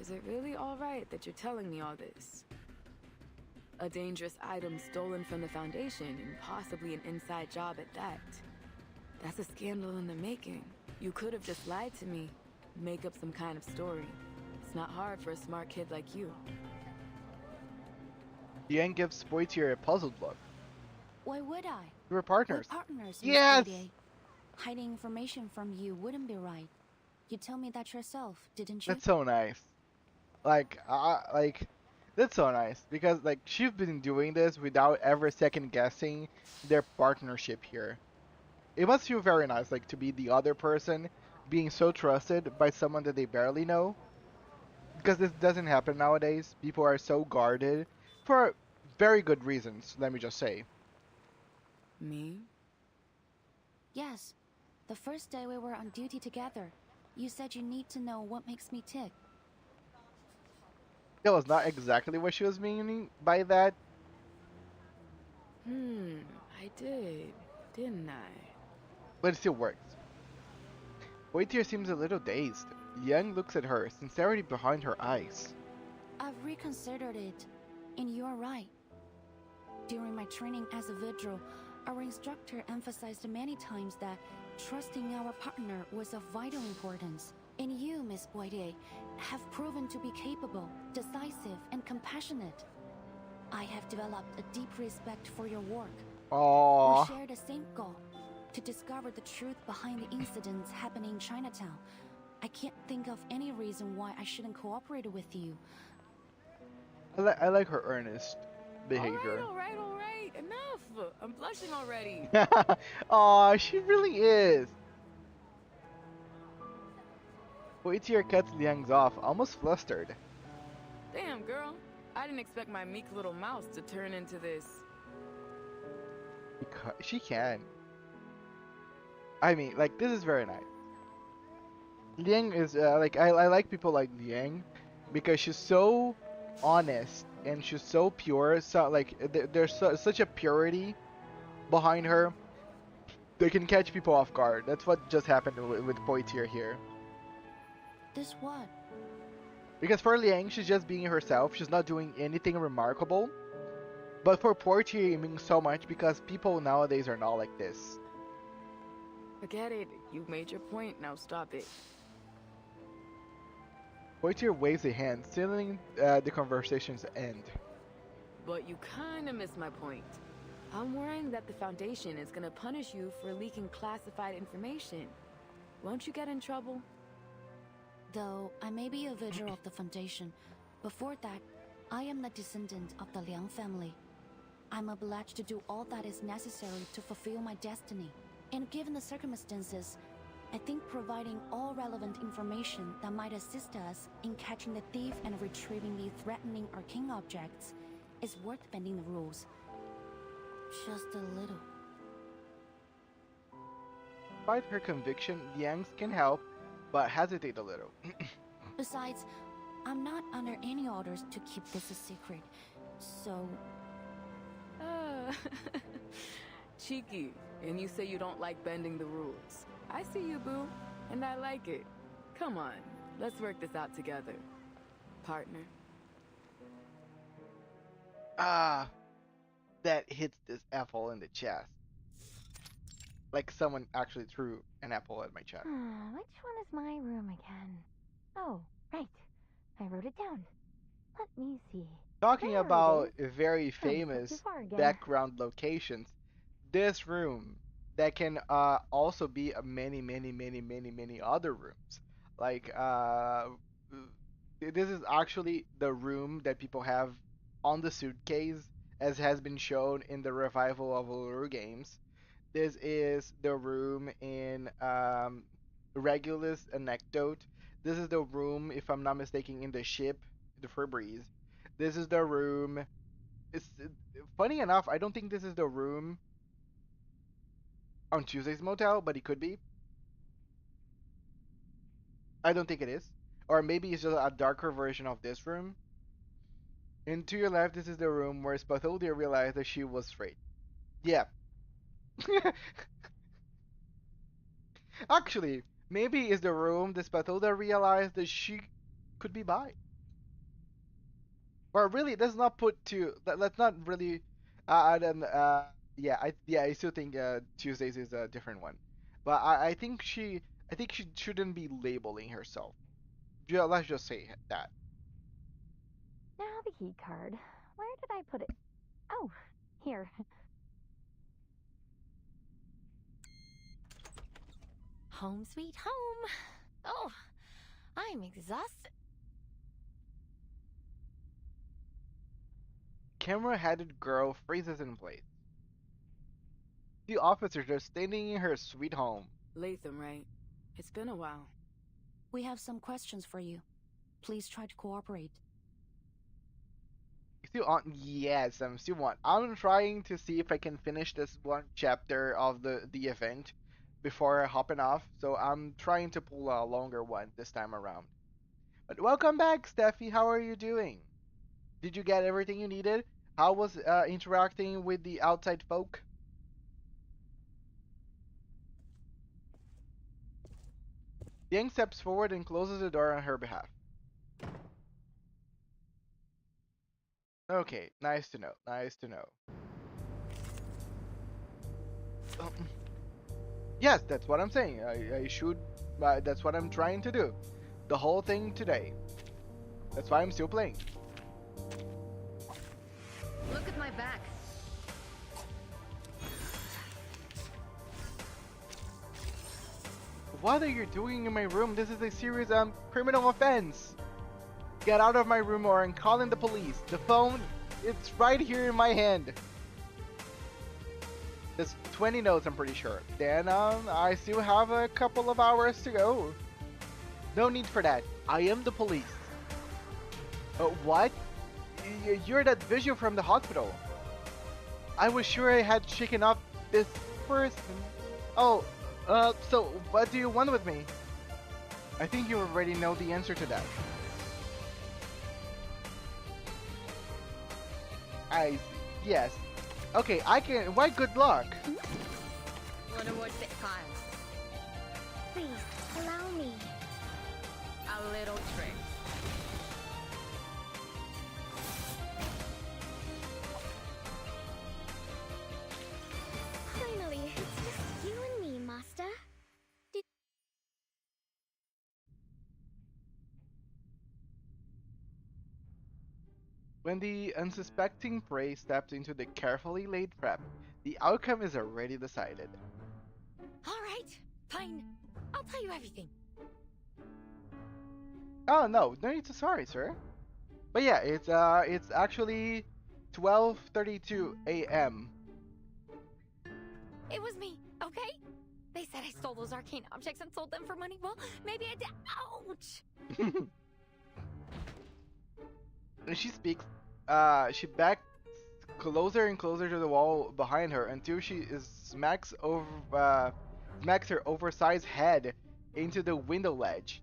Is it really alright that you're telling me all this? A dangerous item stolen from the Foundation, and possibly an inside job at that. That's a scandal in the making. You could have just lied to me, make up some kind of story. It's not hard for a smart kid like you. Liang gives Poitier a puzzled look. Why would I? We were partners. We're partners, Yes! Miss Boudier. Hiding information from you wouldn't be right. You told me that yourself, didn't you? That's so nice. That's so nice, because like she's been doing this without ever second guessing their partnership here. It must feel very nice, like to be the other person, being so trusted by someone that they barely know. Because this doesn't happen nowadays. People are so guarded for very good reasons, let me just say. Me? Yes. The first day we were on duty together, you said you need to know what makes me tick. That was not exactly what she was meaning by that. I did, didn't I? But it still works. Poitier seems a little dazed. Liang looks at her, sincerity behind her eyes. I've reconsidered it, and you're right. During my training as a vigil, our instructor emphasized many times that trusting our partner was of vital importance. And you, Miss Boitier, have proven to be capable, decisive, and compassionate. I have developed a deep respect for your work. Aww. We share the same goal, to discover the truth behind the incidents happening in Chinatown. I can't think of any reason why I shouldn't cooperate with you. I like her earnest behavior. Alright, enough! I'm blushing already. Aw, she really is. Poitier cuts Liang's off, almost flustered. Damn, girl. I didn't expect my meek little mouse to turn into this. She can. I mean, like, this is very nice. Liang is, I like people like Liang because she's so honest and she's so pure. So, like, there's such a purity behind her. They can catch people off guard. That's what just happened with Poitier here. This what? Because for Liang, she's just being herself. She's not doing anything remarkable. But for Poitier, it means so much because people nowadays are not like this. Forget it. You've made your point. Now stop it. Waiter waves a hand, sealing the conversation's end. But you kind of missed my point. I'm worrying that the Foundation is gonna punish you for leaking classified information. Won't you get in trouble? Though I may be a vigil of the Foundation, before that, I am the descendant of the Liang family. I'm obliged to do all that is necessary to fulfill my destiny. And given the circumstances, I think providing all relevant information that might assist us in catching the thief and retrieving the threatening arcane objects is worth bending the rules. Just a little. Despite her conviction, Liang's can help, but hesitate a little. Besides, I'm not under any orders to keep this a secret, so... Cheeky, and you say you don't like bending the rules. I see you, boo, and I like it. Come on, let's work this out together. Partner. Ah, that hits this apple in the chest. Like someone actually threw an apple at my chest. Which one is my room again? Oh, right. I wrote it down. Let me see. Talking There it about is. very Oh, famous so far again. background locations, this room that can also be many other rooms. Like this is actually the room that people have on the suitcase, as has been shown in the revival of Uluru games. This is the room in Regulus Anecdote. This is the room, if I'm not mistaken, in the ship, the Ferbreeze. This is the room. It's funny enough, I don't think this is the room on Tuesday's Motel, but it could be. I don't think it is. Or maybe it's just a darker version of this room. And to your left, this is the room where Spatholia realized that she was straight. Yeah. Actually, maybe it's the room that Spatholia realized that she could be bi. Or really, let's not put two. Let's not really. Yeah, I still think Tuesdays is a different one, but I think she shouldn't be labeling herself. Let's just say that. Now the key card. Where did I put it? Oh, here. Home sweet home. Oh, I'm exhausted. Camera-headed girl freezes in place. The officer just standing in her sweet home. Latham, right? It's been a while. We have some questions for you. Please try to cooperate. Still on? Yes, I'm still on. I'm trying to see if I can finish this one chapter of the event before hopping off. So I'm trying to pull a longer one this time around. But welcome back, Steffi. How are you doing? Did you get everything you needed? How was interacting with the outside folk? Yang steps forward and closes the door on her behalf. Okay, nice to know. Nice to know. Yes, that's what I'm saying. I should. That's what I'm trying to do. The whole thing today. That's why I'm still playing. Look at my back. What are you doing in my room? This is a serious criminal offense. Get out of my room or I'm calling the police. The phone, it's right here in my hand. There's 20 notes, I'm pretty sure. Then I still have a couple of hours to go. No need for that. I am the police. What? You're that visual from the hospital. I was sure I had shaken off this person. Oh, so what do you want with me? I think you already know the answer to that. I see. Yes. Okay, I can. Why good luck? Wanna watch the time? Please, allow me. A little trick. Finally, it's just you and me, Master. When the unsuspecting prey steps into the carefully laid trap, the outcome is already decided. Alright, fine. I'll tell you everything. Oh no need to sorry, sir. But yeah, it's actually 12:32 a.m. It was me, okay? They said I stole those arcane objects and sold them for money. Well, maybe I did. Ouch! When she speaks, she backs closer and closer to the wall behind her until she smacks her oversized head into the window ledge.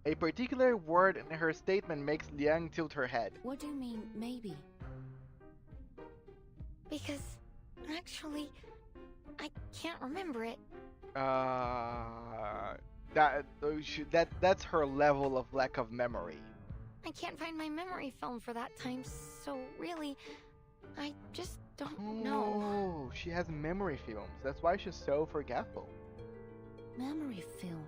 A particular word in her statement makes Liang tilt her head. What do you mean, maybe? Because, actually, I can't remember it. That's her level of lack of memory. I can't find my memory film for that time, so really, I just don't know. Oh, she has memory films. That's why she's so forgetful. Memory film.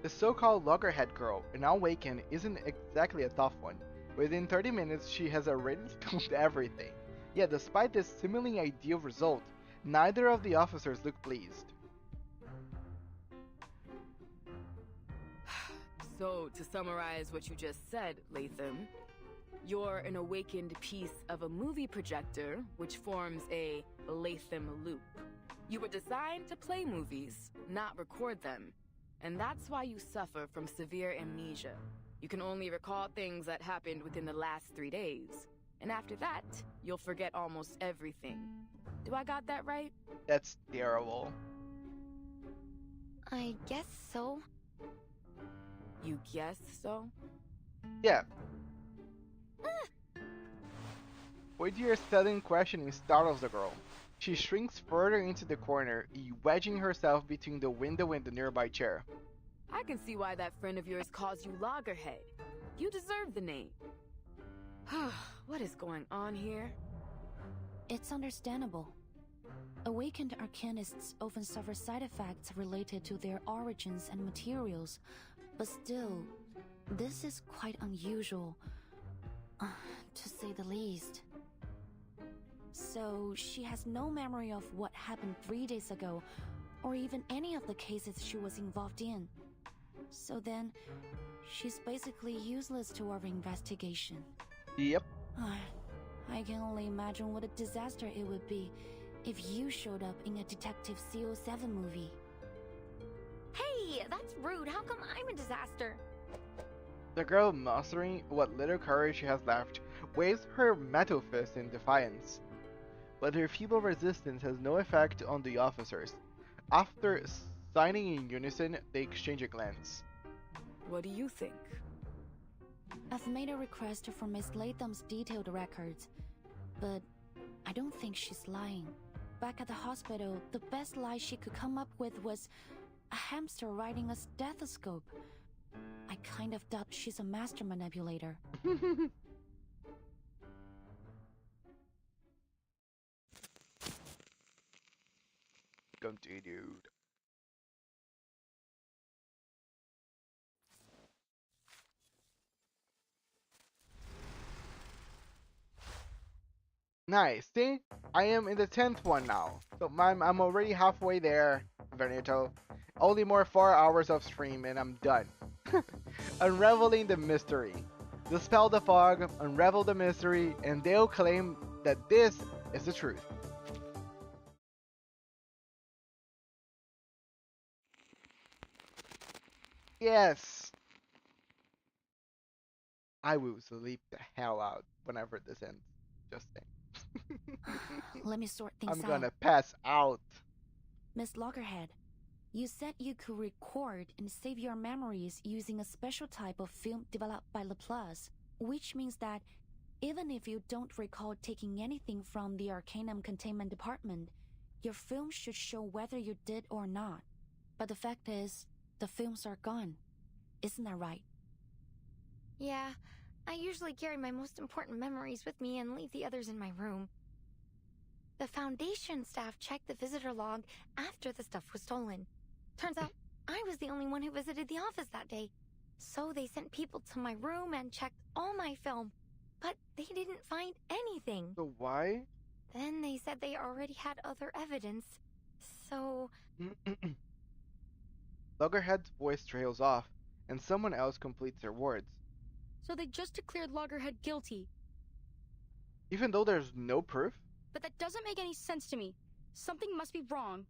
The so-called loggerhead girl, now awakened, isn't exactly a tough one. Within 30 minutes, she has already spilled everything. Yet, despite this seemingly ideal result, neither of the officers look pleased. So, to summarize what you just said, Latham, you're an awakened piece of a movie projector which forms a Latham loop. You were designed to play movies, not record them. And that's why you suffer from severe amnesia. You can only recall things that happened within the last 3 days. And after that, you'll forget almost everything. Do I got that right? That's terrible. I guess so. You guess so? Yeah. With your sudden questioning startles the girl. She shrinks further into the corner, wedging herself between the window and the nearby chair. I can see why that friend of yours calls you Loggerhead. You deserve the name. What is going on here? It's understandable. Awakened arcanists often suffer side effects related to their origins and materials, but still, this is quite unusual, to say the least. So, she has no memory of what happened 3 days ago, or even any of the cases she was involved in. So then, she's basically useless to our investigation. Yep. I can only imagine what a disaster it would be if you showed up in a Detective CO7 movie. Hey, that's rude. How come I'm a disaster? The girl, mustering what little courage she has left, waves her metal fist in defiance. But her feeble resistance has no effect on the officers. After signing in unison, they exchange a glance. What do you think? I've made a request for Miss Latham's detailed records, but I don't think she's lying. Back at the hospital, the best lie she could come up with was a hamster riding a stethoscope. I kind of doubt she's a master manipulator. Continued. Nice. See? I am in the 10th one now. So I'm already halfway there, Veneto. Only more 4 hours of stream and I'm done. Unraveling the mystery. Dispel the fog, unravel the mystery, and they'll claim that this is the truth. Yes! I will sleep the hell out whenever this ends. Just saying. Let me sort things out. I'm gonna pass out. Miss Loggerhead, you said you could record and save your memories using a special type of film developed by Laplace, which means that even if you don't recall taking anything from the Arcanum Containment Department, your film should show whether you did or not. But the fact is, the films are gone. Isn't that right? Yeah, I usually carry my most important memories with me and leave the others in my room. The Foundation staff checked the visitor log after the stuff was stolen. Turns out, I was the only one who visited the office that day. So they sent people to my room and checked all my film, but they didn't find anything. So why? Then they said they already had other evidence, so... Loggerhead's voice trails off, and someone else completes their words. So they just declared Loggerhead guilty. Even though there's no proof? But that doesn't make any sense to me. Something must be wrong.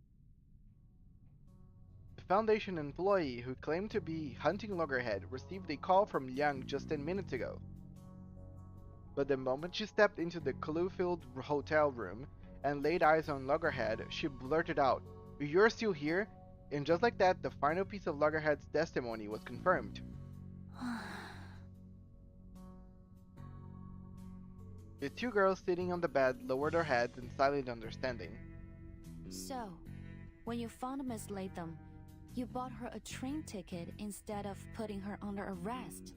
The Foundation employee who claimed to be hunting Loggerhead received a call from Liang just 10 minutes ago. But the moment she stepped into the clue-filled hotel room and laid eyes on Loggerhead, she blurted out, "You're still here?" And just like that, the final piece of Loggerhead's testimony was confirmed. The two girls sitting on the bed lowered their heads in silent understanding. So, when you found Miss Latham, you bought her a train ticket instead of putting her under arrest.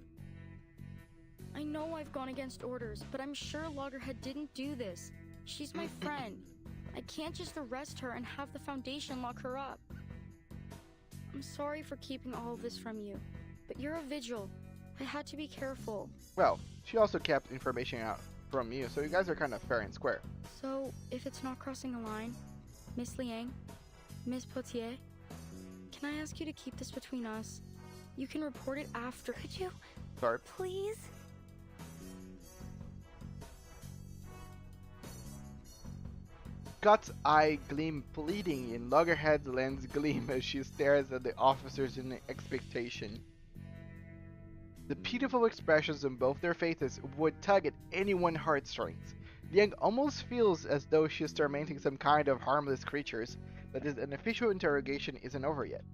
I know I've gone against orders, but I'm sure Loggerhead didn't do this. She's my friend. I can't just arrest her and have the Foundation lock her up. I'm sorry for keeping all of this from you, but you're a vigil. I had to be careful. Well, she also kept information out from you, so you guys are kind of fair and square. So, if it's not crossing a line, Miss Liang, Miss Potier, can I ask you to keep this between us? You can report it after. Could you? Sorry. Please? Scott's eye gleam pleading in Loggerhead's lens gleam as she stares at the officers in expectation. The pitiful expressions on both their faces would tug at anyone's heartstrings. Liang almost feels as though she is tormenting some kind of harmless creatures, but an official interrogation isn't over yet.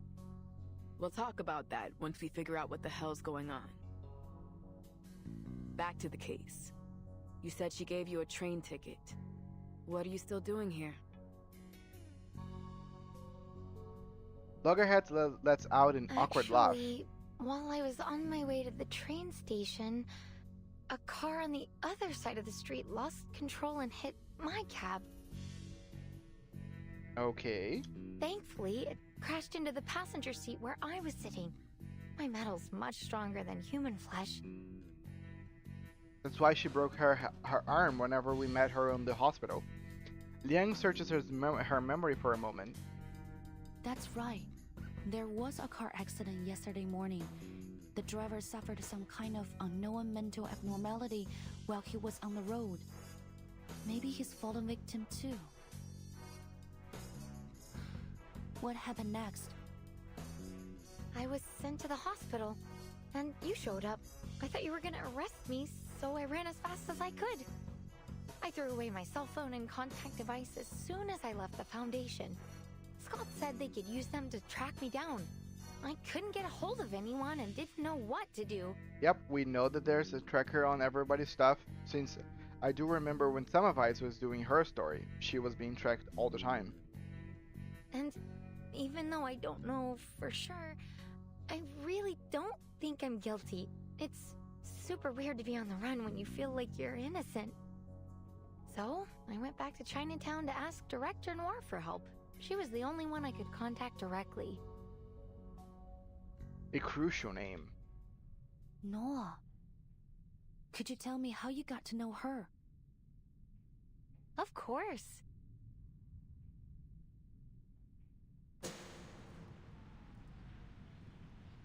We'll talk about that once we figure out what the hell's going on. Back to the case. You said she gave you a train ticket. What are you still doing here? Loggerhead lets out an awkward laugh. While I was on my way to the train station, a car on the other side of the street lost control and hit my cab. Okay. Thankfully, it crashed into the passenger seat where I was sitting. My metal's much stronger than human flesh. That's why she broke her arm whenever we met her in the hospital. Liang searches her memory for a moment. That's right. There was a car accident yesterday morning. The driver suffered some kind of unknown mental abnormality while he was on the road. Maybe he's fallen victim too. What happened next? I was sent to the hospital, and you showed up. I thought you were gonna arrest me, so I ran as fast as I could. I threw away my cell phone and contact device as soon as I left the Foundation. Scott said they could use them to track me down. I couldn't get a hold of anyone and didn't know what to do. Yep, we know that there's a tracker on everybody's stuff, since I do remember when Samavise was doing her story, she was being tracked all the time. And even though I don't know for sure, I really don't think I'm guilty. It's super weird to be on the run when you feel like you're innocent. So, I went back to Chinatown to ask Director Noir for help. She was the only one I could contact directly. A crucial name. Noah. Could you tell me how you got to know her? Of course.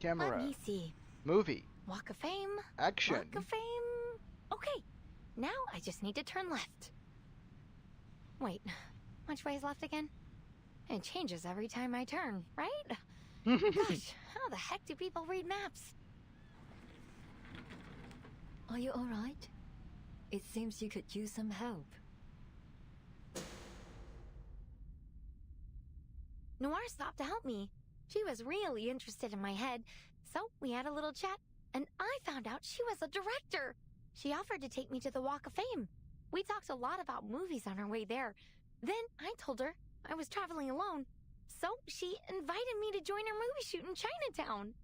Camera. Let me see. Movie. Walk of Fame. Action. Walk of Fame. Okay, now I just need to turn left. Wait, which way is left again? It changes every time I turn, right? Gosh, how the heck do people read maps? Are you alright? It seems you could use some help. Noir stopped to help me. She was really interested in my head, so we had a little chat, and I found out she was a director. She offered to take me to the Walk of Fame. We talked a lot about movies on our way there. Then I told her I was traveling alone, so she invited me to join her movie shoot in Chinatown.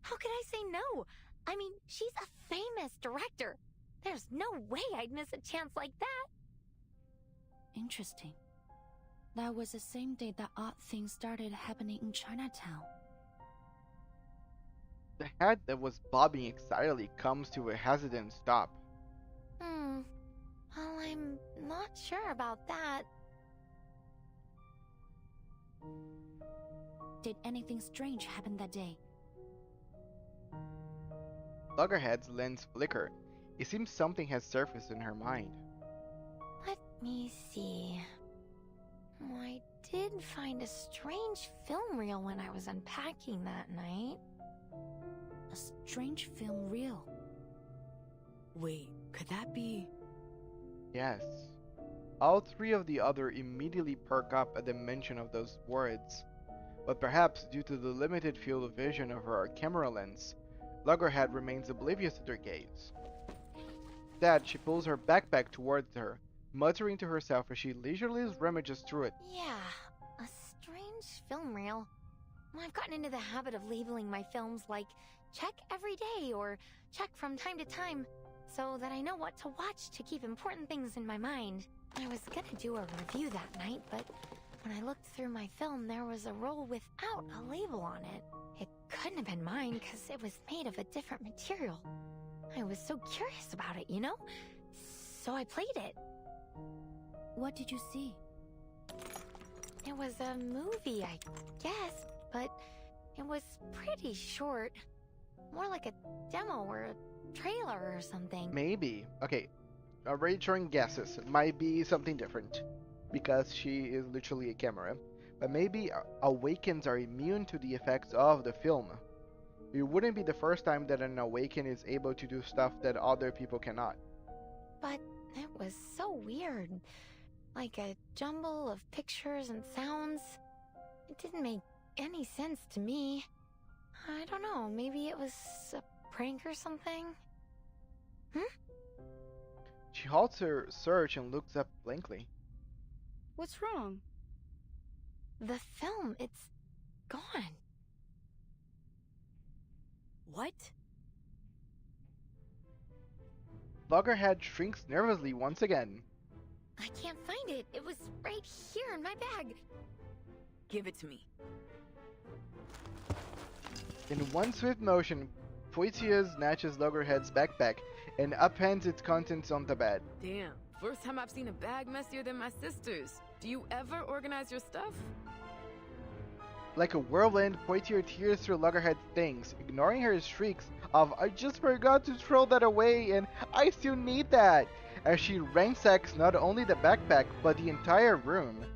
How could I say no? I mean, she's a famous director. There's no way I'd miss a chance like that. Interesting. That was the same day that odd things started happening in Chinatown. The head that was bobbing excitedly comes to a hesitant stop. Well, I'm not sure about that. Did anything strange happen that day? Loggerhead's lens flicker. It seems something has surfaced in her mind. Let me see. I did find a strange film reel when I was unpacking that night. A strange film reel? Wait, could that be... Yes. All three of the other immediately perk up at the mention of those words. But perhaps due to the limited field of vision of her camera lens, Loggerhead remains oblivious to their gaze. Instead, she pulls her backpack towards her, muttering to herself as she leisurely rummages through it. Yeah, a strange film reel. I've gotten into the habit of labeling my films like check every day or check from time to time, so that I know what to watch to keep important things in my mind. I was gonna do a review that night, but when I looked through my film, there was a roll without a label on it. It couldn't have been mine because it was made of a different material. I was so curious about it, you know? So I played it. What did you see? It was a movie, I guess, but it was pretty short. More like a demo or a trailer or something. Maybe. Okay, already throwing guesses. It might be something different, because she is literally a camera. But maybe Awakens are immune to the effects of the film. It wouldn't be the first time that an Awaken is able to do stuff that other people cannot. But it was so weird. Like a jumble of pictures and sounds. It didn't make any sense to me. I don't know, maybe it was a prank or something? She halts her search and looks up blankly. What's wrong? The film, it's gone. What? Loggerhead shrinks nervously once again. I can't find it. It was right here in my bag. Give it to me. In one swift motion, Poitiers snatches Loggerhead's backpack and uphands its contents on the bed. Damn, first time I've seen a bag messier than my sister's. Do you ever organize your stuff? Like a whirlwind, Poitier tears through Loggerhead's things, ignoring her shrieks of "I just forgot to throw that away and I still need that!" as she ransacks not only the backpack, but the entire room.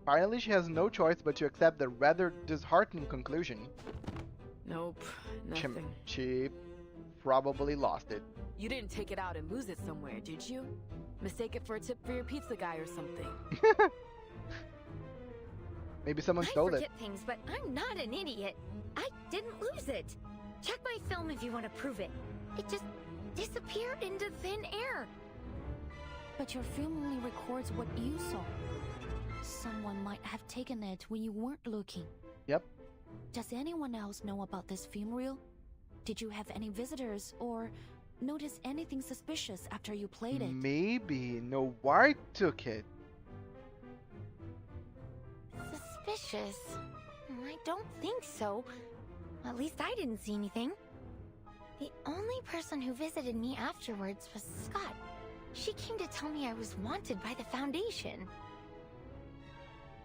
Finally, she has no choice but to accept the rather disheartening conclusion. Nope, nothing. She probably lost it. You didn't take it out and lose it somewhere, did you? Mistake it for a tip for your pizza guy or something. Maybe someone stole it. I forget things, but I'm not an idiot. I didn't lose it. Check my film if you want to prove it. It just disappeared into thin air. But your film only records what you saw. Someone might have taken it when you weren't looking. Yep. Does anyone else know about this film reel? Did you have any visitors or notice anything suspicious after you played it? Maybe Noir took it. Suspicious? I don't think so. At least I didn't see anything. The only person who visited me afterwards was Scott. She came to tell me I was wanted by the Foundation.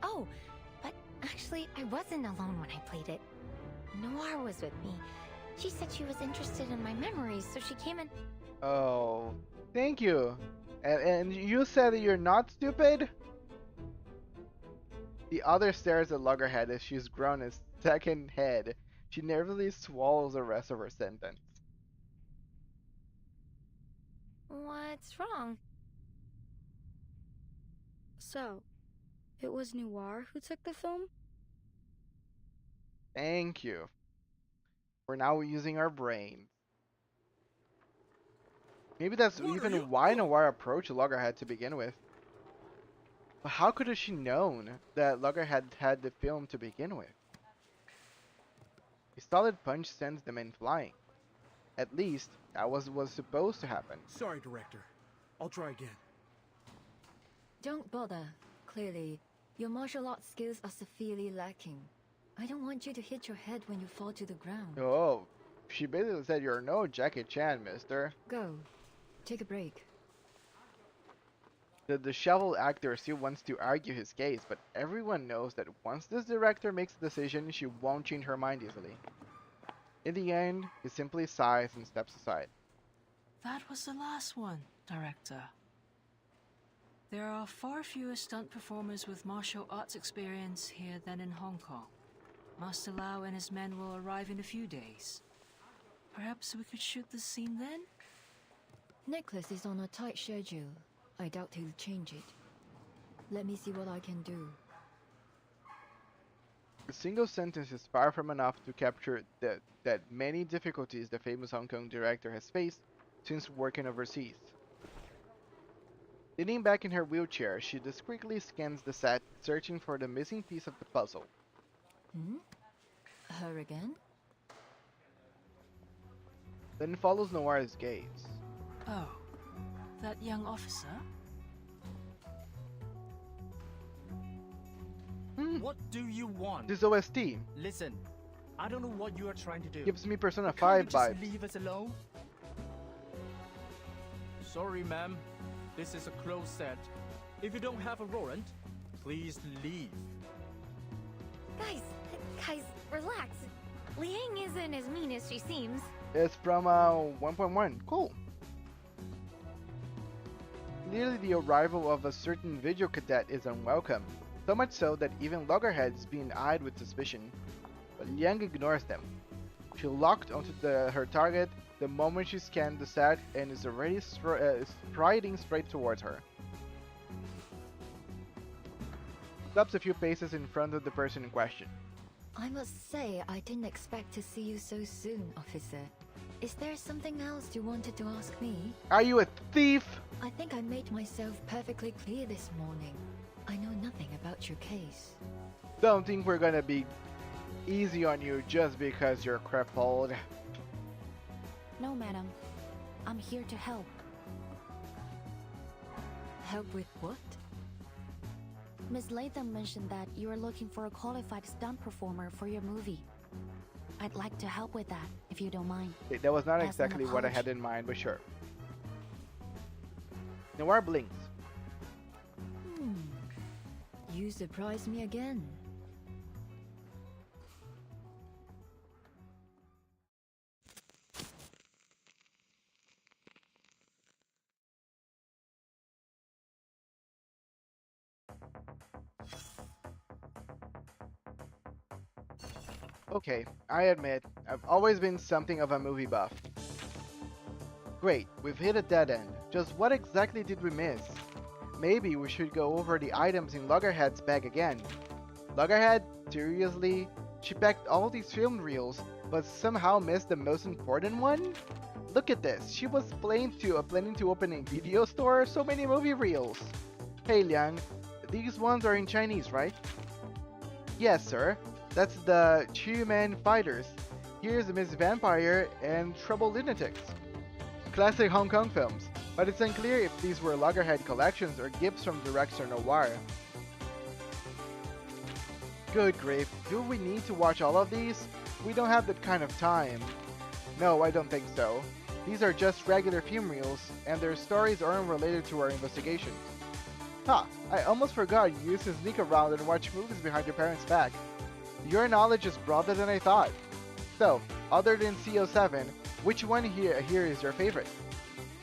Oh, but actually I wasn't alone when I played it. Noir was with me. She said she was interested in my memories, so she came and... Oh, thank you. And you said that you're not stupid? The other stares at Loggerhead as she's grown a second head. She nervously swallows the rest of her sentence. What's wrong? So, it was Noir who took the film? Thank you. We're now using our brains. Maybe that's even why Noir approached Loggerhead to begin with. But how could have she known that Loggerhead had the film to begin with? A solid punch sends the men flying. At least, that was what was supposed to happen. Sorry, Director. I'll try again. Don't bother. Clearly, your martial arts skills are severely lacking. I don't want you to hit your head when you fall to the ground. Oh, she basically said you're no Jackie Chan, mister. Go. Take a break. The disheveled actor still wants to argue his case, but everyone knows that once this director makes a decision, she won't change her mind easily. In the end, he simply sighs and steps aside. That was the last one, Director. There are far fewer stunt performers with martial arts experience here than in Hong Kong. Master Lau and his men will arrive in a few days. Perhaps we could shoot the scene then? Nicholas is on a tight schedule. I doubt he'll change it. Let me see what I can do. A single sentence is far from enough to capture that many difficulties the famous Hong Kong director has faced since working overseas. Leaning back in her wheelchair, she discreetly scans the set, searching for the missing piece of the puzzle. Hmm? Her again? Then follows Noir's gaze. Oh, that young officer? What do you want? This OST. Listen, I don't know what you are trying to do. Gives me Persona Can't 5 you just vibes. leave us alone? Sorry, ma'am. This is a closed set. If you don't have a warrant, please leave. Guys, relax. Liang isn't as mean as she seems. It's from 1.1. Cool. Clearly the arrival of a certain visual cadet is unwelcome, so much so that even loggerheads being eyed with suspicion. But Liang ignores them. She locked onto her target the moment she scanned the set and is already striding straight towards her. Stops a few paces in front of the person in question. I must say, I didn't expect to see you so soon, officer. Is there something else you wanted to ask me? Are you a thief? I think I made myself perfectly clear this morning. I know nothing about your case. Don't think we're gonna be easy on you just because you're crippled. No, madam. I'm here to help. Help with what? Miss Latham mentioned that you are looking for a qualified stunt performer for your movie. I'd like to help with that, if you don't mind. That was not As an exactly what I had apology. in mind, but sure. Noir blinks. You surprised me again. Okay, I admit, I've always been something of a movie buff. Great, we've hit a dead end. Just what exactly did we miss? Maybe we should go over the items in Loggerhead's bag again. Loggerhead? Seriously? She packed all these film reels, but somehow missed the most important one? Look at this, she was planning to open a video store, so many movie reels. Hey Liang, these ones are in Chinese, right? Yes, sir. That's the Chu-Man Fighters. Here's Miss Vampire and Trouble Lunatics. Classic Hong Kong films, but it's unclear if these were Loggerhead collections or gifts from Director Noir. Good grief, do we need to watch all of these? We don't have that kind of time. No, I don't think so. These are just regular film reels, and their stories aren't related to our investigations. Ha! I almost forgot you used to sneak around and watch movies behind your parents' back. Your knowledge is broader than I thought. So, other than CO7, which one here is your favorite?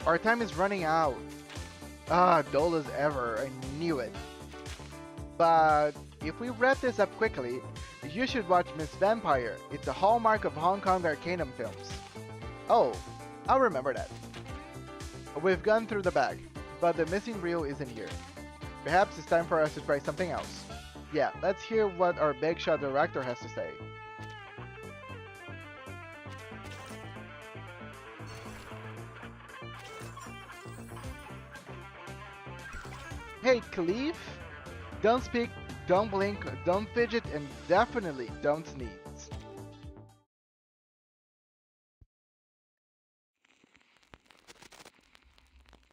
Our time is running out. Ah, dull as ever, I knew it. But if we wrap this up quickly, you should watch Miss Vampire. It's a hallmark of Hong Kong Arcanum films. Oh, I'll remember that. We've gone through the bag, but the missing reel isn't here. Perhaps it's time for us to try something else. Yeah, let's hear what our big shot director has to say. Hey, Cleve? Don't speak, don't blink, don't fidget, and definitely don't sneeze.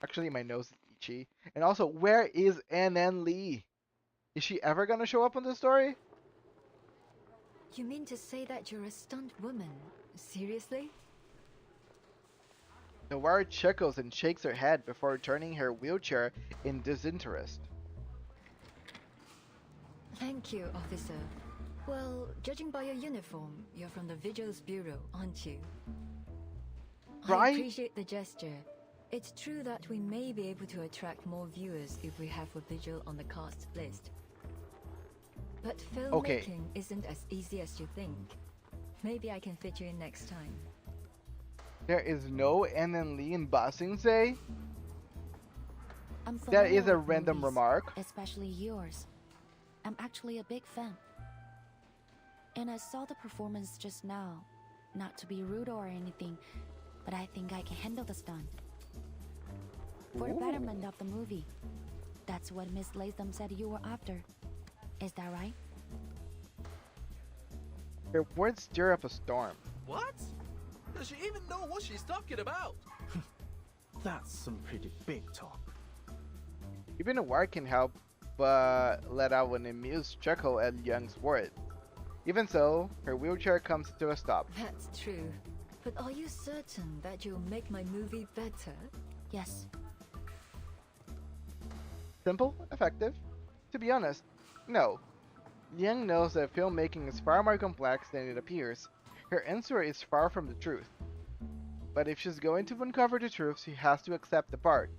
Actually, my nose is itchy. And also, where is NN Lee? Is she ever gonna show up on the story? You mean to say that you're a stunt woman? Seriously? Noir chuckles and shakes her head before turning her wheelchair in disinterest. Thank you, officer. Well, judging by your uniform, you're from the Vigils Bureau, aren't you? Right? I appreciate the gesture. It's true that we may be able to attract more viewers if we have a Vigil on the cast list. But filmmaking isn't as easy as you think. Maybe I can fit you in next time. There is no N and Lee in Ba Sing Se? I'm That is familiar a with random movies, remark. especially yours. I'm actually a big fan. And I saw the performance just now. Not to be rude or anything, but I think I can handle the stunt. For the betterment of the movie. That's what Miss Latham said you were after. Is that right? Her words stir up a storm. What? Does she even know what she's talking about? That's some pretty big talk. Even Noir can help but let out an amused chuckle at Young's word. Even so, her wheelchair comes to a stop. That's true. But are you certain that you'll make my movie better? Yes. Simple, effective? To be honest, no. Young knows that filmmaking is far more complex than it appears. Her answer is far from the truth. But if she's going to uncover the truth, she has to accept the part.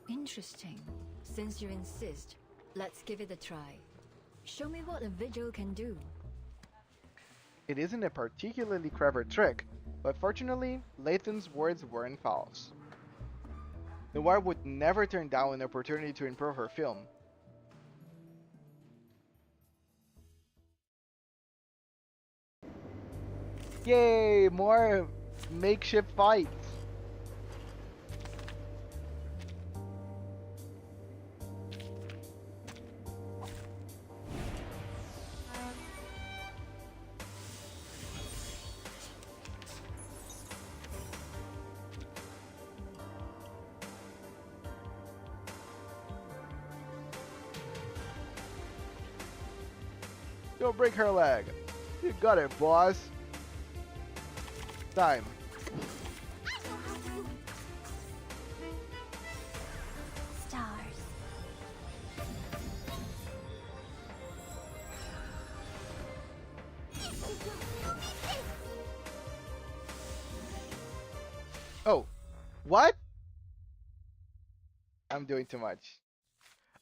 Interesting. Since you insist, let's give it a try. Show me what a Vigil can do. It isn't a particularly clever trick, but fortunately, Lathan's words weren't false. Noir would never turn down an opportunity to improve her film. Yay! More makeshift fights! Don't break her leg. You got it, boss. Time. Stars. Oh, what? I'm doing too much.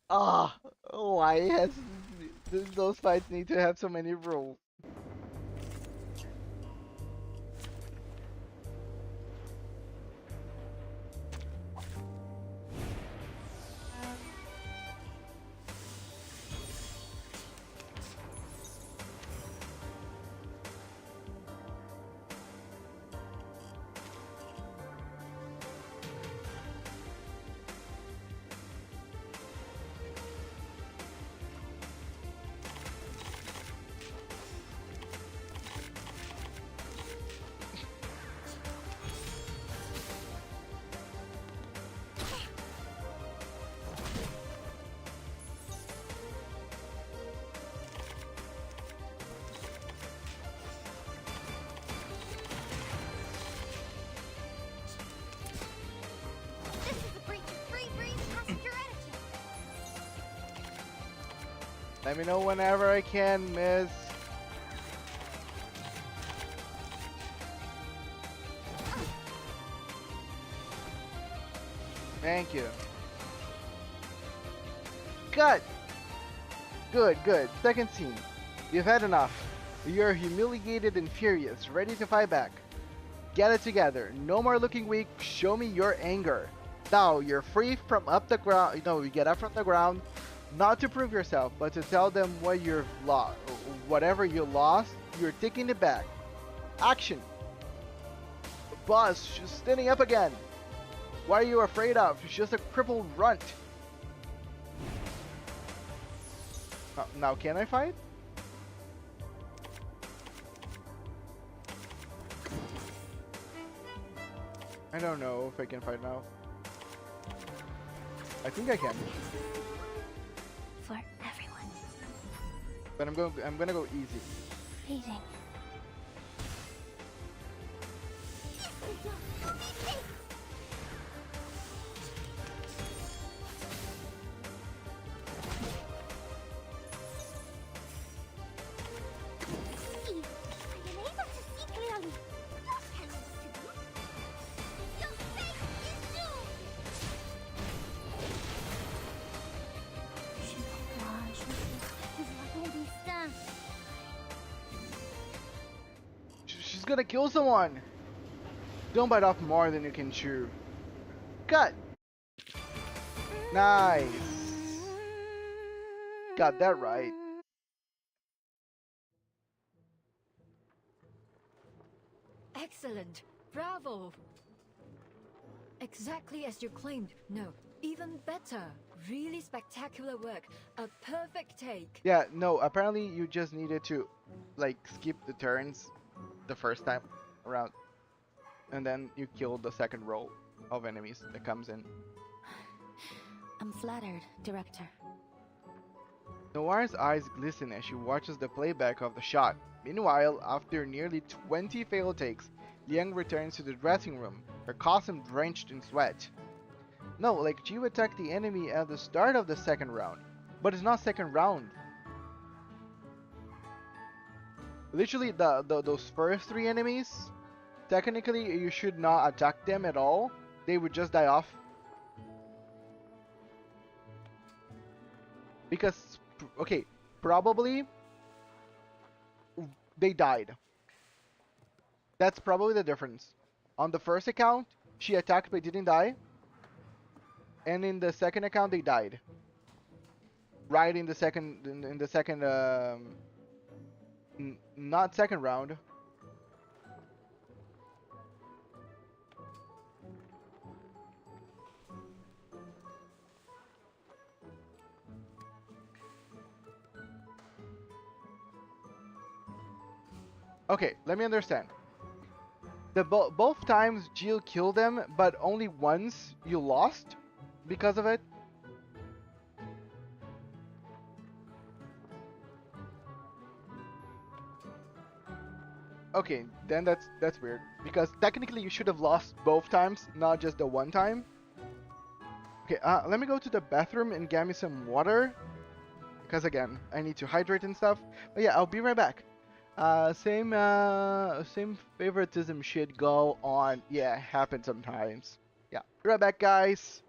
Ah, why has those fights need to have so many rules? This is a breach of free breeze passenger etiquette. Let me know whenever I can, miss. Thank you. Cut! Good, good. Second scene. You've had enough. You're humiliated and furious, ready to fight back. Get it together. No more looking weak. Show me your anger. Now, you're free from up the ground. No, you get up from the ground. Not to prove yourself, but to tell them what you've lost. Whatever you lost, you're taking it back. Action! Boss, she's standing up again. What are you afraid of? She's just a crippled runt. Now can I fight? I don't know if I can fight now. I think I can. For everyone. But I'm gonna go easy. Waiting. She's gonna kill someone. Don't bite off more than you can chew. Cut. Nice. Got that right. Excellent. Bravo. Exactly as you claimed. No, even better. Really spectacular work. A perfect take. Yeah, no, apparently you just needed to like skip the turns the first time around, and then you kill the second row of enemies that comes in. I'm flattered, Director. Noir's eyes glisten as she watches the playback of the shot. Meanwhile, after nearly 20 failed takes, Liang returns to the dressing room, her costume drenched in sweat. No, like Jiu attacked the enemy at the start of the second round, but it's not second round. Literally, those first 3 enemies, technically you should not attack them at all. They would just die off. Because, okay, probably they died. That's probably the difference. On the first account, she attacked but didn't die. And in the second account, they died. Right in the second, not second round. Okay, let me understand. Both times Jill killed them, but only once you lost because of it? Okay, then that's weird. Because technically you should have lost both times, not just the one time. Okay, let me go to the bathroom and get me some water. Because again, I need to hydrate and stuff. But yeah, I'll be right back. Same favoritism shit go on. Yeah, happens sometimes. Yeah, be right back, guys.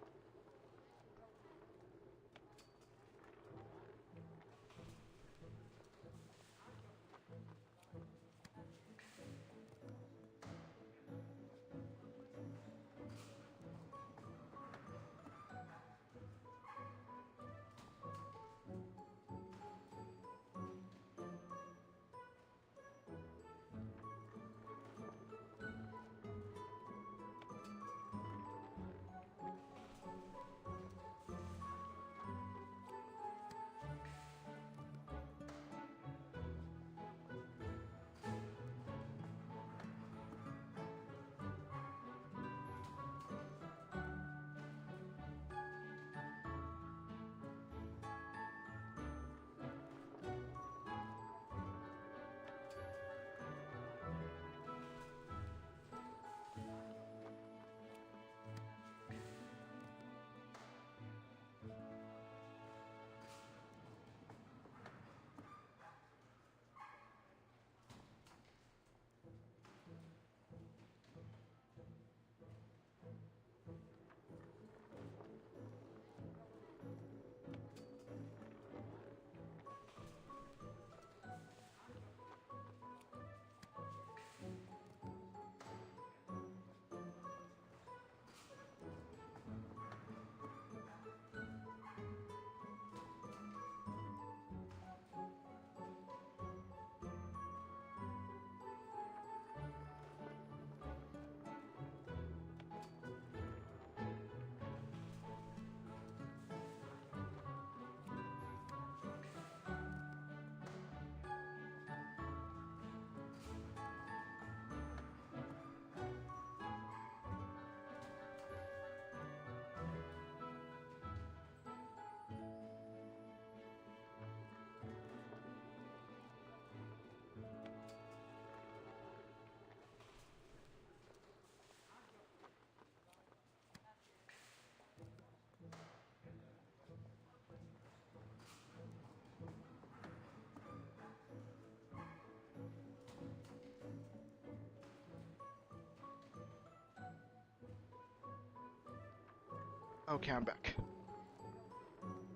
Okay, I'm back.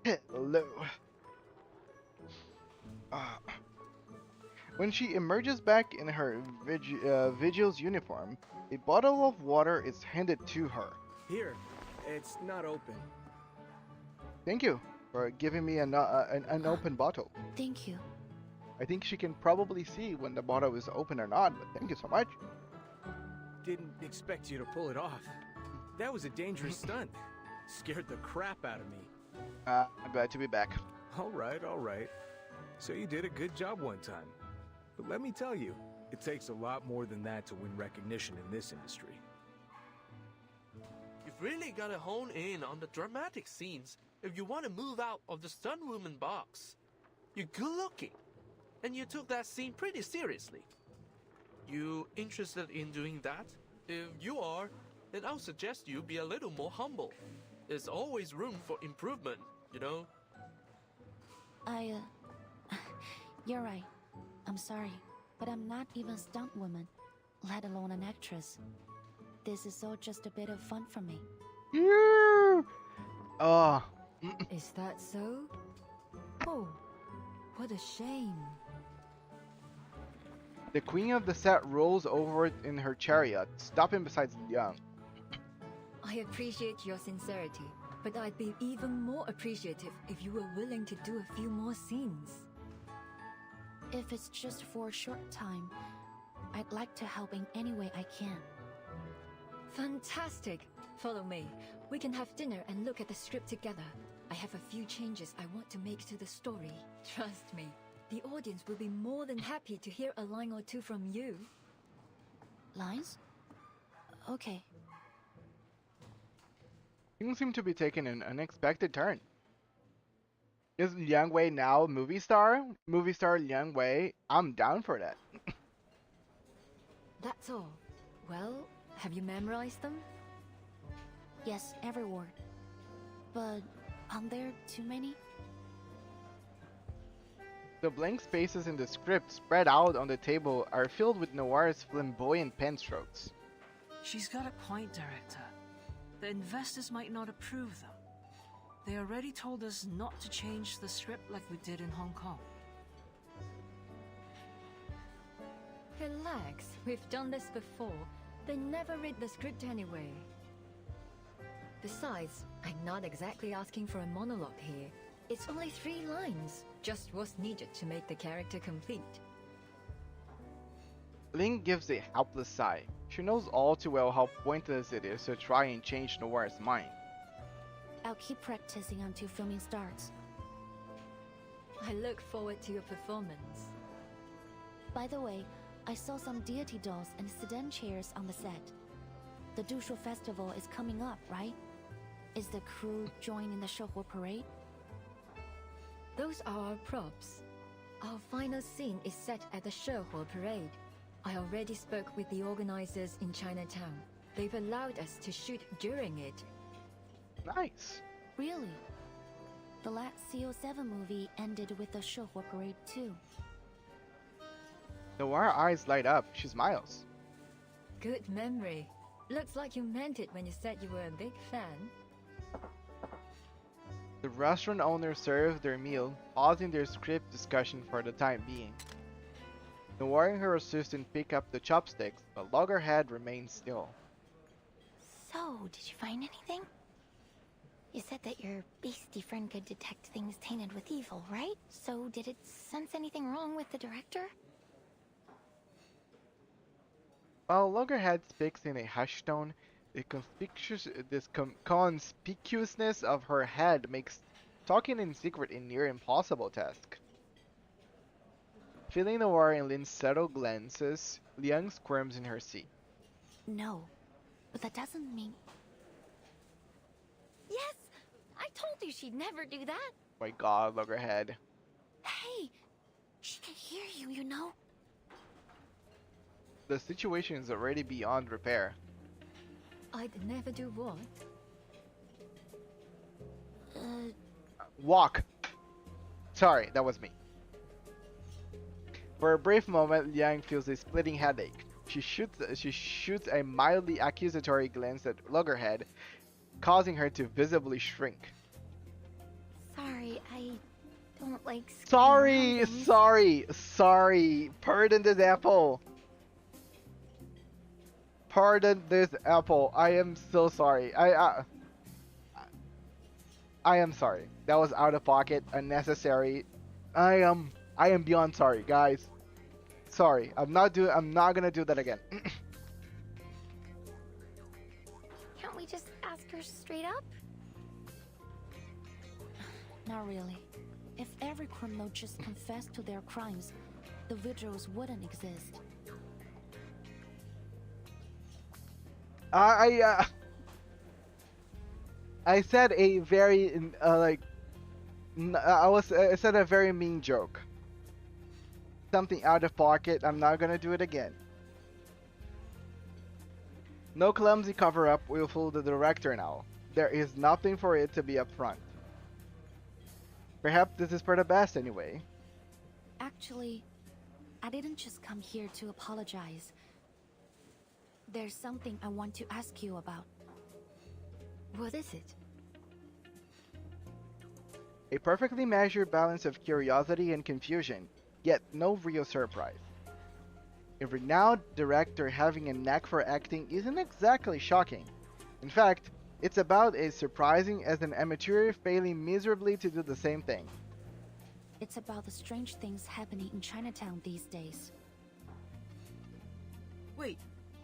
Hello. When she emerges back in her vigil's uniform, a bottle of water is handed to her. Here, it's not open. Thank you for giving me an open bottle. Thank you. I think she can probably see when the bottle is open or not, but thank you so much. Didn't expect you to pull it off. That was a dangerous stunt. Scared the crap out of me. I'm glad to be back. All right. So you did a good job one time. But let me tell you, it takes a lot more than that to win recognition in this industry. You've really got to hone in on the dramatic scenes if you want to move out of the stunt woman box. You're good looking, and you took that scene pretty seriously. You interested in doing that? If you are, then I'll suggest you be a little more humble. There's always room for improvement, you know? You're right. I'm sorry, but I'm not even a stunt woman, let alone an actress. This is all just a bit of fun for me. Is that so? Oh, what a shame. The queen of the set rolls over in her chariot, stopping beside Liang. I appreciate your sincerity, but I'd be even more appreciative if you were willing to do a few more scenes. If it's just for a short time, I'd like to help in any way I can. Fantastic! Follow me. We can have dinner and look at the script together. I have a few changes I want to make to the story. Trust me, the audience will be more than happy to hear a line or two from you. Lines? Okay. Things seem to be taking an unexpected turn. Is Liang Wei now movie star? Movie star Liang Wei? I'm down for that. That's all. Well, have you memorized them? Yes, every word. But aren't there too many? The blank spaces in the script spread out on the table are filled with Noir's flamboyant pen strokes. She's got a point, Director. The investors might not approve them. They already told us not to change the script like we did in Hong Kong. Relax, we've done this before. They never read the script anyway. Besides, I'm not exactly asking for a monologue here. It's only 3 lines, just what's needed to make the character complete. Ling gives a helpless sigh. She knows all too well how pointless it is to try and change Noir's mind. I'll keep practicing until filming starts. I look forward to your performance. By the way, I saw some deity dolls and sedan chairs on the set. The Dushu Festival is coming up, right? Is the crew joining the Shouhu parade? Those are our props. Our final scene is set at the Shouhu parade. I already spoke with the organizers in Chinatown. They've allowed us to shoot during it. Nice. Really? The last CO7 movie ended with the Shouhu parade too. Noir's eyes light up. She smiles. Good memory. Looks like you meant it when you said you were a big fan. The restaurant owners serve their meal, pausing their script discussion for the time being. Noir and her assistant pick up the chopsticks, but Loggerhead remains still. So, did you find anything? You said that your beastie friend could detect things tainted with evil, right? So, did it sense anything wrong with the director? While Loggerhead speaks in a hushed tone, the conspicuousness of her head makes talking in secret a near impossible task. Feeling Noir and Lin's subtle glances, Liang squirms in her seat. No, but that doesn't mean... Yes! I told you she'd never do that! My god, Loggerhead. Hey! She can hear you, you know? The situation is already beyond repair. I'd never do what? Walk! Sorry, that was me. For a brief moment, Liang feels a splitting headache. She shoots a mildly accusatory glance at Loggerhead, causing her to visibly shrink. Sorry, I don't like Sorry, sorry. Pardon this apple. Pardon this apple. I am so sorry. I am sorry. That was out of pocket, unnecessary. I am beyond sorry, guys. Sorry. I'm not gonna do that again. Can't we just ask her straight up? Not really. If every criminal just confessed to their crimes, the vigils wouldn't exist. I said a very I said a very mean joke. Something out of pocket. I'm not gonna do it again. No clumsy cover-up will fool the director now. There is nothing for it to be upfront. Perhaps this is for the best anyway. Actually, I didn't just come here to apologize. There's something I want to ask you about. What is it? A perfectly measured balance of curiosity and confusion, yet no real surprise. A renowned director having a knack for acting isn't exactly shocking. In fact, it's about as surprising as an amateur failing miserably to do the same thing. It's about the strange things happening in Chinatown these days. Wait,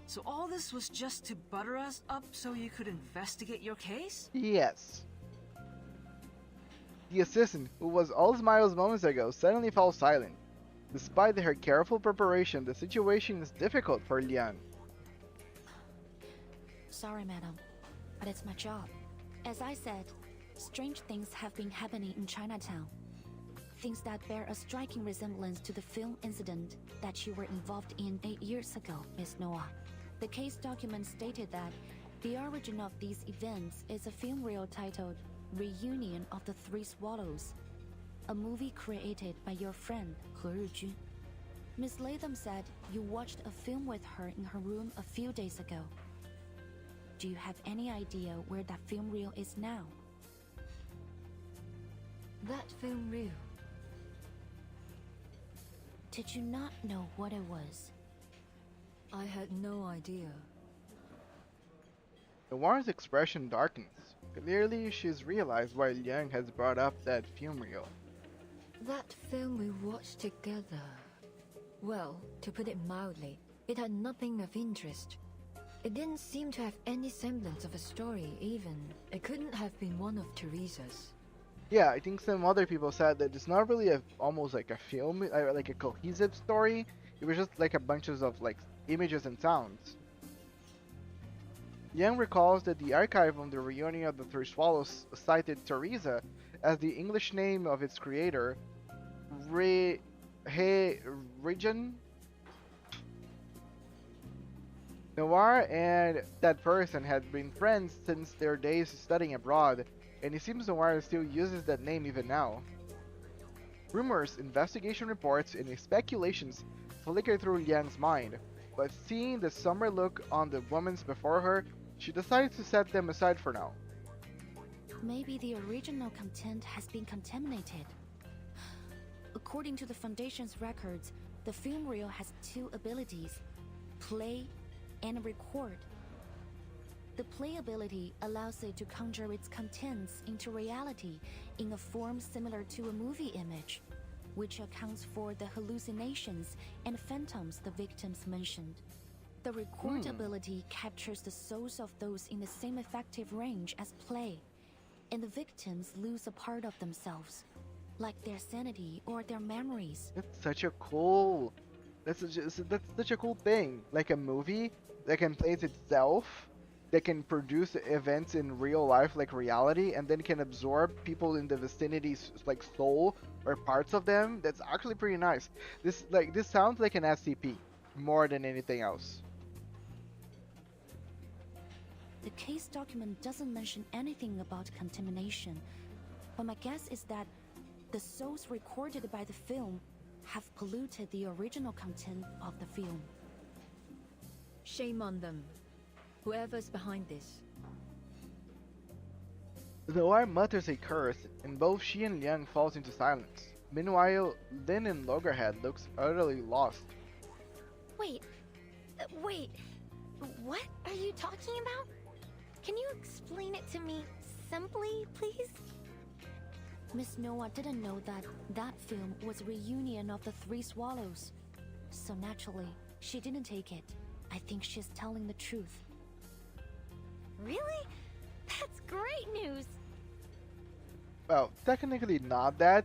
so all this was just to butter us up so you could investigate your case? Yes. The assistant, who was all smiles moments ago, suddenly fell silent. Despite her careful preparation, the situation is difficult for Liang. Sorry, madam, but it's my job. As I said, strange things have been happening in Chinatown. Things that bear a striking resemblance to the film incident that you were involved in 8 years ago, Miss Noah. The case document stated that the origin of these events is a film reel titled Reunion of the Three Swallows, a movie created by your friend, He Rijun. Miss Latham said you watched a film with her in her room a few days ago. Do you have any idea where that film reel is now? That film reel? Did you not know what it was? I had no idea. Noir's expression darkens. Clearly, she's realized why Liang has brought up that film reel. That film we watched together. Well, to put it mildly, it had nothing of interest. It didn't seem to have any semblance of a story, even. It couldn't have been one of Teresa's. Yeah, I think some other people said that it's not really almost like a film, like a cohesive story. It was just like a bunch of like images and sounds. Yang recalls that the archive on the reunion of the Three Swallows cited Teresa as the English name of its creator, Rijun. Noir and that person had been friends since their days studying abroad, and it seems Noir still uses that name even now. Rumors, investigation reports, and speculations flicker through Liang's mind, but seeing the summer look on the woman's before her, she decides to set them aside for now. Maybe the original content has been contaminated. According to the Foundation's records, the film reel has two abilities: play and record. The play ability allows it to conjure its contents into reality in a form similar to a movie image, which accounts for the hallucinations and phantoms the victims mentioned. The record ability captures the souls of those in the same effective range as play, and the victims lose a part of themselves, like their sanity or their memories. That's such a cool thing. Like a movie that can place itself, that can produce events in real life like reality, and then can absorb people in the vicinity's like soul or parts of them. That's actually pretty nice. This sounds like an SCP more than anything else. The case document doesn't mention anything about contamination, but my guess is that the souls recorded by the film have polluted the original content of the film. Shame on them. Whoever's behind this. The Noir mutters a curse, and both she and Liang falls into silence. Meanwhile, Lin and Loggerhead looks utterly lost. Wait, wait, what are you talking about? Can you explain it to me simply, please? Miss Noah didn't know that that film was a reunion of the Three Swallows. So naturally, she didn't take it. I think she's telling the truth. Really? That's great news! Well, technically not that.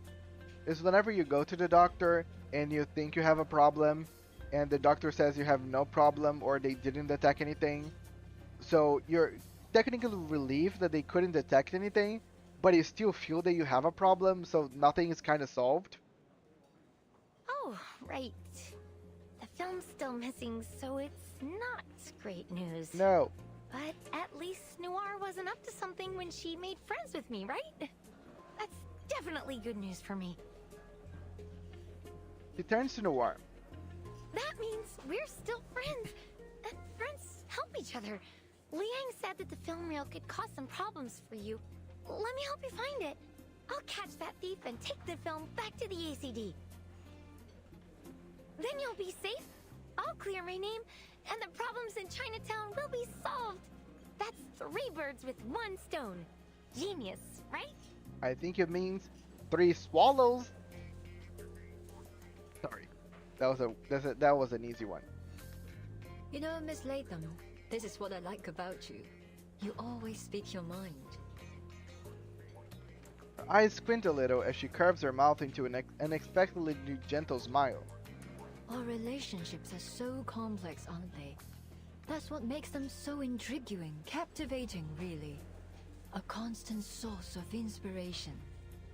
It's whenever you go to the doctor and you think you have a problem, and the doctor says you have no problem or they didn't detect anything. So you're technically relieved that they couldn't detect anything, but you still feel that you have a problem, so nothing is kind of solved. Oh, right. The film's still missing, so it's not great news. No. But at least Noir wasn't up to something when she made friends with me, right? That's definitely good news for me. She turns to Noir. That means we're still friends. And friends help each other. Liang said that the film reel could cause some problems for you. Let me help you find it. I'll catch that thief and take the film back to the ACD. Then you'll be safe. I'll clear my name, and the problems in Chinatown will be solved. That's 3 birds with 1 stone. Genius, right? I think it means 3 swallows. Sorry, that was an easy one. You know, Miss Latham, this is what I like about you. You always speak your mind. Her eyes squint a little as she curves her mouth into an unexpectedly gentle smile. Our relationships are so complex, aren't they? That's what makes them so intriguing, captivating, really. A constant source of inspiration.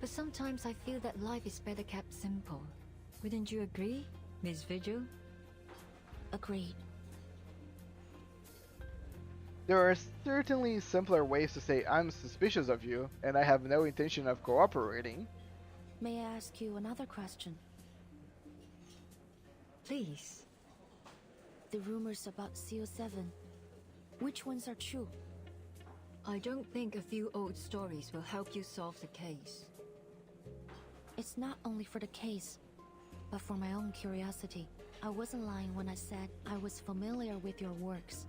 But sometimes I feel that life is better kept simple. Wouldn't you agree, Miss Vigil? Agreed. There are certainly simpler ways to say I'm suspicious of you, and I have no intention of cooperating. May I ask you another question? Please. The rumors about CO7, which ones are true? I don't think a few old stories will help you solve the case. It's not only for the case, but for my own curiosity. I wasn't lying when I said I was familiar with your works.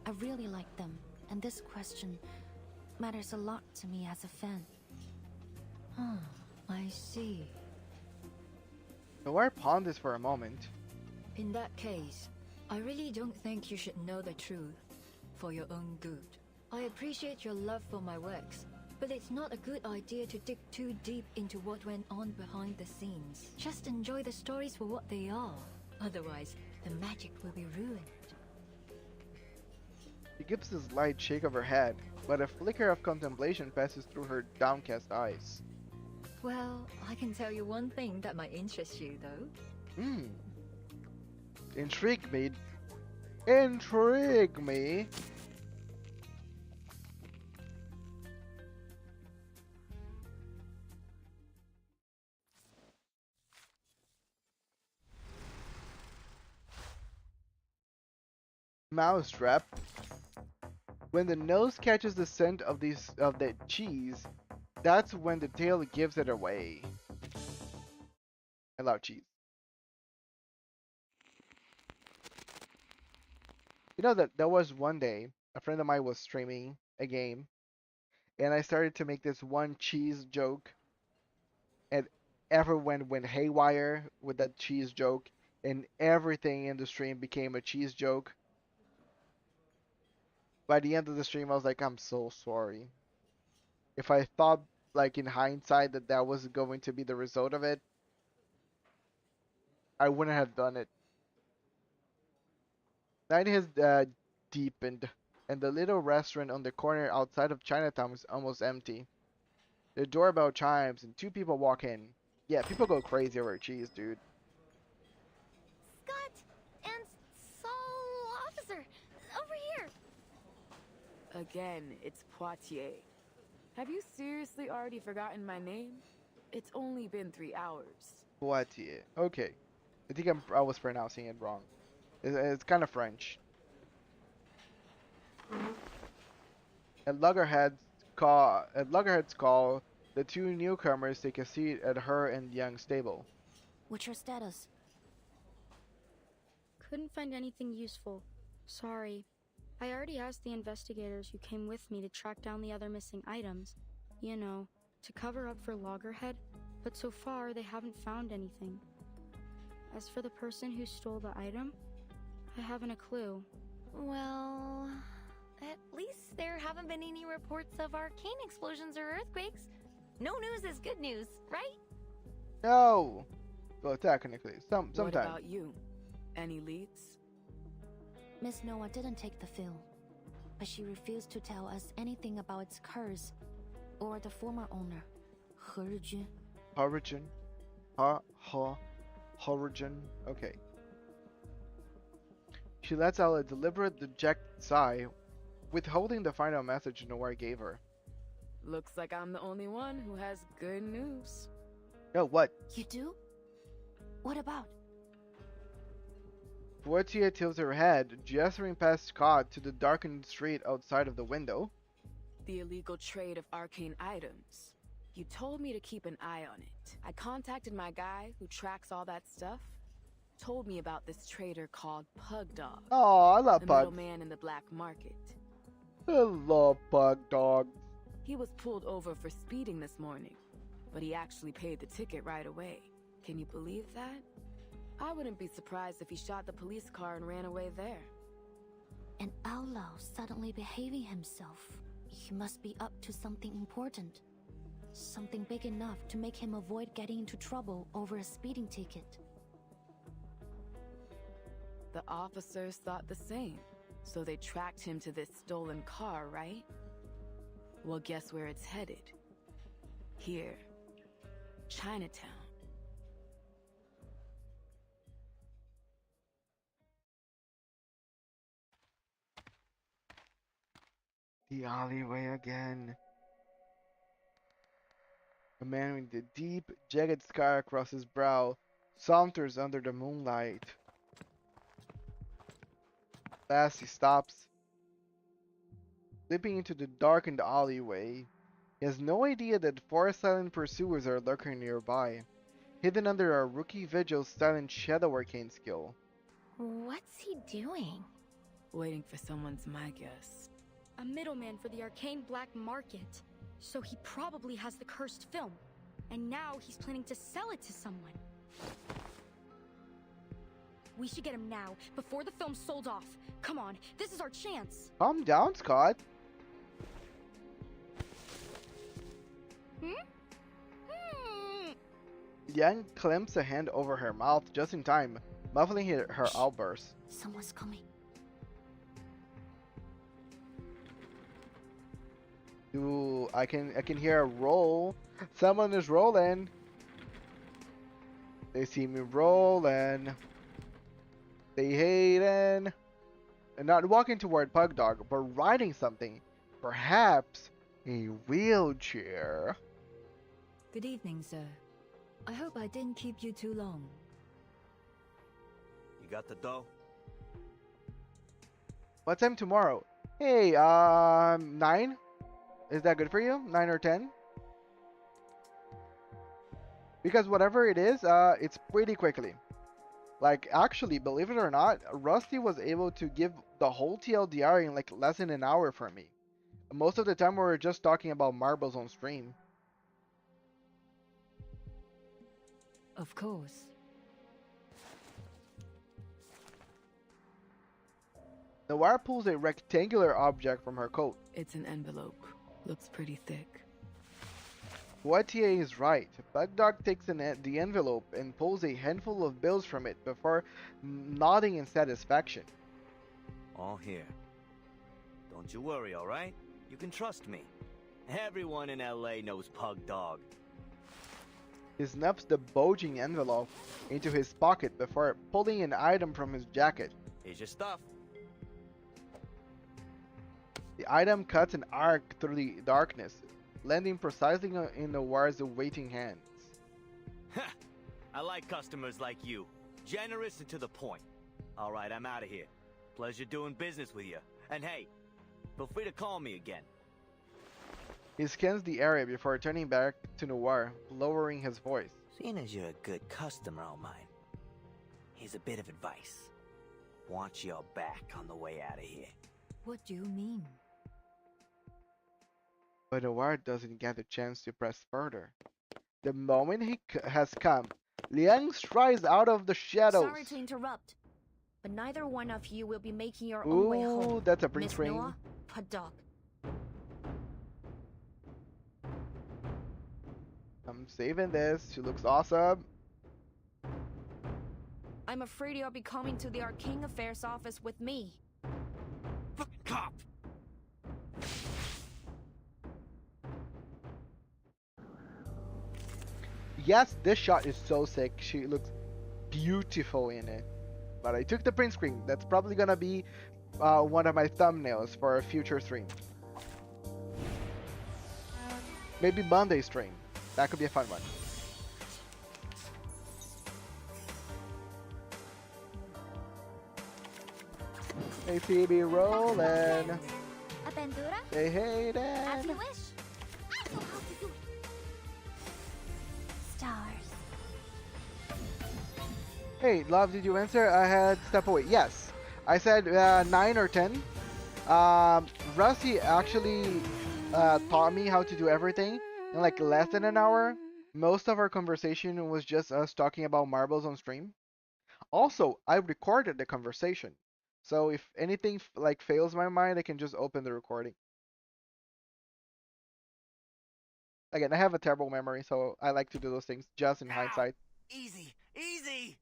I really like them, and this question matters a lot to me as a fan. I see. Noir ponders for a moment. In that case, I really don't think you should know the truth for your own good. I appreciate your love for my works, but it's not a good idea to dig too deep into what went on behind the scenes. Just enjoy the stories for what they are. Otherwise, the magic will be ruined. She gives a slight shake of her head, but a flicker of contemplation passes through her downcast eyes. Well, I can tell you one thing that might interest you, though. Intrigue me. Intrigue me. Mousetrap. When the nose catches the scent of the cheese, that's when the tail gives it away. I love cheese. You know that there was one day a friend of mine was streaming a game, and I started to make this one cheese joke, and everyone went haywire with that cheese joke, and everything in the stream became a cheese joke. By the end of the stream, I was like, I'm so sorry. If I thought, like in hindsight, that that was going to be the result of it, I wouldn't have done it. Night has deepened, and the little restaurant on the corner outside of Chinatown is almost empty. The doorbell chimes, and 2 people walk in. Yeah, people go crazy over cheese, dude. Scott and Sol Officer, over here. Again, it's Poitier. Have you seriously already forgotten my name? It's only been 3 hours. Poitiers. Okay. I think I was pronouncing it wrong. It's kind of French. And Loggerhead Loggerhead's call, the two newcomers take a seat at her and Young's table. What's your status? Couldn't find anything useful. Sorry. I already asked the investigators who came with me to track down the other missing items. You know, to cover up for Loggerhead, but so far they haven't found anything. As for the person who stole the item, I haven't a clue. Well, at least there haven't been any reports of arcane explosions or earthquakes. No news is good news, right? No! Well, technically, sometimes. What about you? Any leads? Miss Noah didn't take the film, but she refused to tell us anything about its curse or the former owner, He Rijun. Origin? Origin? Okay. She lets out a deliberate, dejected sigh, withholding the final message Noir gave her. Looks like I'm the only one who has good news. Oh, what? You do? What about? Fortia tilts her head, gesturing past Scott to the darkened street outside of the window. The illegal trade of arcane items. You told me to keep an eye on it. I contacted my guy who tracks all that stuff. Told me about this trader called Pug Dog. Oh, I love the Pug. middleman in the black market. I love Pug Dog. He was pulled over for speeding this morning, but he actually paid the ticket right away. Can you believe that? I wouldn't be surprised if he shot the police car and ran away there. An outlaw suddenly behaving himself. He must be up to something important. Something big enough to make him avoid getting into trouble over a speeding ticket. The officers thought the same, so they tracked him to this stolen car, right? Well, guess where it's headed? Here. Chinatown. The alleyway again. A man with a deep, jagged scar across his brow saunters under the moonlight. Last he stops, slipping into the darkened alleyway. He has no idea that four silent pursuers are lurking nearby, hidden under our rookie vigil's silent shadow arcane skill. What's he doing? Waiting for someone's my guess. A middleman for the arcane black market. So he probably has the cursed film. And now he's planning to sell it to someone. We should get him now, before the film's sold off. Come on, this is our chance. Calm down, Scott. Yang clamps a hand over her mouth just in time, muffling her outburst. Someone's coming. Ooh, I can hear a roll. Someone is rolling. They see me rolling. They hating. And not walking toward Pug Dog, but riding something. Perhaps a wheelchair. Good evening, sir. I hope I didn't keep you too long. You got the dough? What time tomorrow? Hey, 9? Is that good for you? 9 or 10? Because whatever it is, it's pretty quickly. Like, actually, believe it or not, Rusty was able to give the whole TLDR in like less than an hour for me. Most of the time we were just talking about marbles on stream. Of course. Noir pulls a rectangular object from her coat. It's an envelope. Looks pretty thick. Poitier is right. Bug Dog takes the envelope and pulls a handful of bills from it before nodding in satisfaction. All here. Don't you worry, alright? You can trust me. Everyone in LA knows Pug Dog. He snaps the bulging envelope into his pocket before pulling an item from his jacket. Here's your stuff. The item cuts an arc through the darkness, landing precisely in Noir's waiting hands. Ha! I like customers like you. Generous and to the point. Alright, I'm out of here. Pleasure doing business with you. And hey, feel free to call me again. He scans the area before turning back to Noir, lowering his voice. Seeing as you're a good customer of mine, here's a bit of advice. Watch your back on the way out of here. What do you mean? But Noir doesn't get the chance to press further. The moment has come, Liang strides out of the shadows. Sorry to interrupt, but neither one of you will be making your own way home. Ooh, that's a print Miss screen. Noah, Paddock. I'm saving this. She looks awesome. I'm afraid you'll be coming to the Arcane Affairs office with me. Cop! Yes, this shot is so sick. She looks beautiful in it. But I took the print screen. That's probably gonna be one of my thumbnails for a future stream. Maybe Monday stream. That could be a fun one. Hey Phoebe, rolling. Aventura? Hey Hayden. As you wish. I know how to do it. Stars. Hey, love, did you answer? I had step away. Yes, I said 9 or 10. Rusty actually taught me how to do everything in like less than an hour. Most of our conversation was just us talking about marbles on stream. Also, I recorded the conversation, so if anything like fails my mind, I can just open the recording. Again, I have a terrible memory, so I like to do those things just in hindsight. Easy, easy!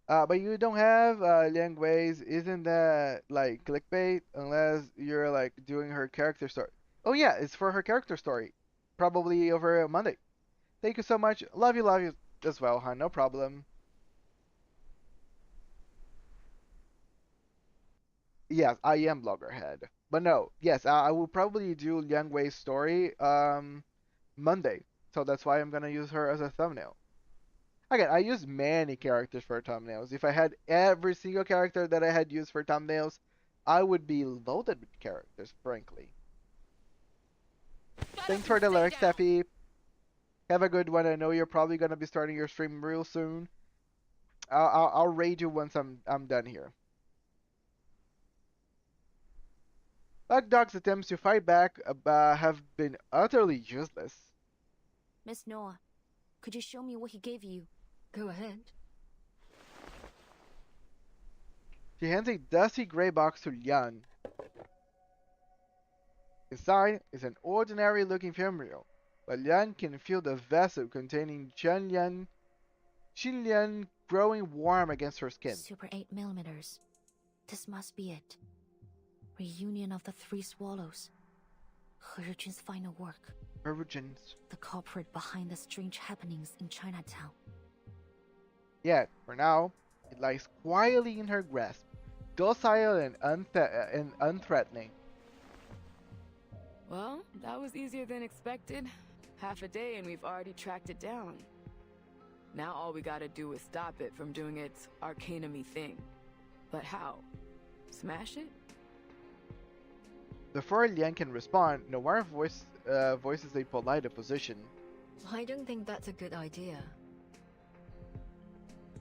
But you don't have Liang Wei's. Isn't that like clickbait? Unless you're like doing her character story. Oh yeah, it's for her character story. Probably over Monday. Thank you so much. Love you as well, huh? No problem. Yes, I am Bloggerhead. But no, yes, I will probably do Liang Wei's story Monday. So that's why I'm gonna use her as a thumbnail. Again, I use many characters for thumbnails. If I had every single character that I had used for thumbnails, I would be loaded with characters, frankly. Thanks for the lyrics, Steffi. Have a good one. I know you're probably gonna be starting your stream real soon. I'll raid you once I'm done here. Bug Dog's attempts to fight back have been utterly useless. Miss Noah, could you show me what he gave you? Go ahead. She hands a dusty gray box to Lian. Inside is an ordinary-looking fumarole, but Lian can feel the vessel containing Xinlian growing warm against her skin. Super 8mm. This must be it. Reunion of the Three Swallows. He Rujin's final work. He Rujin's. The culprit behind the strange happenings in Chinatown. Yet, for now, it lies quietly in her grasp, docile and unthreatening. Well, that was easier than expected. Half a day and we've already tracked it down. Now all we gotta do is stop it from doing its arcanum-y thing. But how? Smash it? Before Lian can respond, Noir voices a polite opposition. I don't think that's a good idea.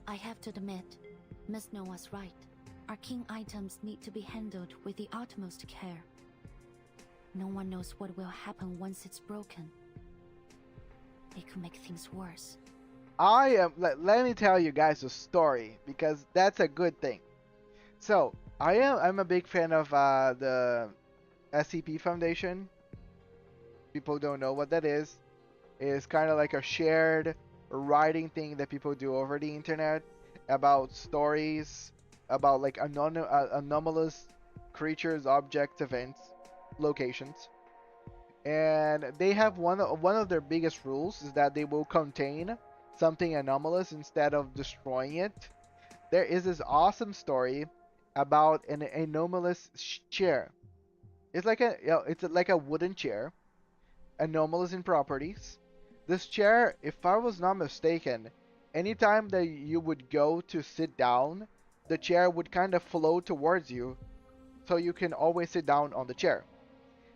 I have to admit, Miss Noah's right. Arcane items need to be handled with the utmost care. No one knows what will happen once it's broken. It could make things worse. Let me tell you guys a story, because that's a good thing. So, I'm a big fan of the SCP Foundation. People don't know what that is. It's kind of like a shared writing thing that people do over the internet about stories, about like anomalous creatures, objects, events, locations. And they have one of their biggest rules is that they will contain something anomalous instead of destroying it. There is this awesome story about an anomalous chair. It's like a wooden chair, anomalous in properties. This chair, if I was not mistaken, anytime that you would go to sit down, the chair would kind of flow towards you, so you can always sit down on the chair.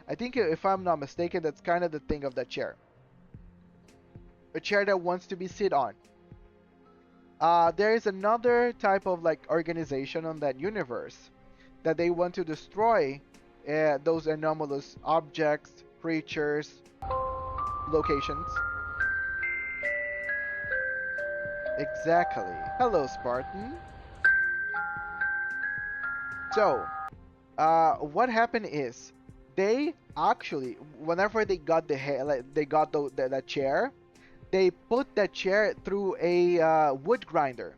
I think if I'm not mistaken, that's kind of the thing of that chair. A chair that wants to be sit on. There is another type of like organization on that universe that they want to destroy those anomalous objects, creatures, locations. Exactly. Hello, Spartan. So, what happened is they actually, whenever they got they got that chair, they put that chair through a wood grinder,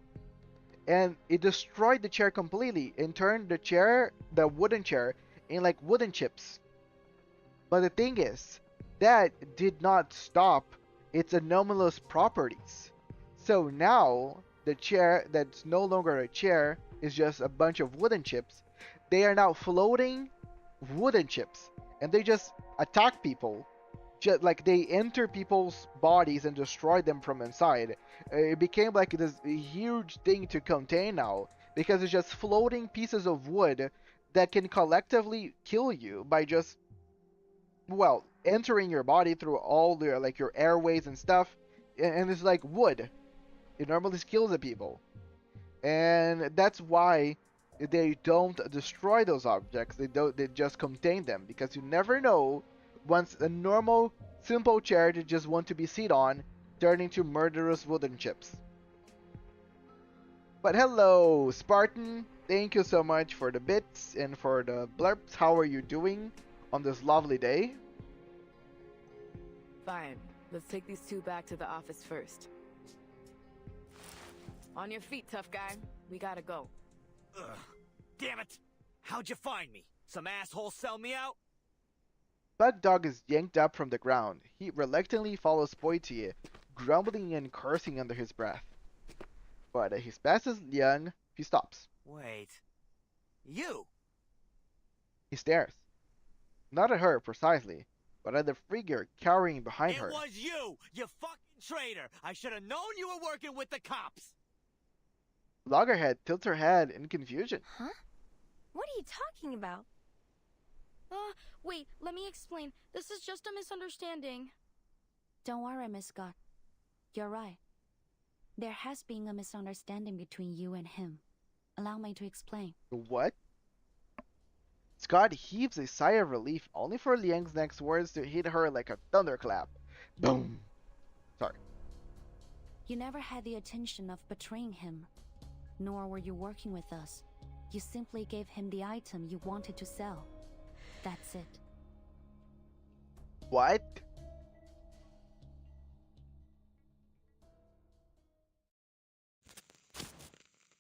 and it destroyed the chair completely and turned the chair, the wooden chair, in like wooden chips. But the thing is, that did not stop its anomalous properties. So now the chair that's no longer a chair is just a bunch of wooden chips. They are now floating wooden chips, and they just attack people. Just like they enter people's bodies and destroy them from inside. It became like this huge thing to contain now because it's just floating pieces of wood that can collectively kill you by just, well, entering your body through all your like your airways and stuff. And it's like wood. It normally kills the people, and that's why they don't destroy those objects. They just contain them, because you never know once a normal simple chair that just want to be sit on turn into murderous wooden chips. But hello, Spartan. Thank you so much for the bits and for the blurbs. How are you doing on this lovely day? Fine. Let's take these two back to the office first. On your feet, tough guy. We gotta go. Ugh. Damn it! How'd you find me? Some asshole sell me out? Bug Dog is yanked up from the ground. He reluctantly follows Poitier, grumbling and cursing under his breath. But as he passes Liang, he stops. Wait. You? He stares. Not at her precisely, but at the figure cowering behind her. It was you! You fucking traitor! I should have known you were working with the cops! Loggerhead tilts her head in confusion. Huh? What are you talking about? Wait, let me explain. This is just a misunderstanding. Don't worry, Miss Scott. You're right. There has been a misunderstanding between you and him. Allow me to explain. What? Scott heaves a sigh of relief, only for Liang's next words to hit her like a thunderclap. Boom. Sorry. You never had the intention of betraying him, nor were you working with us. You simply gave him the item you wanted to sell. That's it. What?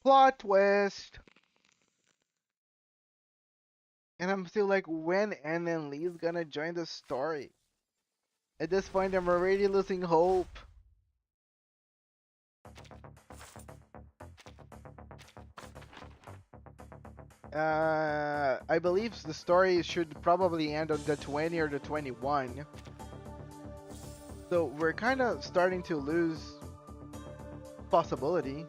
Plot twist! And I'm still like, when Anne and Lee's gonna join the story? At this point, I'm already losing hope. I believe the story should probably end on the 20 or the 21. So we're kind of starting to lose possibility.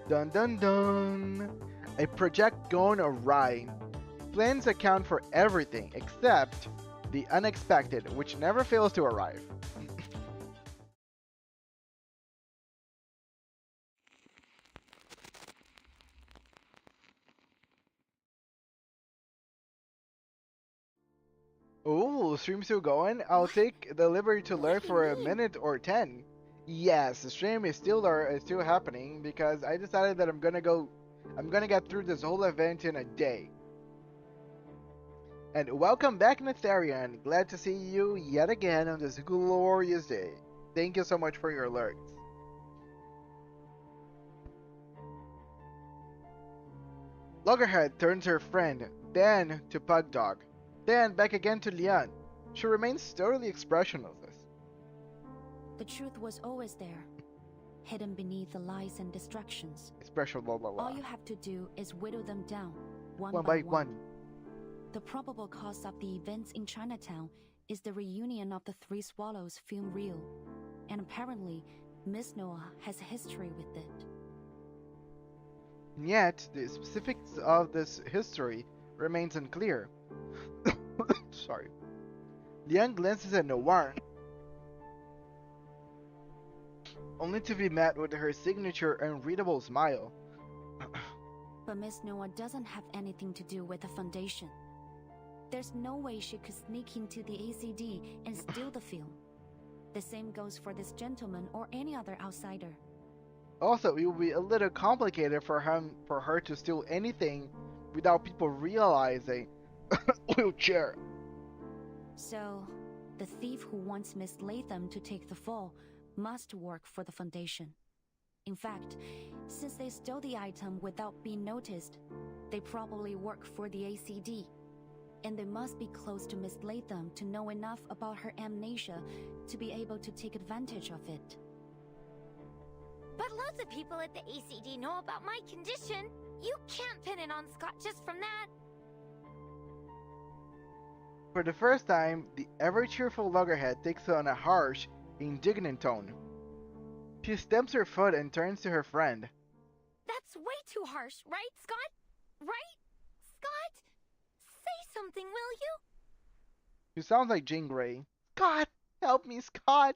Dun dun dun! A project gone awry. Plans account for everything except the unexpected, which never fails to arrive. Ooh, stream still going? I'll take the liberty to lurk for a minute or 10. Yes, the stream is still happening because I decided that I'm gonna get through this whole event in a day. And welcome back, Netharian. Glad to see you yet again on this glorious day. Thank you so much for your alerts. Loggerhead turns to her friend, then to Pug Dog, then back again to Lian. She remains totally expressionless. The truth was always there, hidden beneath the lies and distractions. Expression blah blah blah. All you have to do is whittle them down, one by by one. The probable cause of the events in Chinatown is the reunion of the Three Swallows film reel, and apparently, Miss Noah has a history with it. And yet, the specifics of this history remains unclear. Sorry. Liang glances at Noir, only to be met with her signature unreadable smile. But Miss Noah doesn't have anything to do with the Foundation. There's no way she could sneak into the ACD and steal the film. The same goes for this gentleman or any other outsider. Also, it would be a little complicated for her to steal anything without people realizing. Wheelchair. So, the thief who wants Miss Latham to take the fall must work for the Foundation. In fact, since they stole the item without being noticed, they probably work for the ACD. And they must be close to Miss Latham to know enough about her amnesia to be able to take advantage of it. But loads of people at the ACD know about my condition. You can't pin it on Scott just from that. For the first time, the ever-cheerful loggerhead takes on a harsh, indignant tone. She stamps her foot and turns to her friend. That's way too harsh, right, Scott? Right? Scott? Say something, will you? She sounds like Jean Grey. Scott! Help me, Scott!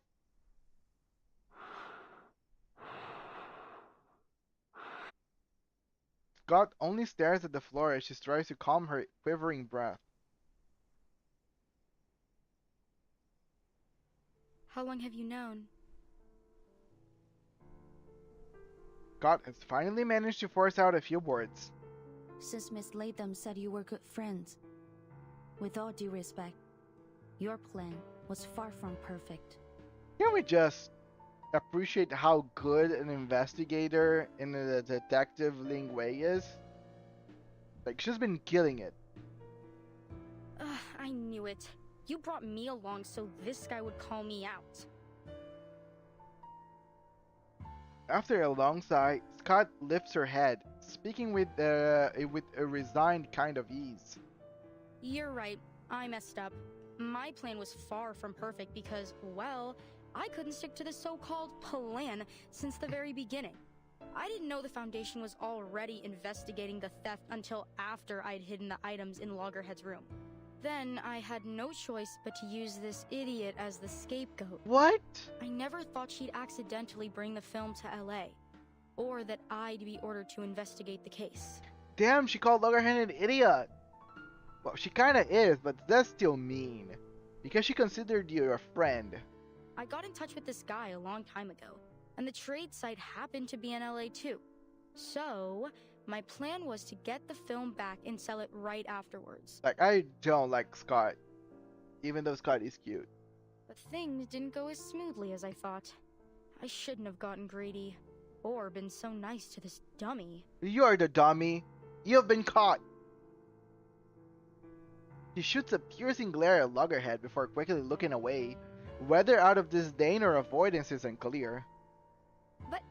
Scott only stares at the floor as she tries to calm her quivering breath. How long have you known? Scott has finally managed to force out a few words. Since Miss Latham said you were good friends. With all due respect, your plan was far from perfect. Can we just appreciate how good an investigator in a detective Ling Wei is? Like, she's been killing it. Ugh, I knew it. You brought me along so this guy would call me out. After a long sigh, Scott lifts her head, speaking with a resigned kind of ease. You're right. I messed up. My plan was far from perfect because, well, I couldn't stick to the so-called plan since the very beginning. I didn't know the Foundation was already investigating the theft until after I'd hidden the items in Loggerhead's room. Then I had no choice but to use this idiot as the scapegoat. What? I never thought she'd accidentally bring the film to LA, or that I'd be ordered to investigate the case. Damn, she called Loggerhead an idiot. Well, she kinda is, but that's still mean. Because she considered you a friend. I got in touch with this guy a long time ago, and the trade site happened to be in LA too. So, my plan was to get the film back and sell it right afterwards. Like, I don't like Scott, even though Scott is cute. But things didn't go as smoothly as I thought. I shouldn't have gotten greedy, or been so nice to this dummy. You're the dummy. You've been caught. She shoots a piercing glare at Loggerhead before quickly looking away. Whether out of disdain or avoidance is unclear. But,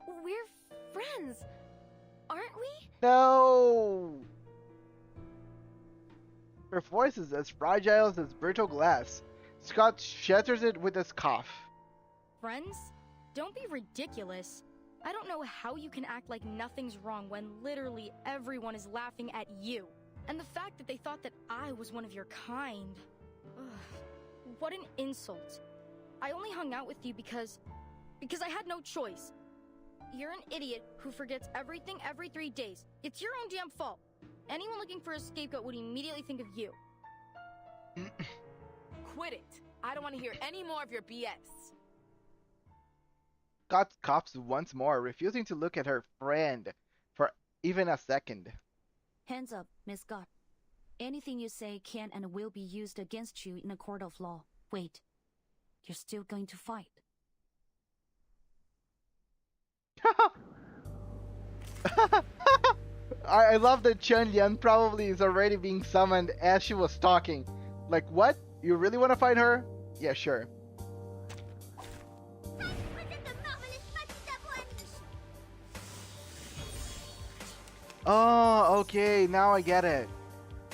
we're friends, aren't we? No! Her voice is as fragile as brittle glass. Scott shatters it with a scoff. Friends? Don't be ridiculous. I don't know how you can act like nothing's wrong when literally everyone is laughing at you. And the fact that they thought that I was one of your kind. Ugh, what an insult. I only hung out with you because I had no choice. You're an idiot who forgets everything every 3 days. It's your own damn fault. Anyone looking for a scapegoat would immediately think of you. Quit it. I don't want to hear any more of your BS. Scott coughs once more, refusing to look at her friend for even a second. Hands up, Miss Scott. Anything you say can and will be used against you in a court of law. Wait. You're still going to fight. I love that Chen Lian probably is already being summoned as she was talking. Like, what? You really want to fight her? Yeah, sure. Oh, okay, now I get it.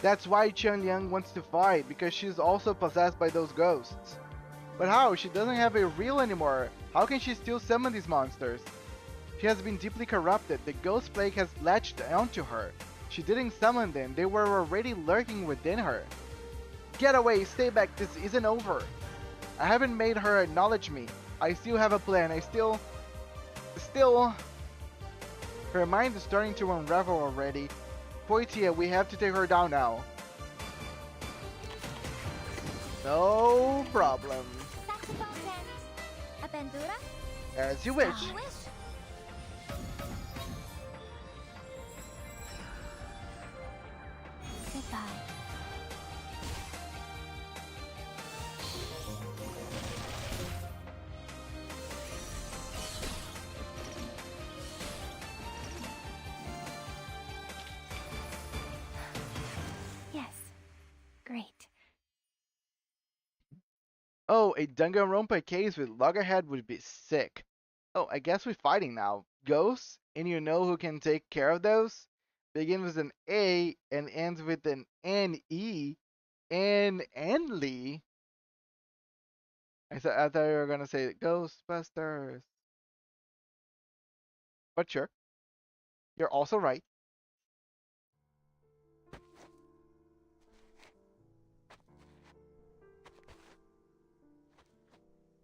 That's why Chen Liang wants to fight, because she's also possessed by those ghosts. But how? She doesn't have a reel anymore. How can she still summon these monsters? She has been deeply corrupted. The ghost plague has latched onto her. She didn't summon them. They were already lurking within her. Get away! Stay back! This isn't over! I haven't made her acknowledge me. I still have a plan. Still... Her mind is starting to unravel already. Poitia, we have to take her down now. No problem. As you wish. Goodbye. Yes. Great. Oh, a Danganronpa case with Loggerhead would be sick. Oh, I guess we're fighting now. Ghosts? And you know who can take care of those? Begins with an A and ends with an N-E. And Enly? I thought you were gonna say Ghostbusters. But sure. You're also right.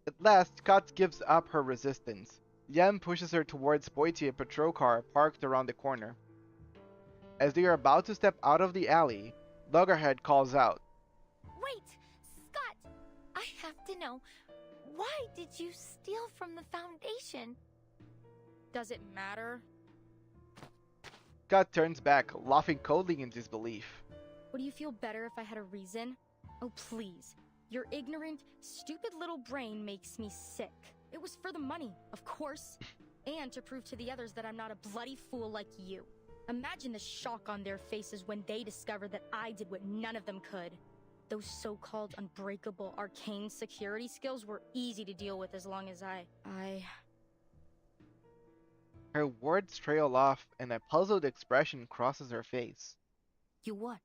At last, Kat gives up her resistance. Yen pushes her towards Boitie, a patrol car parked around the corner. As they are about to step out of the alley, Loggerhead calls out. Wait! Scott! I have to know, why did you steal from the Foundation? Does it matter? Scott turns back, laughing coldly in disbelief. Would you feel better if I had a reason? Oh, please. Your ignorant, stupid little brain makes me sick. It was for the money, of course. And to prove to the others that I'm not a bloody fool like you. Imagine the shock on their faces when they discover that I did what none of them could. Those so-called unbreakable arcane security skills were easy to deal with as long as I... Her words trail off and a puzzled expression crosses her face. You what?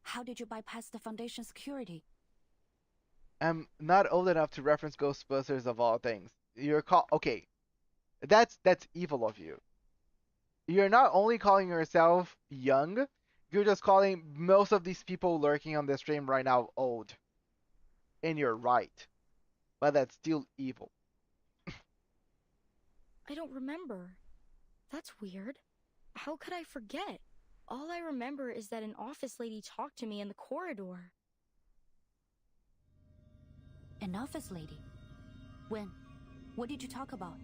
How did you bypass the Foundation security? I'm not old enough to reference Ghostbusters of all things. Okay. That's evil of you. You're not only calling yourself young, you're just calling most of these people lurking on the stream right now old. And you're right. But that's still evil. I don't remember. That's weird. How could I forget? All I remember is that an office lady talked to me in the corridor. An office lady? When? What did you talk about?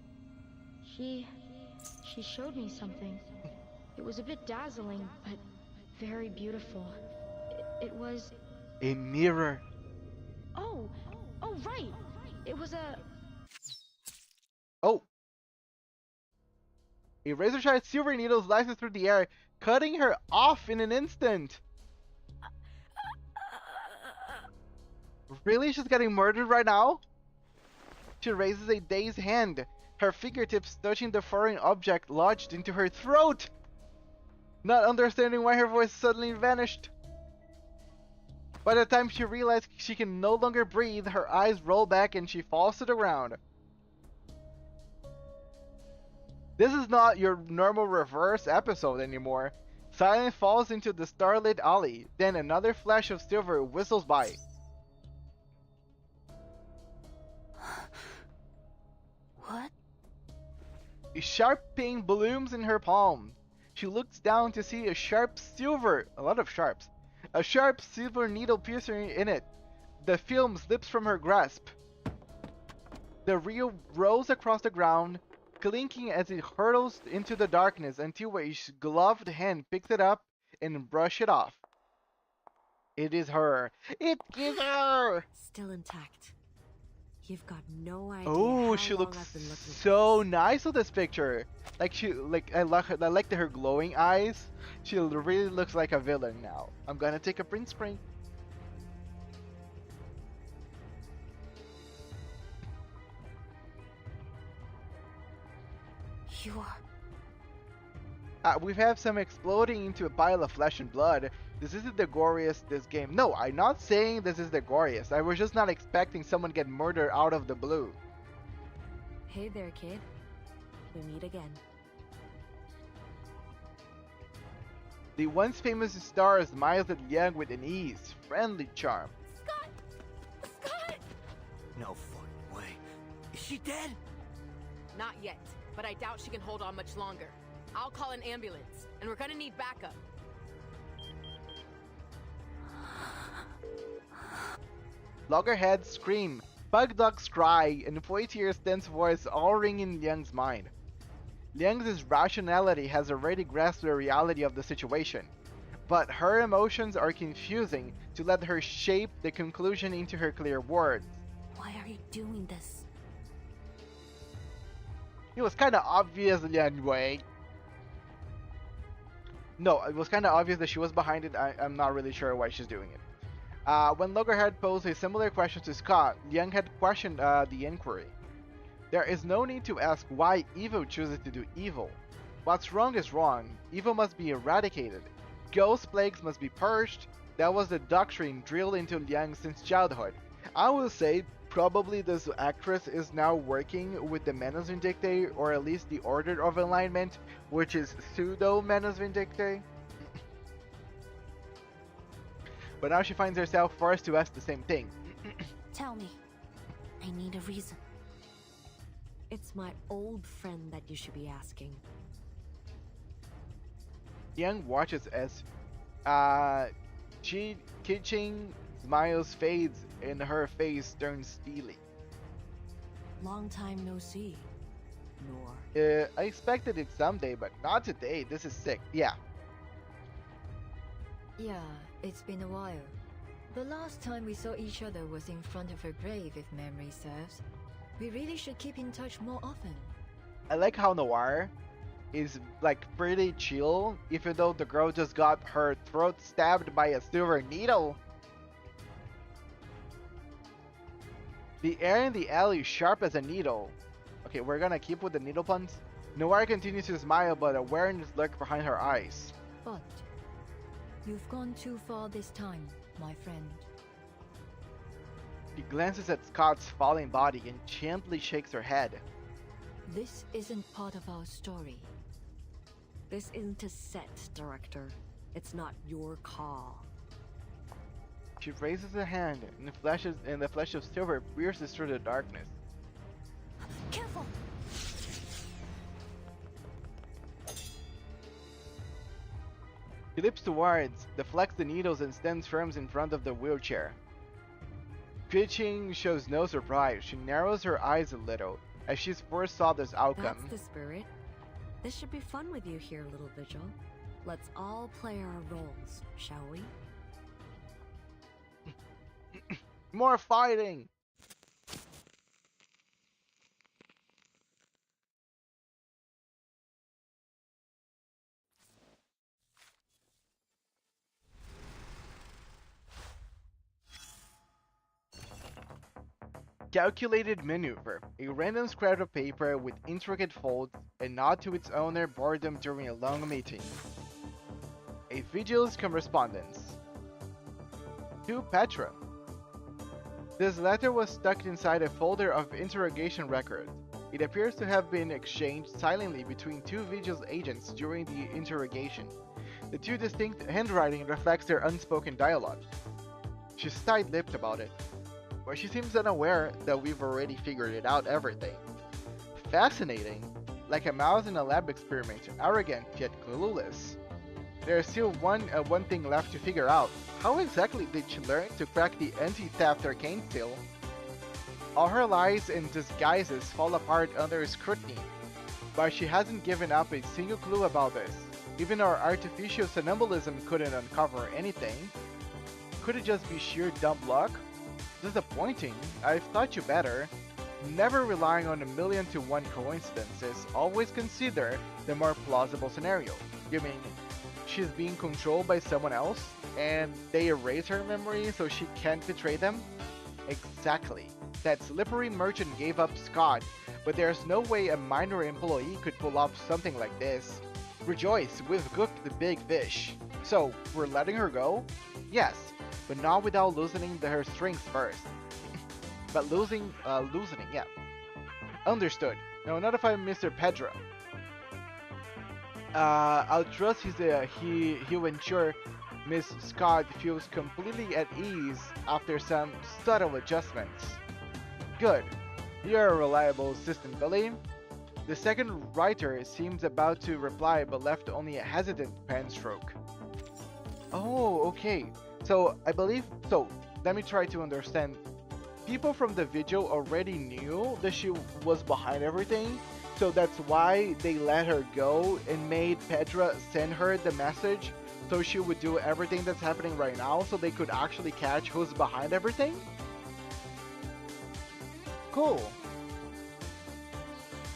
She showed me something. It was a bit dazzling, but very beautiful. It was... A mirror. Oh, right. It was a... Oh. A razor-sharp silver needle slices through the air, cutting her off in an instant. Really? She's getting murdered right now? She raises a dazed hand, her fingertips touching the foreign object lodged into her throat. Not understanding why her voice suddenly vanished. By the time she realizes she can no longer breathe, her eyes roll back and she falls to the ground. This is not your normal reverse episode anymore. Silence falls into the starlit alley, then another flash of silver whistles by. What? A sharp pain blooms in her palm. She looks down to see a sharp silver needle piercing in it. The film slips from her grasp. The reel rolls across the ground, clinking as it hurtles into the darkness until a gloved hand picks it up and brushes it off. It is her. It is her! Still intact. You've got no idea. Oh, she looks so nice with this picture. I like her glowing eyes. She really looks like a villain now. I'm gonna take a print screen. You are... We have some exploding into a pile of flesh and blood. This isn't the goriest this game. No, I'm not saying this is the goriest. I was just not expecting someone get murdered out of the blue. Hey there, kid. we meet again. The once famous star smiles at Liang with an ease, friendly charm. Scott! No fucking way. Is she dead? Not yet, but I doubt she can hold on much longer. I'll call an ambulance, and we're gonna need backup. Loggerheads scream, bug ducks cry, and Poitier's tense voice all ring in Liang's mind. Liang's rationality has already grasped the reality of the situation, but her emotions are confusing to let her shape the conclusion into her clear words. Why are you doing this? It was kinda obvious, Liang Wei. No, it was kinda obvious that she was behind it. I'm not really sure why she's doing it. When Loggerhead posed a similar question to Scott, Liang had questioned the inquiry. There is no need to ask why evil chooses to do evil. What's wrong is wrong. Evil must be eradicated. Ghost plagues must be purged. That was the doctrine drilled into Liang since childhood. I will say, probably this actress is now working with the Manus Vindictae, or at least the Order of Alignment, which is pseudo Manus Vindictae. But now she finds herself forced to ask the same thing. Tell me. I need a reason. It's my old friend that you should be asking. Liang watches as Kiching smiles fades and her face turns steely. Long time no see. Nor. I expected it someday, but not today. This is sick. Yeah. Yeah, it's been a while. The last time we saw each other was in front of her grave, if memory serves. We really should keep in touch more often. I like how Noir is like pretty chill, even though the girl just got her throat stabbed by a silver needle. The air in the alley sharp as a needle. Okay, we're gonna keep with the needle puns. Noir continues to smile, but awareness lurks behind her eyes. But you've gone too far this time, my friend. She glances at Scott's falling body and gently shakes her head. This isn't part of our story. This isn't a set, Director. It's not your call. She raises her hand, and the flash of silver pierces through the darkness. Careful! She leaps towards, deflects the needles, and stands firm in front of the wheelchair. Pitching shows no surprise. She narrows her eyes a little, as she first saw this outcome. That's the spirit. This should be fun with you here, little Vigil. Let's all play our roles, shall we? More fighting! Calculated maneuver, a random scrap of paper with intricate folds, a nod to its owner boredom during a long meeting. A Vigil's correspondence. To Petra. This letter was stuck inside a folder of interrogation records. It appears to have been exchanged silently between two Vigil's agents during the interrogation. The two distinct handwriting reflects their unspoken dialogue. She's tight-lipped about it, but she seems unaware that we've already figured it out everything. Fascinating, like a mouse in a lab experiment, arrogant yet clueless. There's still one thing left to figure out. How exactly did she learn to crack the anti-theft arcane seal? All her lies and disguises fall apart under scrutiny, but she hasn't given up a single clue about this. Even our artificial somnambulism couldn't uncover anything. Could it just be sheer dumb luck? Disappointing. I've taught you better. Never relying on 1,000,000 to 1 coincidences. Always consider the more plausible scenario. You mean she's being controlled by someone else and they erase her memory so she can't betray them? Exactly. That slippery merchant gave up Scott, but there's no way a minor employee could pull off something like this. Rejoice, we've cooked the big fish. So, we're letting her go? Yes, but not without loosening her strings first. But loosening, yeah. Understood. Now notify Mr. Pedro. I'll trust he will ensure Miss Scott feels completely at ease after some subtle adjustments. Good. You're a reliable assistant, Billy. The second writer seems about to reply but left only a hesitant pen stroke. Oh, okay. So, I believe... So, let me try to understand. People from the vigil already knew that she was behind everything, so that's why they let her go and made Petra send her the message so she would do everything that's happening right now so they could actually catch who's behind everything? Cool.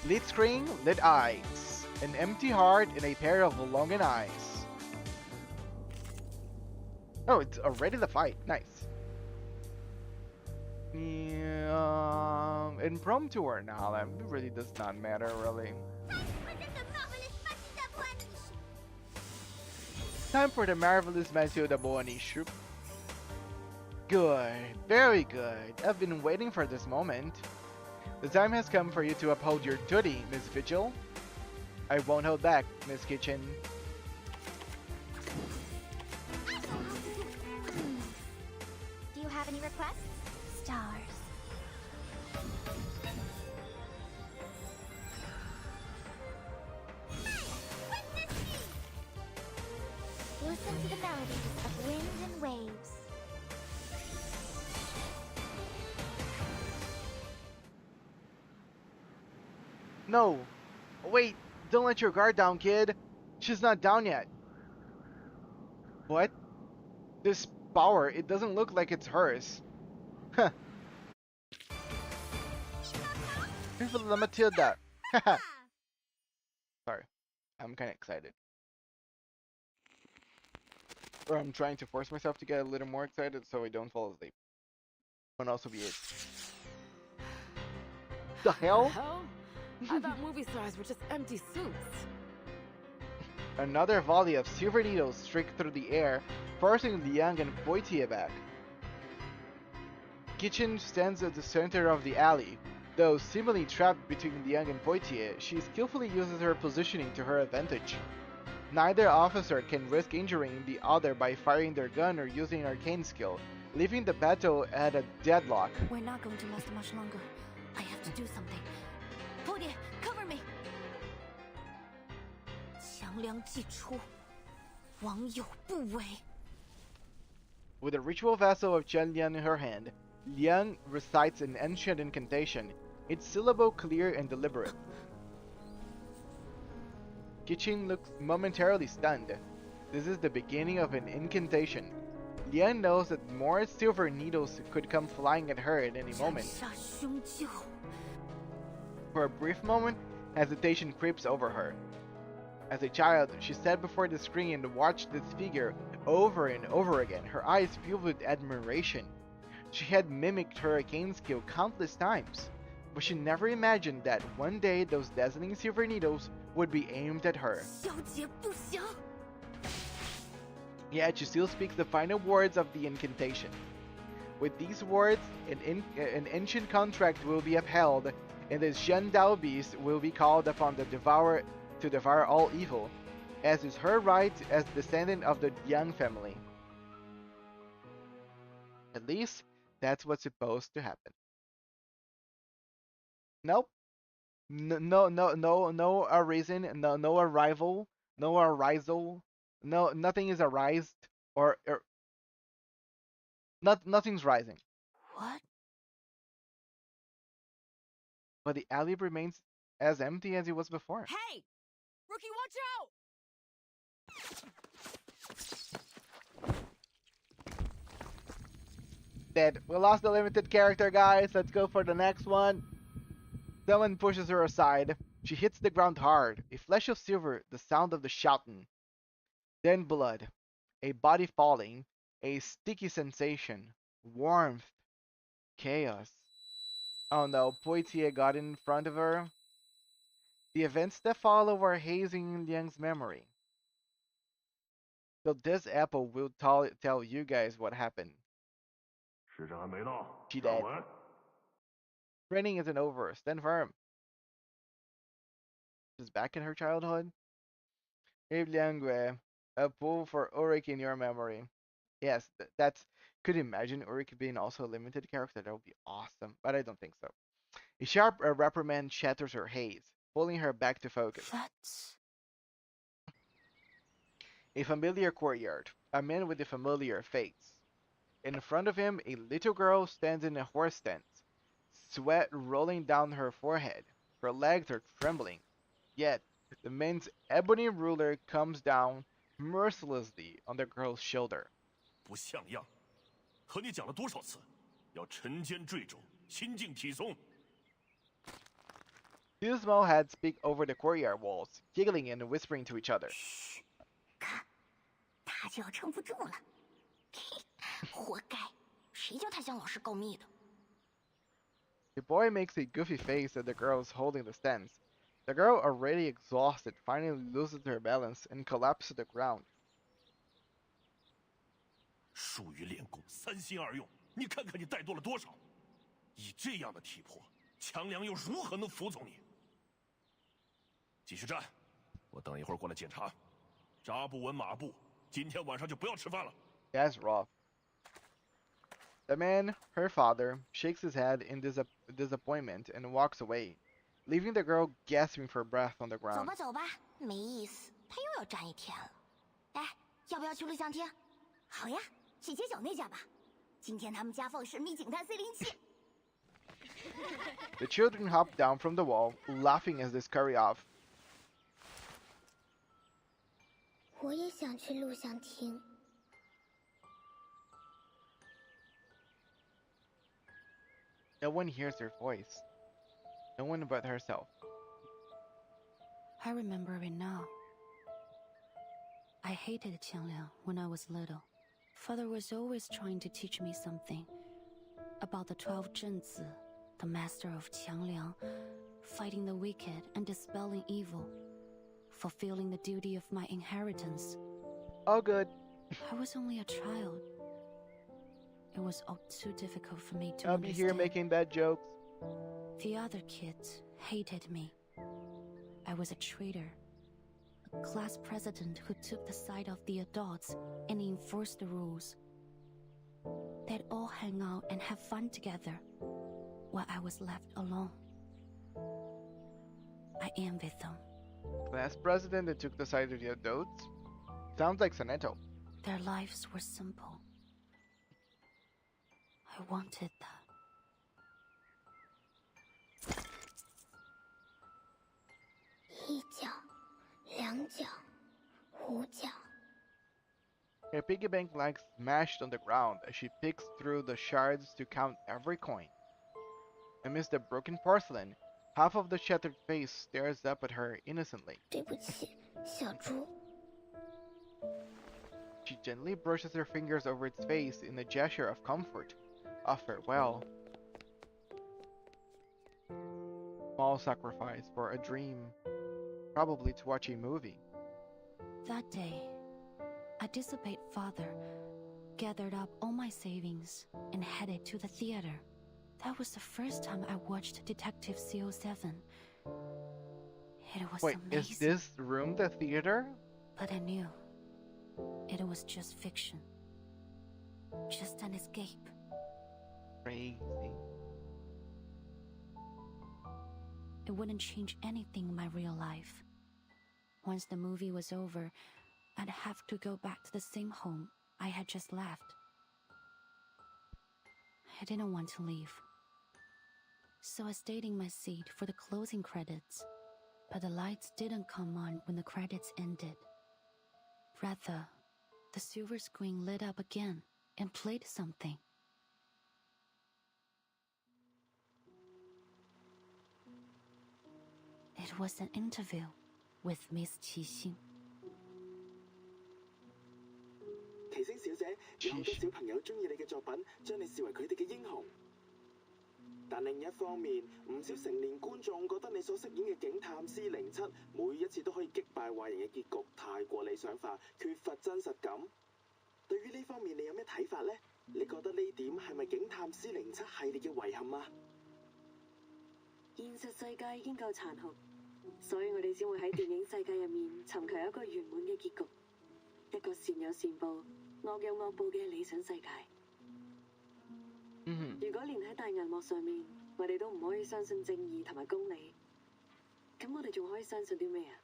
Lit screen, lit eyes. An empty heart and a pair of longing eyes. Oh, it's already the fight. Nice. Yeah, impromptu or not, it really does not matter, really. Time for the marvelous Matilda Boanishu. Good, very good. I've been waiting for this moment. The time has come for you to uphold your duty, Miss Vigil. I won't hold back, Miss Kitchen. Do you have any requests? Stars. Listen to the melodies of wind and waves. No! Wait! Don't let your guard down, kid! She's not down yet! What? This power, it doesn't look like it's hers. Huh. Viva Matilda! Sorry. I'm kinda excited. Or I'm trying to force myself to get a little more excited so I don't fall asleep. Would also be it. The hell? I thought movie stars were just empty suits. Another volley of silver needles streaked through the air, forcing Liang and Poitier back. Kitchen stands at the center of the alley. Though seemingly trapped between Liang and Poitier, she skillfully uses her positioning to her advantage. Neither officer can risk injuring the other by firing their gun or using an arcane skill, leaving the battle at a deadlock. We're not going to last much longer. I have to do something. Poitier, cover me! 强梁既出，王有不为。 With a ritual vessel of Qianlian in her hand, Liang recites an ancient incantation, its syllable clear and deliberate. Qichin looks momentarily stunned. This is the beginning of an incantation. Liang knows that more silver needles could come flying at her at any moment. For a brief moment, hesitation creeps over her. As a child, she sat before the screen and watched this figure over and over again, her eyes filled with admiration. She had mimicked her arcane skill countless times, but she never imagined that one day those dazzling silver needles would be aimed at her. Yet she still speaks the final words of the incantation. With these words, an ancient contract will be upheld, and the Showdown beast will be called upon to devour all evil, as is her right as descendant of the Yang family. At least, that's what's supposed to happen. Nope. No arisen, no arrival, no arisal, nothing is arised, or nothing's rising. What? But the alley remains as empty as it was before. Hey! Rookie, watch out! Dead. We lost the limited character, guys. Let's go for the next one. Someone pushes her aside. She hits the ground hard. A flash of silver, the sound of the shouting. Then blood. A body falling. A sticky sensation. Warmth. Chaos. Oh no, Poitier got in front of her. The events that follow are hazing in Liang's memory. So this apple will tell you guys what happened. She dead. Training isn't over. Stand firm. Just back in her childhood. Liangue, a pool for Ulrich in your memory. Yes, that's. Could you imagine Ulrich being also a limited character? That would be awesome, but I don't think so. A sharp reprimand shatters her haze, pulling her back to focus. That's... A familiar courtyard, a man with a familiar face. In front of him, a little girl stands in a horse stance, sweat rolling down her forehead. Her legs are trembling. Yet, the man's ebony ruler comes down mercilessly on the girl's shoulder. 不像样，和你讲了多少次，要沉肩坠肘，心静体松。Two small heads peek over the courtyard walls, giggling and whispering to each other. 看，他就要撑不住了，活该，谁叫他向老师告密的？ The boy makes a goofy face at the girls holding the stance. The girl, already exhausted, finally loses her balance and collapses to the ground. 疏于练功，三心二用，你看看你带多了多少！以这样的体魄，强梁又如何能服从你？继续站，我等一会儿过来检查。扎不稳马步，今天晚上就不要吃饭了。That's rough. The man, her father, shakes his head in disappointment and walks away, leaving the girl gasping for breath on the 走 ground. 吧走吧，没意思，他又要站一天了。哎，要不要去录像厅？好呀，去街角那家吧。今天他们家放神秘警探407。The children hop down from the wall, laughing as they scurry off. 我也想去录像厅。 No one hears her voice. No one but herself. I remember it now. I hated Qiangliang when I was little. Father was always trying to teach me something about the 12 Zhenzi, the master of Qiangliang, fighting the wicked and dispelling evil, fulfilling the duty of my inheritance. Oh, good. I was only a child. It was all too difficult for me to I'll be here understand. making bad jokes. The other kids hated me. I was a traitor, a class president who took the side of the adults and enforced the rules. They'd all hang out and have fun together, while I was left alone. I envied them. Class president that took the side of the adults? Sounds like Soneto. Their lives were simple. I wanted that. 一角，两角，五角。 Her piggy bank lies smashed on the ground as she picks through the shards to count every coin. Amidst the broken porcelain, half of the shattered face stares up at her innocently. 对不起，小猪。 She gently brushes her fingers over its face in a gesture of comfort, of farewell. Small sacrifice for a dream, probably to watch a movie. That day, I disobeyed father, gathered up all my savings, and headed to the theater. That was the first time I watched Detective CO7. It was Wait, amazing. is this room the theater? But I knew it was just fiction. Just an escape. Crazy. It wouldn't change anything in my real life. Once the movie was over, I'd have to go back to the same home I had just left. I didn't want to leave. So I stayed in my seat for the closing credits. But the lights didn't come on when the credits ended. Rather, the silver screen lit up again and played something. It was an interview with Miss Qixing. 提升小姐，有好多小朋友中意你嘅作品，將你視為佢哋嘅英雄。但另一方面，唔少成年觀眾覺得你所飾演嘅警探C07每一次都可以擊敗壞人嘅結局太過理想化，缺乏真實感。對於呢方面，你有咩睇法呢？你覺得呢點係咪警探C07系列嘅遺憾啊？現實世界已經夠殘酷，所以我哋先會喺電影世界入面尋求一個圓滿嘅結局，一個善有善報、惡有惡報嘅理想世界。如果連喺大銀幕上面，我哋都唔可以相信正義同埋公理，咁我哋仲可以相信啲咩啊？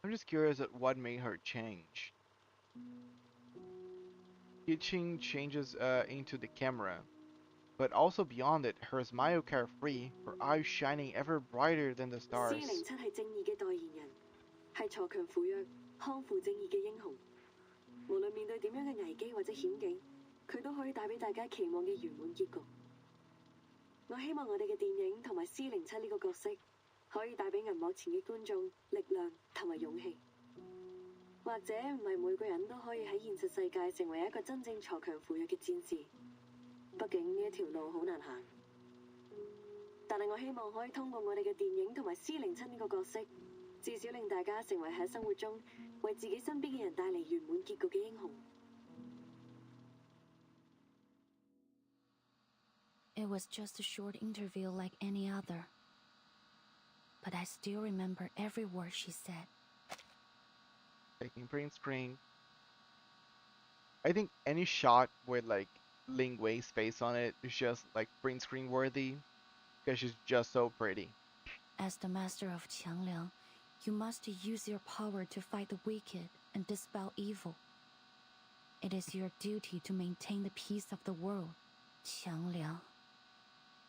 I'm just curious at what made her change. Teaching changes into the camera, but also beyond it, her smile carefree, her eyes shining ever brighter than the stars. 407係正義嘅代言人，係鋤強扶弱、匡扶正義嘅英雄。無論面對點樣嘅危機或者險境，佢都可以帶俾大家期望嘅圓滿結局。我希望我哋嘅電影同埋407呢個角色，可以帶俾銀幕前嘅觀眾力量同埋勇氣。或者唔係每個人都可以喺現實世界成為一個真正鋤強扶弱嘅戰士，畢竟呢一條路好難行。但係我希望可以通過我哋嘅電影同埋407呢個角色，至少令大家成為喺生活中為自己身邊嘅人帶嚟圓滿結局嘅英雄。It was just a short interview like any other, but I still remember every word she said. Taking print screen. I think any shot with like Ling Wei's face on it is just like print screen worthy because she's just so pretty. As the master of Qiangliang, you must use your power to fight the wicked and dispel evil. It is your duty to maintain the peace of the world. Qiangliang,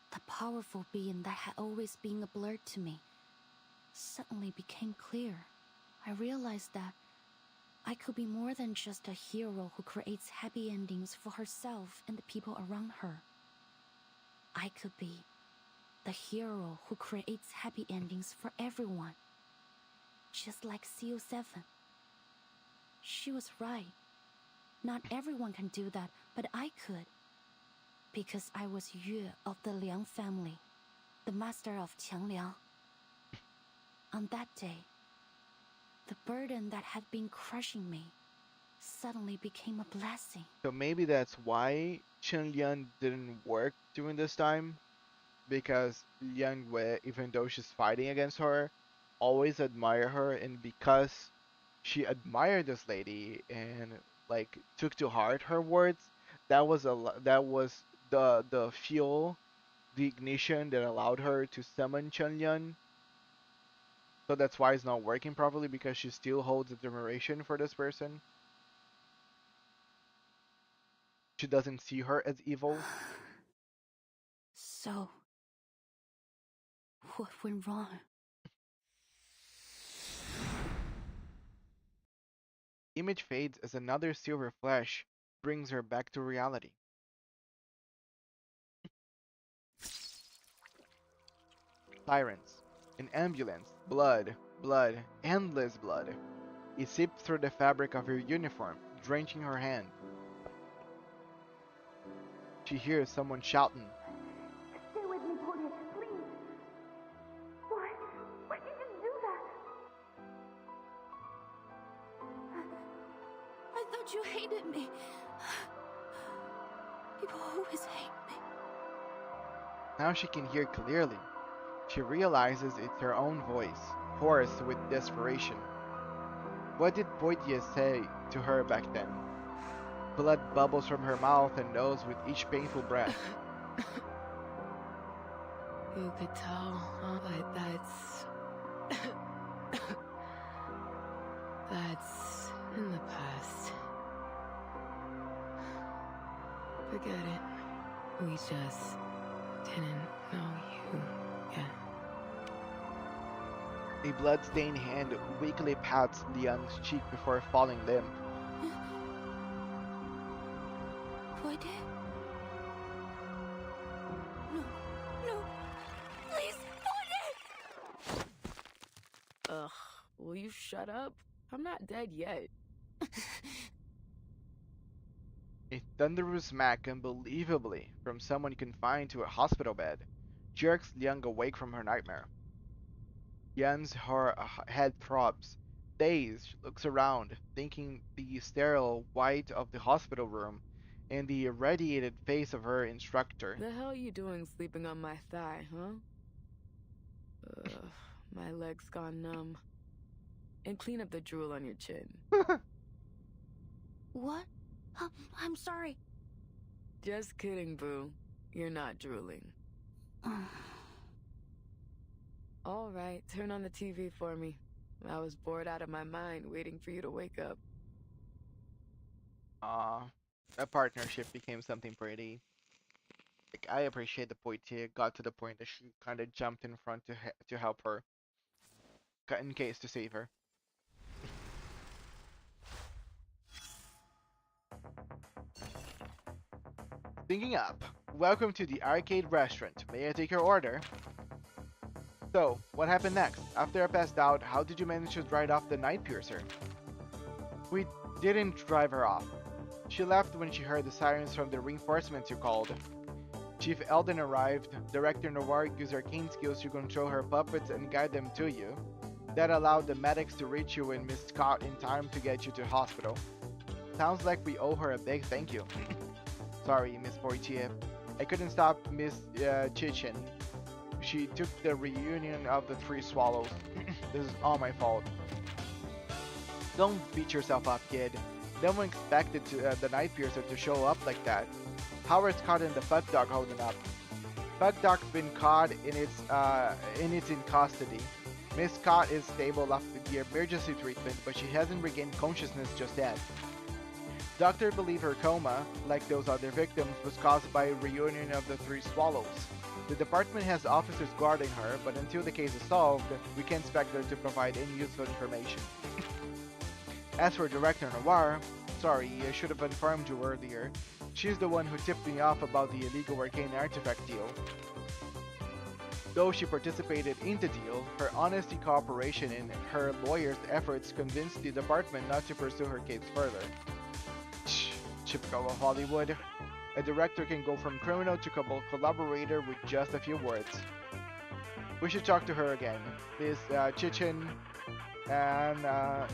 the powerful being that had always been a blur to me, suddenly became clear. I realized that I could be more than just a hero who creates happy endings for herself and the people around her. I could be the hero who creates happy endings for everyone. Just like CO7. She was right. Not everyone can do that, but I could. Because I was Yue of the Liang family, the master of Qiangliang. On that day, the burden that had been crushing me suddenly became a blessing. So maybe that's why Chen Lian didn't work during this time, because Liang Wei, even though she's fighting against her, always admire her, and because she admired this lady and like took to heart her words, that was the fuel, the ignition that allowed her to summon Chen Lian. So that's why it's not working properly, because she still holds admiration for this person. She doesn't see her as evil. So, what went wrong? Image fades as another silver flash brings her back to reality. Sirens, an ambulance, blood, blood, endless blood. It seeped through the fabric of her uniform, drenching her hand. She hears someone shouting. Stay with me, Claudia, please. Why did you do that? I thought you hated me. People always hate me. Now she can hear clearly. She realizes it's her own voice, hoarse with desperation. What did Boidier say to her back then? Blood bubbles from her mouth and nose with each painful breath. You could tell, huh? But that's in the past. Forget it. We just didn't know you yet. A blood-stained hand weakly pats Liang's cheek before falling limp. What? No, please, what? Ugh, will you shut up? I'm not dead yet. A thunderous smack, unbelievably, from someone confined to a hospital bed, jerks Liang awake from her nightmare. Yan's head throbs. Dazed, she looks around, thinking the sterile white of the hospital room and the irradiated face of her instructor. The hell you doing sleeping on my thigh, huh? my leg's gone numb. And clean up the drool on your chin. What? I'm sorry. Just kidding, boo. You're not drooling. All right, turn on the TV for me. I was bored out of my mind waiting for you to wake up. That partnership became something pretty. Like, I appreciate the Poitier got to the point that she kind of jumped in front to help her, in case to save her. Thinking up. Welcome to the arcade restaurant. May I take your order? So, what happened next? After I passed out, how did you manage to drive off the Night Piercer? We didn't drive her off. She left when she heard the sirens from the reinforcements you called. Chief Eldon arrived. Director Noir used arcane skills to control her puppets and guide them to you. That allowed the medics to reach you and Miss Scott in time to get you to hospital. Sounds like we owe her a big thank you. Sorry, Miss Poitier. I couldn't stop Miss Chichin. She took the reunion of the Three Swallows. This is all my fault. Don't beat yourself up, kid. No one expected the Night Piercer to show up like that. Howard's caught in the Bug Dog holding up. Bug Dog's been caught in its in custody. Miss Scott is stable after the emergency treatment, but she hasn't regained consciousness just yet. Doctors believe her coma, like those other victims, was caused by a reunion of the Three Swallows. The department has officers guarding her, but until the case is solved, we can't expect her to provide any useful information. As for Director Noir, sorry, I should have informed you earlier. She's the one who tipped me off about the illegal arcane artifact deal. Though she participated in the deal, her honesty, cooperation, and her lawyer's efforts convinced the department not to pursue her case further. Typical of Hollywood. A director can go from criminal to collaborator with just a few words. We should talk to her again. Miss Chichin, and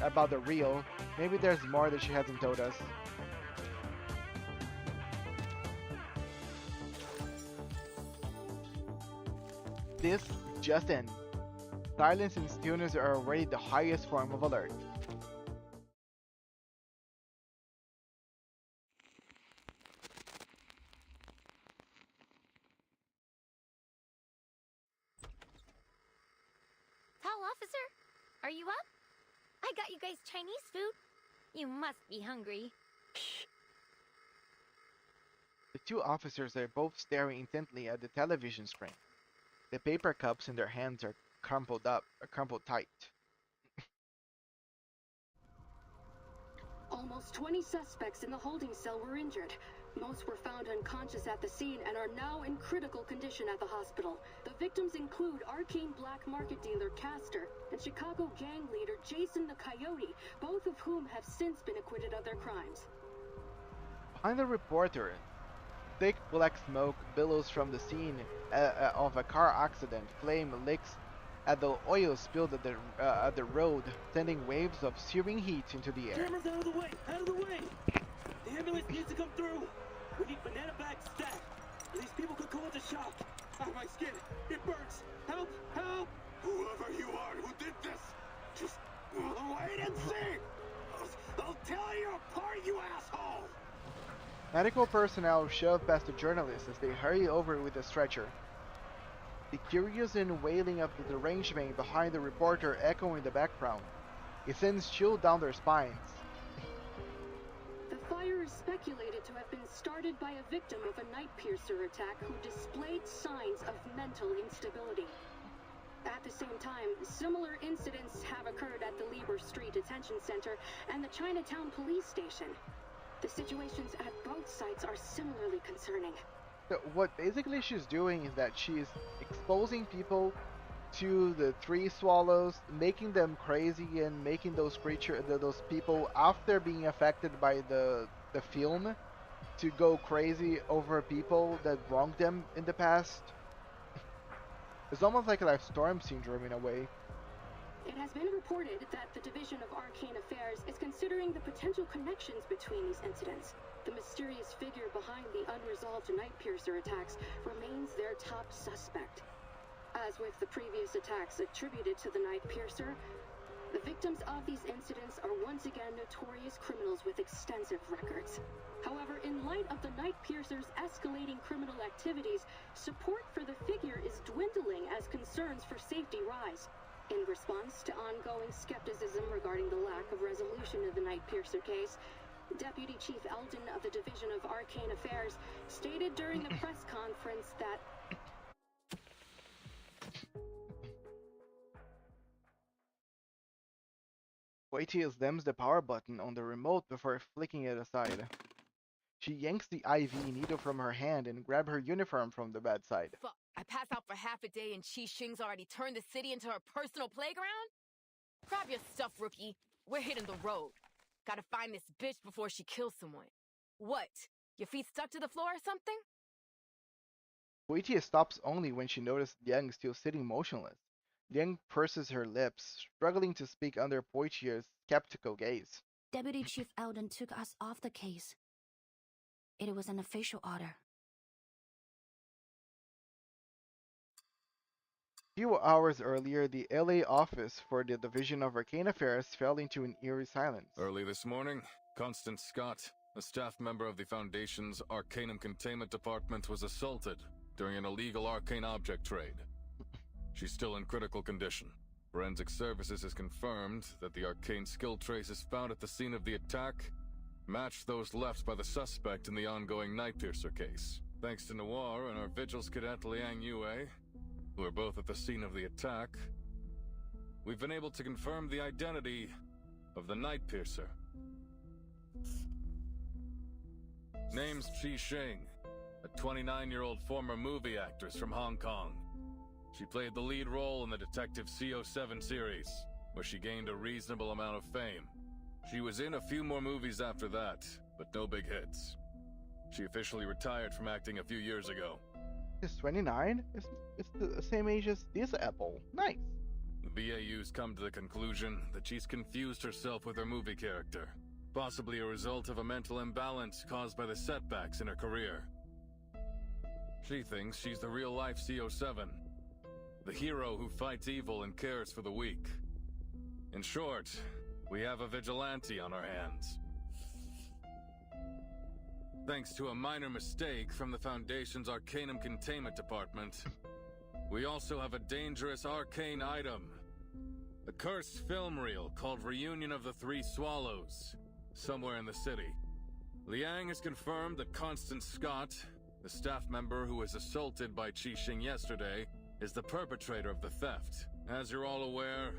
about the reel. Maybe there's more that she hasn't told us. This just in. Silence and stillness are already the highest form of alert. Tall officer, are you up? I got you guys Chinese food. You must be hungry. The two officers are both staring intently at the television screen. The paper cups in their hands are crumpled tight. Almost 20 suspects in the holding cell were injured. Most were found unconscious at the scene and are now in critical condition at the hospital. The victims include arcane black market dealer Castor and Chicago gang leader Jason the Coyote, both of whom have since been acquitted of their crimes. Behind the reporter, thick black smoke billows from the scene of a car accident. Flame licks at the oil spilled at the road, sending waves of searing heat into the air. Cameras out of the way! Out of the way! The ambulance needs to come through! We need banana bags stacked! These people could go into shock! Ah, my skin! It burns! Help! Help! Whoever you are who did this! Just wait and see! I'll tear you apart, you asshole! Medical personnel shove past the journalists as they hurry over with a stretcher. The curious and wailing of the deranged man behind the reporter echo in the background. It sends chill down their spines. The fire is speculated to have been started by a victim of a Night Piercer attack who displayed signs of mental instability. At the same time, similar incidents have occurred at the Lieber Street Detention Center and the Chinatown police station. The situations at both sites are similarly concerning. So what basically she's doing is that she's exposing people to the Three Swallows, making them crazy and making those those people, after being affected by the film, to go crazy over people that wronged them in the past. It's almost like a Storm syndrome in a way. It has been reported that the Division of Arcane Affairs is considering the potential connections between these incidents. The mysterious figure behind the unresolved Night Piercer attacks remains their top suspect. As with the previous attacks attributed to the Night Piercer, the victims of these incidents are once again notorious criminals with extensive records. However, in light of the Night Piercer's escalating criminal activities, support for the figure is dwindling as concerns for safety rise. In response to ongoing skepticism regarding the lack of resolution of the Night Piercer case, Deputy Chief Eldon of the Division of Arcane Affairs stated during a press conference that Waitia slams the power button on the remote before flicking it aside. She yanks the IV needle from her hand and grabs her uniform from the bedside. Fuck, I pass out for half a day and Qi Xing's already turned the city into her personal playground? Grab your stuff, rookie. We're hitting the road. Gotta find this bitch before she kills someone. What? Your feet stuck to the floor or something? Waitia stops only when she notices Liang still sitting motionless. Liang purses her lips, struggling to speak under Poitiers' skeptical gaze. Deputy Chief Eldon took us off the case. It was an official order. Few hours earlier, the LA office for the Division of Arcane Affairs fell into an eerie silence. Early this morning, Constance Scott, a staff member of the Foundation's Arcanum Containment Department, was assaulted during an illegal arcane object trade. She's still in critical condition. Forensic Services has confirmed that the arcane skill traces found at the scene of the attack match those left by the suspect in the ongoing Night Piercer case. Thanks to Noir and our vigils cadet Liang Yue, who are both at the scene of the attack, we've been able to confirm the identity of the Night Piercer. Name's Qi Xing, a 29-year-old former movie actress from Hong Kong. She played the lead role in the Detective CO7 series, where she gained a reasonable amount of fame. She was in a few more movies after that, but no big hits. She officially retired from acting a few years ago. She's 29? It's the same age as this Apple. Nice. The BAU's come to the conclusion that she's confused herself with her movie character, possibly a result of a mental imbalance caused by the setbacks in her career. She thinks she's the real-life CO7, the hero who fights evil and cares for the weak. In short, we have a vigilante on our hands. Thanks to a minor mistake from the Foundation's Arcanum Containment Department, we also have a dangerous arcane item. A cursed film reel called Reunion of the Three Swallows, somewhere in the city. Liang has confirmed that Constance Scott, the staff member who was assaulted by Qi Xing yesterday, is the perpetrator of the theft. As you're all aware,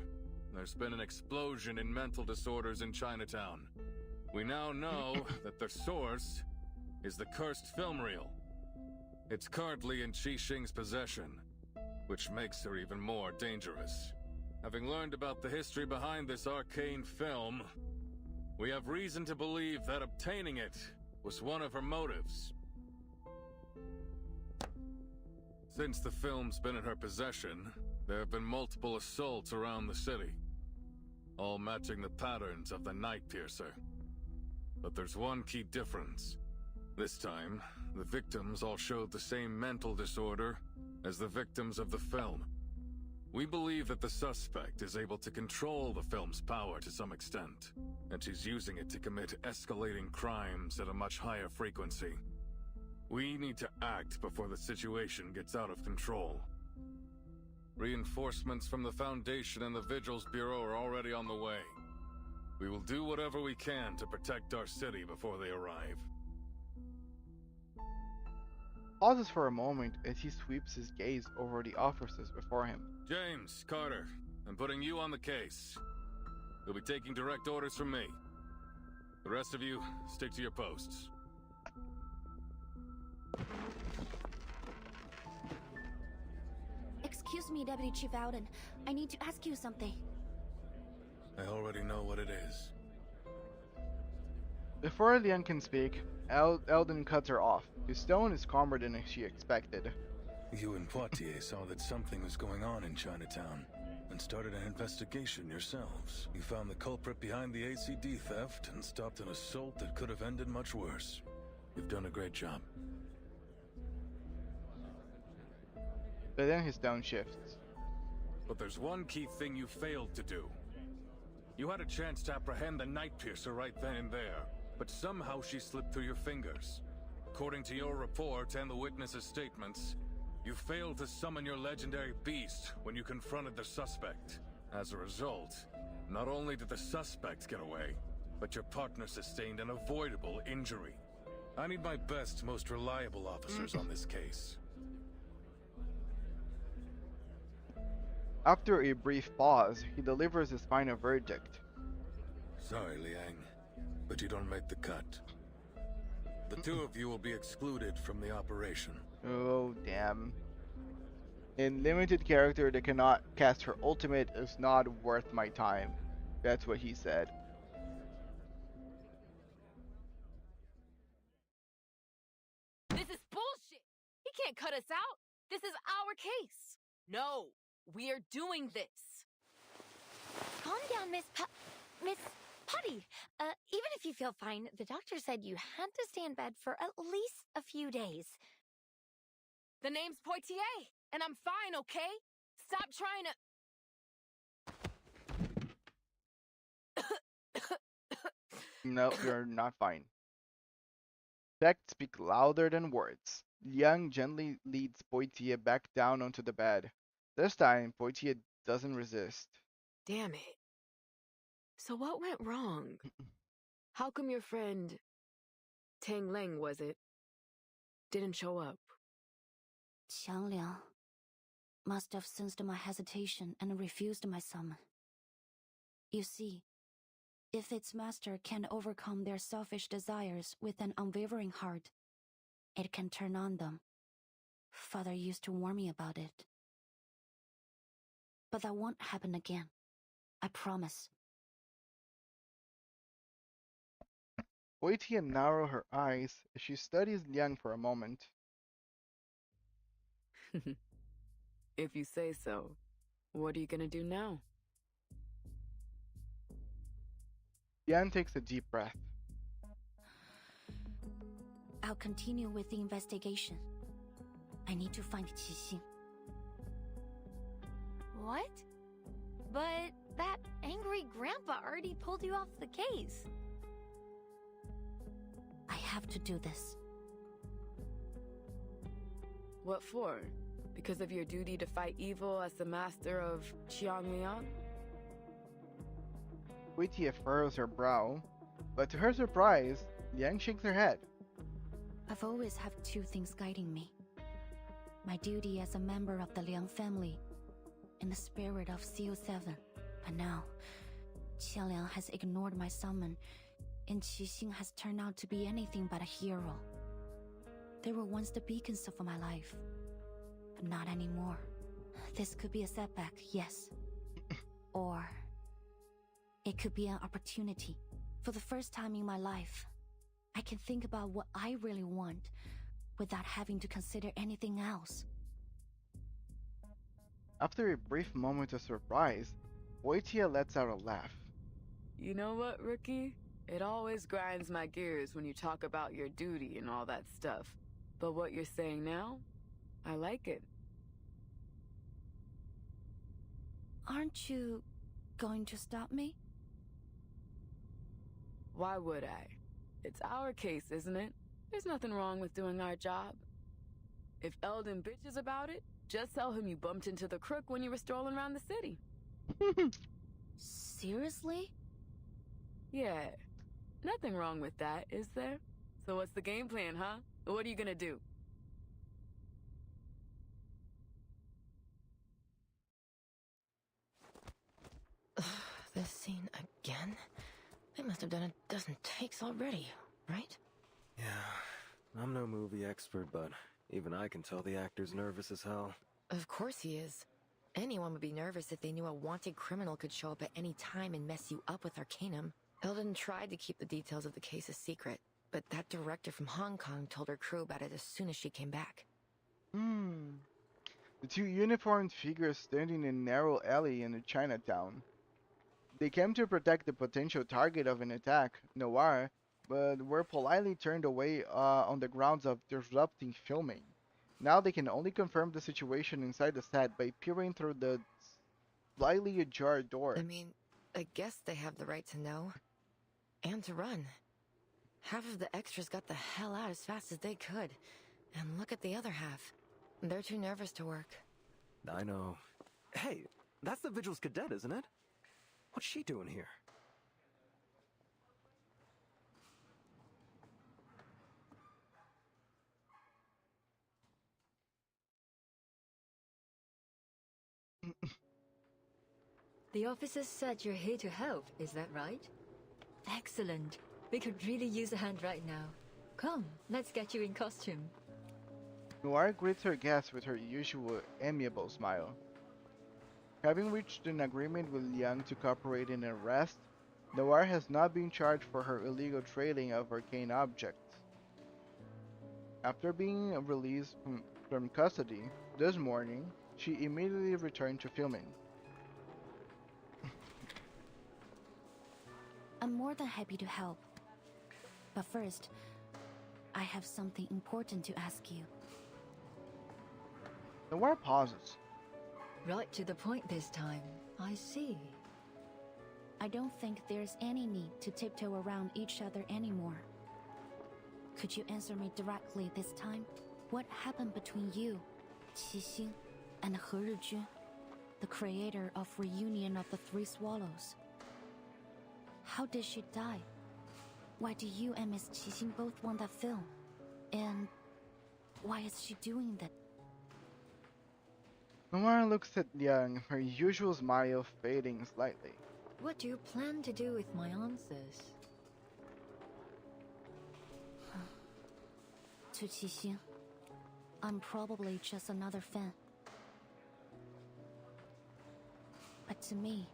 there's been an explosion in mental disorders in Chinatown. We now know that the source is the cursed film reel. It's currently in Qi Xing's possession, which makes her even more dangerous. Having learned about the history behind this arcane film, we have reason to believe that obtaining it was one of her motives. Since the film's been in her possession, there have been multiple assaults around the city, all matching the patterns of the Night Piercer. But there's one key difference. This time, the victims all showed the same mental disorder as the victims of the film. We believe that the suspect is able to control the film's power to some extent, and she's using it to commit escalating crimes at a much higher frequency. We need to act before the situation gets out of control. Reinforcements from the Foundation and the Vigils Bureau are already on the way. We will do whatever we can to protect our city before they arrive. Pauses for a moment as he sweeps his gaze over the officers before him. James, Carter, I'm putting you on the case. You'll be taking direct orders from me. The rest of you, stick to your posts. Excuse me, Deputy Chief Eldon. I need to ask you something. I already know what it is. Before Liang can speak, Eldon cuts her off. His tone is calmer than she expected. You and Poitiers saw that something was going on in Chinatown and started an investigation yourselves. You found the culprit behind the ACD theft and stopped an assault that could have ended much worse. You've done a great job. But then his tone shifts. But there's one key thing you failed to do. You had a chance to apprehend the Night Piercer right then and there, but somehow she slipped through your fingers. According to your report and the witnesses' statements, you failed to summon your legendary beast when you confronted the suspect. As a result, not only did the suspect get away, but your partner sustained an avoidable injury. I need my best, most reliable officers on this case. After a brief pause, he delivers his final verdict. Sorry, Liang, but you don't make the cut. The two of you will be excluded from the operation. Oh, damn. A limited character that cannot cast her ultimate is not worth my time. That's what he said. This is bullshit! He can't cut us out! This is our case! No, we're doing this! Calm down, Miss Putty. Even if you feel fine, the doctor said you had to stay in bed for at least a few days. The name's Poitier, and I'm fine, okay? Stop trying to... No, you're not fine. Facts speak louder than words. Liang gently leads Poitier back down onto the bed. This time, Poitier doesn't resist. Damn it. So what went wrong? How come your friend, Tang Ling was it, didn't show up? Qiang Liang must have sensed my hesitation and refused my summon. You see, if its master can overcome their selfish desires with an unwavering heart, it can turn on them. Father used to warn me about it. But that won't happen again. I promise. Poitier narrows her eyes as she studies Liang for a moment. If you say so, what are you gonna do now? Liang takes a deep breath. I'll continue with the investigation. I need to find Qixing. What? But that angry grandpa already pulled you off the case. I have to do this. What for? Because of your duty to fight evil as the master of Xiangliang? Poitier furrows her brow, but to her surprise, Liang shakes her head. I've always had two things guiding me. My duty as a member of the Liang family and the spirit of CO7. But now, Qianliang has ignored my summon, and Qixing has turned out to be anything but a hero. They were once the beacons of my life, but not anymore. This could be a setback, yes. Or it could be an opportunity. For the first time in my life, I can think about what I really want without having to consider anything else. After a brief moment of surprise, Poitier lets out a laugh. You know what, Rookie? It always grinds my gears when you talk about your duty and all that stuff. But what you're saying now, I like it. Aren't you going to stop me? Why would I? It's our case, isn't it? There's nothing wrong with doing our job. If Eldon bitches about it, just tell him you bumped into the crook when you were strolling around the city. Seriously? Yeah. Nothing wrong with that, is there? So what's the game plan, huh? What are you gonna do? This scene again? They must have done a dozen takes already, right? Yeah, I'm no movie expert, but even I can tell the actor's nervous as hell. Of course he is. Anyone would be nervous if they knew a wanted criminal could show up at any time and mess you up with Arcanum. Eldon tried to keep the details of the case a secret, but that director from Hong Kong told her crew about it as soon as she came back. The two uniformed figures standing in a narrow alley in Chinatown. They came to protect the potential target of an attack, Noir, but were politely turned away on the grounds of disrupting filming. Now they can only confirm the situation inside the set by peering through the slightly ajar door. I mean, I guess they have the right to know. And to run. Half of the extras got the hell out as fast as they could. And look at the other half. They're too nervous to work. I know. Hey, that's the Vigil's cadet, isn't it? What's she doing here? The officer said you're here to help, is that right? Excellent. We could really use a hand right now. Come, let's get you in costume. Noir greets her guest with her usual amiable smile. Having reached an agreement with Liang to cooperate in an arrest, Noir has not been charged for her illegal trading of arcane objects. After being released from custody this morning, she immediately returned to filming. I'm more than happy to help. But first, I have something important to ask you. Noir pauses. Right to the point this time. I see. I don't think there's any need to tiptoe around each other anymore. Could you answer me directly this time? What happened between you, Qixing, and He Rijun, the creator of Reunion of the Three Swallows? How did she die? Why do you and Miss Qixing both want that film? And why is she doing that? Noir looks at Liang, her usual smile fading slightly. What do you plan to do with my answers? To Qixing, I'm probably just another fan. But to me,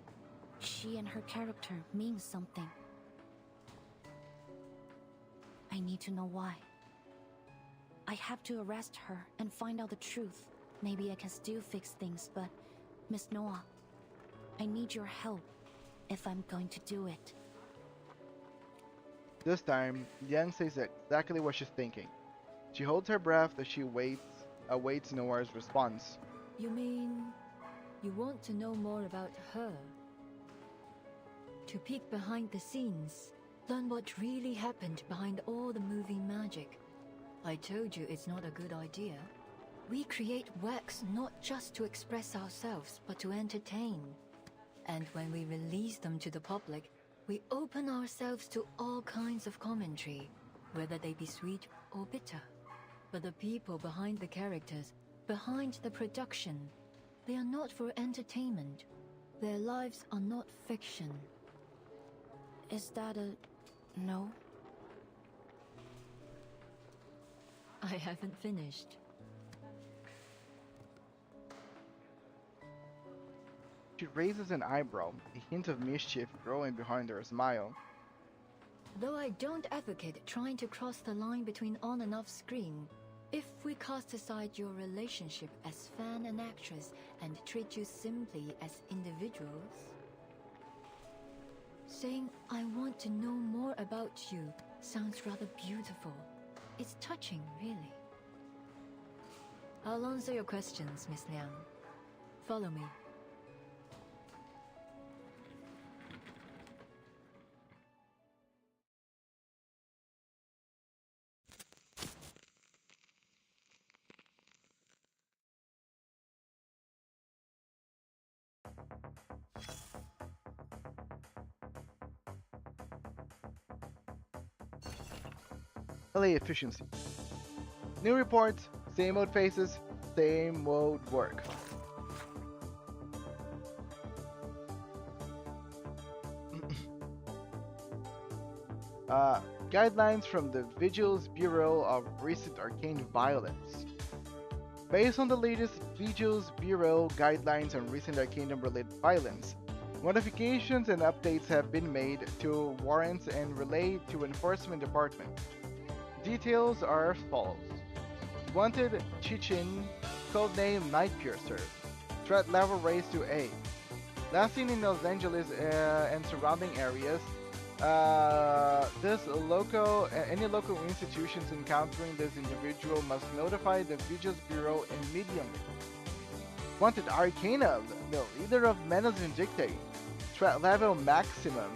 she and her character mean something. I need to know why. I have to arrest her and find out the truth. Maybe I can still fix things, but Miss Noah, I need your help if I'm going to do it. This time, Liang says exactly what she's thinking. She holds her breath as she awaits Noir's response. You mean you want to know more about her? To peek behind the scenes, learn what really happened behind all the movie magic. I told you it's not a good idea. We create works not just to express ourselves, but to entertain. And when we release them to the public, we open ourselves to all kinds of commentary, whether they be sweet or bitter. But the people behind the characters, behind the production, they are not for entertainment. Their lives are not fiction. Is that a no? I haven't finished. She raises an eyebrow, a hint of mischief growing behind her smile. Though I don't advocate trying to cross the line between on and off screen, if we cast aside your relationship as fan and actress and treat you simply as individuals, saying I want to know more about you sounds rather beautiful. It's touching, really. I'll answer your questions, Miss Liang. Follow me. LA efficiency. New reports, same old faces, same old work. Guidelines from the Vigil's Bureau of Recent Arcane Violence. Based on the latest Vigil's Bureau guidelines on recent Arcanum-related violence, modifications and updates have been made to warrants and relayed to Enforcement Department. Details are as follows. Wanted Chichin, codename Night Piercer. Threat level raised to A. Last seen in Los Angeles and surrounding areas, Any local institutions encountering this individual must notify the Vigilance Bureau immediately. Wanted Arcana, the leader of Menace Vindicate. Threat level maximum.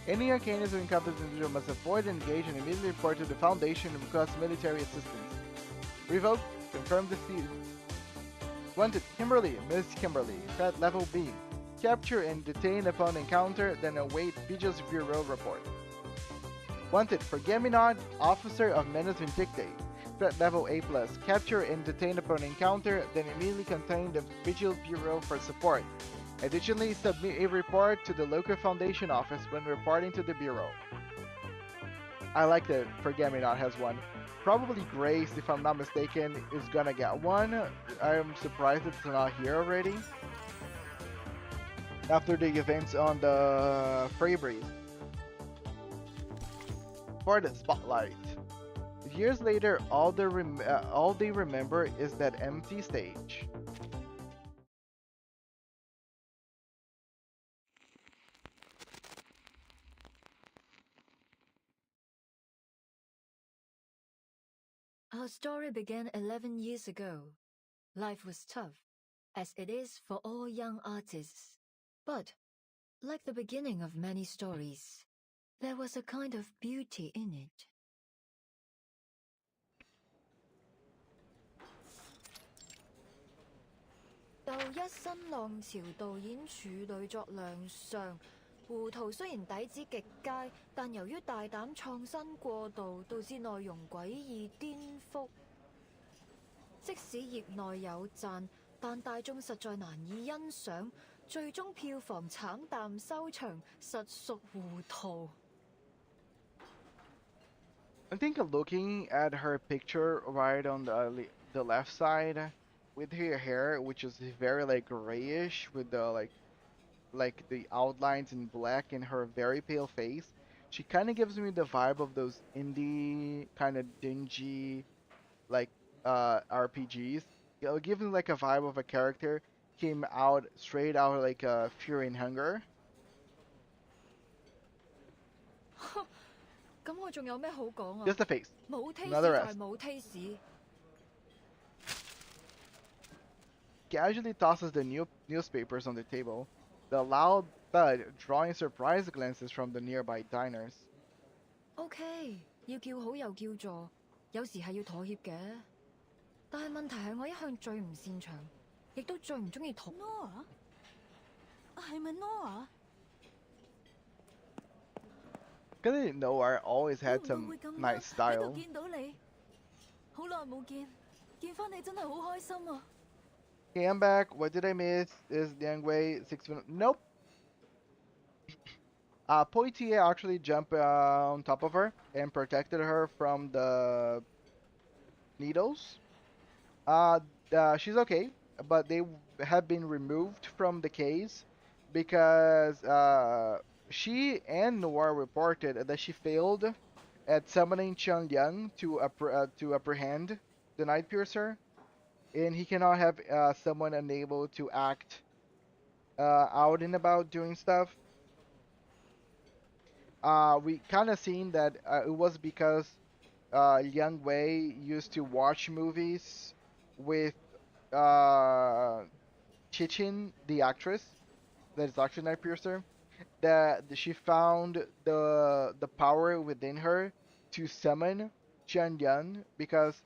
Any Arcanist who encounters this individual must avoid engage and immediately report to the Foundation and request military assistance. Revoke, confirm defeat. Wanted Kimberly, Miss Kimberly, threat level B. Capture and detain upon encounter, then await Vigilance Bureau report. Wanted Forget-Me-Not, Officer of Menace Vindicate. Threat level A+. Capture and detain upon encounter, then immediately contact the Vigilance Bureau for support. Additionally, submit a report to the local Foundation office when reporting to the Bureau. I like that Forget-Me-Not has one. Probably Grace, if I'm not mistaken, is gonna get one. I'm surprised it's not here already. After the events on the Frey Breeze. For the spotlight. Years later, all they remember is that empty stage. Our story began 11 years ago. Life was tough, as it is for all young artists. But, like the beginning of many stories, there was a kind of beauty in it. 就一新浪潮導演處女作亮相，胡圖雖然底子極佳，但由於大膽創新過度，導致內容詭異顛覆。即使業內有讚，但大眾實在難以欣賞，最終票房慘淡收場，實屬糊塗。I think looking at her picture right on the left side, with her hair, which is very like grayish, with the like the outlines in black, and her very pale face, she kind of gives me the vibe of those indie kind of dingy like RPGs. It'll give me like a vibe of a character came out straight out like Fury and Hunger. 咁我仲有咩好講啊？ Just the face. 冇 taste 就 Not the 係 rest. 冇 taste。 Casually tosses the newspapers on the table, the loud thud drawing surprised glances from the nearby diners. OK， 要叫好又叫座，有時係要妥協嘅。但係問題係我一向最唔擅長，亦都最唔中意妥。Nora？ 係咪 Nora？ Because Noir always had some nice style. 見到你，好耐冇見，見翻你真係好開心啊！ Okay, I'm back. What did I miss? Is Liang Wei 6 minutes? Nope. Poitier actually jumped on top of her and protected her from the needles. She's okay, but they have been removed from the case because she and Noir reported that she failed at summoning Chen Liang to apprehend the Night Piercer, and he cannot have someone unable to act out and about doing stuff. We kind of seen that it was because Yang Wei used to watch movies with Chichin, the actress that is actually Night Piercer, that she found the power within her to summon Chen Yan because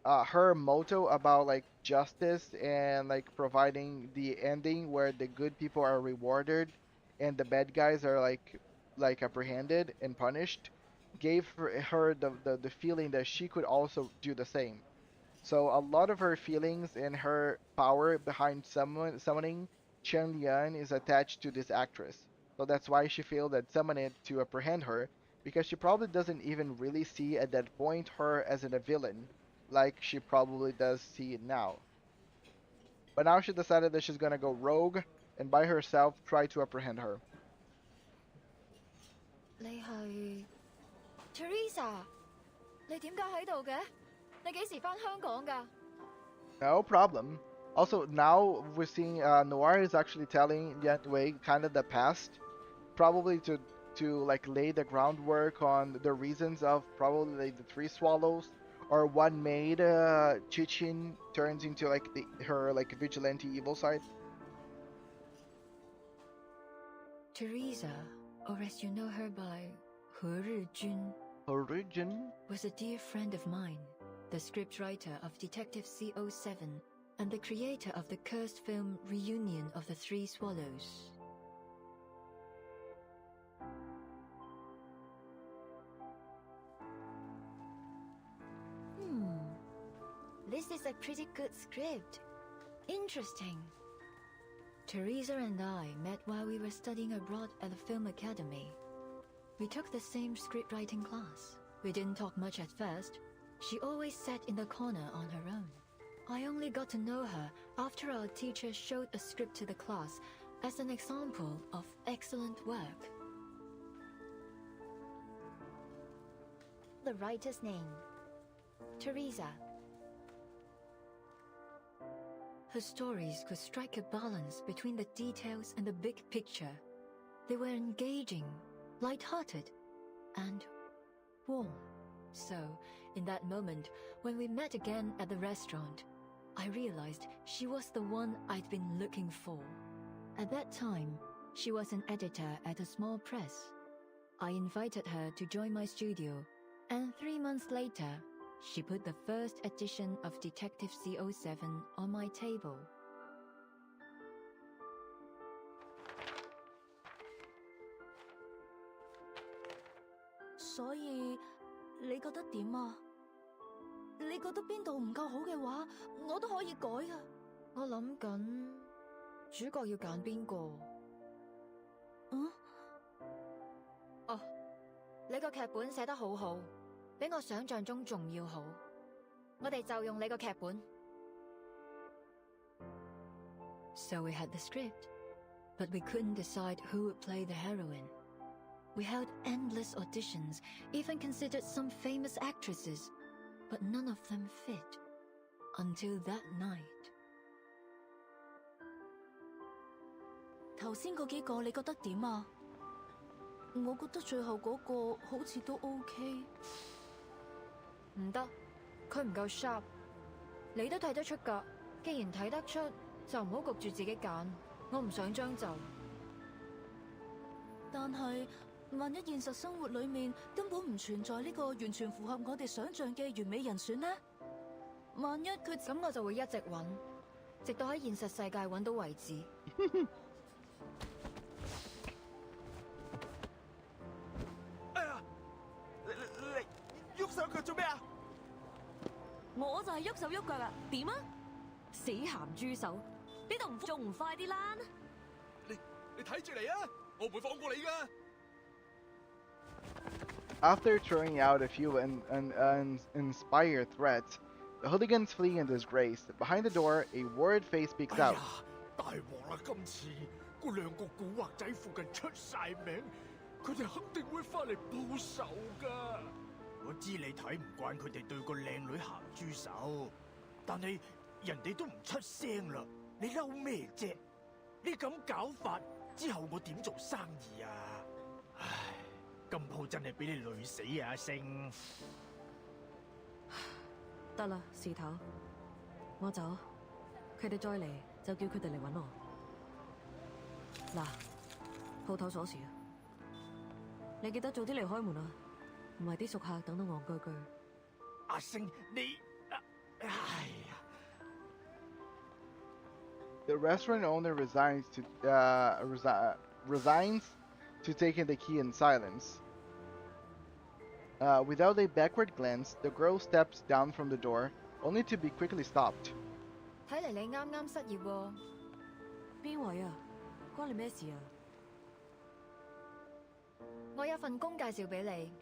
her motto about like justice and like providing the ending where the good people are rewarded and the bad guys are like apprehended and punished gave her the feeling that she could also do the same. So a lot of her feelings and her power behind summoning Chen Lian is attached to this actress. So that's why she failed at summoning to apprehend her, because she probably doesn't even really see at that point her as a villain, like she probably does see it now. But now she decided that she's gonna go rogue and by herself try to apprehend her. 你係 Teresa？ 你點解喺度嘅？你幾時返香港㗎？ No problem. Also, now we're seeing Noir is actually telling Yan Wei kind of the past, probably to to like lay the groundwork on the reasons of probably like, the three swallows, or what made Chichin turns into like her like vigilante evil side. Teresa, or as you know her by He Rijun, was a dear friend of mine, the scriptwriter of Detective C07 and the creator of the cursed film Reunion of the Three Swallows. This is a pretty good script. Interesting. Teresa and I met while we were studying abroad at the Film Academy. We took the same scriptwriting class. We didn't talk much at first. She always sat in the corner on her own. I only got to know her after our teacher showed a script to the class as an example of excellent work. The writer's name. Teresa. Her stories could strike a balance between the details and the big picture. They were engaging, light-hearted, and warm. So, in that moment, when we met again at the restaurant, I realized she was the one I'd been looking for. At that time, she was an editor at a small press. I invited her to join my studio, and 3 months later, she put the first edition of Detective C07 on my table. So, 你覺得點啊？你覺得邊度唔夠好嘅話，我都可以改㗎。我諗緊主角要揀邊個？哦，你個劇本寫得好好，比我想象中仲要好。我哋就用你個劇本。So we had the script, but we couldn't decide who would play the heroine. We held endless auditions, even considered some famous actresses, but none of them fit. Until that night. 頭先嗰幾個你覺得點啊？我覺得最後嗰個好似都 OK。唔得，佢唔夠 sharp。你都睇得出㗎，既然睇得出，就唔好焗住自己揀。我唔想將就。但係，萬一現實生活裡面根本唔存在呢個完全符合我哋想像嘅完美人選呢？萬一佢咁，我就會一直揾，直到喺現實世界揾到為止。哎呀，你喐手腳做咩啊？我就係喐手喐腳啊！點啊？死鹹豬手，呢度仲唔快啲啦？你睇住嚟啊！我唔會放過你㗎。After throwing out a few inspired threats, the hooligans flee in disgrace. Behind the door, a worried face speaks out. 大鑊啦！今次嗰兩個古惑仔附近出晒名，佢哋肯定會翻嚟報仇㗎。我知你睇唔慣佢哋對個靚女鹹豬手，但係人哋都唔出聲啦，你嬲咩啫？你咁搞法之後，我點做生意啊？唉，今鋪真係俾你累死啊，阿星！得啦，事頭，我走，佢哋再嚟就叫佢哋嚟揾我。嗱，鋪頭鎖匙啊，你記得早啲嚟開門啊！唔係啲熟客等到戇居居。阿星，你，哎呀！ The restaurant owner resigns to taking the key in silence. Without a backward glance, the girl steps down from the door, only to be quickly stopped. 睇嚟你啱啱失業喎。邊位啊？關你咩事啊？我有份工介紹俾你，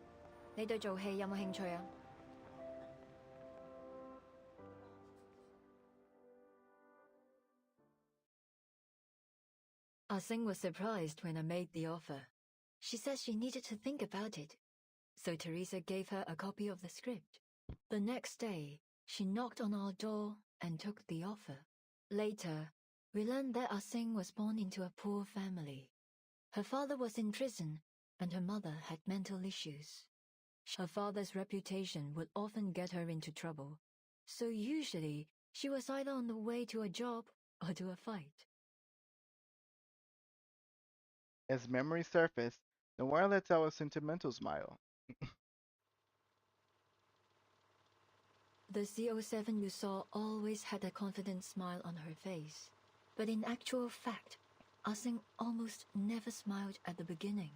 你對做戲有冇興趣啊？ Ah-Sing was surprised when I made the offer. She said she needed to think about it, so Teresa gave her a copy of the script. The next day, she knocked on our door and took the offer. Later, we learned that Ah-Sing was born into a poor family. Her father was in prison, and her mother had mental issues. Her father's reputation would often get her into trouble, so usually she was either on the way to a job or to a fight. As memories surface, Noir lets out a sentimental smile. The CO7 you saw always had a confident smile on her face, but in actual fact, Ah-Seng almost never smiled at the beginning.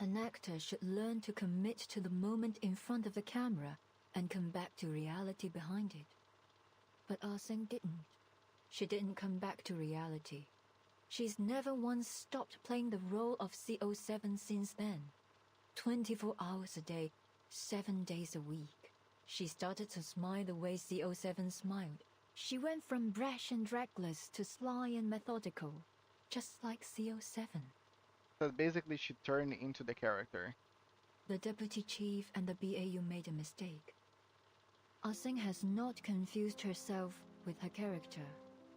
An actor should learn to commit to the moment in front of the camera and come back to reality behind it. But Ah-Seng didn't. She didn't come back to reality. She's never once stopped playing the role of CO7 since then. 24 hours a day, 7 days a week. She started to smile the way CO7 smiled. She went from brash and reckless to sly and methodical, just like CO7. So basically, she turned into the character. The deputy chief and the BAU made a mistake. Ah-Seng has not confused herself with her character.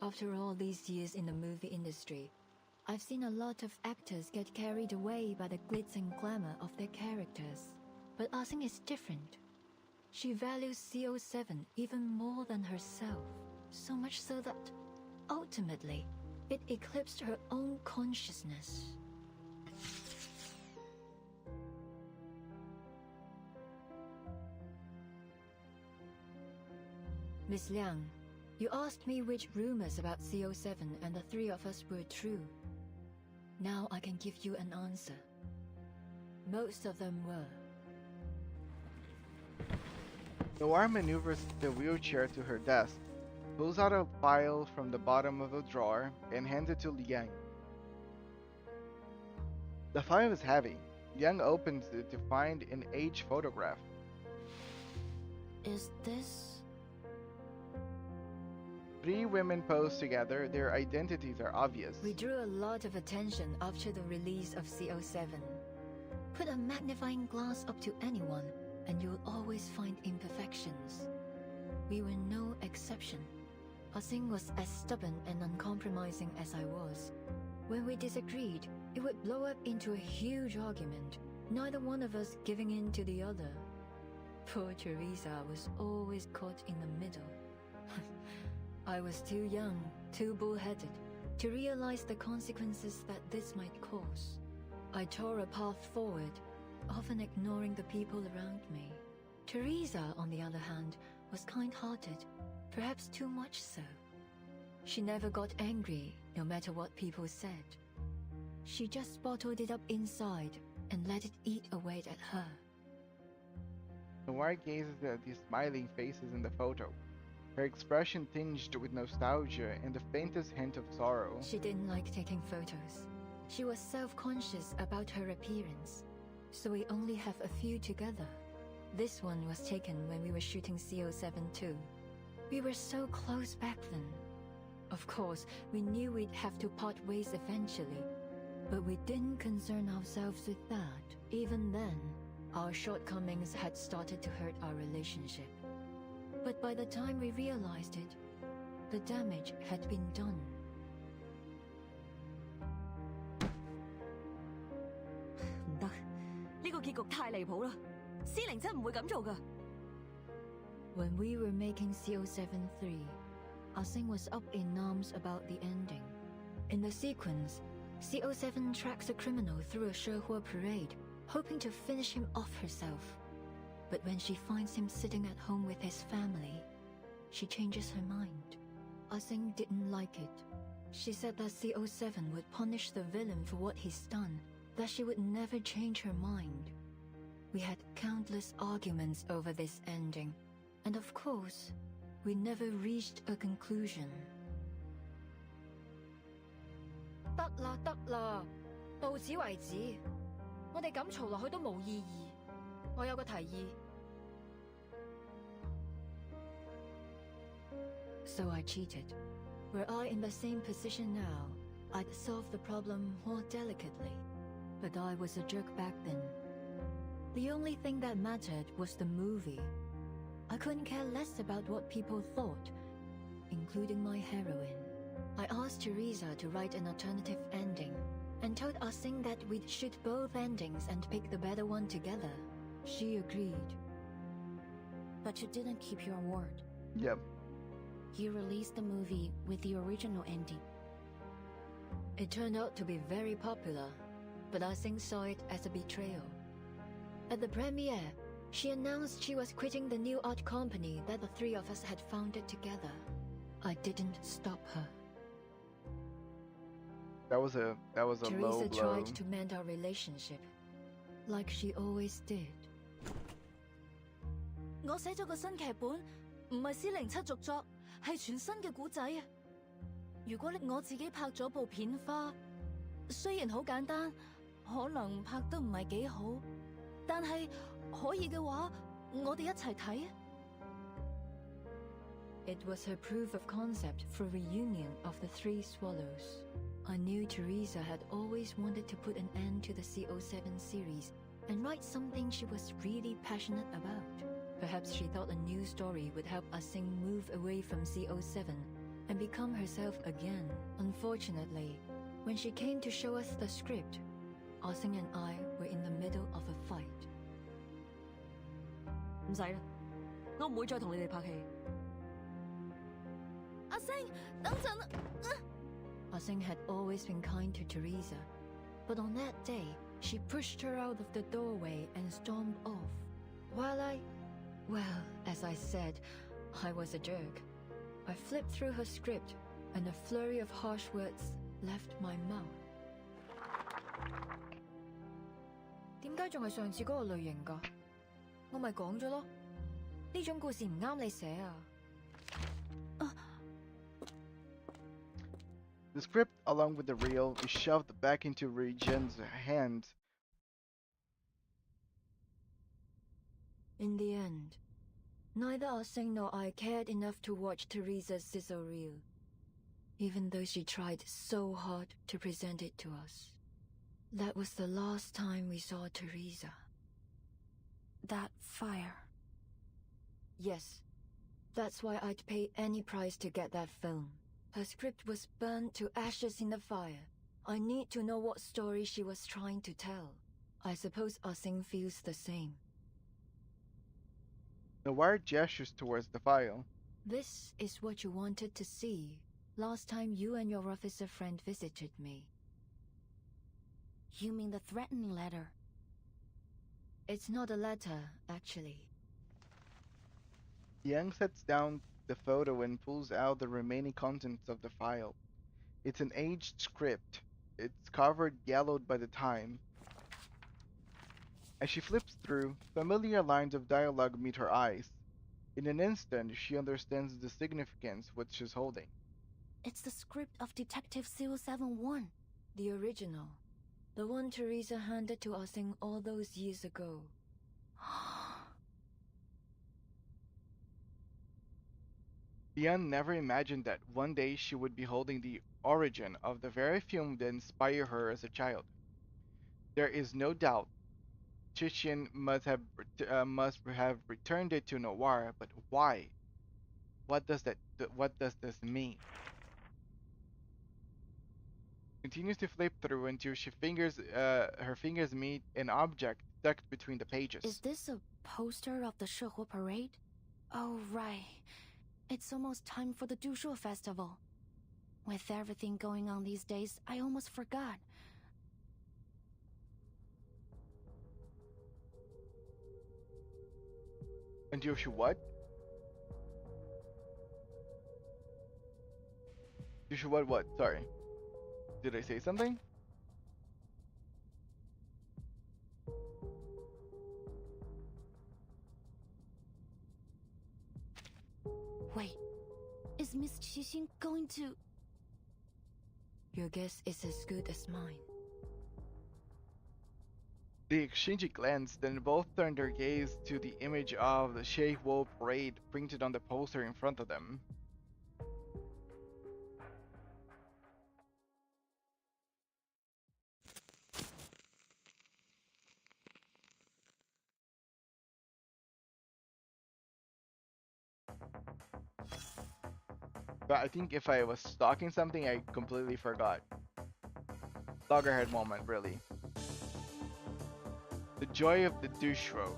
After all these years in the movie industry, I've seen a lot of actors get carried away by the glitz and glamour of their characters. But Ah-Seng is different. She values CO7 even more than herself, so much so that, ultimately, it eclipsed her own consciousness. Miss Liang, you asked me which rumors about CO7 and the three of us were true. Now I can give you an answer. Most of them were. Noir maneuvers the wheelchair to her desk, pulls out a file from the bottom of a drawer, and hands it to Liang. The file is heavy. Liang opens it to find an age photograph. Is this... 3 women pose together, their identities are obvious. We drew a lot of attention after the release of CO7. Put a magnifying glass up to anyone, and you'll always find imperfections. We were no exception. Ah-Seng was as stubborn and uncompromising as I was. When we disagreed, it would blow up into a huge argument, neither one of us giving in to the other. Poor Teresa was always caught in the middle. I was too young, too bullheaded, to realize the consequences that this might cause. I tore a path forward, often ignoring the people around me. Teresa, on the other hand, was kind-hearted, perhaps too much so. She never got angry, no matter what people said. She just bottled it up inside and let it eat away at her. Noir gazes at the smiling faces in the photo, her expression tinged with nostalgia and the faintest hint of sorrow. She didn't like taking photos. She was self-conscious about her appearance, so we only have a few together. This one was taken when we were shooting CO7 too. We were so close back then. Of course, we knew we'd have to part ways eventually, but we didn't concern ourselves with that. Even then, our shortcomings had started to hurt our relationship. But by the time we realized it, the damage had been done. When we were making CO7-3, Ah-Seng was up in arms about the ending. In the sequence, CO7 tracks a criminal through a Shehua parade, hoping to finish him off herself. But when she finds him sitting at home with his family, she changes her mind. Ah-Seng didn't like it. She said that CO7 would punish the villain for what he's done, that she would never change her mind. We had countless arguments over this ending, and of course, we never reached a conclusion. 得啦得啦，到此為止。我哋咁嘈落去都冇意義。我有個提議。So I cheated. Were I in the same position now, I'd solve the problem more delicately. But I was a jerk back then. The only thing that mattered was the movie. I couldn't care less about what people thought, including my heroine. I asked Teresa to write an alternative ending, and told Ah-Sing that we'd shoot both endings and pick the better one together. She agreed. But you didn't keep your word. Yep. You released the movie with the original ending. It turned out to be very popular, but Ah-Sing saw it as a betrayal. At the premiere, she announced she was quitting the new art company that the three of us had founded together. I didn't stop her. That was a low Teresa blow. tried to mend our relationship, like she always did. 我寫咗個新劇本，唔係407續作，係全新嘅故仔啊！如果我自己拍咗部片花，雖然好簡單，可能拍得唔係幾好，但係可以嘅話，我哋一齊睇啊！ It was her proof of concept for reunion of the Three Swallows. I knew Teresa had always wanted to put an end to the CO7 series and write something she was really passionate about. Perhaps she thought a new story would help Ah-Sing move away from CO7 and become herself again. Unfortunately, when she came to show us the script, Ah-Sing and I were in the middle of a fight. 唔使啦，我唔會再同你哋拍戲。阿星，等陣啊Ah-Sing had always been kind to Teresa, but on that day, she pushed her out of the doorway and stormed off. While well, as I said, I was a jerk. I flipped through her script, and a flurry of harsh words left my mouth. 點解仲係上次嗰個類型㗎？我咪講咗咯，呢種故事唔啱你寫啊！ The script, along with the reel, is shoved back into Regen's hand. In the end, neither Ah-Sing nor I cared enough to watch Teresa's sizzle reel, even though she tried so hard to present it to us. That was the last time we saw Teresa. That fire. Yes, that's why I'd pay any price to get that film. Her script was burned to ashes in the fire. I need to know what story she was trying to tell. I suppose Ah-Sing feels the same. The wire gestures towards the file. This is what you wanted to see last time you and your officer friend visited me. You mean the threatening letter? It's not a letter, actually. Yang sets down the photo and pulls out the remaining contents of the file. It's an aged script. It's covered yellowed by the time. As she flips through, familiar lines of dialogue meet her eyes. In an instant, she understands the significance what she's holding. It's the script of Detective 071. The original. The one Teresa handed to Ah-Sing all those years ago. Diane never imagined that one day she would be holding the origin of the very film that inspired her as a child. There is no doubt Titian must have returned it to noir, but why? What does this mean? Continues to flip through until her fingers meet an object tucked between the pages. Is this a poster of the Shehuo parade? Oh, right. It's almost time for the Dushu festival. With everything going on these days, I almost forgot. Until she what? You should what? Sorry. Did I say something? Wait, is Miss Qixin going to... Your guess is as good as mine. They exchange a glance, then both turn their gaze to the image of the Shehuo parade printed on the poster in front of them. But I think if I was stalking something, I completely forgot. loggerhead moment, really. The joy of the douche-row.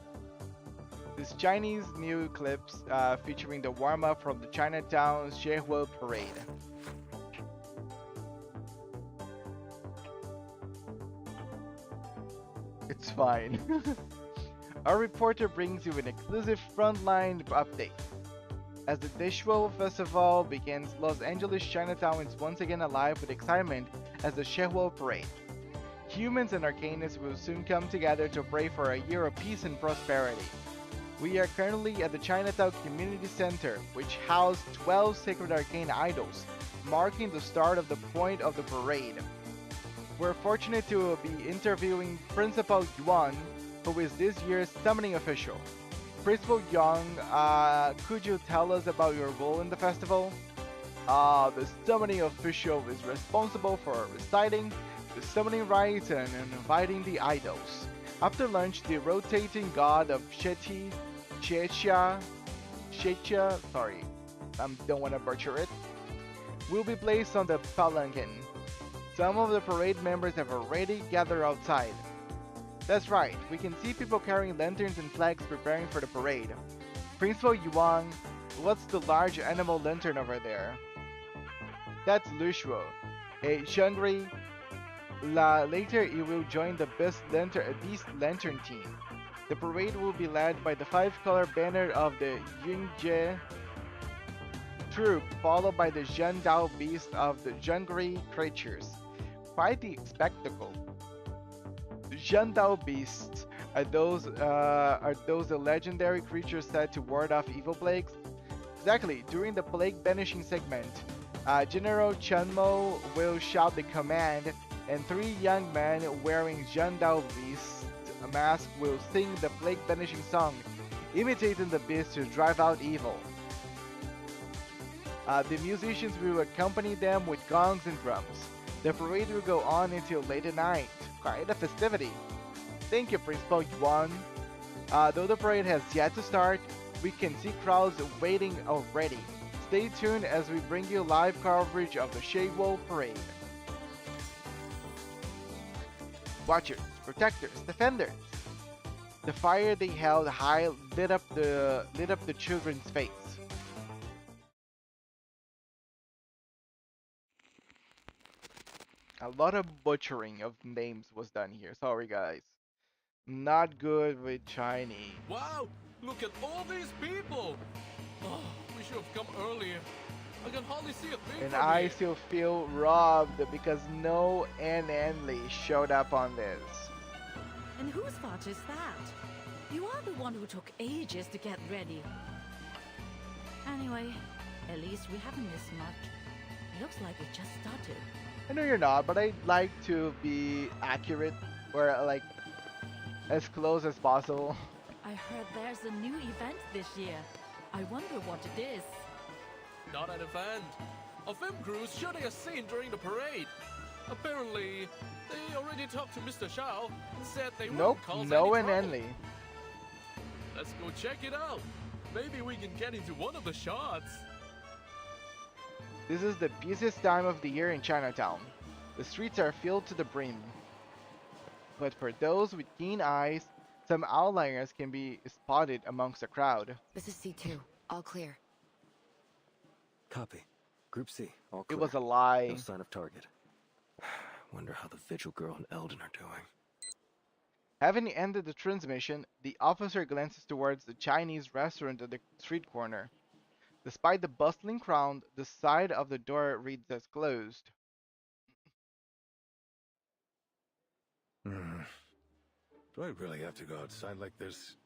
This Chinese new clips featuring the warm-up from the Chinatown Shehua parade. It's fine. Our reporter brings you an exclusive frontline update. As the Dishwell Festival begins, Los Angeles Chinatown is once again alive with excitement as the Shehua parade. Humans and Arcanists will soon come together to pray for a year of peace and prosperity. We are currently at the Chinatown Community Center, which housed 12 sacred arcane idols, marking the start of the point of the parade. We're fortunate to be interviewing Principal Yuan, who is this year's summoning official. Principal Young, could you tell us about your role in the festival? The summoning official is responsible for reciting the summoning rites and inviting the idols. After lunch, the rotating god of Checha, sorry, I don't want to butcher it, will be placed on the palanquin. Some of the parade members have already gathered outside. That's right, we can see people carrying lanterns and flags preparing for the parade. Principal Yuan, what's the large animal lantern over there? That's Lushuo, a Shangri. Later he will join the Beast Lantern team. The parade will be led by the 5-color banner of the Yunjie troop, followed by the Zhendao Beast of the Zhengri creatures. Quite the spectacle. The Zhendao Beasts are those the legendary creatures said to ward off evil plagues? Exactly. During the plague banishing segment, General Chunmo will shout the command, and 3 young men wearing Zhendao Beast masks will sing the plague banishing song, imitating the beast to drive out evil. The musicians will accompany them with gongs and drums. The parade will go on until late at night. Quite a festivity. Thank you, Principal Yuan. Though the parade has yet to start, we can see crowds waiting already. Stay tuned as we bring you live coverage of the Shehua parade. Watchers, protectors, defenders. The fire they held high lit up the children's face. A lot of butchering of names was done here. Sorry, guys. Not good with Chinese. Wow! Look at all these people! Oh, we should have come earlier. I can hardly see a thing And from I here. still feel robbed because no Anli showed up on this. And whose fault is that? You are the one who took ages to get ready. Anyway, at least we haven't missed much. Looks like it just started. I know you're not, but I'd like to be accurate or like as close as possible. I heard there's a new event this year. I wonder what it is. Not an event. A film crew's shooting a scene during the parade. Apparently, they already talked to Mr. Shao and said they Nope, wouldn't cause no any trouble. Anli. Let's go check it out. Maybe we can get into one of the shots. This is the busiest time of the year in Chinatown. The streets are filled to the brim. But for those with keen eyes, some outliers can be spotted amongst the crowd. This is C2. All clear. Copy. Group C, all It clear. was a lie. No sign of target. Wonder how the Vigil Girl and Eldon are doing. Having ended the transmission, the officer glances towards the Chinese restaurant at the street corner. Despite the bustling crowd, the side of the door reads as closed. Do I really have to go outside like this?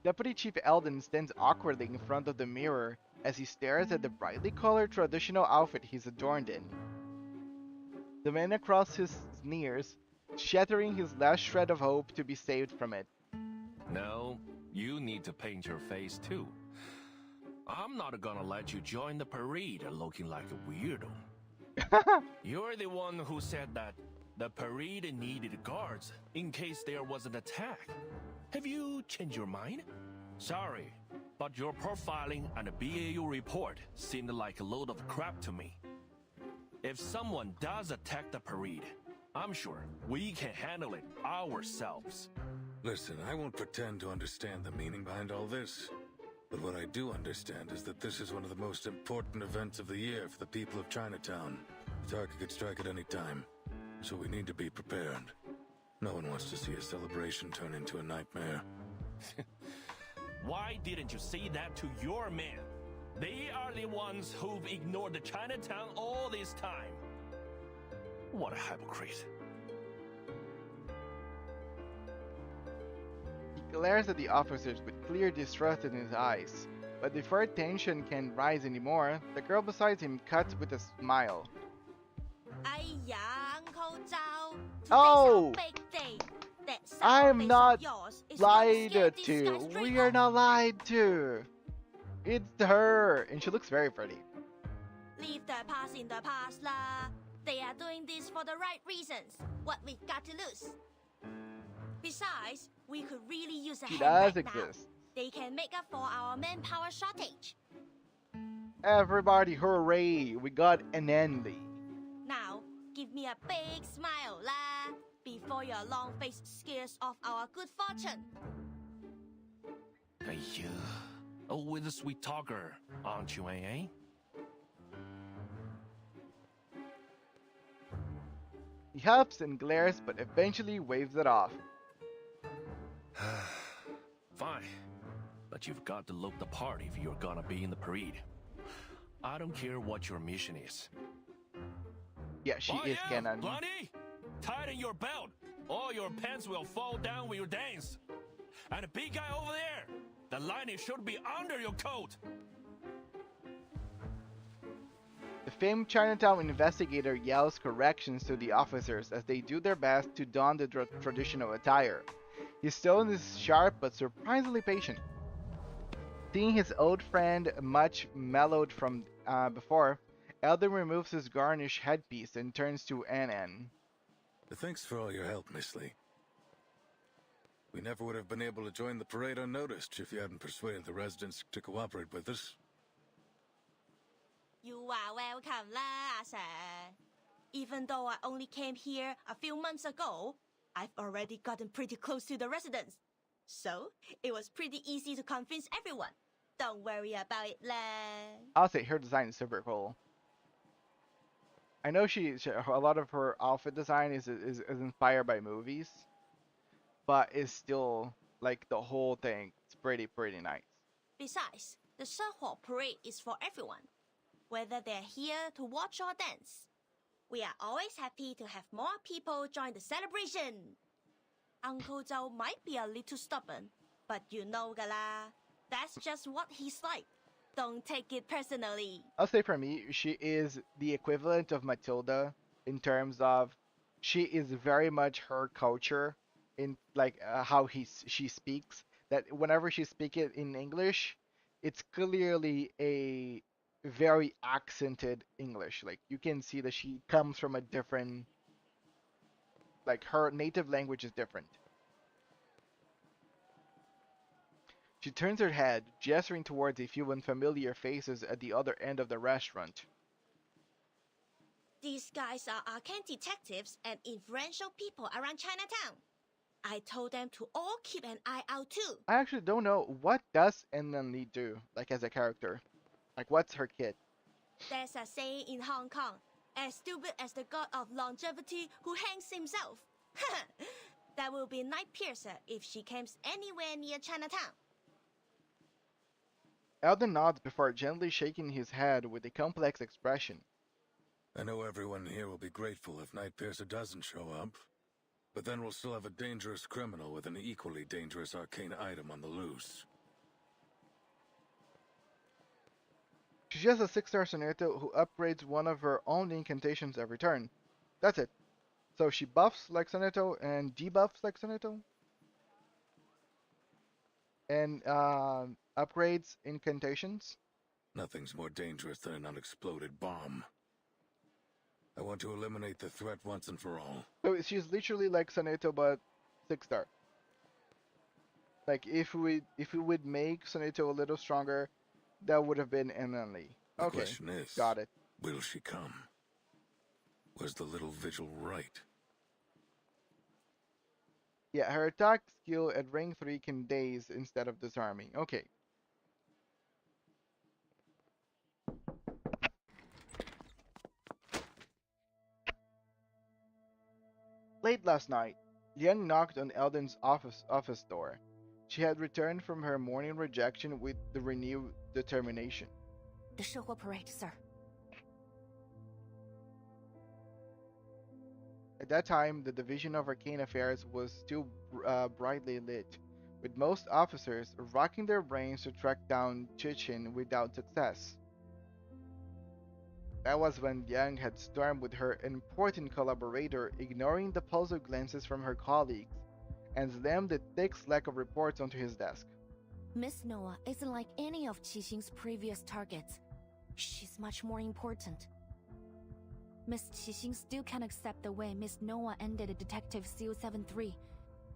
Deputy Chief Eldon stands awkwardly in front of the mirror as he stares at the brightly colored traditional outfit he's adorned in. The man across his sneers, shattering his last shred of hope to be saved from it. No, you need to paint your face too. I'm not gonna let you join the parade looking like a weirdo. You're the one who said that the parade needed guards in case there was an attack. Have you changed your mind? Sorry, but your profiling and BAU report seemed like a load of crap to me. If someone does attack the parade, I'm sure we can handle it ourselves. Listen, I won't pretend to understand the meaning behind all this. But what I do understand is that this is one of the most important events of the year for the people of Chinatown. The target could strike at any time, so we need to be prepared. No one wants to see a celebration turn into a nightmare. Why didn't you say that to your men? They are the ones who've ignored the Chinatown all this time. What a hypocrite. He glares at the officers with clear distrust in his eyes. But before tension can rise anymore, the girl beside him cuts with a smile. Uncle Zhao, Oh! big day. That I'm not yours is lied gonna scare these to. guys straight We are off. not lied to. It's her, and she looks very pretty. Leave the past in the past lah. They are doing this for the right reasons. What we got to lose? Besides, we could really use a She hand does right now. exist. They can make up for our manpower shortage. Everybody, hooray! We got an ending. Now, give me a big smile lah, before your long face scares off our good fortune. With a sweet talker, aren't you, eh? He huffs and glares, but eventually waves it off. Fine. But you've got to look the part if you're gonna be in the parade. I don't care what your mission is. Yeah, she is canon. Blondie! Tighten your belt, or your pants will fall down with your dance. And the big guy over there, the lining should be under your coat. The famed Chinatown investigator yells corrections to the officers as they do their best to don the traditional attire. His tone is sharp but surprisingly patient. Seeing his old friend much mellowed from before, Eldon removes his garnish headpiece and turns to Ann. Thanks for all your help, Miss Lee. We never would have been able to join the parade unnoticed if you hadn't persuaded the residents to cooperate with us. You are welcome lah, sir. Even though I only came here a few months ago, I've already gotten pretty close to the residents. So, it was pretty easy to convince everyone. Don't worry about it lah. I'll say her design is super cool. I know a lot of her outfit design is inspired by movies, but it's still like the whole thing. It's pretty nice. Besides, the Sehua parade is for everyone, whether they're here to watch or dance. We are always happy to have more people join the celebration. Uncle Zhao might be a little stubborn, but you know gala, that's just what he's like. Don't take it personally. I'll say for me, she is the equivalent of Matilda in terms of she is very much her culture in like how she speaks. That whenever she speaks it in English, it's clearly a very accented English. Like you can see that she comes from a different, like her native language is different. She turns her head, gesturing towards a few unfamiliar faces at the other end of the restaurant. These guys are arcane detectives and influential people around Chinatown. I told them to all keep an eye out too. I actually don't know what does Enlil Lee do, like as a character. Like what's her kit? There's a saying in Hong Kong, as stupid as the god of longevity who hangs himself. That will be Night Piercer if she comes anywhere near Chinatown. Eldon nods before gently shaking his head with a complex expression. I know everyone here will be grateful if Night Piercer doesn't show up, but then we'll still have a dangerous criminal with an equally dangerous arcane item on the loose. She's just a 6-star Soneto who upgrades one of her own incantations every turn. That's it. So she buffs like Soneto and debuffs like Soneto. And upgrades incantations. Nothing's more dangerous than an unexploded bomb. I want to eliminate the threat once and for all. So she's literally like Soneto but 6-star. Like if we would make Soneto a little stronger, that would have been Enlil Lee. The Okay, question is, got it. Will she come? Was the little vigil right? Yeah, her attack skill at rank 3 can daze instead of disarming. Okay. Late last night, Liang knocked on Eldon's office door. She had returned from her morning rejection with the renewed determination. The Shihua parade, sir. At that time, the Division of Arcane Affairs was still brightly lit, with most officers racking their brains to track down Chichin without success. That was when Yang had stormed with her important collaborator, ignoring the puzzled glances from her colleagues, and slammed the thick slack of reports onto his desk. Miss Noah isn't like any of Qixing's previous targets. She's much more important. Miss Qixing still can't accept the way Miss Noah ended Detective CO73.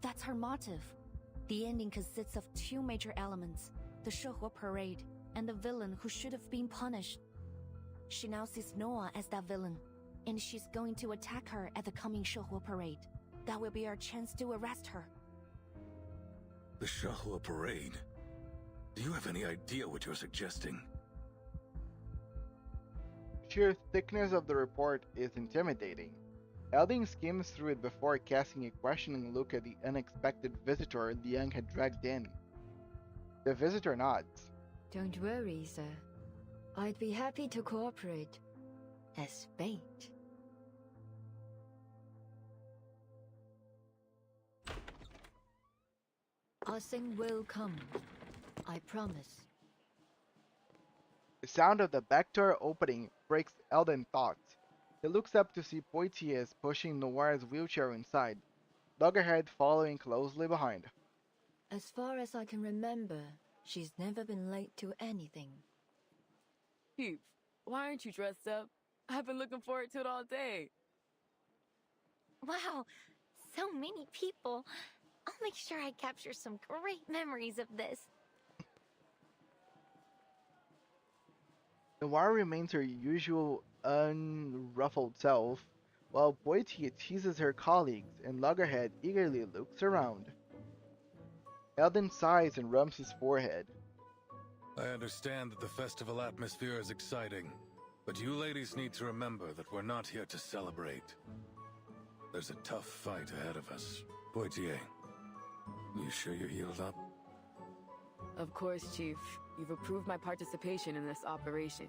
That's her motive. The ending consists of two major elements, the Shihua parade and the villain who should have been punished. She now sees Noah as that villain, and she's going to attack her at the coming Shihua parade. That will be our chance to arrest her. The Shihua parade? Do you have any idea what you're suggesting? Sheer thickness of the report is intimidating. Elding skims through it before casting a questioning look at the unexpected visitor Liang had dragged in. The visitor nods. Don't worry, sir. I'd be happy to cooperate. As fate. Our thing will come. I promise. The sound of the back door opening breaks Eldon's thoughts. He looks up to see Poitiers pushing Noir's wheelchair inside, Loggerhead following closely behind. As far as I can remember, she's never been late to anything. Chief, why aren't you dressed up? I've been looking forward to it all day. Wow, so many people. I'll make sure I capture some great memories of this. Noir remains her usual unruffled self, while Poitiers teases her colleagues and Loggerhead eagerly looks around. Eldon sighs and rubs his forehead. I understand that the festival atmosphere is exciting, but you ladies need to remember that we're not here to celebrate. There's a tough fight ahead of us. Poitiers, you sure you're healed up? Of course, Chief. You've approved my participation in this operation.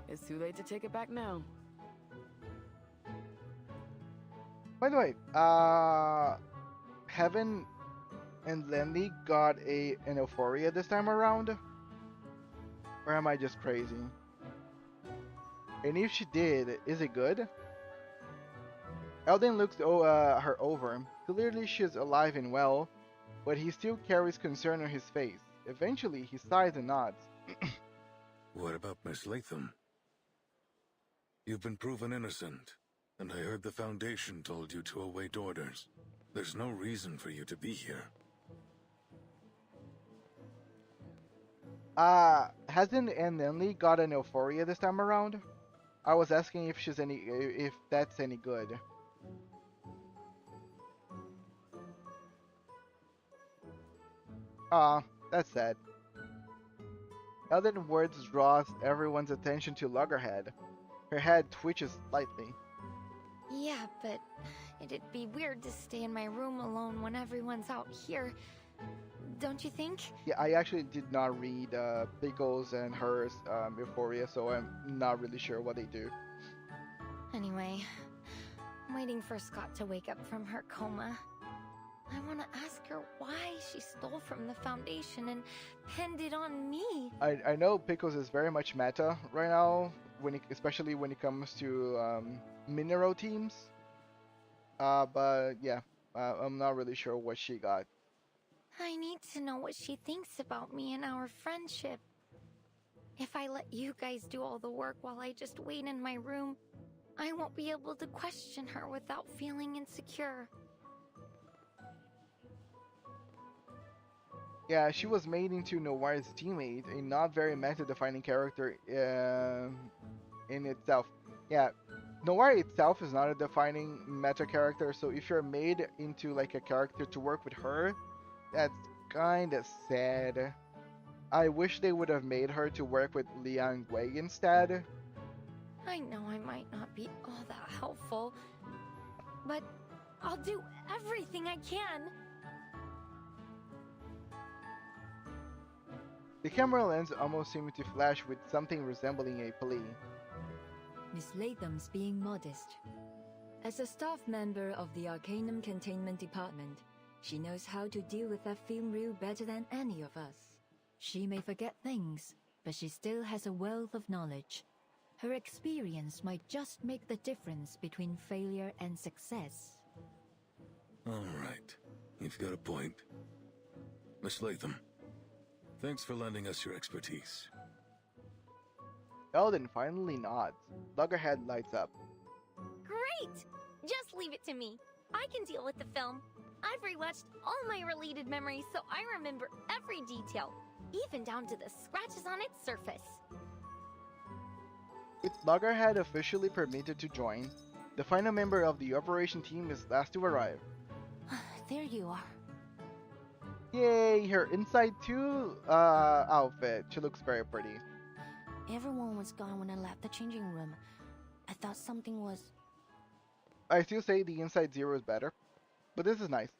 It's too late to take it back now. By the way, Heaven and Lenny got an Euphoria this time around? Or am I just crazy? And if she did, is it good? Eldon looks her over. Clearly she's alive and well, but he still carries concern on his face. Eventually, he sighs and nods. What about Miss Latham? You've been proven innocent, and I heard the Foundation told you to await orders. There's no reason for you to be here. Hasn't Anne got an Euphoria this time around? I was asking if that's any good. That's sad. Eldon words draws everyone's attention to Loggerhead. Her head twitches slightly. Yeah, but it'd be weird to stay in my room alone when everyone's out here. Don't you think? Yeah, I actually did not read Pickles and hers Euphoria, so I'm not really sure what they do. Anyway, I'm waiting for Scott to wake up from her coma. I want to ask her why she stole from the Foundation and pinned it on me. I know Pickles is very much meta right now, especially when it comes to mineral teams. But yeah, I'm not really sure what she got. I need to know what she thinks about me and our friendship. If I let you guys do all the work while I just wait in my room, I won't be able to question her without feeling insecure. Yeah, she was made into Noir's teammate, a not very meta-defining character in itself. Yeah, Noir itself is not a defining meta character, so if you're made into like a character to work with her, that's kind of sad. I wish they would have made her to work with Liang Wei instead. I know I might not be all that helpful, but I'll do everything I can. The camera lens almost seemed to flash with something resembling a plea. Miss Latham's being modest. As a staff member of the Arcanum Containment Department, she knows how to deal with that film reel better than any of us. She may forget things, but she still has a wealth of knowledge. Her experience might just make the difference between failure and success. All right. You've got a point. Miss Latham, thanks for lending us your expertise. Eldon finally nods. Loggerhead lights up. Great! Just leave it to me. I can deal with the film. I've rewatched all my related memories, so I remember every detail, even down to the scratches on its surface. With Loggerhead officially permitted to join, the final member of the operation team is last to arrive. There you are. Yay, her Inside 2 outfit. She looks very pretty. Everyone was gone when I left the changing room. I thought something was... I still say the Inside 0 is better, but this is nice.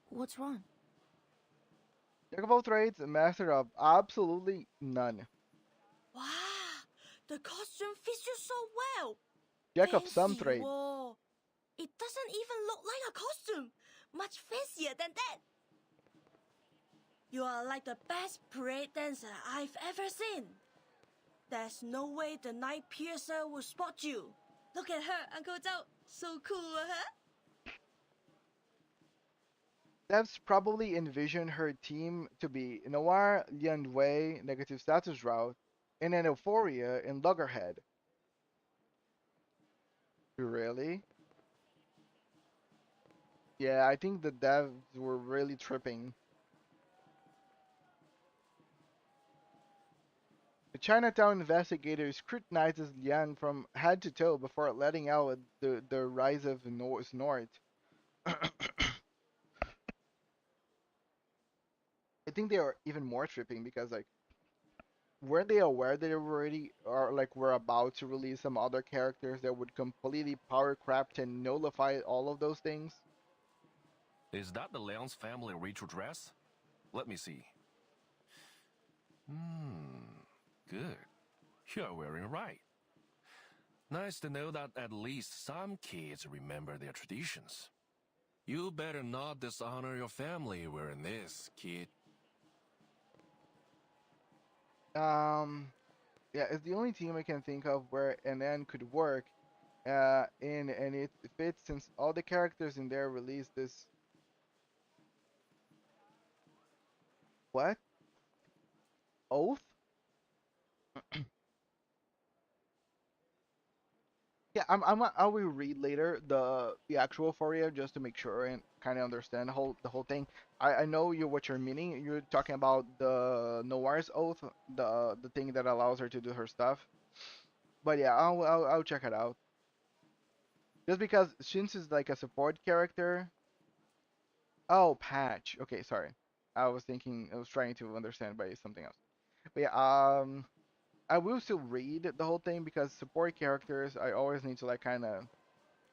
What's wrong? Jack of all trades, master of absolutely none. Wow, the costume fits you so well. Jack of some Fancy, trades. whoa. It doesn't even look like a costume. Much fancier than that. You are like the best parade dancer I've ever seen. There's no way the night piercer will spot you. Look at her, Uncle Zhao. So cool, huh? Devs probably envision her team to be Noir, Lian Wei, Negative Status Route, and an Euphoria in Loggerhead. Really? Yeah, I think the devs were really tripping. The Chinatown investigator scrutinizes Liang from head to toe before letting out the rise of Snort. I think they are even more tripping because like weren't they aware that they already are like were about to release some other characters that would completely power craft and nullify all of those things? Is that the Leon's family ritual dress? Let me see. Good. You're wearing it right. Nice to know that at least some kids remember their traditions. You better not dishonor your family wearing this, kid. Yeah, it's the only team I can think of where an N could work in, and it fits since all the characters in there released this. What? Oath? Yeah, I will read later the actual Euphoria just to make sure and kind of understand the whole thing. I know what you're meaning. You're talking about the Noir's oath, the thing that allows her to do her stuff. But yeah, I'll check it out. Just because Shin's is like a support character. Oh, Patch. Okay, sorry. I was trying to understand by something else. But yeah, I will still read the whole thing because support characters, I always need to like kind of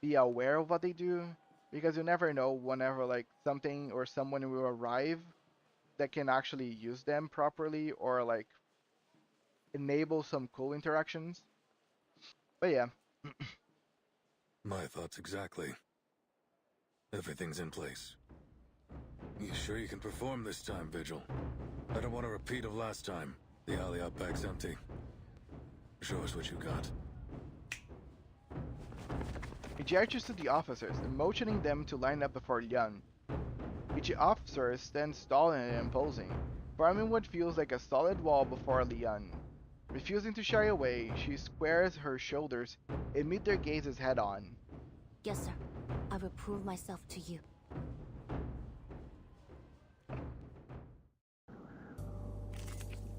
be aware of what they do because you never know whenever like something or someone will arrive that can actually use them properly or like enable some cool interactions. But yeah. My thoughts exactly. Everything's in place. You sure you can perform this time, Vigil? I don't want a repeat of last time. The alley out back's empty. Show us what you got. He gestures to the officers, motioning them to line up before Lian. Each officer stands tall and imposing, forming what feels like a solid wall before Lian. Refusing to shy away, she squares her shoulders and meet their gazes head on. Yes, sir. I will prove myself to you.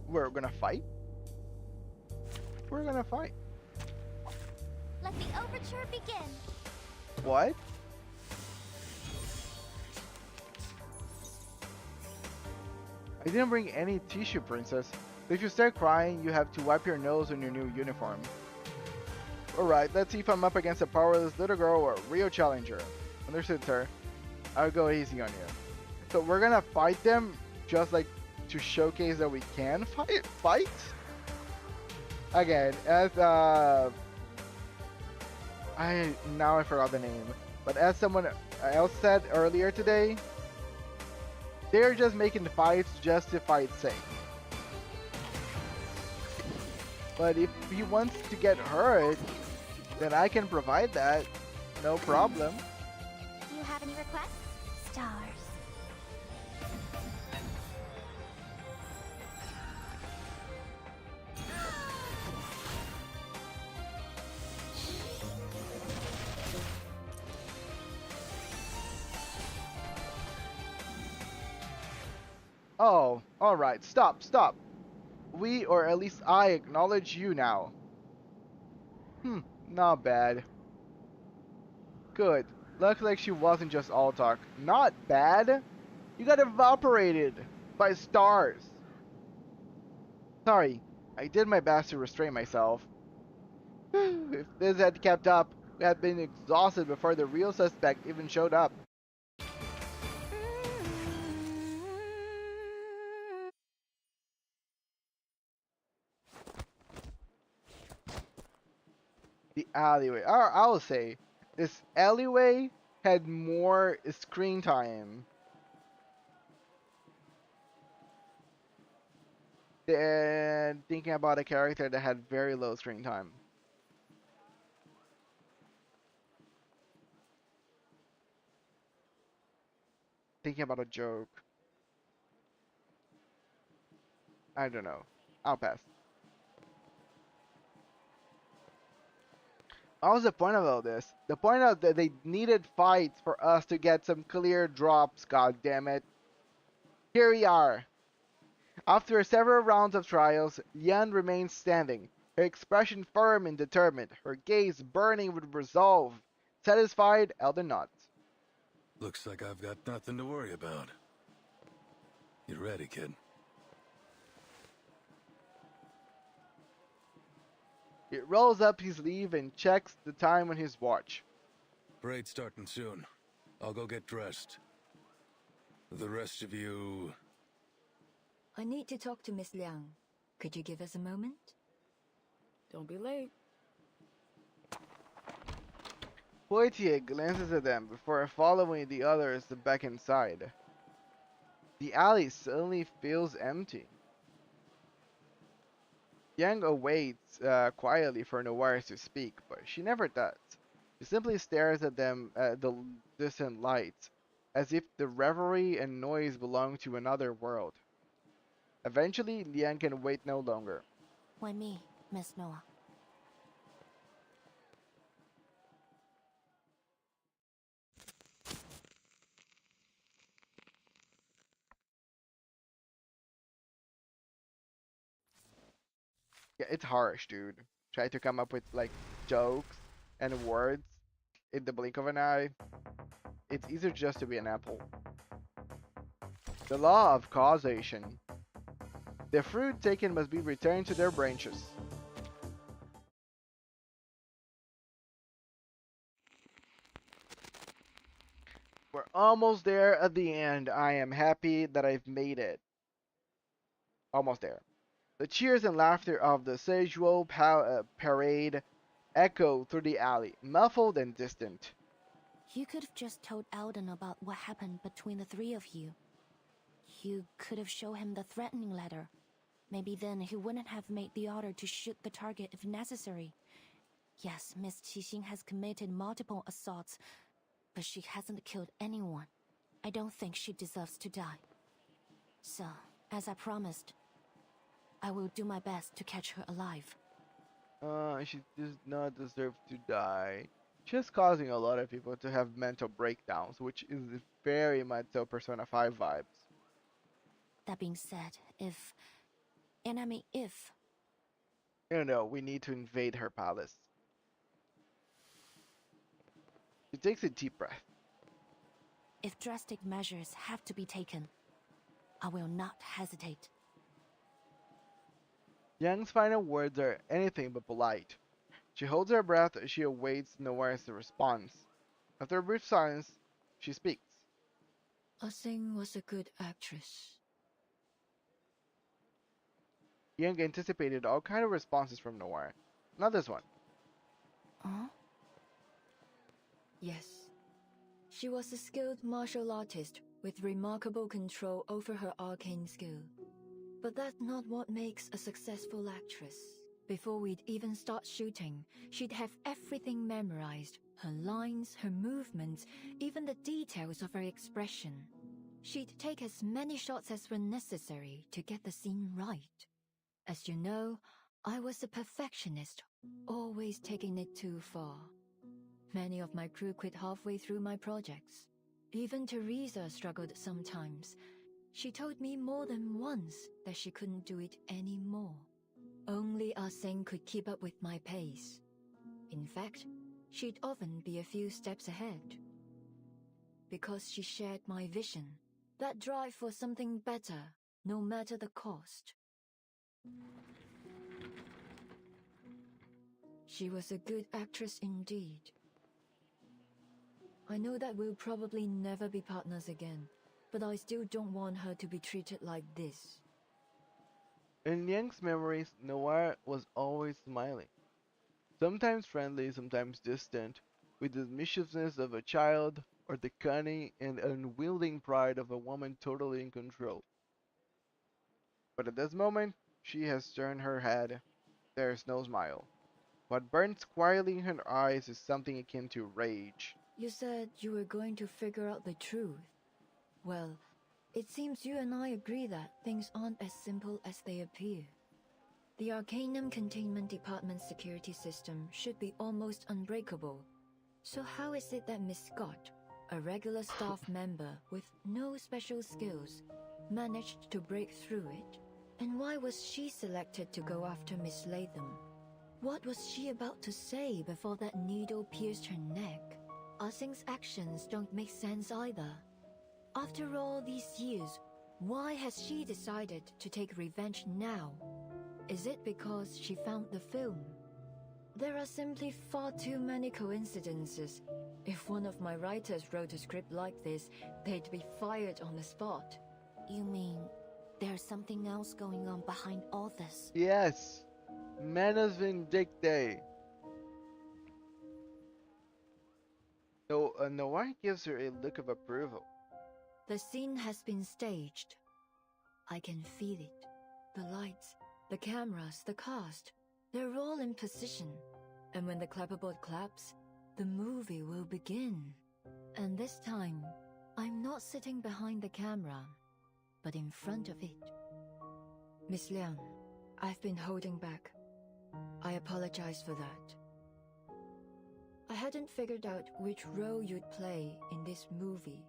We're gonna fight? we're gonna fight. Let the overture begin. What? I didn't bring any tissue, princess. If you start crying, you have to wipe your nose on your new uniform. Alright, let's see if I'm up against a powerless little girl or a real challenger. Understood, sir. I'll go easy on you. So we're gonna fight them just like to showcase that we can fight? Again, as I forgot the name. But as someone else said earlier today, they're just making fights just to fight's sake. But if he wants to get hurt, then I can provide that. No problem. Do you have any requests? Stars. Oh, alright, stop. We, or at least I, acknowledge you now. Not bad. Good. Looks like she wasn't just all talk. Not bad. You got evaporated by stars. Sorry, I did my best to restrain myself. If this had kept up, we had been exhausted before the real suspect even showed up. The alleyway. I'll say, this alleyway had more screen time than thinking about a character that had very low screen time. Thinking about a joke. I don't know. I'll pass. What was the point of all this? The point of that they needed fights for us to get some clear drops, god damn it. Here we are. After several rounds of trials, Yan remains standing, her expression firm and determined, her gaze burning with resolve. Satisfied, Elden nods. Looks like I've got nothing to worry about. You ready, kid? He rolls up his sleeve and checks the time on his watch. Parade's starting soon. I'll go get dressed. The rest of you... I need to talk to Miss Liang. Could you give us a moment? Don't be late. Poitier glances at them before following the others back inside. The alley suddenly feels empty. Yang awaits quietly for Noir to speak, but she never does. She simply stares at them at the distant lights, as if the revelry and noise belong to another world. Eventually, Liang can wait no longer. Why me, Miss Noah? Yeah, it's harsh, dude. Try to come up with like jokes and words in the blink of an eye. It's easier just to be an apple. The law of causation. The fruit taken must be returned to their branches. We're almost there at the end. I am happy that I've made it. Almost there. The cheers and laughter of the Seijuo parade echo through the alley, muffled and distant. You could have just told Eldon about what happened between the three of you. You could have shown him the threatening letter. Maybe then he wouldn't have made the order to shoot the target if necessary. Yes, Miss Qixing has committed multiple assaults, but she hasn't killed anyone. I don't think she deserves to die. So, as I promised, I will do my best to catch her alive. She does not deserve to die. She's causing a lot of people to have mental breakdowns, which is very much so Persona 5 vibes. That being said, if No, we need to invade her palace. She takes a deep breath. If drastic measures have to be taken, I will not hesitate. Young's final words are anything but polite. She holds her breath as she awaits Noir's response. After a brief silence, she speaks. Ah-Seng was a good actress. Young anticipated all kinds of responses from Noir. Not this one. Huh? Yes. She was a skilled martial artist with remarkable control over her arcane skill. But that's not what makes a successful actress. Before we'd even start shooting, she'd have everything memorized. Her lines, her movements, even the details of her expression. She'd take as many shots as were necessary to get the scene right. As you know, I was a perfectionist, always taking it too far. Many of my crew quit halfway through my projects. Even Teresa struggled sometimes. She told me more than once that she couldn't do it anymore. Only Ah-Seng could keep up with my pace. In fact, she'd often be a few steps ahead. Because she shared my vision, that drive for something better, no matter the cost. She was a good actress indeed. I know that we'll probably never be partners again, but I still don't want her to be treated like this. In Young's memories, Noir was always smiling. Sometimes friendly, sometimes distant, with the mischievousness of a child or the cunning and unwielding pride of a woman totally in control. But at this moment, she has turned her head. There is no smile. What burns quietly in her eyes is something akin to rage. You said you were going to figure out the truth. Well, it seems you and I agree that things aren't as simple as they appear. The Arcanum Containment Department's security system should be almost unbreakable. So how is it that Miss Scott, a regular staff member with no special skills, managed to break through it? And why was she selected to go after Miss Latham? What was she about to say before that needle pierced her neck? Ah-Seng's actions don't make sense either. After all these years, why has she decided to take revenge now? Is it because she found the film? There are simply far too many coincidences. If one of my writers wrote a script like this, they'd be fired on the spot. You mean there's something else going on behind all this? Yes! Manus Vindictae! Noir gives her a look of approval. The scene has been staged. I can feel it. The lights, the cameras, the cast, they're all in position. And when the clapperboard claps, the movie will begin. And this time, I'm not sitting behind the camera, but in front of it. Miss Liang, I've been holding back. I apologize for that. I hadn't figured out which role you'd play in this movie.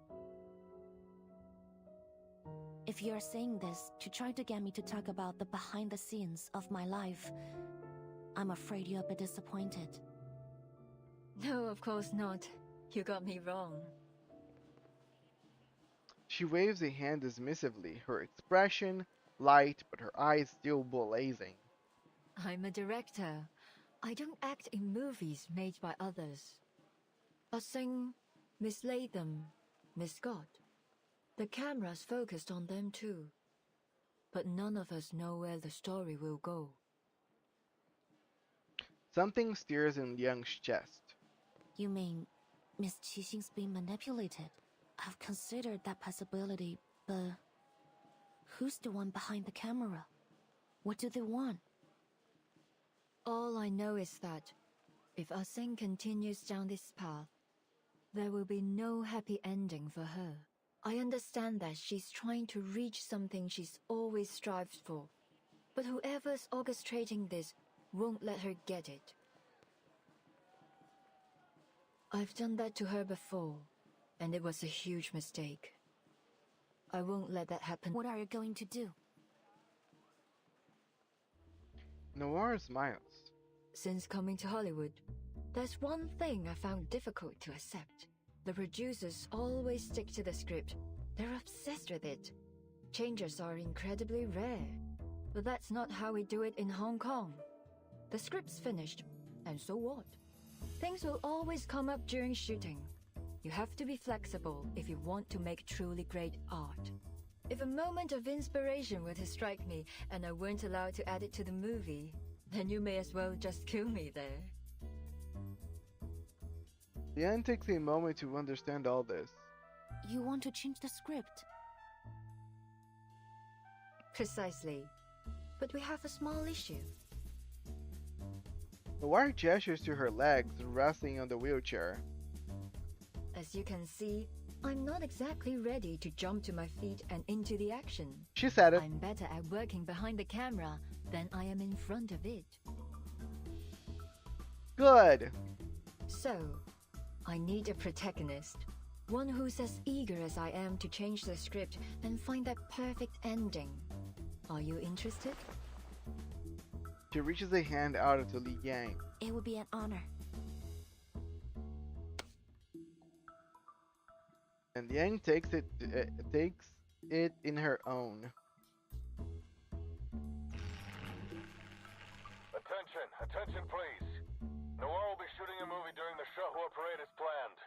If you're saying this to try to get me to talk about the behind the scenes of my life, I'm afraid you'll be disappointed. No, of course not. You got me wrong. She waves a hand dismissively, her expression light but her eyes still blazing. I'm a director. I don't act in movies made by others. Ah-Seng, Miss Latham, Miss Scott. The camera's focused on them too. But none of us know where the story will go. Something stirs in Young's chest. You mean Miss Qixing's being manipulated? I've considered that possibility, but who's the one behind the camera? What do they want? All I know is that if Ah-Seng continues down this path, there will be no happy ending for her. I understand that she's trying to reach something she's always strived for, but whoever's orchestrating this won't let her get it. I've done that to her before, and it was a huge mistake. I won't let that happen. What are you going to do? Noir smiles. Since coming to Hollywood, there's one thing I found difficult to accept. The producers always stick to the script. They're obsessed with it. Changes are incredibly rare. But that's not how we do it in Hong Kong. The script's finished, and so what? Things will always come up during shooting. You have to be flexible if you want to make truly great art. If a moment of inspiration were to strike me and I weren't allowed to add it to the movie, then you may as well just kill me there. Liang takes a moment to understand all this. You want to change the script? Precisely. But we have a small issue. Noir gestures to her legs resting on the wheelchair. As you can see, I'm not exactly ready to jump to my feet and into the action. She said it. I'm better at working behind the camera than I am in front of it. Good. So, I need a protagonist. One who's as eager as I am to change the script and find that perfect ending. Are you interested? She reaches a hand out to Li Yang. It would be an honor. And Yang takes it in her own. Attention please. Noir will be shooting a movie during the Showdown parade as planned.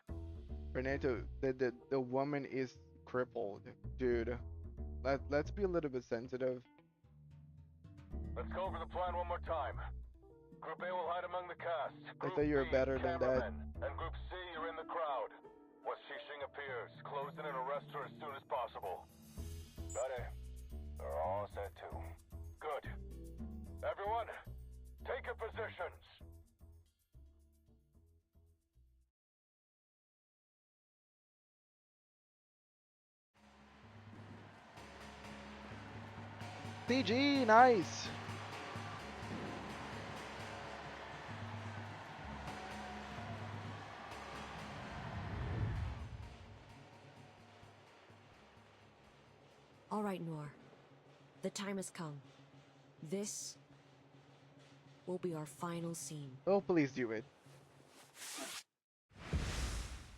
Renato, the woman is crippled, dude. Let's be a little bit sensitive. Let's go over the plan one more time. Group A will hide among the cast. I thought you were better than that. And Group C, you're in the crowd. Once Xixing appears, close in and arrest her as soon as possible. Got it. They're all set too. Good. Everyone, take your positions. CG, nice. All right, Noir. The time has come. This will be our final scene. Oh, please do it.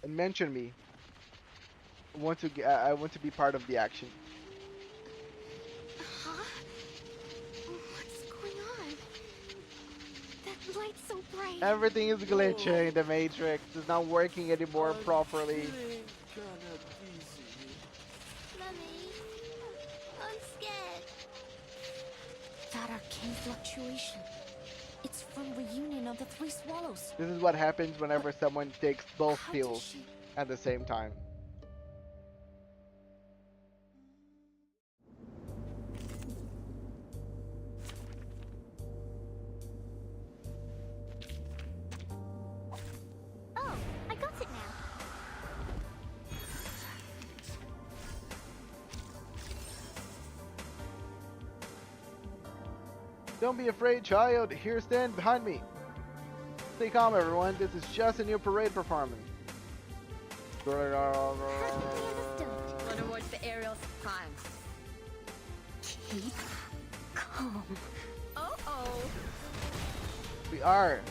And mention me. I want to be part of the action. Huh? What's going on? That light's so bright. Everything is glitching. The Matrix is not working anymore properly. Mummy, I'm scared. That arcane fluctuation. It's from Reunion of the Three Swallows. This is what happens whenever someone takes both How did pills she... at the same time. Oh, I got it now. Don't be afraid, child. Here, stand behind me. Stay calm, everyone. This is just a new parade performance. Perfectly understood. Wanna watch the aerial time? Keep calm. Oh. We are.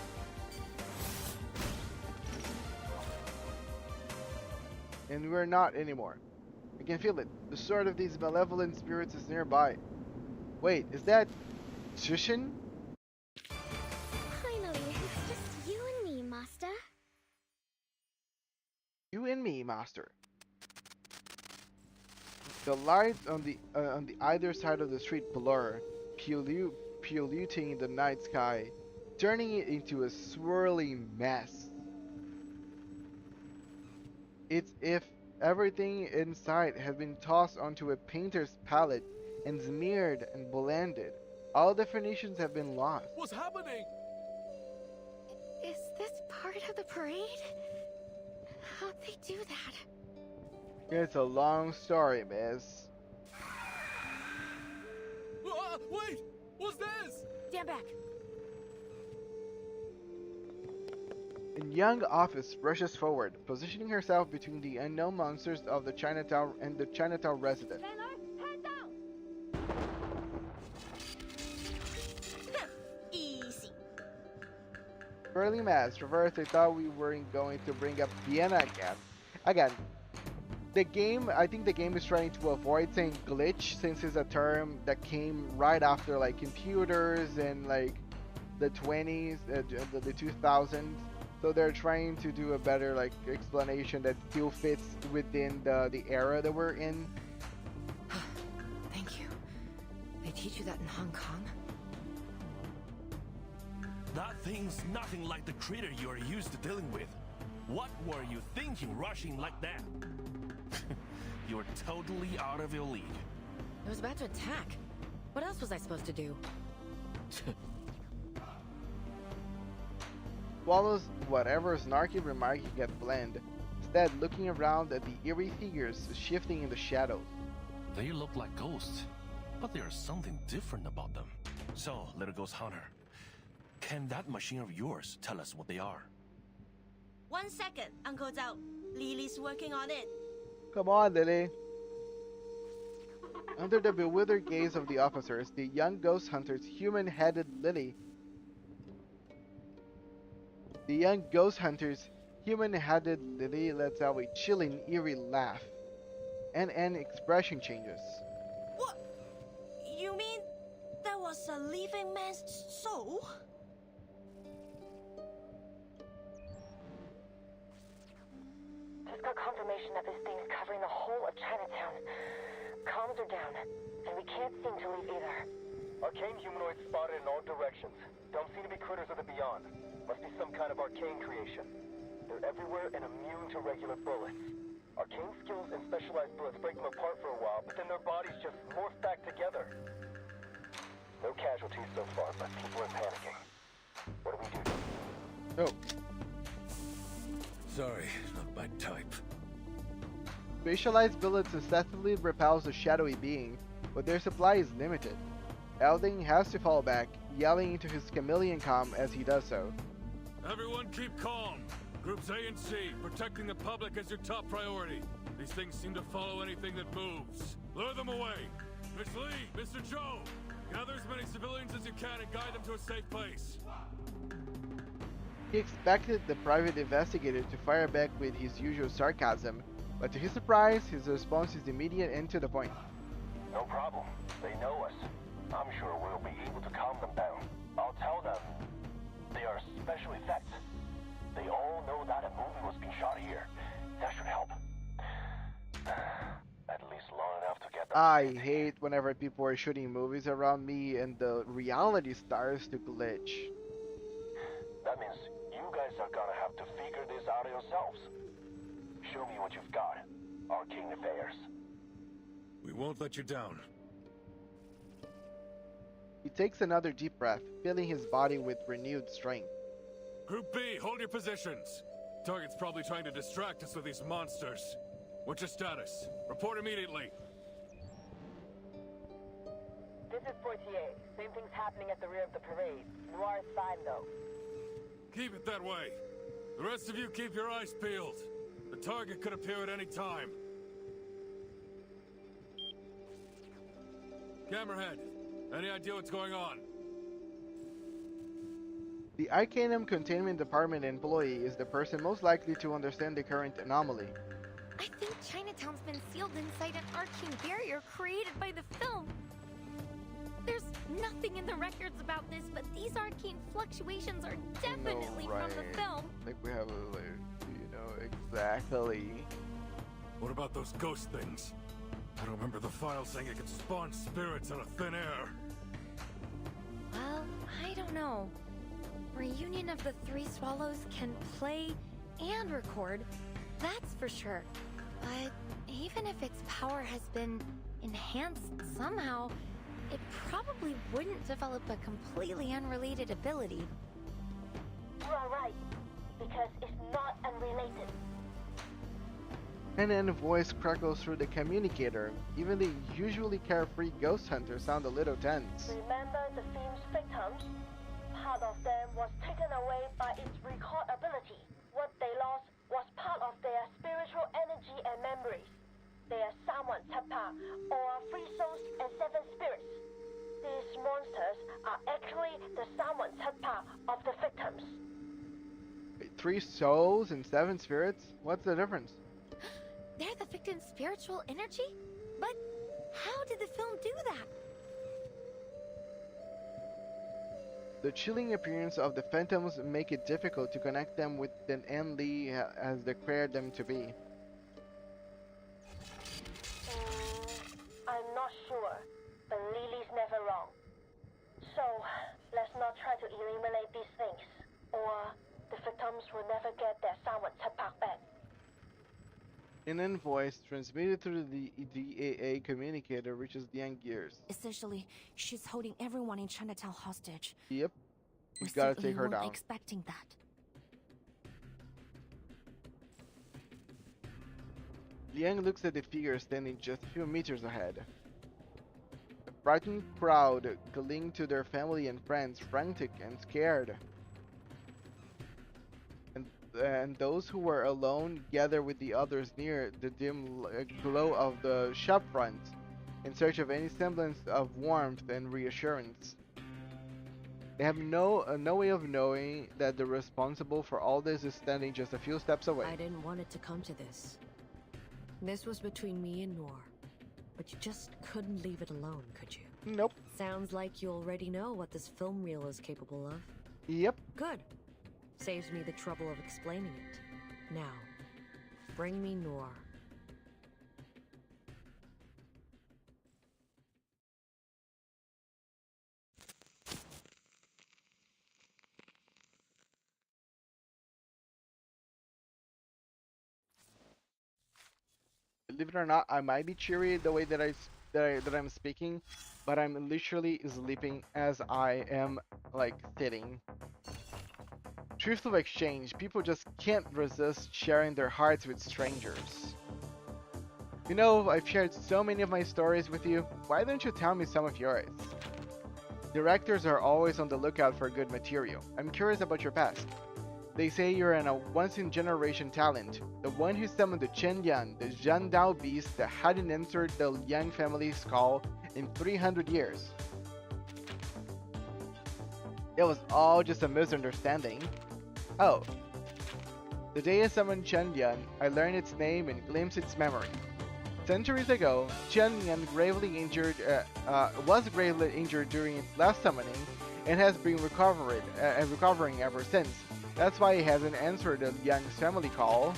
And we're not anymore. I can feel it. The sword of these malevolent spirits is nearby. Wait, is that Shushin? Finally, it's just you and me, Master. You and me, Master. The lights on the either side of the street blur, polluting the night sky, turning it into a swirling mess. It's if everything inside had been tossed onto a painter's palette and smeared and blended. All definitions have been lost. What's happening? Is this part of the parade? How'd they do that? It's a long story, miss. Wait! What's this? Stand back. A young office rushes forward, positioning herself between the unknown monsters of the Chinatown and the Chinatown resident. Early Mass, Reverse, I thought we weren't going to bring up Vienna again. Again, the game, I think the game is trying to avoid saying glitch since it's a term that came right after like computers and like the 20s, the 2000s. So they're trying to do a better like explanation that still fits within the era that we're in. Thank you. They teach you that in Hong Kong? That thing's nothing like the critter you're used to dealing with. What were you thinking rushing like that? You're totally out of your league. It was about to attack. What else was I supposed to do? Swallows whatever snarky remark you get blend, instead looking around at the eerie figures shifting in the shadows. They look like ghosts, but there's something different about them. So, little ghost hunter, can that machine of yours tell us what they are? 1 second, Uncle Zhao. Lily's working on it. Come on, Lily. Under the bewildered gaze of the officers, the young ghost hunter's human-headed Lily. The young ghost hunter's human-headed Lily lets out a chilling, eerie laugh, and an expression changes. What? You mean that was a living man's soul? Just got confirmation that this thing's covering the whole of Chinatown. Comms are down, and we can't seem to leave either. Arcane humanoids spotted in all directions. Don't seem to be critters of the beyond. Must be some kind of arcane creation. They're everywhere and immune to regular bullets. Arcane skills and specialized bullets break them apart for a while, but then their bodies just morph back together. No casualties so far, but people are panicking. What do we do? Oh. Sorry, not my type. Specialized bullets successfully repels the shadowy being, but their supply is limited. Elding has to fall back, yelling into his chameleon comm as he does so. Everyone keep calm. Groups A and C, protecting the public is your top priority. These things seem to follow anything that moves. Lure them away. Miss Lee, Mr. Joe, gather as many civilians as you can and guide them to a safe place. He expected the private investigator to fire back with his usual sarcasm, but to his surprise, his response is immediate and to the point. No problem. They know us. I'm sure we'll be able to calm them down. I'll tell them they are special effects. They all know that a movie was being shot here. That should help. At least long enough to get them. I hate whenever people are shooting movies around me and the reality starts to glitch. That means you guys are gonna have to figure this out yourselves. Show me what you've got. Arcane affairs. We won't let you down. He takes another deep breath, filling his body with renewed strength. Group B, hold your positions. Target's probably trying to distract us with these monsters. What's your status? Report immediately. This is Portier. Same thing's happening at the rear of the parade. Noir's side, though. Keep it that way. The rest of you keep your eyes peeled. The target could appear at any time. Camerahead, any idea what's going on? The Arcanum Containment Department employee is the person most likely to understand the current anomaly. I think Chinatown's been sealed inside an arcane barrier created by the film. There's nothing in the records about this, but these arcane fluctuations are definitely from the film. Like we have a, you know, exactly. What about those ghost things? I don't remember the file saying it could spawn spirits out of thin air. Well, I don't know. Reunion of the Three Swallows can play and record, that's for sure. But even if its power has been enhanced somehow, it probably wouldn't develop a completely unrelated ability. You are right, because it's not unrelated. And a voice crackles through the communicator. Even the usually carefree ghost hunters sound a little tense. Remember the film's victims? Part of them was taken away by its record ability. What they lost was part of their spiritual energy and memories. They are Saman Tapa, or Three Souls and Seven Spirits. These monsters are actually the Saman Tapa of the victims. 3 souls and 7 spirits? What's the difference? They're the victim's spiritual energy? But how did the film do that? The chilling appearance of the phantoms make it difficult to connect them with the Ann Lee has declared them to be. I'm not sure, but Lily's never wrong. So, let's not try to eliminate these things, or the victims will never get their back. An invoice transmitted through the DAA communicator reaches Liang ears. Essentially, she's holding everyone in Chinatown hostage. Yep. You We gotta certainly take her weren't down. expecting that. Liang looks at the figure standing just a few meters ahead. A frightened crowd cling to their family and friends, frantic and scared. And those who were alone gather with the others near the dim glow of the shop front in search of any semblance of warmth and reassurance. They have no way of knowing that the responsible for all this is standing just a few steps away. I didn't want it to come to this. This was between me and Noor. But you just couldn't leave it alone, could you? Nope. Sounds like you already know what this film reel is capable of. Yep. Good. Saves me the trouble of explaining it. Now, bring me Noor. Believe it or not, I might be cheery the way that I'm speaking, but I'm literally sleeping as I am like sitting. Truth of exchange, people just can't resist sharing their hearts with strangers. You know, I've shared so many of my stories with you. Why don't you tell me some of yours? Directors are always on the lookout for good material. I'm curious about your past. They say you're a once-in-generation talent, the one who summoned the Chen Yan, the Zhandao beast that hadn't entered the Liang family's call in 300 years. It was all just a misunderstanding. Oh. The day I summoned Chen Yan, I learned its name and glimpsed its memory. Centuries ago, Chen Yan was gravely injured during its last summoning and has been recovering ever since. That's why he hasn't answered the Liang's family call.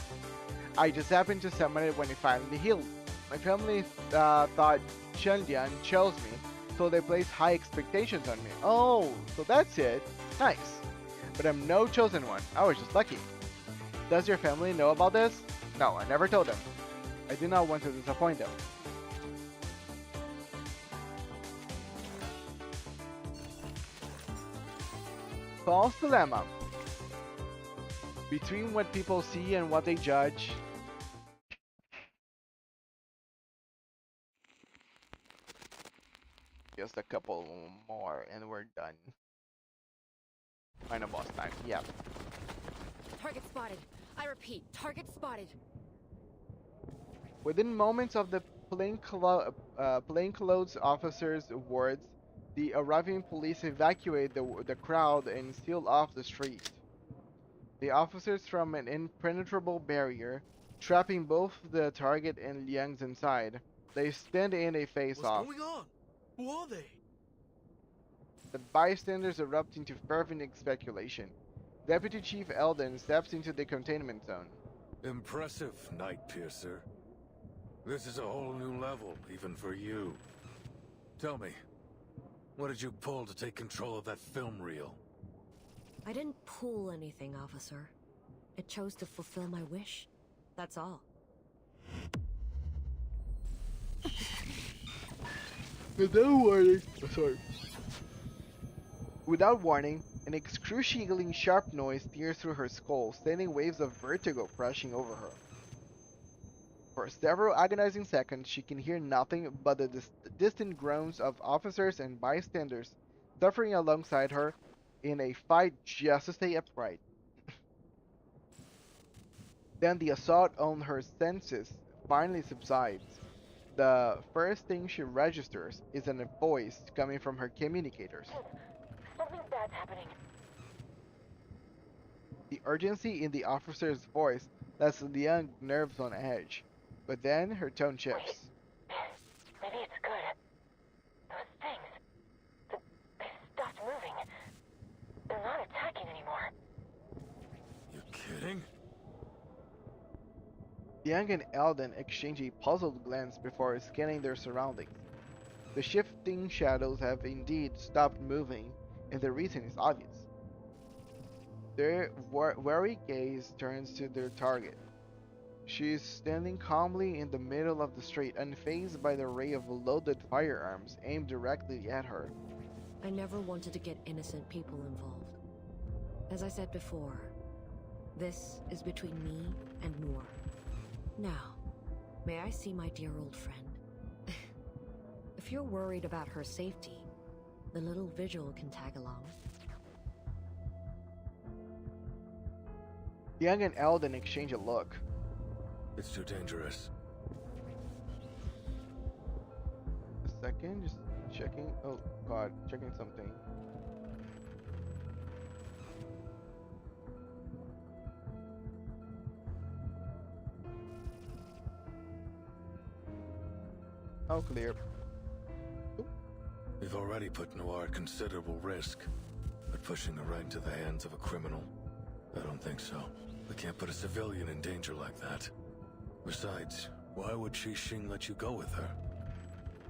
I just happened to summon it when it finally healed. My family thought Chen Liang chose me, so they placed high expectations on me. Oh, so that's it. Nice. But I'm no chosen one. I was just lucky. Does your family know about this? No, I never told them. I did not want to disappoint them. False dilemma. Between what people see and what they judge. Just a couple more and we're done. Final boss time, yep. Target spotted. I repeat, target spotted. Within moments of the plainclothes officers' words, the arriving police evacuate the crowd and seal off the street. The officers from an impenetrable barrier, trapping both the target and Liang's inside. They stand in a face-off. What's going on? Who are they? The bystanders erupt into fervent speculation. Deputy Chief Eldon steps into the containment zone. Impressive, Night Piercer. This is a whole new level, even for you. Tell me, what did you pull to take control of that film reel? I didn't pull anything, officer. It chose to fulfill my wish. That's all. Without warning, an excruciatingly sharp noise tears through her skull, sending waves of vertigo crashing over her. For several agonizing seconds, she can hear nothing but the distant groans of officers and bystanders suffering alongside her in a fight just to stay upright. Then the assault on her senses finally subsides. The first thing she registers is a voice coming from her communicators. Something bad's happening. The urgency in the officer's voice lets Liang nerves on edge. But then her tone shifts. Maybe it's good. Those things, they stopped moving. They're not attacking anymore. You kidding? Liang and Eldon exchange a puzzled glance before scanning their surroundings. The shifting shadows have indeed stopped moving, and the reason is obvious. Their wary gaze turns to their target. She is standing calmly in the middle of the street, unfazed by the array of loaded firearms aimed directly at her. I never wanted to get innocent people involved. As I said before, this is between me and Noor. Now, may I see my dear old friend? If you're worried about her safety, the little vigil can tag along. Young and Eldon exchange a look. It's too dangerous. A second, just checking. Oh god, checking something. Oh, clear. We've already put Noir at considerable risk, but pushing her right into the hands of a criminal, I don't think so. We can't put a civilian in danger like that. Besides, why would Xing let you go with her?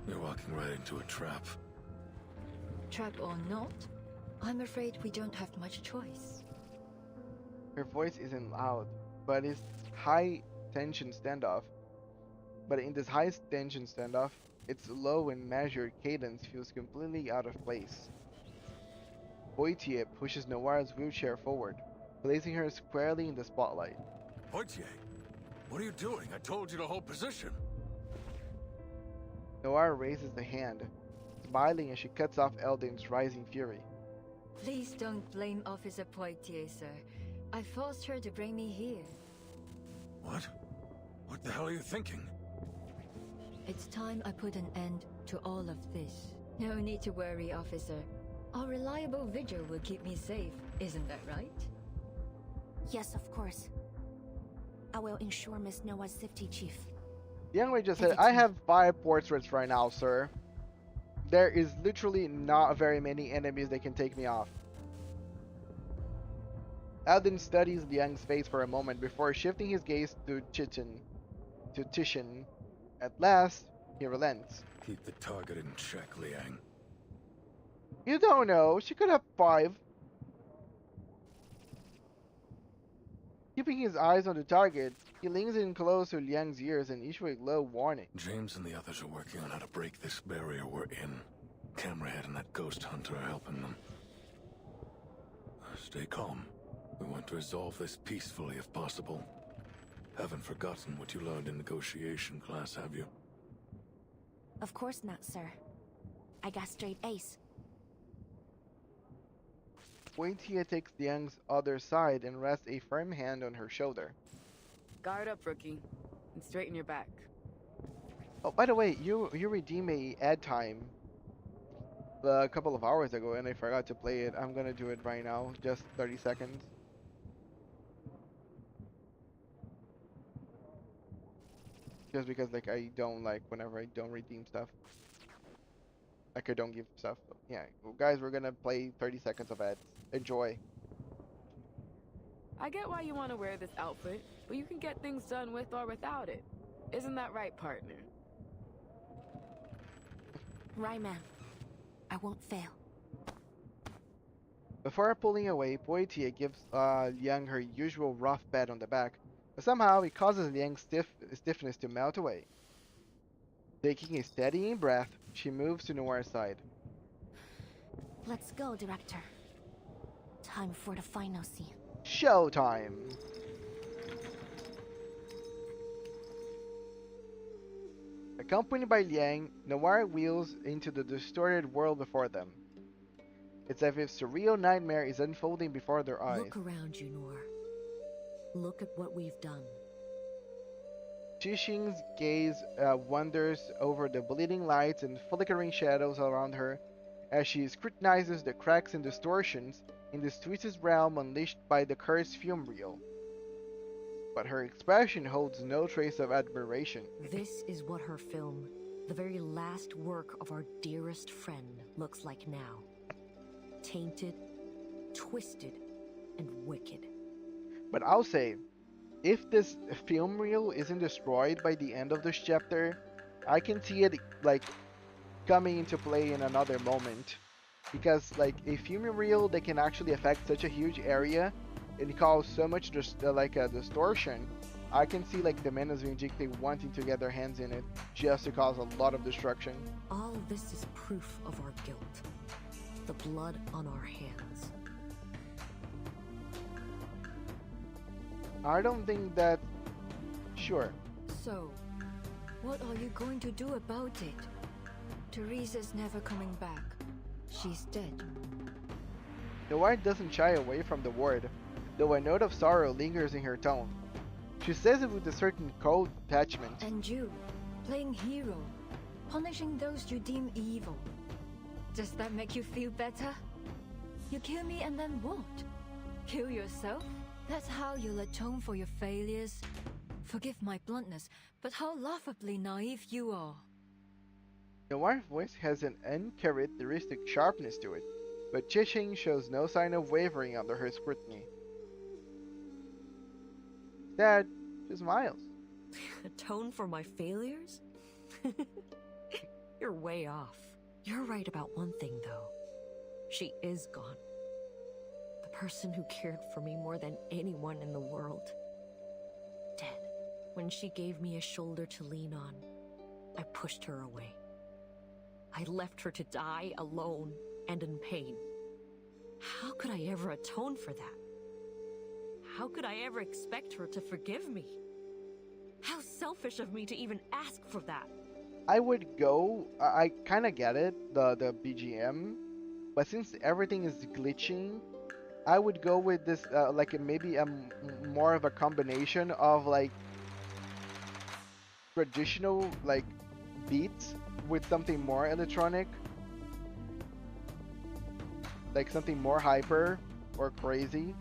You're walking right into a trap. Trap or not, I'm afraid we don't have much choice. Her voice isn't loud, but it's high tension standoff. But in this high tension standoff, its low and measured cadence feels completely out of place. Poitier pushes Noir's wheelchair forward, placing her squarely in the spotlight. Poitier, what are you doing? I told you to hold position. Noir raises the hand, smiling as she cuts off Eldon's rising fury. Please don't blame Officer Poitier, sir. I forced her to bring me here. What? What the hell are you thinking? It's time I put an end to all of this. No need to worry, officer. Our reliable vigil will keep me safe, isn't that right? Yes, of course. I will ensure Miss Noah's safety, Chief. Young Wei just said, I have 5 portraits right now, sir. There is literally not very many enemies that can take me off. Eldon studies Liang's face for a moment before shifting his gaze to Titian. At last, he relents. Keep the target in check, Liang. You don't know. She could have 5. Keeping his eyes on the target, he leans in close to Liang's ears and issues a low warning. James and the others are working on how to break this barrier we're in. Camerahead and that ghost hunter are helping them. Stay calm. We want to resolve this peacefully if possible. Haven't forgotten what you learned in negotiation class, have you? Of course not, sir. I got straight A's. Poitier takes Liang's other side and rests a firm hand on her shoulder. Guard up, rookie, and straighten your back. Oh, by the way, you redeemed a ad time a couple of hours ago, and I forgot to play it. I'm gonna do it right now, just 30 seconds. Just because, like, I don't like whenever I don't redeem stuff. Like, I don't give stuff. But yeah, well, guys, we're gonna play 30 seconds of ads. Enjoy. I get why you want to wear this outfit, but you can get things done with or without it. Isn't that right, partner? Right, ma'am. I won't fail. Before pulling away, Poitier gives Liang her usual rough pat on the back, but somehow it causes Liang's stiffness to melt away. Taking a steadying breath, she moves to Noir's side. Let's go, Director. Time for the final scene. Showtime! Accompanied by Liang, Noir wheels into the distorted world before them. It's as if surreal nightmare is unfolding before their eyes. Look around you, Noir. Look at what we've done. Xing's gaze wanders over the bleeding lights and flickering shadows around her as she scrutinizes the cracks and distortions in this twisted realm unleashed by the cursed film reel. But her expression holds no trace of admiration. This is what her film, the very last work of our dearest friend, looks like now. Tainted, twisted, and wicked. But I'll say, if this film reel isn't destroyed by the end of this chapter, I can see it like coming into play in another moment. Because like a film reel that can actually affect such a huge area and cause so much like a distortion, I can see like the Menace Vindicte wanting to get their hands in it just to cause a lot of destruction. All this is proof of our guilt. The blood on our hands. I don't think that... Sure. So, what are you going to do about it? Teresa's never coming back. She's dead. The wife doesn't shy away from the word, though a note of sorrow lingers in her tone. She says it with a certain cold detachment. And you, playing hero, punishing those you deem evil. Does that make you feel better? You kill me and then what? Kill yourself? That's how you'll atone for your failures? Forgive my bluntness, but how laughably naive you are. The wife's voice has an uncharacteristic sharpness to it, but Chishing shows no sign of wavering under her scrutiny. Instead, she smiles. Atone for my failures? You're way off. You're right about one thing, though. She is gone. The person who cared for me more than anyone in the world. Dead. When she gave me a shoulder to lean on, I pushed her away. I left her to die alone and in pain. How could I ever atone for that? How could I ever expect her to forgive me? How selfish of me to even ask for that. I would go, I kind of get it, the BGM, but since everything is glitching, I would go with this, like maybe more of a combination of like traditional like beats with something more electronic, like something more hyper or crazy.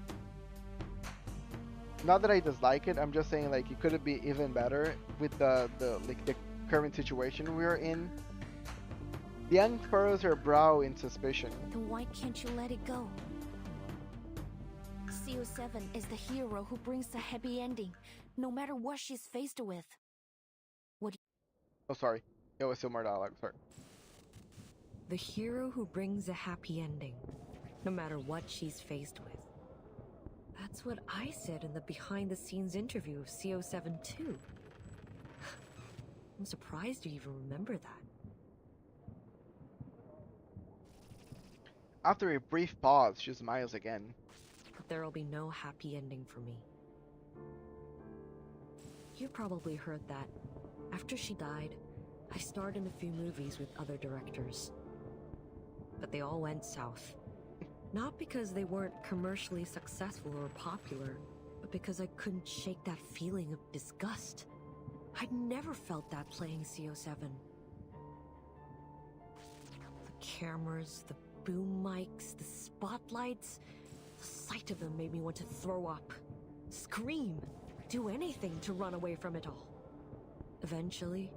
Not that I dislike it, I'm just saying like it could be even better with the current situation we're in. The young furrows her brow in suspicion. Then why can't you let it go? CO7 is the hero who brings the happy ending, no matter what she's faced with. Oh, sorry. It was still more dialogue, sorry. The hero who brings a happy ending, no matter what she's faced with. That's what I said in the behind-the-scenes interview of CO7 too. I'm surprised you even remember that. After a brief pause, she smiles again. But there'll be no happy ending for me. You probably heard that. After she died, I starred in a few movies with other directors. But they all went south. Not because they weren't commercially successful or popular, but because I couldn't shake that feeling of disgust. I'd never felt that playing CO7. The cameras, the boom mics, the spotlights, the sight of them made me want to throw up, scream, do anything to run away from it all. Eventually,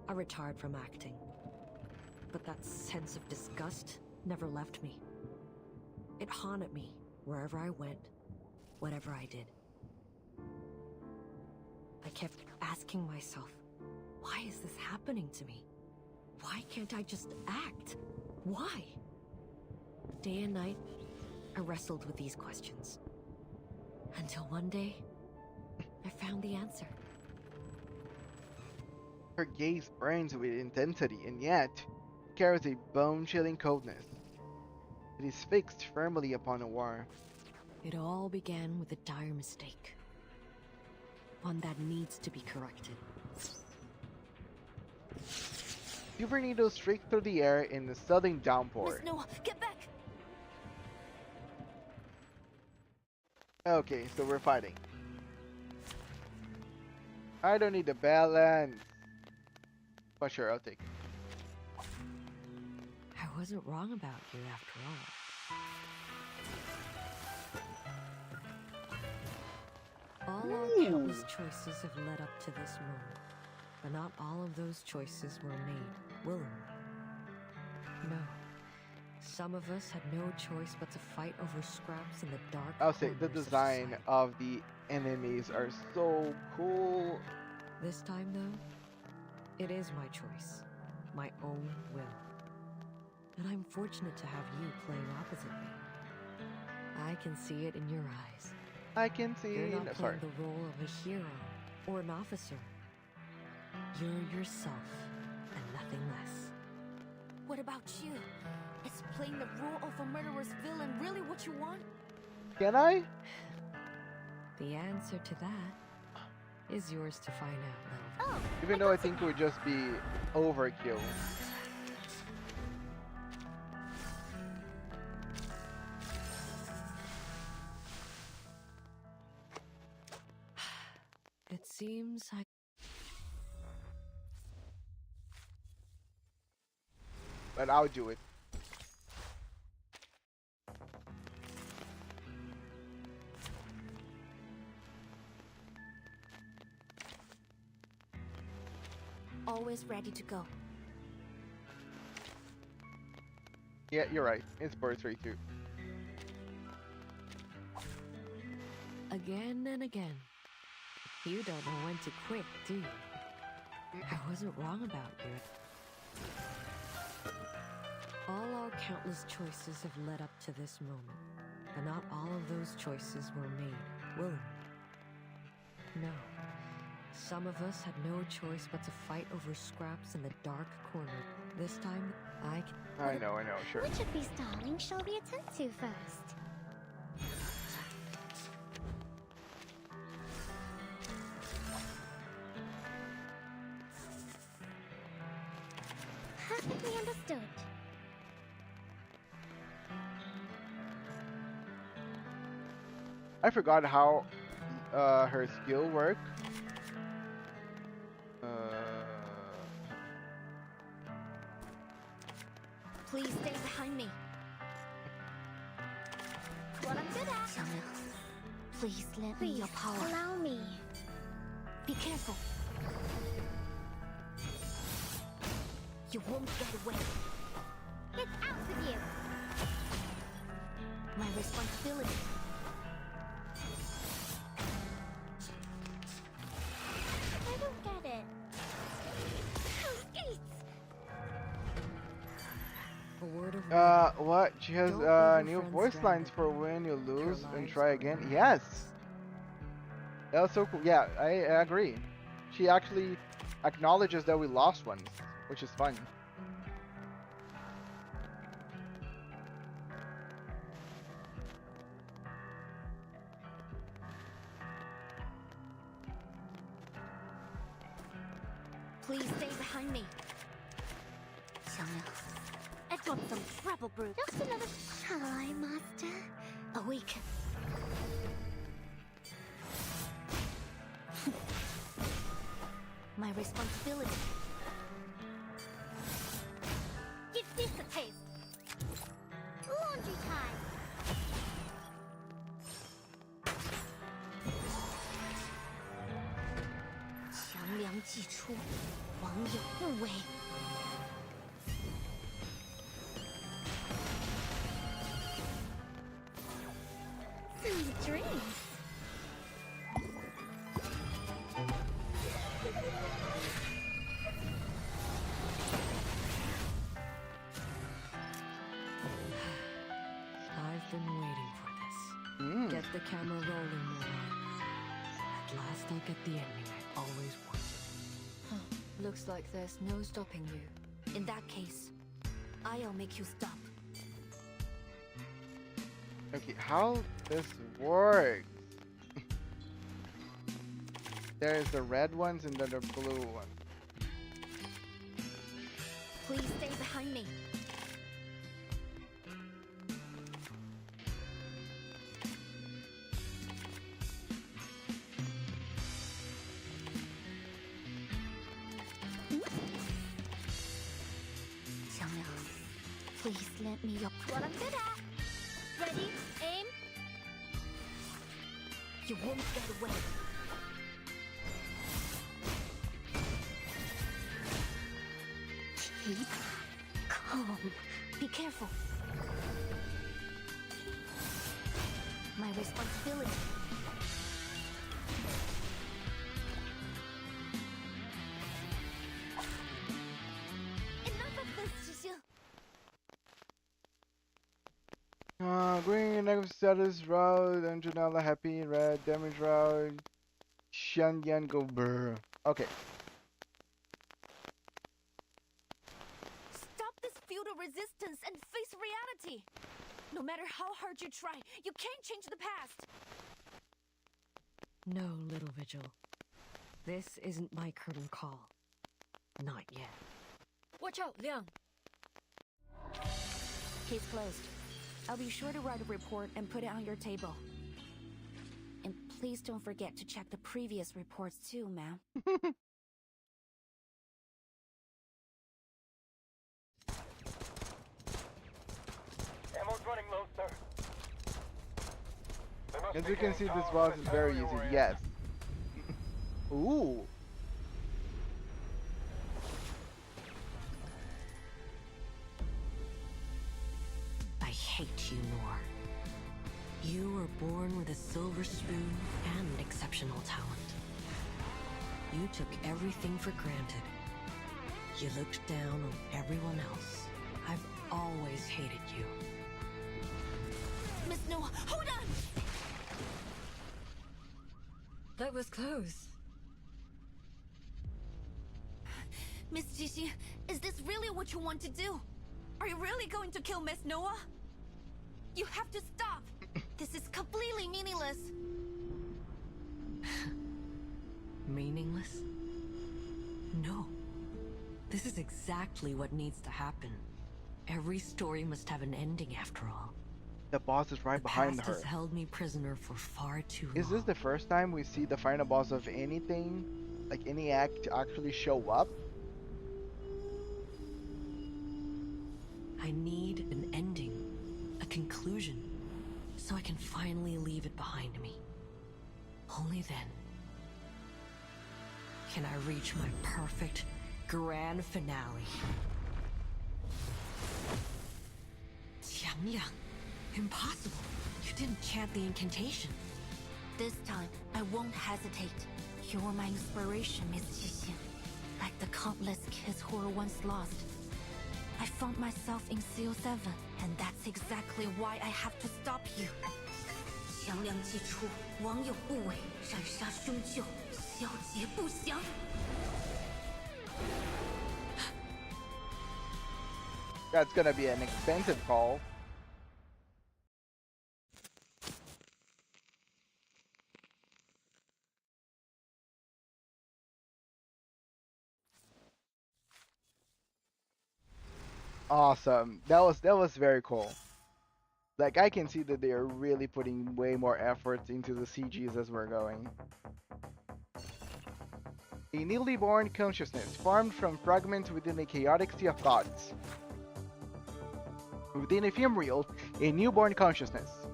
I retired from acting. But that sense of disgust never left me. It haunted me wherever I went, whatever I did. I kept asking myself, why is this happening to me? Why can't I just act? Why? Day and night, I wrestled with these questions. Until one day, I found the answer. Her gaze burns with intensity, and yet carries a bone-chilling coldness. It is fixed firmly upon a war. It all began with a dire mistake. One that needs to be corrected. Super needles streak through the air in a sudden downpour. Miss Noah, get back! Okay, so we're fighting. I don't need the balance. But sure, I'll take it. I wasn't wrong about you after all. All our countless choices have led up to this moment, but not all of those choices were made willingly. No. Some of us had no choice but to fight over scraps in the dark I'll say the corners of design society. of the enemies are so cool. This time, though, it is my choice, my own will. And I'm fortunate to have you playing opposite me. I can see it in your eyes. I can see. You're not No, playing sorry. the role of a hero or an officer. You're yourself and nothing less. What about you? Is playing the role of a murderous villain really what you want? Can I? The answer to that is yours to find out, little. Oh, Even though I think it would just be overkill. It seems But I'll do it. Always ready to go. Yeah, you're right. It's birth rate too. again and again. You don't know when to quit, do you? I wasn't wrong about you. All our countless choices have led up to this moment, but not all of those choices were made willingly. No. Some of us had no choice but to fight over scraps in the dark corner. This time, I know, sure. Which of these darlings shall we attend to first? Perfectly understood. I forgot how her skill worked. Please stay behind me. What I'm good at. Please lend me your power. Allow me. Be careful. You won't get away. Get out with you. My responsibility. I don't get it. Those gates. A word of what? She has Don't leave your new friends voice lines stranded. for when you lose Her and lives try are again. in Yes! That was so cool. Yeah, I agree. She actually acknowledges that we lost one, which is fun. Please stay behind me. I got some trouble, brute. Just another try, Master. Awaken. My responsibility. Give this a taste. Laundry time. Sweet dreams. I've been waiting for this. Get the camera rolling, Moran. At last I'll get the ending I always wanted. Looks like there's no stopping you. In that case, I'll make you stop. Okay, how this works? There's the red ones and then the blue ones. Please stay behind me. Please lend me your... What I'm good at. Ready, aim. You won't get away. Keep calm. Be careful. My responsibility. Enough of this, Cecile. Green, negative status, route, and Janela happy, red, damage route, Shanyan go brr. Okay. Stop this feudal resistance and face reality. No matter how hard you try, you can't change the past. No, little Vigil. This isn't my curtain call. Not yet. Watch out, Liang. Case closed. I'll be sure to write a report and put it on your table. And please don't forget to check the previous reports too, ma'am. Ammo's running low, sir. As you can see, this boss is very easy. Yes. Ooh. I hate you, Noor. You were born with a silver spoon and exceptional talent. You took everything for granted. You looked down on everyone else. I've always hated you. Miss Noah, hold on! That was close. Miss Gigi, is this really what you want to do? Are you really going to kill Miss Noah? You have to stop! This is completely meaningless! Meaningless? No. This is exactly what needs to happen. Every story must have an ending after all. The boss is right behind Past her. has held me prisoner for far too long. Is this the first time we see the final boss of anything, like any act, actually show up? I need an ending, a conclusion, so I can finally leave it behind me. Only then can I reach my perfect grand finale. Qiangliang, impossible. You didn't chant the incantation. This time, I won't hesitate. You're my inspiration, Miss Jixin. Like the countless kids who were once lost. I found myself in CO7, and that's exactly why I have to stop you. 强梁既出，王有不为，斩杀凶旧，小节不祥。 That's gonna be an expensive call. Awesome. That was very cool. Like, I can see that they are really putting way more efforts into the CGs as we're going. A newly born consciousness formed from fragments within a chaotic sea of thoughts. Within ephemeral, a newborn consciousness.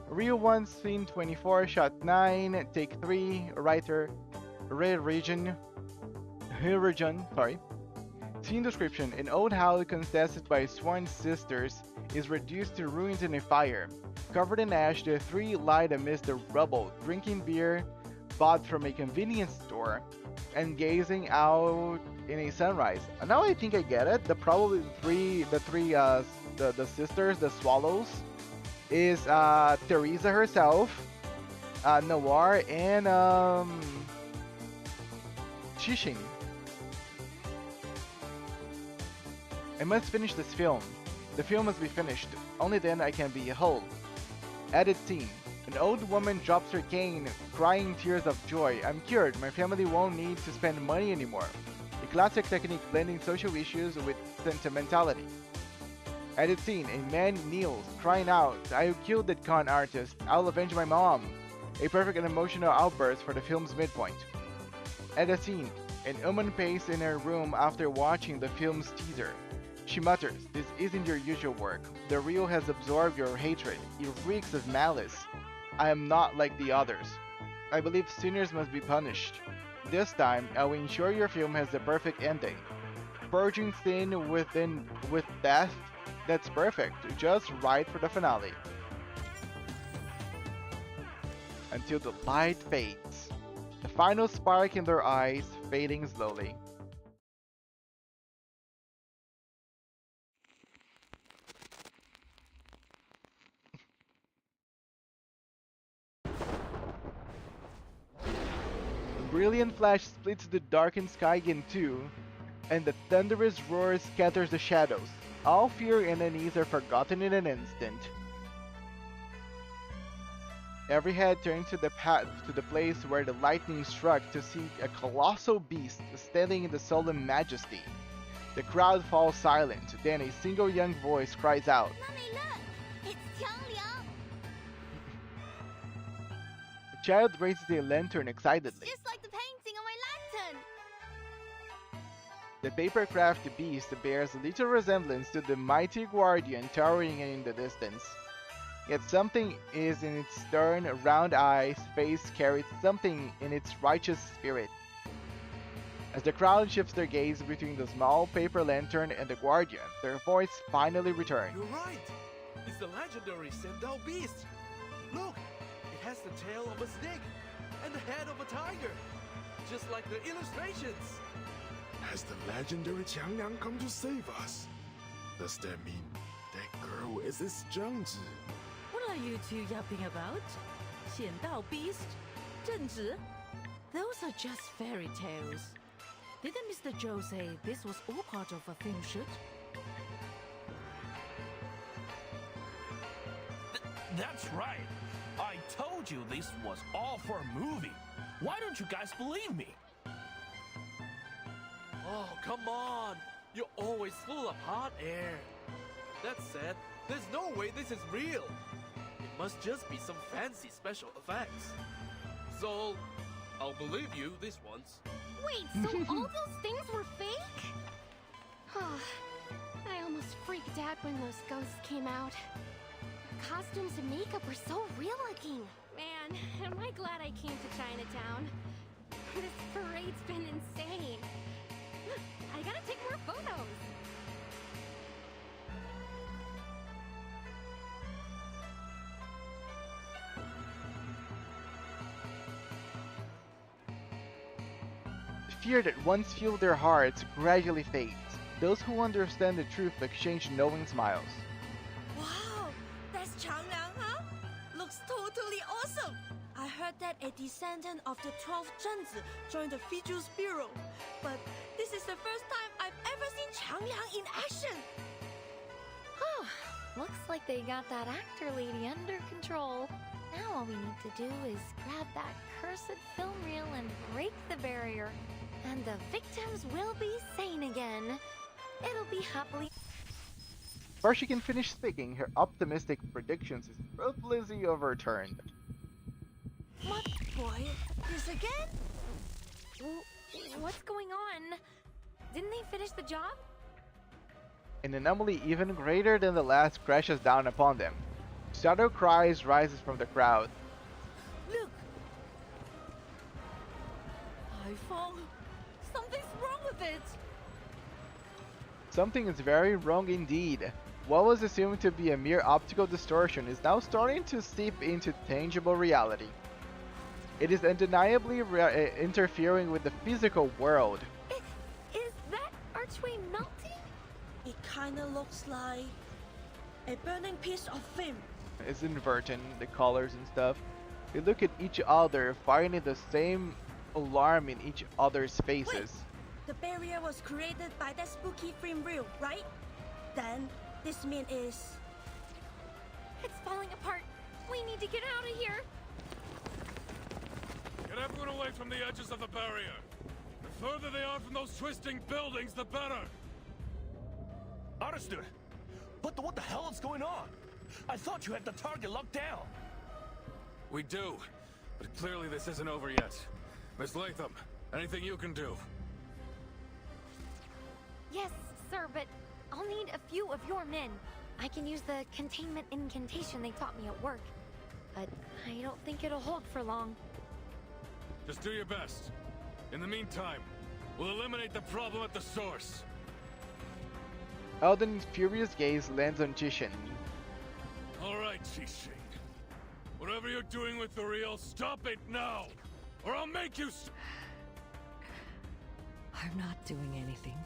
Reel 1, scene 24, shot 9, take 3, writer, Red Region, sorry. Scene description: an old house contested by sworn sisters is reduced to ruins in a fire. Covered in ash, the three lie amidst the rubble, drinking beer bought from a convenience store and gazing out in a sunrise. Now I think I get it. The sisters, the swallows, is Teresa herself, Noir, and Shishin. I must finish this film. The film must be finished. Only then I can be whole. Added scene. An old woman drops her cane, crying tears of joy. I'm cured. My family won't need to spend money anymore. A classic technique blending social issues with sentimentality. Added scene. A man kneels, crying out, I killed that con artist. I'll avenge my mom. A perfect and emotional outburst for the film's midpoint. Added scene. An woman paced in her room after watching the film's teaser. She mutters, "This isn't your usual work. The real has absorbed your hatred. It reeks of malice. I am not like the others. I believe sinners must be punished. This time, I will ensure your film has the perfect ending. Purging sin with death, that's perfect, just right for the finale." Until the light fades. The final spark in their eyes fading slowly. A brilliant flash splits the darkened sky in two, and the thunderous roar scatters the shadows. All fear and unease are forgotten in an instant. Every head turns to the place where the lightning struck to see a colossal beast standing in the solemn majesty. The crowd falls silent. Then a single young voice cries out. Mommy, look! It's Qiangliang! The child raises a lantern excitedly. Just like the painting on my lantern! The paper-crafted beast bears little resemblance to the mighty guardian towering in the distance. Yet something is in its stern, round eyes, face carries something in its righteous spirit. As the crowd shifts their gaze between the small paper lantern and the guardian, their voice finally returns. You're right! It's the legendary Sandal beast! Look! It has the tail of a snake and the head of a tiger! Just like the illustrations! Has the legendary Qiangliang come to save us? Does that mean that girl is this Zhengzi? What are you two yapping about? 显道 beast? 正直? Those are just fairy tales. Didn't Mr. Zhou say this was all part of a film shoot? That's right. I told you this was all for a movie. Why don't you guys believe me? Oh, come on! You're always full of hot air. That said, there's no way this is real. It must just be some fancy special effects. So, I'll believe you this once. Wait, so all those things were fake? I almost freaked out when those ghosts came out. The costumes and makeup were so real looking. Man, am I glad I came to Chinatown. This parade's been insane. I gotta take more photos. The fear that once filled their hearts gradually fades. Those who understand the truth exchange knowing smiles. Wow, that's Qiangliang, huh? Looks totally awesome. I heard that a descendant of the 12th Zhengzi joined the Visuals Bureau, but this is the first time I've ever seen Qiangliang in action. Looks like they got that actor lady under control. Now all we need to do is grab that cursed film reel and break the barrier. And the victims will be sane again. It'll be happily... Before she can finish speaking, her optimistic predictions is ruthlessly overturned. What boy? This again? What's going on? Didn't they finish the job? An anomaly even greater than the last crashes down upon them. Shadow cries rises from the crowd. Look! iPhone! Something's wrong with it! Something is very wrong indeed. What was assumed to be a mere optical distortion is now starting to seep into tangible reality. It is undeniably interfering with the physical world. Is that archway melting? It kinda looks like a burning piece of film. It's inverting the colors and stuff. They look at each other, finding the same alarm in each other's faces. Wait. The barrier was created by that spooky film reel, right? Then this mean is... It's falling apart. We need to get out of here. Get everyone away from the edges of the barrier. The further they are from those twisting buildings, the better. Understood. But what the hell is going on? I thought you had the target locked down. We do, but clearly this isn't over yet. Miss Latham, anything you can do? Yes, sir, but I'll need a few of your men. I can use the containment incantation they taught me at work. But I don't think it'll hold for long. Just do your best. In the meantime, we'll eliminate the problem at the source. Elden's furious gaze lands on Jishin. All right, Chishin. Whatever you're doing with the reel, stop it now! Or I'll make you I'm not doing anything.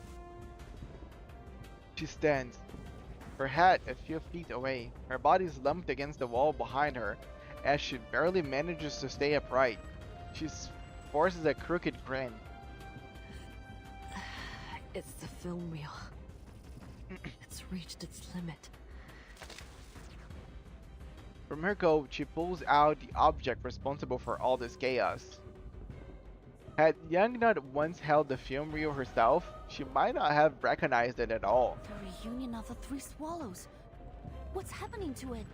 She stands, her head a few feet away, her body slumped against the wall behind her, as she barely manages to stay upright. She forces a crooked grin. It's the film reel. It's reached its limit. From her coat, she pulls out the object responsible for all this chaos. Had Young not once held the film reel herself, she might not have recognized it at all. The reunion of the three swallows. What's happening to it?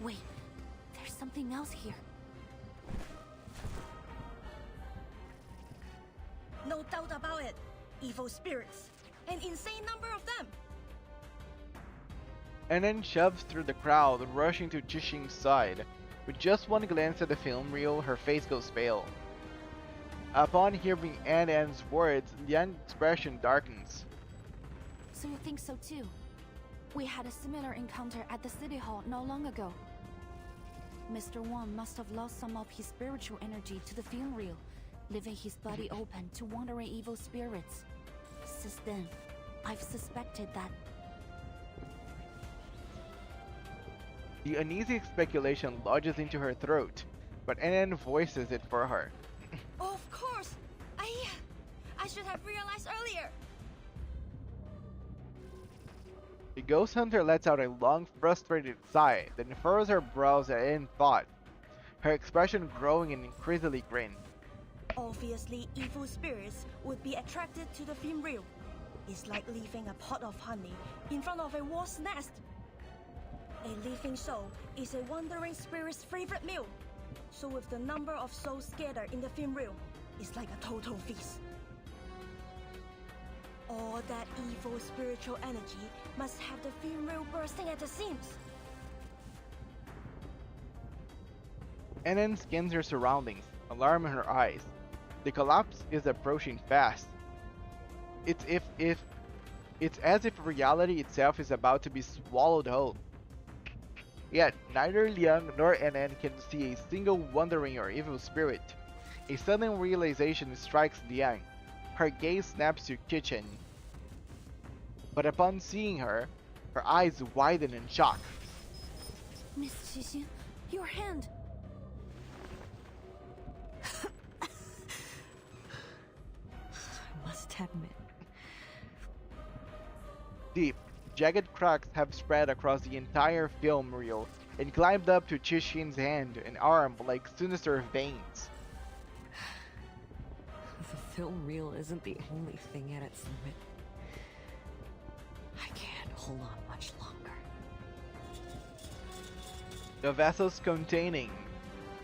Wait, there's something else here. No doubt about it. Evil spirits. An insane number of them. And then shoves through the crowd, rushing to Jishin's side. With just one glance at the film reel, her face goes pale. Upon hearing Ann's words, Liang's expression darkens. So you think so too? We had a similar encounter at the city hall not long ago. Mr. Wang must have lost some of his spiritual energy to the film reel, leaving his body open to wandering evil spirits. Since then, I've suspected that. The uneasy speculation lodges into her throat, but Ann voices it for her. Of course! I should have realized earlier! The ghost hunter lets out a long, frustrated sigh, then furrows her brows in thought, her expression growing an increasingly grin. Obviously, evil spirits would be attracted to the film reel. It's like leaving a pot of honey in front of a wasp's nest. A living soul is a wandering spirit's favorite meal. So with the number of souls scattered in the film reel, it's like a total feast. All that evil spiritual energy must have the film reel bursting at the seams. Ann scans her surroundings, alarm in her eyes. The collapse is approaching fast. It's as if reality itself is about to be swallowed whole. Yet neither Liang nor Ann can see a single wandering or evil spirit. A sudden realization strikes Liang. Her gaze snaps to Kitchen. But upon seeing her, her eyes widen in shock. Miss Qixin, your hand! I must admit. Deep, jagged cracks have spread across the entire film reel and climbed up to Chishin's hand and arm like sinister veins. The film reel isn't the only thing at its limit. I can't hold on much longer. The vessels containing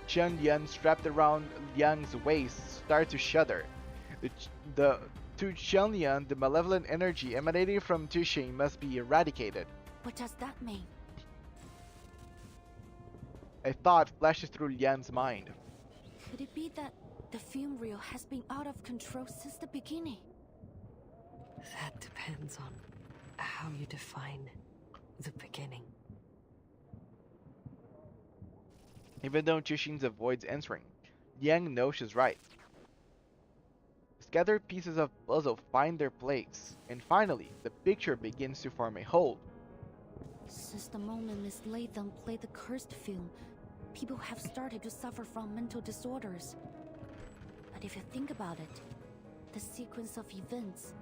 Chen Yan strapped around Liang's waist start to shudder. To Chen Yan, the malevolent energy emanating from Chishin must be eradicated. What does that mean? A thought flashes through Liang's mind. Could it be that the film reel has been out of control since the beginning? That depends on how you define the beginning. Even though Chishin avoids answering, Liang knows she's right. Scattered pieces of puzzle find their place, and finally, the picture begins to form a whole. Since the moment Miss Latham played the cursed film, people have started to suffer from mental disorders. But if you think about it, the sequence of events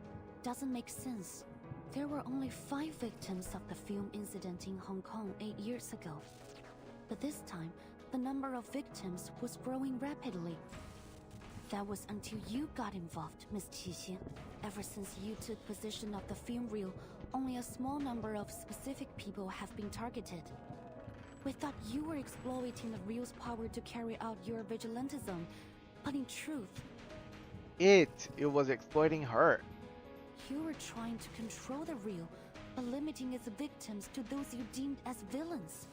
doesn't make sense. There were only 5 victims of the film incident in Hong Kong 8 years ago. But this time, the number of victims was growing rapidly. That was until you got involved, Miss Qixin. Ever since you took possession of the film reel, only a small number of specific people have been targeted. We thought you were exploiting the reel's power to carry out your vigilantism, but in truth, It was exploiting her. you were trying to control the reel but limiting its victims to those you deemed as villains.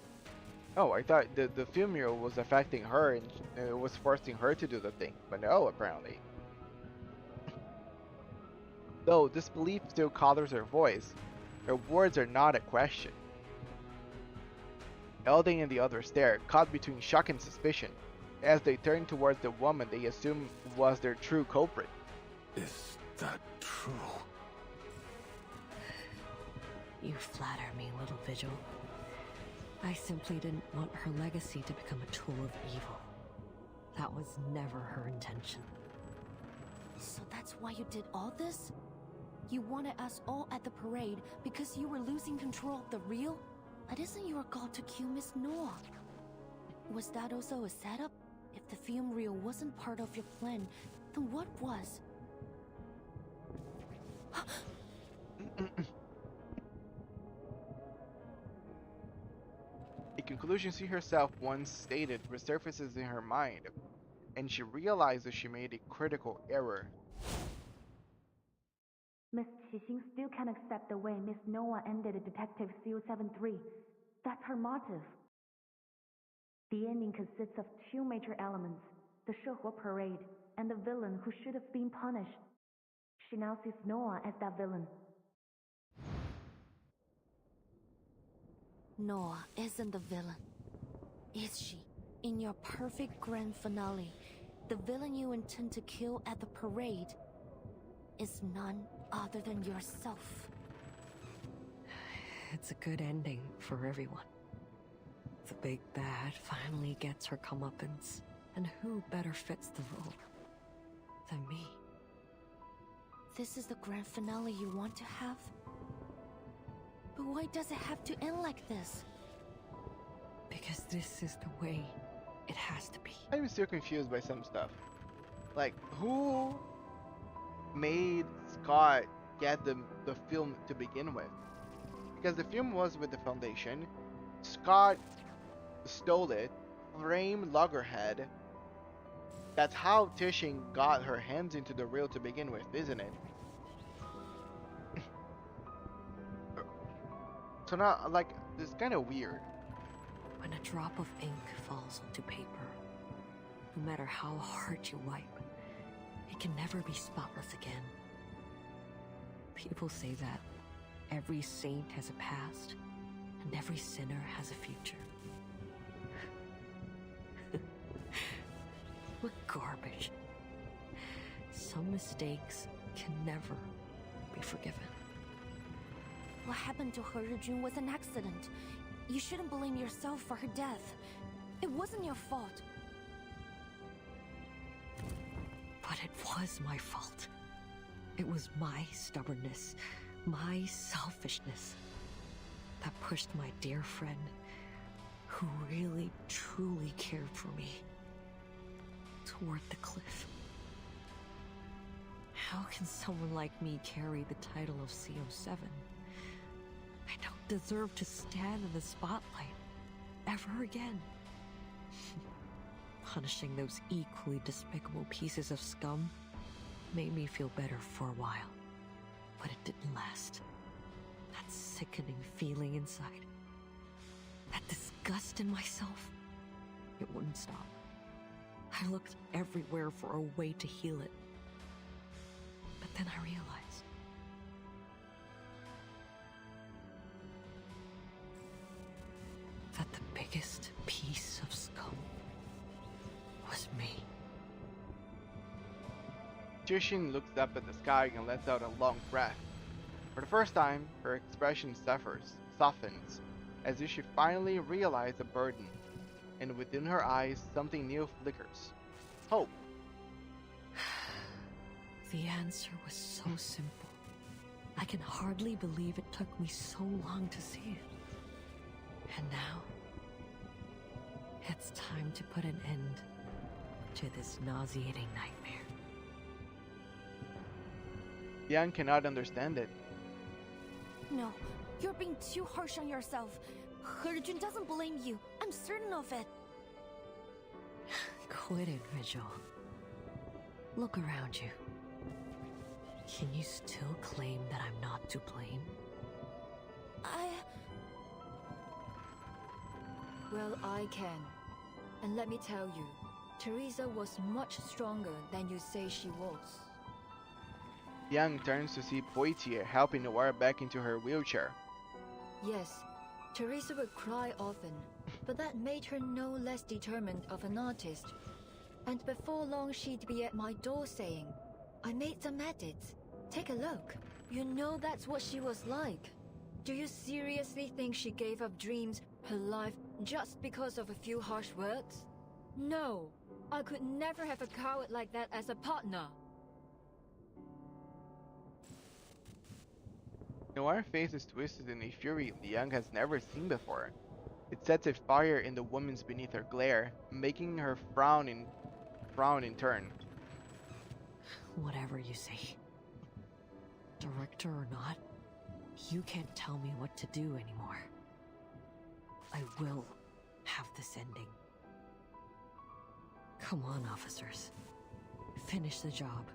Oh, I thought the film reel was affecting her and it was forcing her to do the thing, but no, apparently. Though disbelief still colors her voice, her words are not a question. Elding and the others stare, caught between shock and suspicion, as they turn towards the woman they assume was their true culprit. Is that true? You flatter me, little Vigil. I simply didn't want her legacy to become a tool of evil. That was never her intention. So that's why you did all this? You wanted us all at the parade because you were losing control of the real? It isn't your goal to kill Miss Noah. Was that also a setup? If the film reel wasn't part of your plan, then what was? A conclusion she herself once stated resurfaces in her mind, and she realizes she made a critical error. Miss Qixing still can't accept the way Miss Noah ended Detective 073. That's her motive. The ending consists of two major elements, the Shehua parade and the villain who should have been punished. She now sees Noah as that villain. Noah isn't the villain. Is she? In your perfect grand finale, the villain you intend to kill at the parade is none other than yourself. It's a good ending for everyone. The big bad finally gets her comeuppance, and who better fits the role than me? This is the grand finale you want to have? But why does it have to end like this? Because this is the way it has to be. I'm still confused by some stuff. Like, who made Scott get the film to begin with? Because the film was with the Foundation. Scott stole it, framed Loggerhead. That's how Tishing got her hands into the reel to begin with, isn't it? So now, like, it's kind of weird. When a drop of ink falls onto paper, no matter how hard you wipe, it can never be spotless again. People say that every saint has a past, and every sinner has a future. What garbage. Some mistakes can never be forgiven. What happened to He Rijun was an accident. You shouldn't blame yourself for her death. It wasn't your fault. But it was my fault. It was my stubbornness, my selfishness, that pushed my dear friend, who really, truly cared for me, toward the cliff. How can someone like me carry the title of CO7? I don't deserve to stand in the spotlight ever again. Punishing those equally despicable pieces of scum made me feel better for a while, but it didn't last. That sickening feeling inside, that disgust in myself, it wouldn't stop. I looked everywhere for a way to heal it, but then I realized that the biggest piece of scum was me. Jushin looks up at the sky and lets out a long breath. For the first time, her expression softens, as if she finally realized the burden, and within her eyes something new flickers. Hope. The answer was so simple. I can hardly believe it took me so long to see it. And now, it's time to put an end to this nauseating nightmare. Yang cannot understand it. No, you're being too harsh on yourself. He Rijun doesn't blame you. I'm certain of it. Quit it, Vigil. Look around you. Can you still claim that I'm not to blame? Well, I can. And let me tell you, Teresa was much stronger than you say she was. Liang turns to see Poitier helping Noir back into her wheelchair. Yes, Teresa would cry often, but that made her no less determined of an artist. And before long she'd be at my door saying, I made some edits. Take a look. You know that's what she was like. Do you seriously think she gave up dreams, her life, just because of a few harsh words? No, I could never have a coward like that as a partner. Noir's face is twisted in a fury Liang has never seen before. It sets a fire in the woman's beneath her glare, making her frown in turn. Whatever you say. Director or not, you can't tell me what to do anymore. I will have this ending. Come on, officers. Finish the job.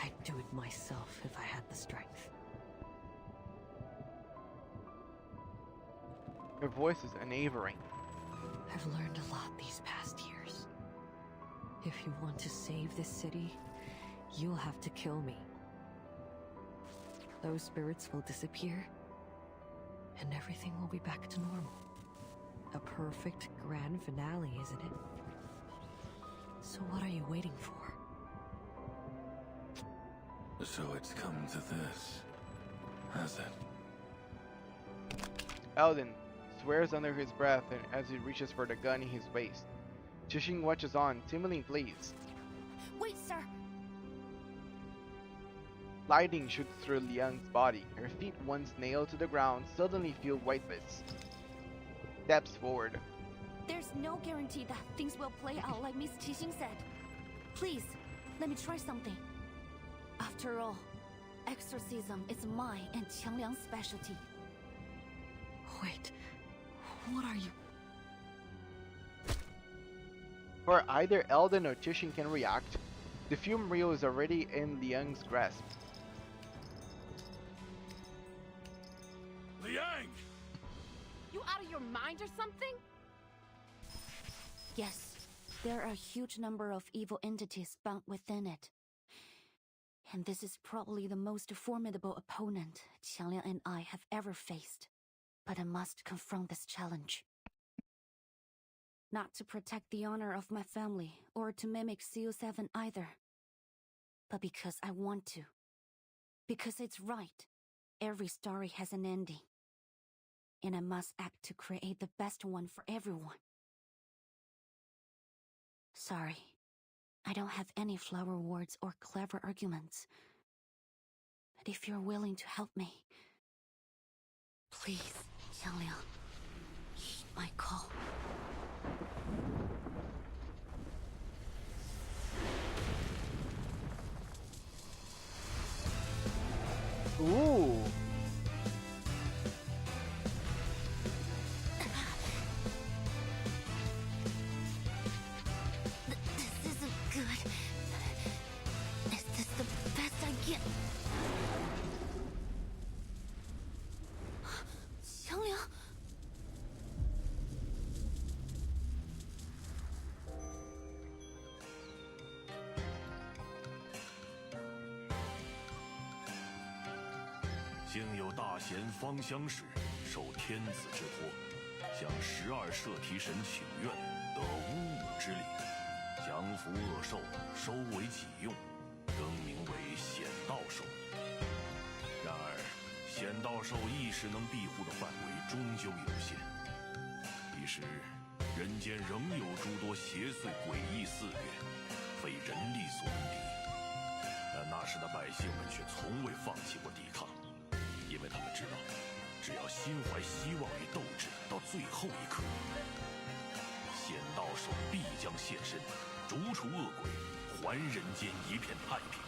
I'd do it myself if I had the strength. Her voice is unwavering. I've learned a lot these past years. If you want to save this city, you'll have to kill me. Those spirits will disappear, and everything will be back to normal. A perfect grand finale, isn't it? So what are you waiting for? So it's come to this, has it? Eldon swears under his breath and as he reaches for the gun in his waist. Chishin watches on, seemingly pleased. Wait, sir! Lightning shoots through Liang's body. Her feet, once nailed to the ground, suddenly feel weightless. Steps forward. There's no guarantee that things will play out like Miss Qixing said. Please, let me try something. After all, exorcism is my and Qiangliang's specialty. Wait, what are you? Before either Eldon or Chishin can react, the fume reel is already in Liang's grasp. Liang! You out of your mind or something? Yes, there are a huge number of evil entities bound within it. And this is probably the most formidable opponent Qiangliang and I have ever faced. But I must confront this challenge. Not to protect the honor of my family, or to mimic CO7 either. But because I want to. Because it's right. Every story has an ending. And I must act to create the best one for everyone. Sorry, I don't have any flower words or clever arguments. But if you're willing to help me, please, Qiangliang, heed my call. Ooh! This isn't good. Is this the best I get? Qiangliang?幸有大贤方相使，受天子之托，向12摄提神请愿，得巫武之礼，降服恶兽，收为己用，更名为显道兽。然而，显道兽一时能庇护的范围终究有限，一时人间仍有诸多邪祟诡异肆虐，非人力所能敌。但那时的百姓们却从未放弃过抵抗。因为他们知道，只要心怀希望与斗志到最后一刻，显道兽必将现身，逐除恶鬼，还人间一片太平。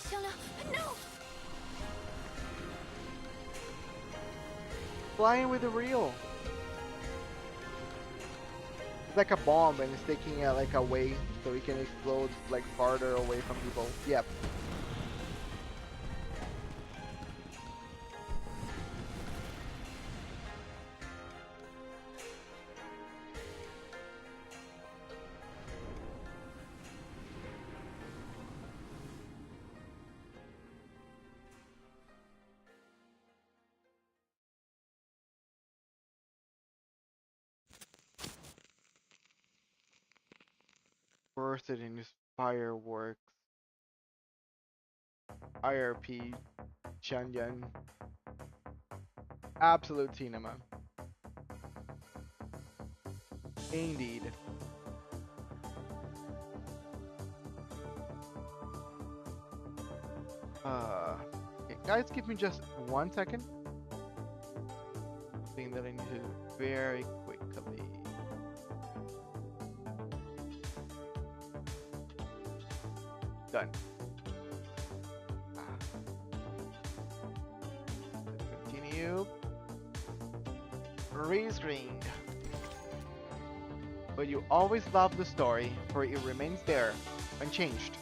Qiangliang, no! Flying with the reel. It's like a bomb and it's taking it like away so it can explode like farther away from people. Yep. bursted in his fireworks. IRP Chanyan. Absolute cinema. Indeed. Okay, guys, give me just 1 second. Something that I need to do very quickly. Done. Continue. Rescreened. But you always love the story, for it remains there, unchanged.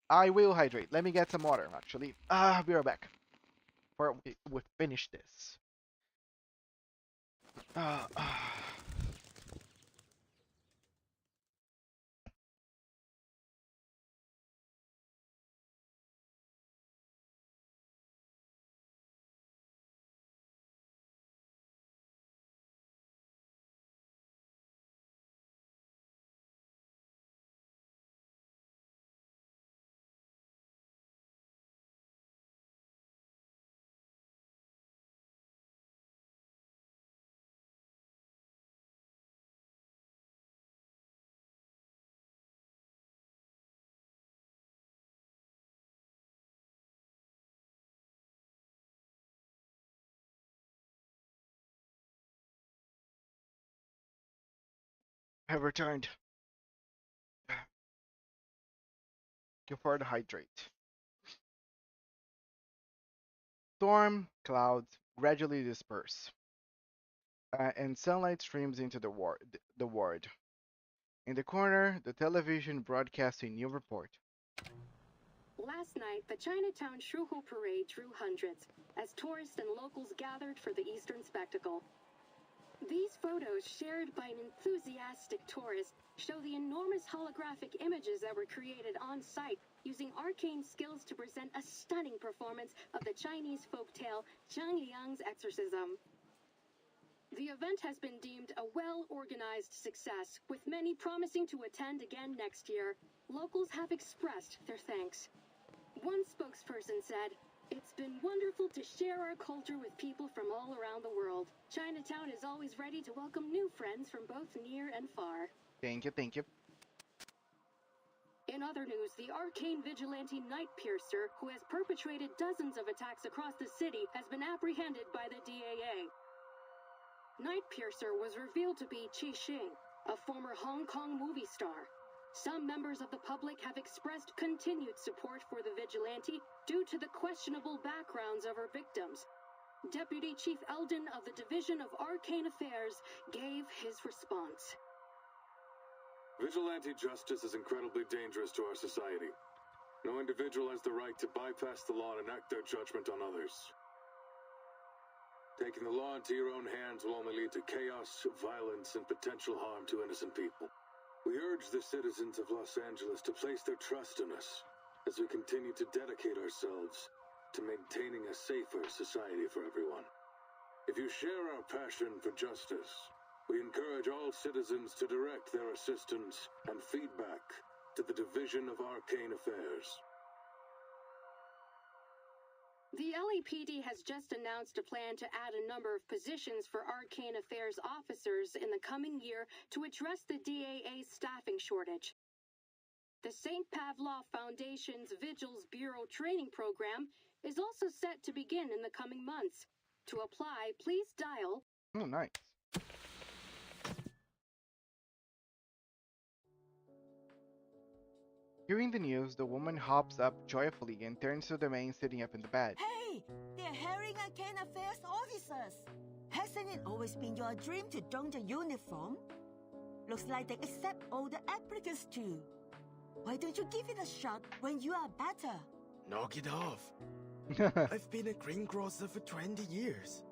I will hydrate. Let me get some water, actually. Be right back. Before we finish this. Have returned. Before the hydrate. Storm clouds gradually disperse, and sunlight streams into the ward. In the corner, the television broadcasts a new report. Last night, the Chinatown Shuhu Parade drew hundreds, as tourists and locals gathered for the Eastern spectacle. These photos, shared by an enthusiastic tourist, show the enormous holographic images that were created on site using arcane skills to present a stunning performance of the Chinese folktale Zhang Liang's exorcism. The event has been deemed a well-organized success, with many promising to attend again next year. Locals have expressed their thanks. One spokesperson said, "It's been wonderful to share our culture with people from all around the world. Chinatown is always ready to welcome new friends from both near and far." Thank you, thank you. In other news, the arcane vigilante Night Piercer, who has perpetrated dozens of attacks across the city, has been apprehended by the DAA. Night Piercer was revealed to be Qi Xing, a former Hong Kong movie star. Some members of the public have expressed continued support for the vigilante due to the questionable backgrounds of her victims. Deputy Chief Eldon of the Division of Arcane Affairs gave his response. Vigilante justice is incredibly dangerous to our society. No individual has the right to bypass the law and enact their judgment on others. Taking the law into your own hands will only lead to chaos, violence, and potential harm to innocent people. We urge the citizens of Los Angeles to place their trust in us as we continue to dedicate ourselves to maintaining a safer society for everyone. If you share our passion for justice, we encourage all citizens to direct their assistance and feedback to the Division of Arcane Affairs. The LAPD has just announced a plan to add a number of positions for Arcane Affairs officers in the coming year to address the DAA's staffing shortage. The St. Pavlov Foundation's Vigils Bureau training program is also set to begin in the coming months. To apply, please dial... Oh, nice. Hearing the news, the woman hops up joyfully and turns to the man sitting up in the bed. Hey, they're hiring Arcane Affairs officers. Hasn't it always been your dream to don the uniform? Looks like they accept all the applicants too. Why don't you give it a shot when you are better? Knock it off. I've been a greengrocer for 20 years.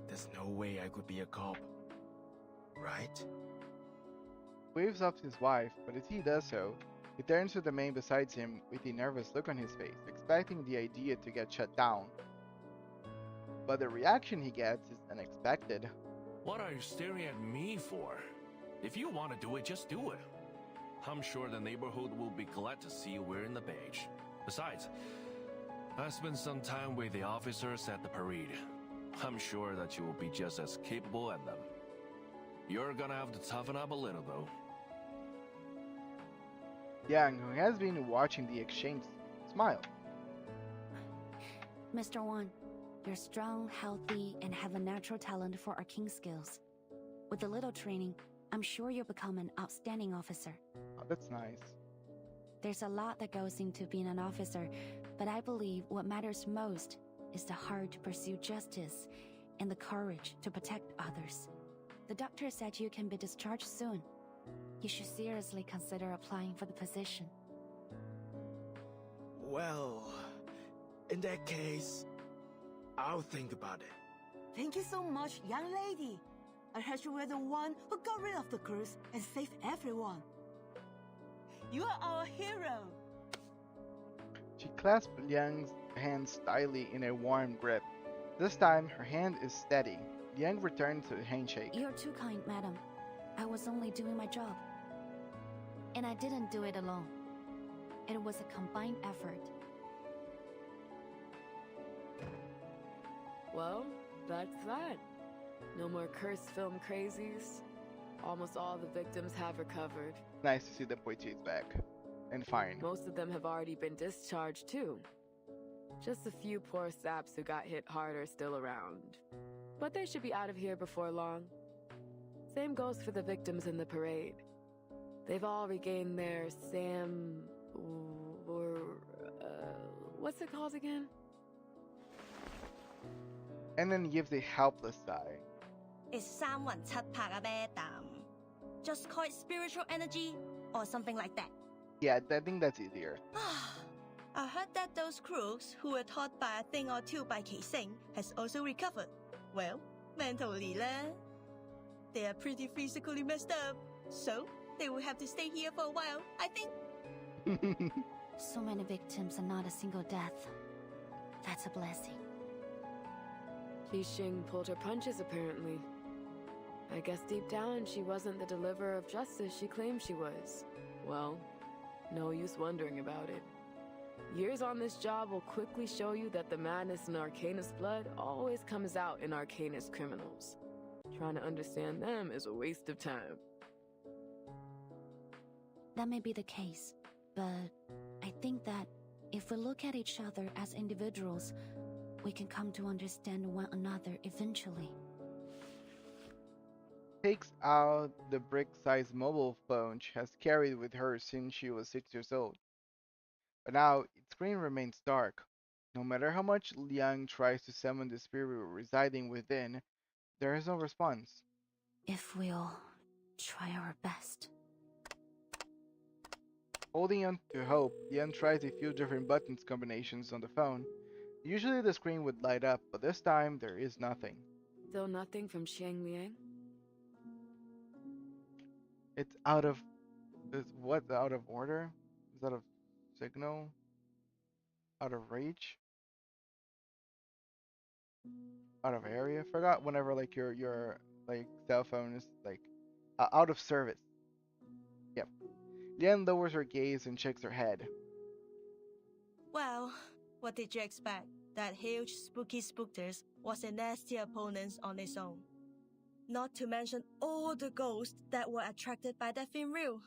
There's no way I could be a cop. Right? Waves up his wife, but as he does so, he turns to the man beside him with a nervous look on his face, expecting the idea to get shut down. But the reaction he gets is unexpected. What are you staring at me for? If you want to do it, just do it. I'm sure the neighborhood will be glad to see you wearing the badge. Besides, I spent some time with the officers at the parade. I'm sure that you will be just as capable as them. You're gonna have to toughen up a little, though. Yang, who has been watching the exchange, smiled. Mr. Wan, you're strong, healthy, and have a natural talent for arcane skills. With a little training, I'm sure you'll become an outstanding officer. Oh, that's nice. There's a lot that goes into being an officer, but I believe what matters most is the heart to pursue justice and the courage to protect others. The doctor said you can be discharged soon. You should seriously consider applying for the position. Well, in that case, I'll think about it. Thank you so much, young lady. I heard you were the one who got rid of the curse and saved everyone. You are our hero. She clasped Liang's hand tightly in a warm grip. This time, her hand is steady. Liang returned to the handshake. You're too kind, madam. I was only doing my job. And I didn't do it alone. It was a combined effort. Well, that's that. No more cursed film crazies. Almost all the victims have recovered. Nice to see the Poitiers back. And fine. Most of them have already been discharged too. Just a few poor saps who got hit hard are still around. But they should be out of here before long. Same goes for the victims in the parade. They've all regained their what's it called again? And then gives a helpless sigh. It's 三魂七魄啊 madam. Just call it spiritual energy or something like that. Yeah, I think that's easier. I heard that those crooks who were taught by a thing or two by Keising has also recovered. Well, mentally they are pretty physically messed up, so they will have to stay here for a while, I think. So many victims and not a single death. That's a blessing. Qixing pulled her punches, apparently. I guess deep down she wasn't the deliverer of justice she claimed she was. Well, no use wondering about it. Years on this job will quickly show you that the madness in Arcanist blood always comes out in Arcanist criminals. Trying to understand them is a waste of time. That may be the case, but I think that if we look at each other as individuals, we can come to understand one another eventually. Takes out the brick-sized mobile phone she has carried with her since she was 6 years old. But now, its screen remains dark. No matter how much Liang tries to summon the spirit residing within, there is no response. If we'll try our best. Holding on to hope, Liang tries a few different buttons combinations on the phone. Usually the screen would light up, but this time there is nothing. Still nothing from Xiang Liang? It's out of... What's out of order? Is that out of signal? Out of reach? Out of area? Forgot whenever like your like cell phone is like out of service. Yep. Lian lowers her gaze and shakes her head. Well, what did you expect? That huge spooky spookters was a nasty opponent on its own. Not to mention all the ghosts that were attracted by that film reel.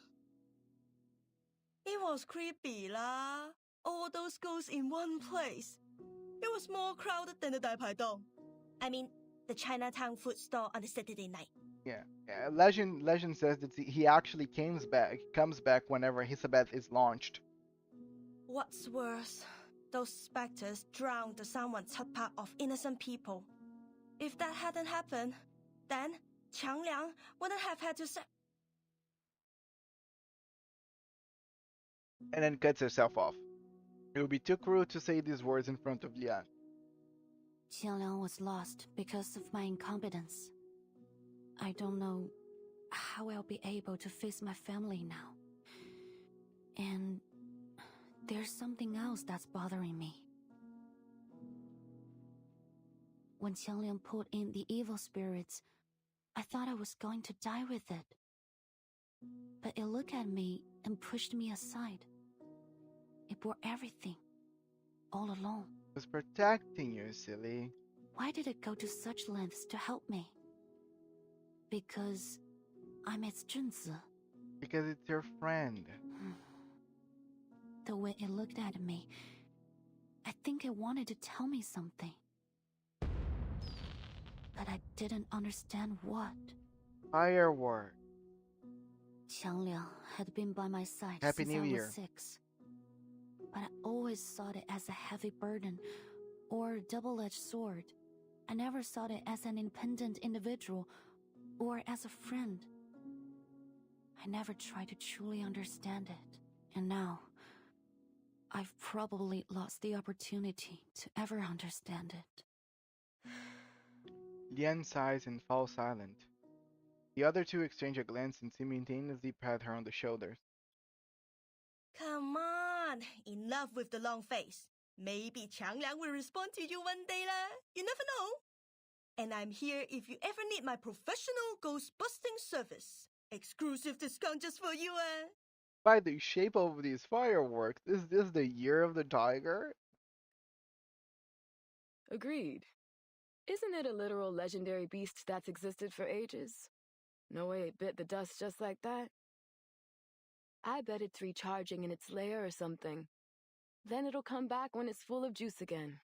It was creepy lah. All those ghosts in one place. It was more crowded than the Dai Pai Dong. I mean, the Chinatown food store on a Saturday night. Yeah. Legend says that he actually comes back whenever Hisabeth is launched. What's worse, those specters drowned the Sanwan Chatpa of innocent people. If that hadn't happened, then Qiang Liang wouldn't have had to say. And then cuts herself off. It would be too cruel to say these words in front of Lian. Qiang Liang was lost because of my incompetence. I don't know how I'll be able to face my family now. And there's something else that's bothering me. When Qiang Liang pulled in the evil spirits, I thought I was going to die with it. But it looked at me and pushed me aside. It bore everything, all alone. It was protecting you, silly. Why did it go to such lengths to help me? Because I'm its Junzi. Because it's your friend. The way it looked at me, I think it wanted to tell me something. But I didn't understand what. Firework. Qiangliang had been by my side Happy since New I Year. was 6. But I always saw it as a heavy burden or a double-edged sword. I never saw it as an independent individual or as a friend. I never tried to truly understand it. And now, I've probably lost the opportunity to ever understand it. Lian sighs and falls silent. The other two exchange a glance and simultaneously pat her on the shoulders. Come on, enough with the long face. Maybe Changliang will respond to you one day lah. You never know. And I'm here if you ever need my professional ghost busting service. Exclusive discount just for you By the shape of these fireworks, is this the year of the tiger? Agreed. Isn't it a literal legendary beast that's existed for ages? No way it bit the dust just like that. I bet it's recharging in its lair or something. Then it'll come back when it's full of juice again.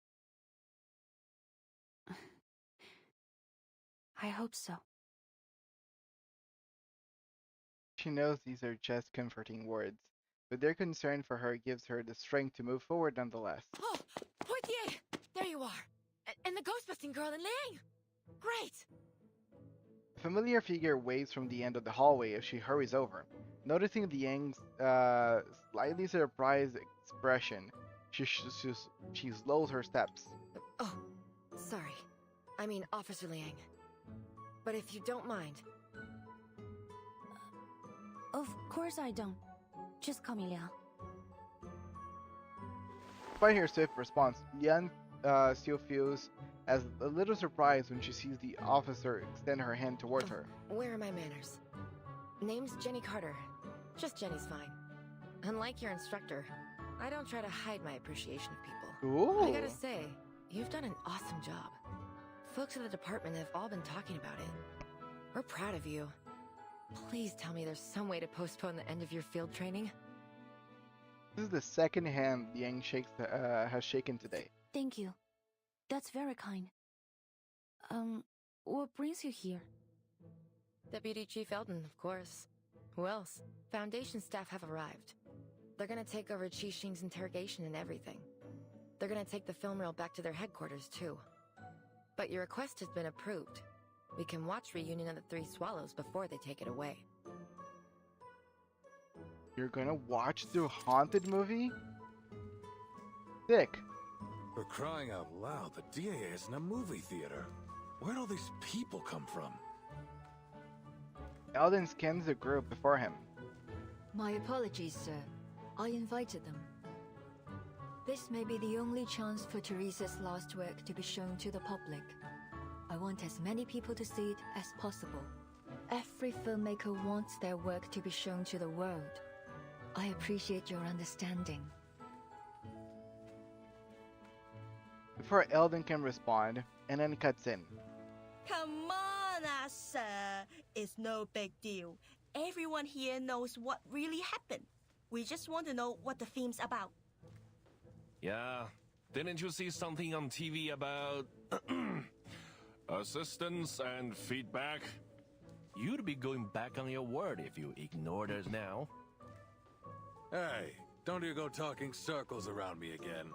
I hope so. She knows these are just comforting words, but their concern for her gives her the strength to move forward nonetheless. Oh, Portier! There you are! And the ghost-busting girl in Liang! Great! A familiar figure waves from the end of the hallway as she hurries over. Noticing the Yang's slightly surprised expression, she slows her steps. Oh, sorry. I mean, Officer Liang. But if you don't mind... Of course I don't. Just call me Liang. Despite her swift response, Lian still feels as a little surprised when she sees the officer extend her hand toward her. Where are my manners? Name's Jenny Carter. Just Jenny's fine. Unlike your instructor, I don't try to hide my appreciation of people. Ooh. I gotta say, you've done an awesome job. Folks at the department have all been talking about it. We're proud of you. Please tell me there's some way to postpone the end of your field training. This is the second hand Liang has shaken today. Thank you. That's very kind. What brings you here? Deputy Chief Eldon, of course. Who else? Foundation staff have arrived. They're gonna take over Qi Xing's interrogation and everything. They're gonna take the film reel back to their headquarters, too. But your request has been approved. We can watch Reunion of the Three Swallows before they take it away. You're gonna watch the Haunted movie? Sick. For crying out loud, the DA is in a movie theater. Where'd all these people come from? Eldon scans the group before him. My apologies, sir. I invited them. This may be the only chance for Teresa's last work to be shown to the public. I want as many people to see it as possible. Every filmmaker wants their work to be shown to the world. I appreciate your understanding. Before Eldon can respond, and then cuts in. Come on, sir. It's no big deal. Everyone here knows what really happened. We just want to know what the film's about. Yeah, didn't you see something on TV about assistance and feedback? You'd be going back on your word if you ignored us now. Hey, don't you go talking circles around me again.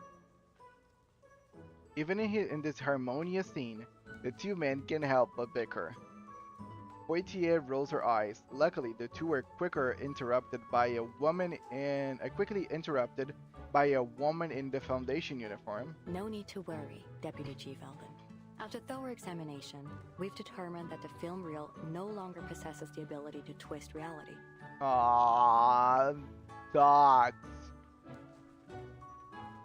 Even in this harmonious scene, the two men can't help but bicker. Poitier rolls her eyes. Luckily, the two were quickly interrupted by a woman in the Foundation uniform. No need to worry, Deputy Chief Eldon. After thorough examination, we've determined that the film reel no longer possesses the ability to twist reality. Aww, dogs.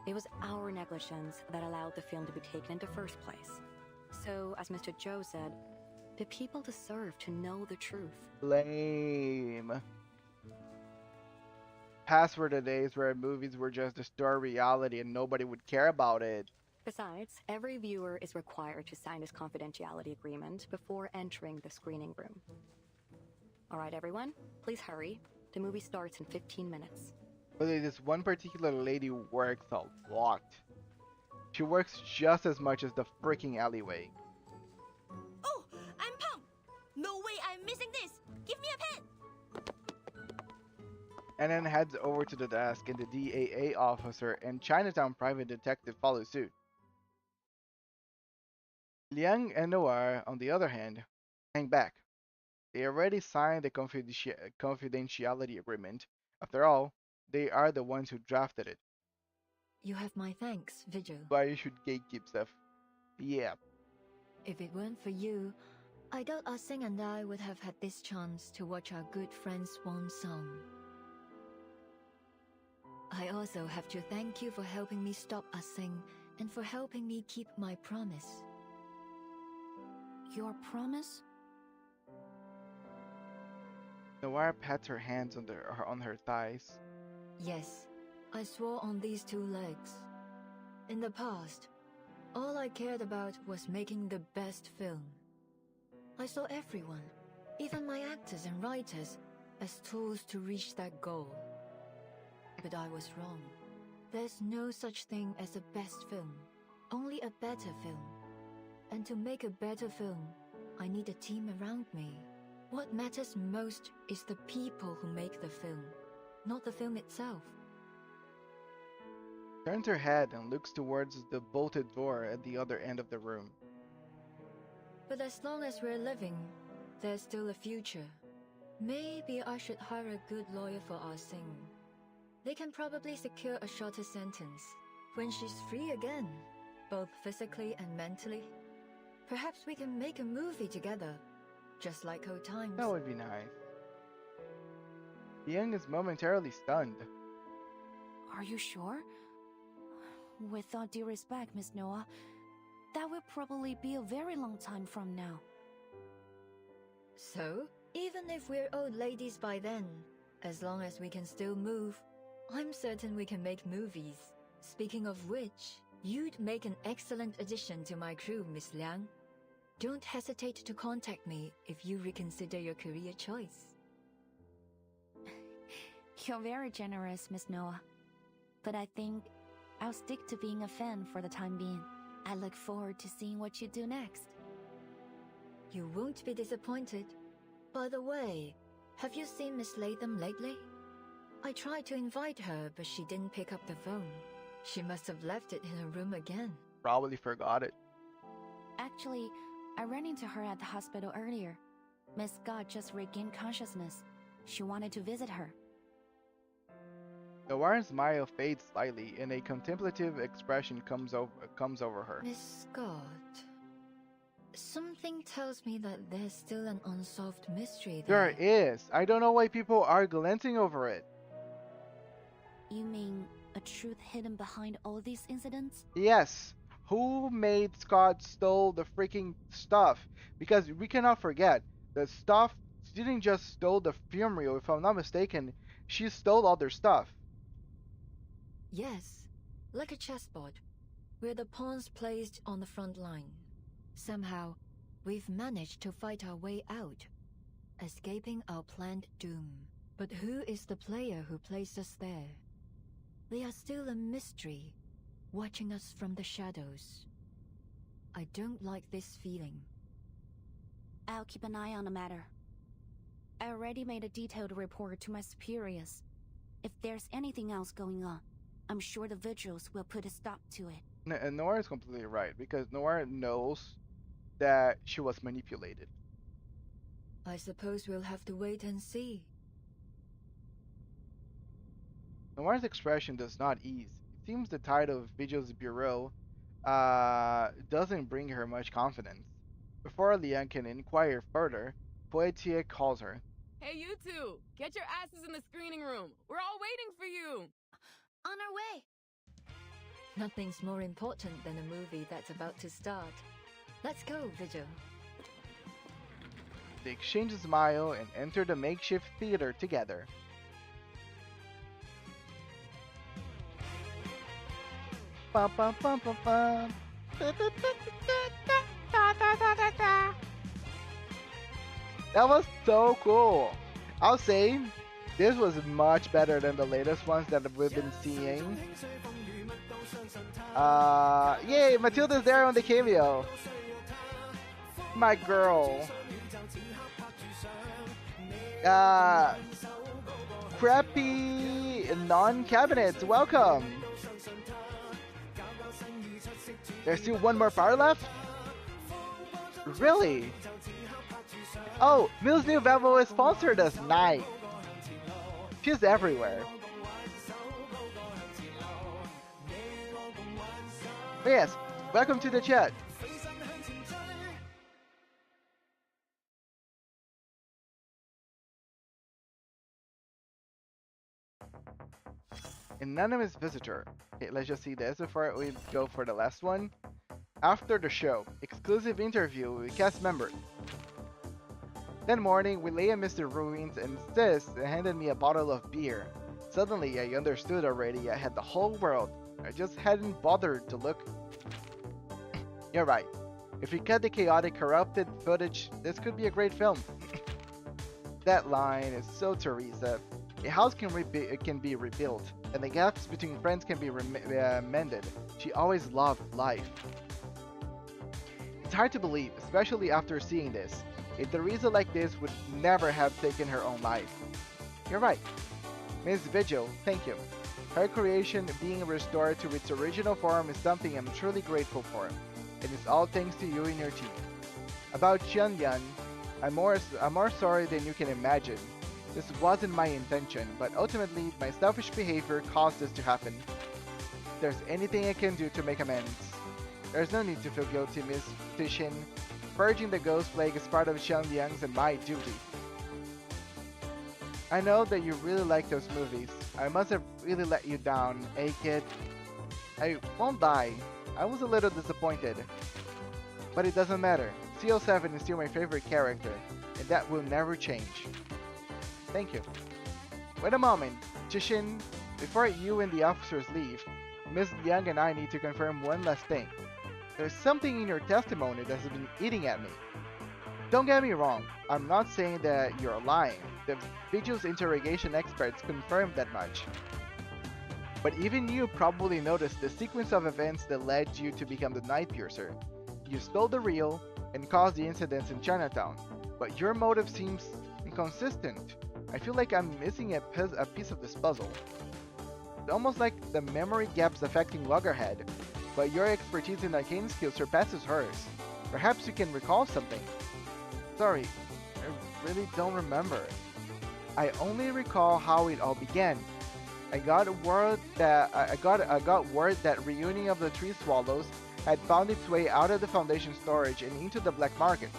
It was our negligence that allowed the film to be taken in the first place. So, as Mr. Zhou said, the people deserve to know the truth. Lame. Past were the days where movies were just a story reality and nobody would care about it. Besides, every viewer is required to sign this confidentiality agreement before entering the screening room. Alright, everyone, please hurry. The movie starts in 15 minutes. But this one particular lady works a lot. She works just as much as the freaking alleyway. Oh, I'm pumped! No way I'm missing this! Give me a pen! And then heads over to the desk, and the DAA officer and Chinatown private detective follow suit. Liang and Noir, on the other hand, hang back. They already signed the confidentiality agreement. After all, they are the ones who drafted it. You have my thanks, Vigil. Why you should gatekeep stuff? Yeah. If it weren't for you, I doubt Ah Sing and I would have had this chance to watch our good friend's swan song. I also have to thank you for helping me stop Ah Sing and for helping me keep my promise. Your promise? Noir pats her hands on her thighs. Yes, I swore on these two legs. In the past, all I cared about was making the best film. I saw everyone, even my actors and writers, as tools to reach that goal. But I was wrong. There's no such thing as a best film, only a better film. And to make a better film, I need a team around me. What matters most is the people who make the film, not the film itself. Turns her head and looks towards the bolted door at the other end of the room. But as long as we're living, there's still a future. Maybe I should hire a good lawyer for Ah Sing. They can probably secure a shorter sentence when she's free again, both physically and mentally. Perhaps we can make a movie together, just like old times. That would be nice. Young is momentarily stunned. Are you sure? With all due respect, Miss Noah, that will probably be a very long time from now. So, even if we're old ladies by then, as long as we can still move, I'm certain we can make movies. Speaking of which, you'd make an excellent addition to my crew, Miss Liang. Don't hesitate to contact me if you reconsider your career choice. You're very generous, Miss Noah. But I think I'll stick to being a fan for the time being. I look forward to seeing what you do next. You won't be disappointed. By the way, have you seen Miss Latham lately? I tried to invite her, but she didn't pick up the phone. She must have left it in her room again. Probably forgot it. Actually, I ran into her at the hospital earlier. Miss Scott just regained consciousness. She wanted to visit her. The warm smile fades slightly, and a contemplative expression comes over her. Miss Scott, something tells me that there's still an unsolved mystery there. There is. I don't know why people are glancing over it. You mean a truth hidden behind all these incidents? Yes. Who made Scott stole the freaking stuff? Because we cannot forget, the stuff didn't just stole the film reel. If I'm not mistaken, she stole all their stuff. Yes, like a chessboard, with the pawns placed on the front line. Somehow, we've managed to fight our way out, escaping our planned doom. But who is the player who placed us there? They are still a mystery, watching us from the shadows. I don't like this feeling. I'll keep an eye on the matter. I already made a detailed report to my superiors. If there's anything else going on, I'm sure the vigils will put a stop to it. And Noir is completely right, because Noir knows that she was manipulated. I suppose we'll have to wait and see. Noir's expression does not ease. It seems the tide of Vigil's bureau doesn't bring her much confidence. Before Liang can inquire further, Poetia calls her. Hey, you two! Get your asses in the screening room! We're all waiting for you! On our way! Nothing's more important than a movie that's about to start. Let's go, Vigil. They exchange a smile and enter the makeshift theater together. Bum, bum, bum, bum, bum. That was so cool. I'll say this was much better than the latest ones that we've been seeing. Yay, Matilda's there on the cameo. My girl. Crappy non-cabinets, welcome. There's still one more power left? Really? Oh, Mill's new Bevel is sponsored us. Nice. She's everywhere. But yes, welcome to the chat. Anonymous visitor. Okay, let's just see this before we go for the last one. After the show, exclusive interview with cast members. That morning, we lay amidst the ruins and Sis handed me a bottle of beer. Suddenly, I understood already I had the whole world. I just hadn't bothered to look. You're right. If we cut the chaotic, corrupted footage, this could be a great film. That line is so Teresa. A house can be rebuilt, and the gaps between friends can be mended. She always loved life. It's hard to believe, especially after seeing this. A Teresa like this would never have taken her own life. You're right. Ms. Vigil, thank you. Her creation being restored to its original form is something I'm truly grateful for, and it's all thanks to you and your team. About Xianyan, I'm more sorry than you can imagine. This wasn't my intention, but ultimately my selfish behavior caused this to happen. If there's anything I can do to make amends, there's no need to feel guilty, Miss Tishin. Purging the ghost plague is part of Xianliang's and my duty. I know that you really like those movies. I must have really let you down, eh, kid? I won't lie. I was a little disappointed. But it doesn't matter. CO7 is still my favorite character, and that will never change. Thank you. Wait a moment, Chishin. Before you and the officers leave, Miss Young and I need to confirm one last thing. There's something in your testimony that's been eating at me. Don't get me wrong, I'm not saying that you're lying. The Vigil's interrogation experts confirmed that much. But even you probably noticed the sequence of events that led you to become the Night Piercer. You stole the reel and caused the incidents in Chinatown, but your motive seems inconsistent. I feel like I'm missing a piece of this puzzle. It's almost like the memory gap's affecting Loggerhead, but your expertise in arcane skills surpasses hers. Perhaps you can recall something. Sorry, I really don't remember. I only recall how it all began. I got word that reunion of the Tree Swallows had found its way out of the Foundation storage and into the black market.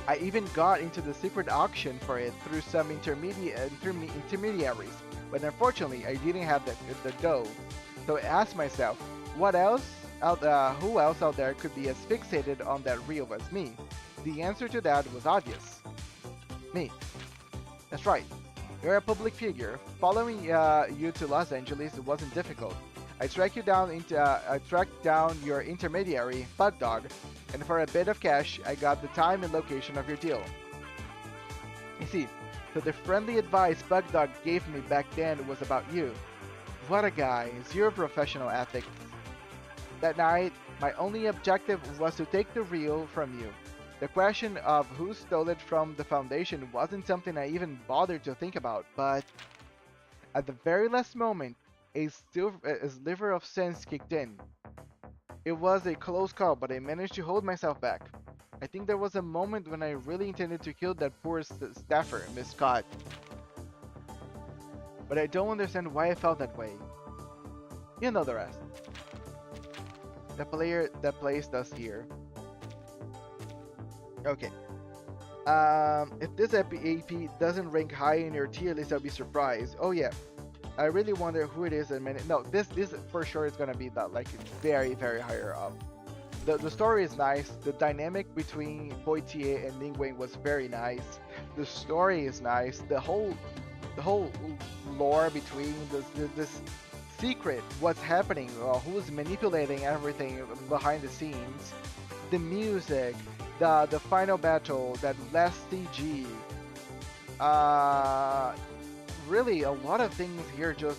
I even got into the secret auction for it through some intermediaries, but unfortunately I didn't have the dough. So I asked myself, who else out there could be as fixated on that reel as me? The answer to that was obvious. Me. That's right. You're a public figure. Following you to Los Angeles wasn't difficult. I tracked down your intermediary, Bug Dog, and for a bit of cash, I got the time and location of your deal. You see, so the friendly advice Bug Dog gave me back then was about you. What a guy, zero professional ethics. That night, my only objective was to take the reel from you. The question of who stole it from the Foundation wasn't something I even bothered to think about, but at the very last moment, a sliver of sense kicked in. It was a close call, but I managed to hold myself back. I think there was a moment when I really intended to kill that poor staffer, Miss Scott. But I don't understand why I felt that way. You know the rest. The player that plays does here. Okay. If this AP doesn't rank high in your tier list, I'll be surprised. Oh yeah. I really wonder who it is in a minute. No, this for sure is gonna be that, like, very, very higher up. The story is nice. The dynamic between Poitier and Ling Wing was very nice. The story is nice. The whole lore between this secret, what's happening, who's manipulating everything behind the scenes, the music, the final battle, that last CG, really a lot of things here just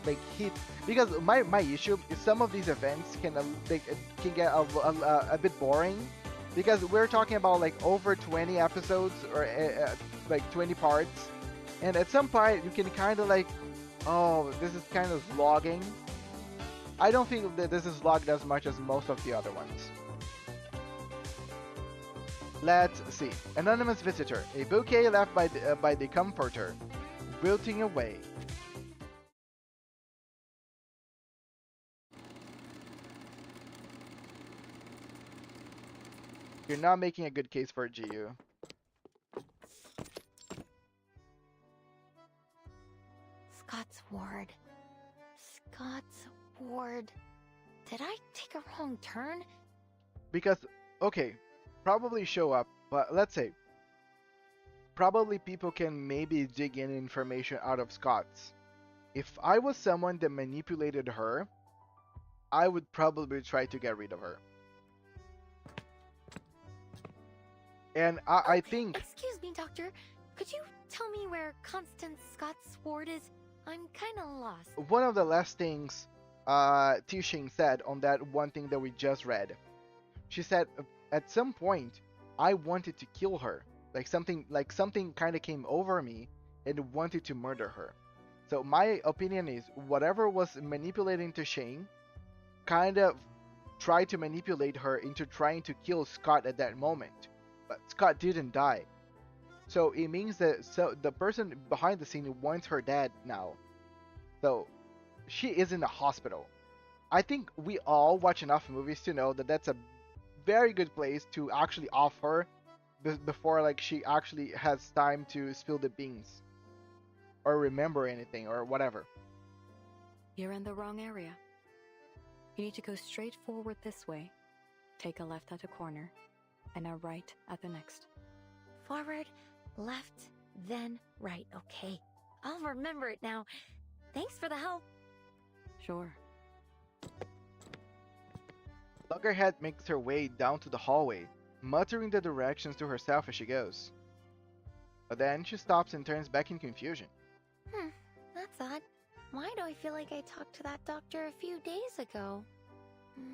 like hit. Because my issue is some of these events can get a bit boring, because we're talking about like over 20 episodes or like 20 parts, and at some point you can kind of like, oh, this is kind of slogging. I don't think that this is slogged as much as most of the other ones. Let's see. Anonymous visitor. A bouquet left by the comforter, wilting away. You're not making a good case for GU. Scott's ward. Scott's ward. Did I take a wrong turn? Because, okay, probably show up, but let's say, probably people can maybe dig in information out of Scott's. If I was someone that manipulated her, I would probably try to get rid of her. And I think... Excuse me, Doctor. Could you tell me where Constance Scott's ward is? I'm kind of lost. One of the last things Tishing said on that one thing that we just read, she said at some point I wanted to kill her. Like something kind of came over me and wanted to murder her. So my opinion is whatever was manipulating Tishing kind of tried to manipulate her into trying to kill Scott at that moment. But Scott didn't die. So it means that the person behind the scene wants her dead now. So she is in the hospital. I think we all watch enough movies to know that that's a very good place to actually off her before like she actually has time to spill the beans or remember anything or whatever. You're in the wrong area. You need to go straight forward this way, take a left at the corner, and a right at the next. Forward, left, then right. Okay. I'll remember it now. Thanks for the help. Sure. Loggerhead makes her way down to the hallway, muttering the directions to herself as she goes. But then she stops and turns back in confusion. That's odd. Why do I feel like I talked to that doctor a few days ago?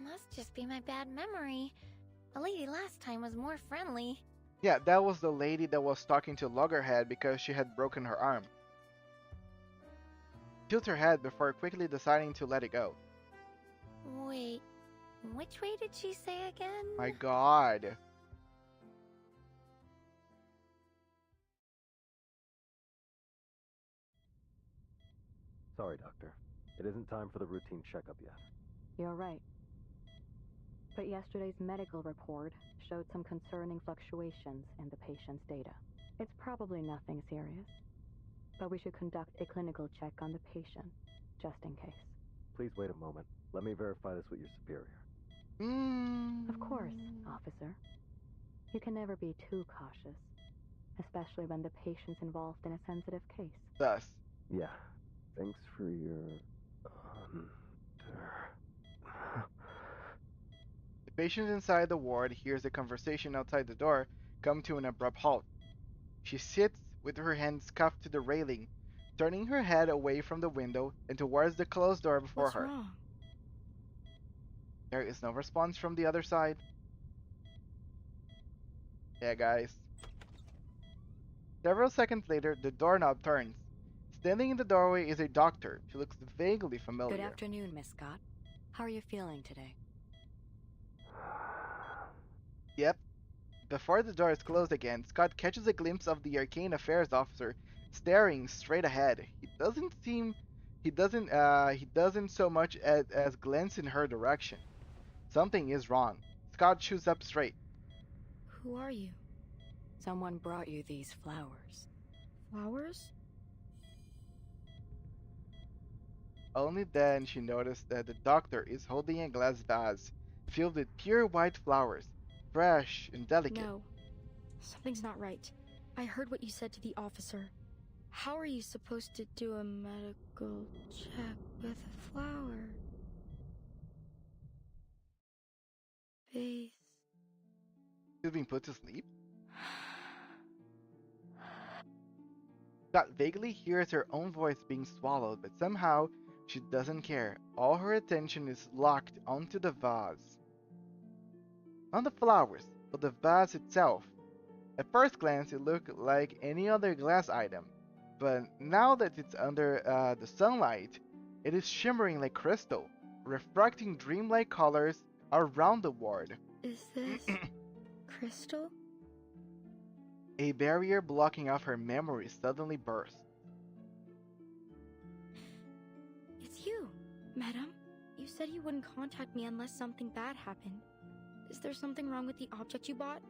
Must just be my bad memory. The lady last time was more friendly. Yeah, that was the lady that was talking to Loggerhead because she had broken her arm. Tilts her head before quickly deciding to let it go. Wait, which way did she say again? My god. Sorry, Doctor. It isn't time for the routine checkup yet. You're right. But yesterday's medical report showed some concerning fluctuations in the patient's data. It's probably nothing serious, but we should conduct a clinical check on the patient, just in case. Please wait a moment. Let me verify this with your superior. Of course, officer. You can never be too cautious, especially when the patient's involved in a sensitive case. Thus. Yeah. Thanks for your... The patient inside the ward hears the conversation outside the door come to an abrupt halt. She sits with her hands cuffed to the railing, turning her head away from the window and towards the closed door before her. What's wrong? There is no response from the other side. Yeah, guys. Several seconds later, the doorknob turns. Standing in the doorway is a doctor. She looks vaguely familiar. Good afternoon, Miss Scott. How are you feeling today? Yep. Before the door is closed again, Scott catches a glimpse of the Arcane Affairs officer staring straight ahead. He doesn't so much as glance in her direction. Something is wrong. Scott shoots up straight. Who are you? Someone brought you these flowers. Flowers? Only then she noticed that the doctor is holding a glass vase filled with pure white flowers, fresh and delicate. No. Something's not right. I heard what you said to the officer. How are you supposed to do a medical check with a flower? Face. She's being put to sleep? Scott vaguely hears her own voice being swallowed, but somehow she doesn't care. All her attention is locked onto the vase. Not the flowers, but the vase itself. At first glance, it looked like any other glass item, but now that it's under the sunlight, it is shimmering like crystal, reflecting dreamlike colors around the ward. Is this crystal? A barrier blocking off her memory suddenly bursts. It's you, madam. You said you wouldn't contact me unless something bad happened. Is there something wrong with the object you bought?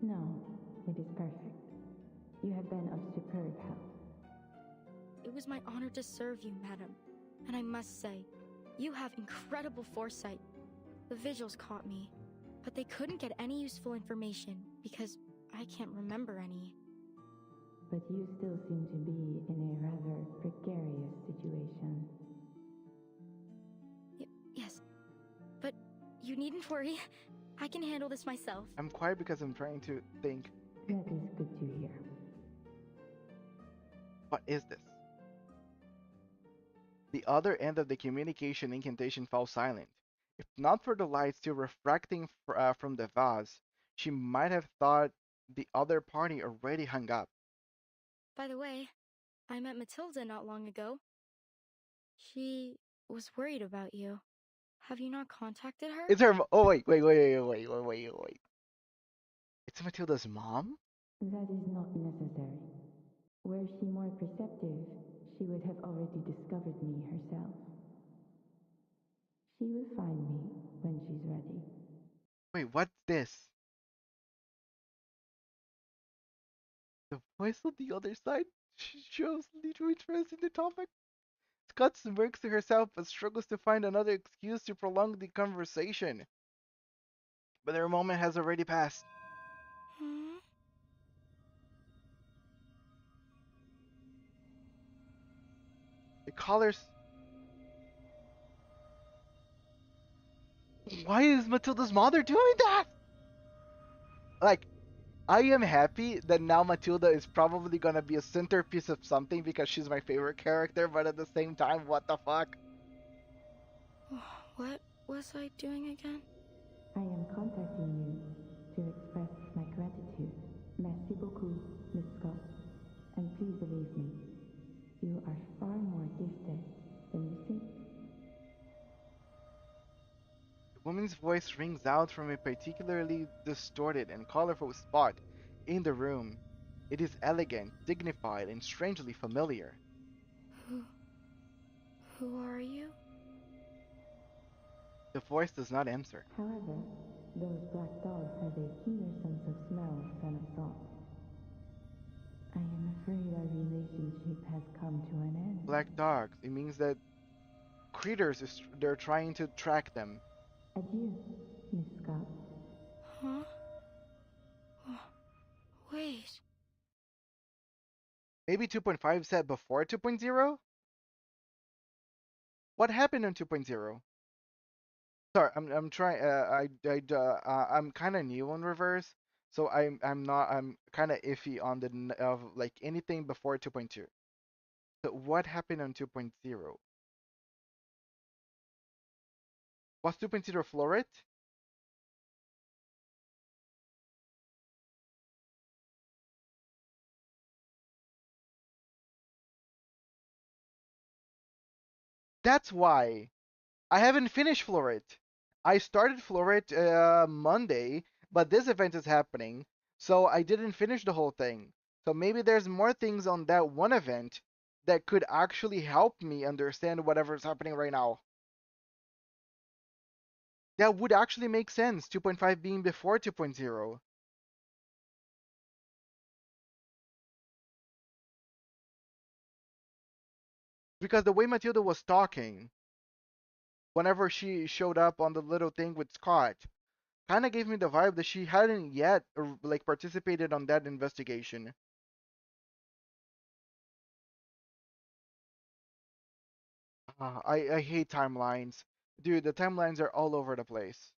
No, it is perfect. You have been of superb help. It was my honor to serve you, madam. And I must say, you have incredible foresight. The vigils caught me, but they couldn't get any useful information because I can't remember any. But you still seem to be in a rather precarious situation. Yes, but you needn't worry. I can handle this myself. I'm quiet because I'm trying to think. That is good to hear. What is this? The other end of the communication incantation fell silent. If not for the light still refracting from the vase, she might have thought the other party already hung up. By the way, I met Matilda not long ago. She was worried about you. Have you not contacted her? It's her. Oh wait. It's Matilda's mom? That is not necessary. Were she more perceptive, she would have already discovered me herself. She will find me when she's ready. Wait, what's this? The voice on the other side shows little interest in the topic. Scott smirks to herself but struggles to find another excuse to prolong the conversation. But their moment has already passed. The callers. Why is Matilda's mother doing that? Like, I am happy that now Matilda is probably gonna be a centerpiece of something because she's my favorite character, but at the same time, what the fuck? What was I doing again? I am contacting you to express my gratitude. Merci beaucoup, Miss Scott. And please believe me, you are far more gifted than you think. The woman's voice rings out from a particularly distorted and colorful spot in the room. It is elegant, dignified, and strangely familiar. Who are you? The voice does not answer. However, those black dogs have a keener sense of smell than of thought. I am afraid our relationship has come to an end. Black dogs. It means that critters, they're trying to track them. Adieu, Miss Scott. Huh? Wait. Maybe 2.5 said before 2.0? What happened in 2.0? Sorry, I'm trying. I'm kind of new on reverse, so I'm kind of iffy on the of like anything before 2.2. So what happened on 2.0? Was 2.0 Floret? That's why I haven't finished Floret. I started Floret Monday, but this event is happening, so I didn't finish the whole thing. So maybe there's more things on that one event that could actually help me understand whatever's happening right now. That would actually make sense, 2.5 being before 2.0. Because the way Matilda was talking, whenever she showed up on the little thing with Scott, kind of gave me the vibe that she hadn't yet like participated on that investigation. I hate timelines. Dude, the timelines are all over the place.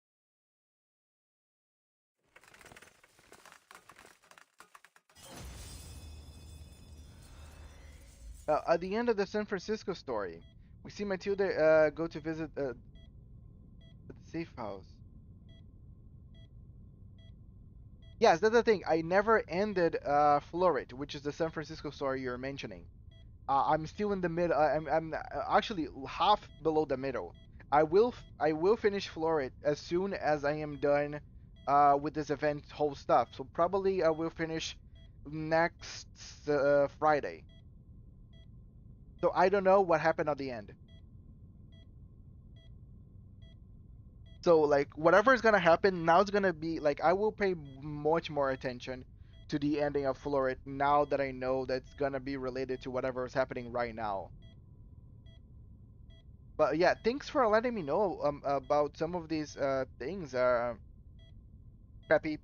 At the end of the San Francisco story, we see Matilda go to visit the safe house. Yes, that's the thing. I never ended Florid, which is the San Francisco story you're mentioning. I'm still in the mid. I'm actually half below the middle. I will finish Florid as soon as I am done with this event whole stuff. So probably I will finish next Friday. So I don't know what happened at the end. So like whatever is gonna happen now is gonna be like I will pay much more attention to the ending of Florid now that I know that's gonna be related to whatever is happening right now. But yeah, thanks for letting me know about some of these things, Peppy.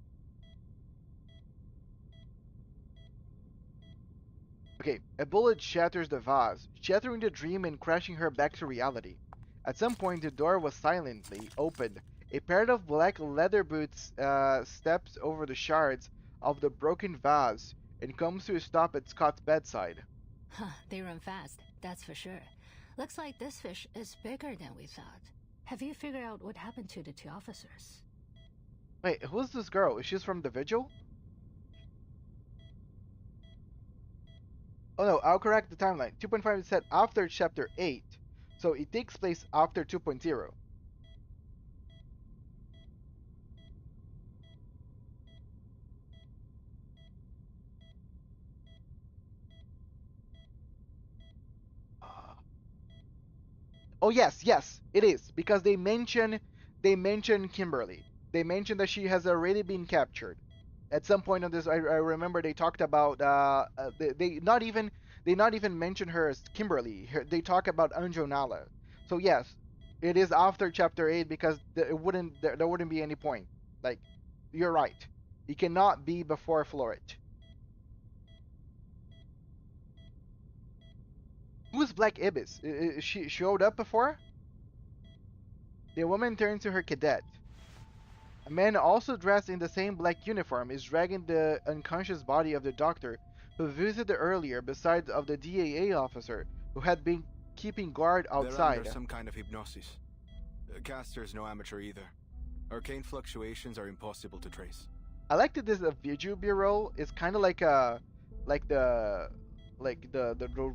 Okay, a bullet shatters the vase, shattering the dream and crashing her back to reality. At some point, the door was silently opened. A pair of black leather boots steps over the shards of the broken vase and comes to a stop at Scott's bedside. Huh, they run fast, that's for sure. Looks like this fish is bigger than we thought. Have you figured out what happened to the two officers? Wait, who's this girl? Is she from the Vigil? Oh no, I'll correct the timeline. 2.5 is set after Chapter 8, so it takes place after 2.0. Oh yes, yes, it is because they mention Kimberly. They mention that she has already been captured. At some point on this, I remember they talked about they not even mention her as Kimberly. They talk about Anjonala. So yes, it is after Chapter 8 because there wouldn't be any point. Like you're right, it cannot be before Florid. Who's Black Ibis? She showed up before? The woman turns to her cadet. A man also dressed in the same black uniform is dragging the unconscious body of the doctor who visited earlier beside of the DAA officer who had been keeping guard They're under outside. some kind of hypnosis. Caster's no amateur either. Arcane fluctuations are impossible to trace. I like that this Viju Bureau is kind of like the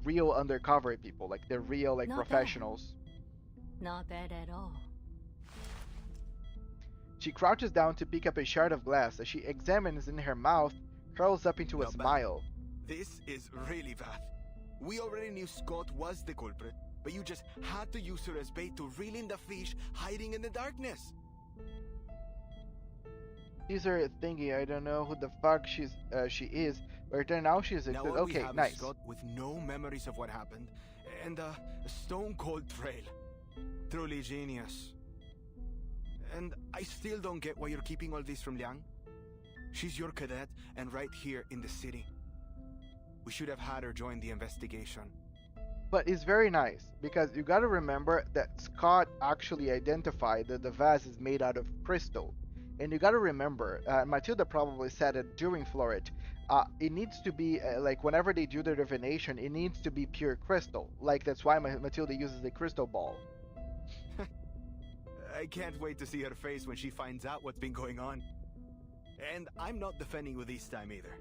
real undercover people, like the real Not professionals. Not bad at all. She crouches down to pick up a shard of glass as she examines in her mouth, curls up into a Not bad. smile. This is really bad. We already knew Scott was the culprit, but you just had to use her as bait to reel in the fish hiding in the darkness. She's her thingy. I don't know who the fuck she is, but then now she's Now all we okay. have Nice. is Scott with no memories of what happened, and a stone cold trail. Truly genius. And I still don't get why you're keeping all this from Liang. She's your cadet and right here in the city. We should have had her join the investigation. But it's very nice because you gotta remember that Scott actually identified that the vase is made out of crystal. And you gotta remember, Matilda probably said it during Florid, it needs to be, like, whenever they do the divination, it needs to be pure crystal. Like, that's why Matilda uses the crystal ball. I can't wait to see her face when she finds out what's been going on. And I'm not defending you this time either.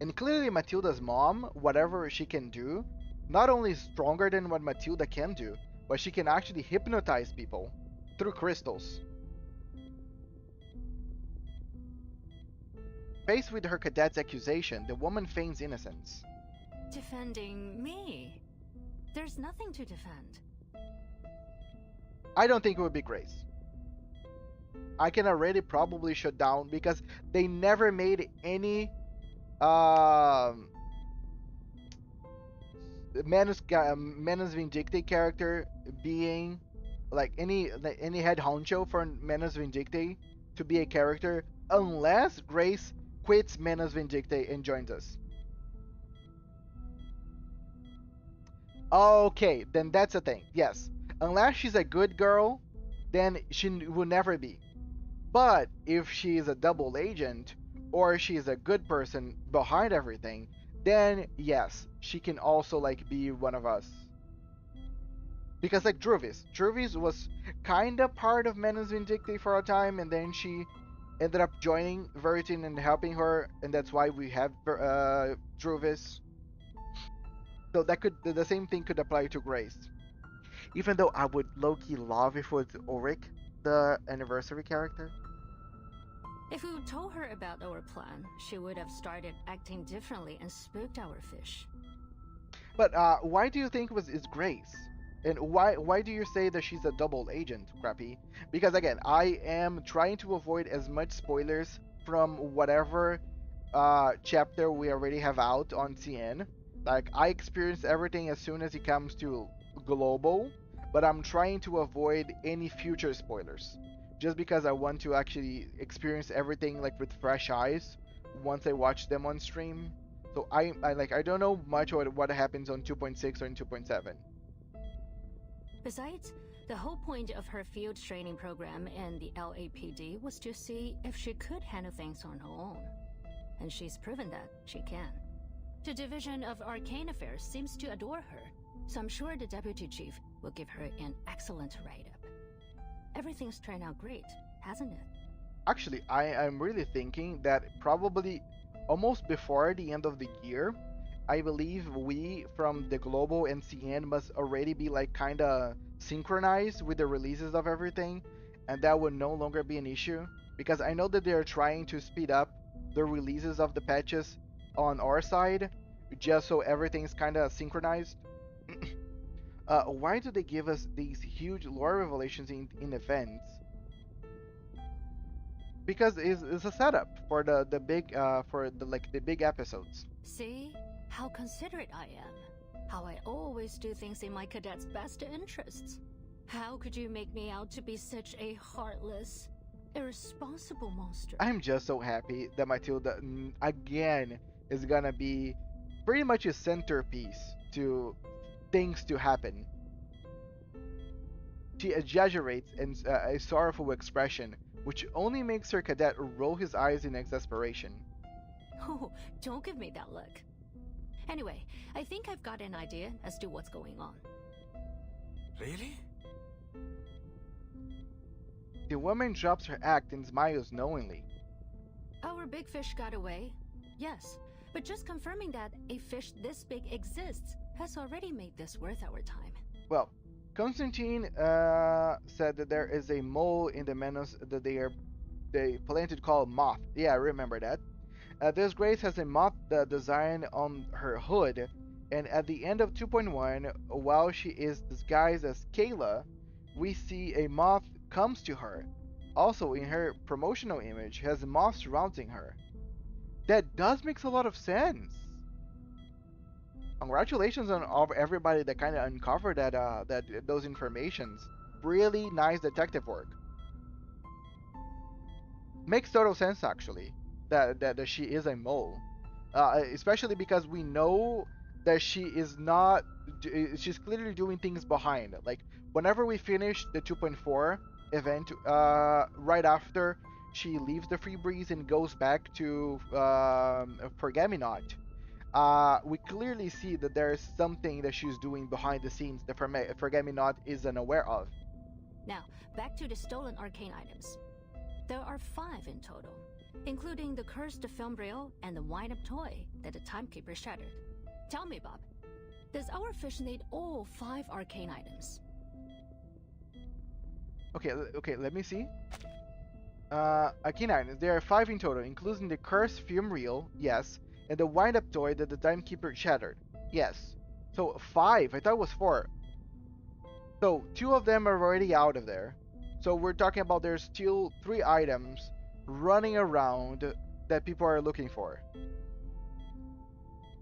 And clearly Matilda's mom, whatever she can do, not only is stronger than what Matilda can do, but she can actually hypnotize people through crystals. Faced with her cadet's accusation, the woman feigns innocence. Defending me? There's nothing to defend. I don't think it would be Grace. I can already probably shut down because they never made any Manus Vindicti character being like any head honcho for Manus Vindicti to be a character unless Grace quits Manus Vindicti and joins us. Okay, then that's a thing. Yes, unless she's a good girl, then she will never be. But if she is a double agent or she is a good person behind everything, then yes, she can also like be one of us. Because like Druvis was kind of part of Menace Vindictive for a time, and then she ended up joining Veritin and helping her, and that's why we have Druvis. So that could the same thing could apply to Grace. Even though I would low-key love if it was Ulrich, the anniversary character. If we told her about our plan, she would have started acting differently and spooked our fish. But why do you think is Grace? And why do you say that she's a double agent, Crappy? Because again, I am trying to avoid as much spoilers from whatever chapter we already have out on CN. Like I experience everything as soon as it comes to global, but I'm trying to avoid any future spoilers. Just because I want to actually experience everything like with fresh eyes once I watch them on stream. So I don't know much about what happens on 2.6 or in 2.7. Besides, the whole point of her field training program in the LAPD was to see if she could handle things on her own. And she's proven that she can. The Division of Arcane Affairs seems to adore her, so I'm sure the Deputy Chief will give her an excellent write-up. Everything's turned out great, hasn't it? Actually, I'm really thinking that probably almost before the end of the year, I believe we from the global NCN must already be like kind of synchronized with the releases of everything, and that would no longer be an issue because I know that they're trying to speed up the releases of the patches on our side just so everything's kind of synchronized. Why do they give us these huge lore revelations in events? Because it's a setup for the big for the big episodes. See? How considerate I am. How I always do things in my cadet's best interests. How could you make me out to be such a heartless, irresponsible monster? I'm just so happy that Matilda again is gonna be pretty much a centerpiece to things to happen. She exaggerates in a sorrowful expression, which only makes her cadet roll his eyes in exasperation. Oh, don't give me that look. Anyway, I think I've got an idea as to what's going on. Really? The woman drops her act and smiles knowingly. Our big fish got away, yes, but just confirming that a fish this big exists has already made this worth our time. Well, Constantine said that there is a mole in the Menos that they plan to call Moth. Yeah, I remember that. This Grace has a moth design on her hood, and at the end of 2.1, while she is disguised as Kayla, we see a moth comes to her. Also, in her promotional image, has moths surrounding her. That does make a lot of sense. Congratulations on everybody that kind of uncovered those informations. Really nice detective work. Makes total sense actually. That she is a mole, especially because we know that she is not. She's clearly doing things behind. Like whenever we finish the 2.4 event, right after she leaves the Free Breeze and goes back to Pergaminot, we clearly see that there's something that she's doing behind the scenes that Pergaminot is unaware of. Now, back to the stolen arcane items. There are 5 in total, including the cursed film reel and the wind-up toy that the timekeeper shattered. Tell me, Bob, does our fish need all 5 arcane items? Okay, let me see. Arcane items. There are 5 in total, including the cursed film reel, yes, and the wind-up toy that the timekeeper shattered, yes. So 5. I thought it was 4. So 2 of them are already out of there. So we're talking about there's still 3 items running around that people are looking for.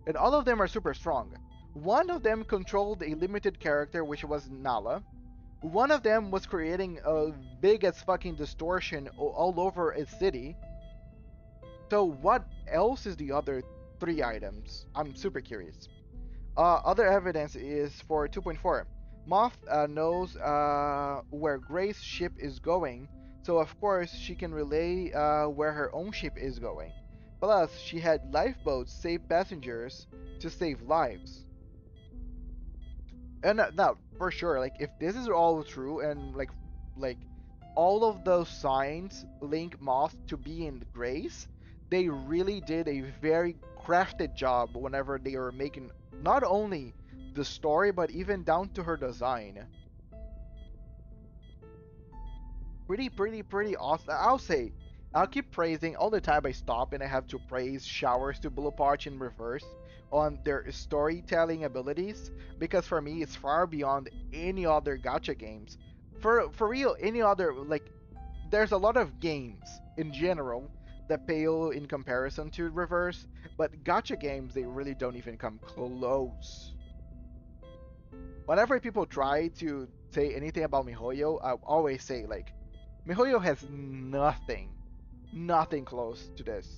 And all of them are super strong. One of them controlled a limited character, which was Nala. One of them was creating a big as fucking distortion all over a city. So what else is the other 3 items? I'm super curious. Other evidence is for 2.4. Moth knows where Grace's ship is going, so of course she can relay where her own ship is going. Plus, she had lifeboats save passengers to save lives. And now, for sure, like if this is all true and like all of those signs link Moth to being Grace, they really did a very crafted job whenever they were making not only the story but even down to her design. Pretty awesome. I'll say, I'll keep praising all the time I stop and I have to praise Showers to Blue Parch in reverse on their storytelling abilities because for me it's far beyond any other gacha games. For real, any other like there's a lot of games in general that pale in comparison to reverse, but gacha games they really don't even come close. Whenever people try to say anything about MiHoYo, I always say like MiHoYo has nothing close to this.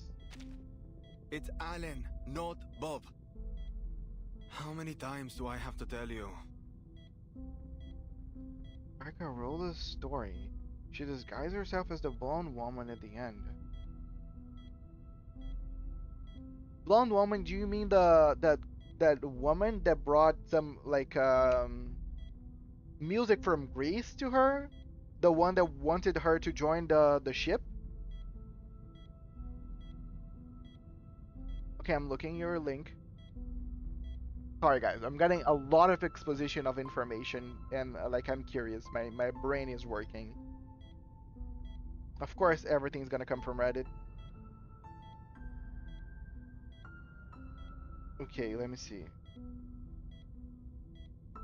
It's Alan, not Bob. How many times do I have to tell you? Rola's story. She disguised herself as the blonde woman at the end. Blonde woman? Do you mean that woman that brought some like music from Greece to her? The one that wanted her to join the ship? Okay, I'm looking your link. Sorry guys, I'm getting a lot of exposition of information and like I'm curious. My brain is working. Of course, everything's gonna come from Reddit. Okay, let me see.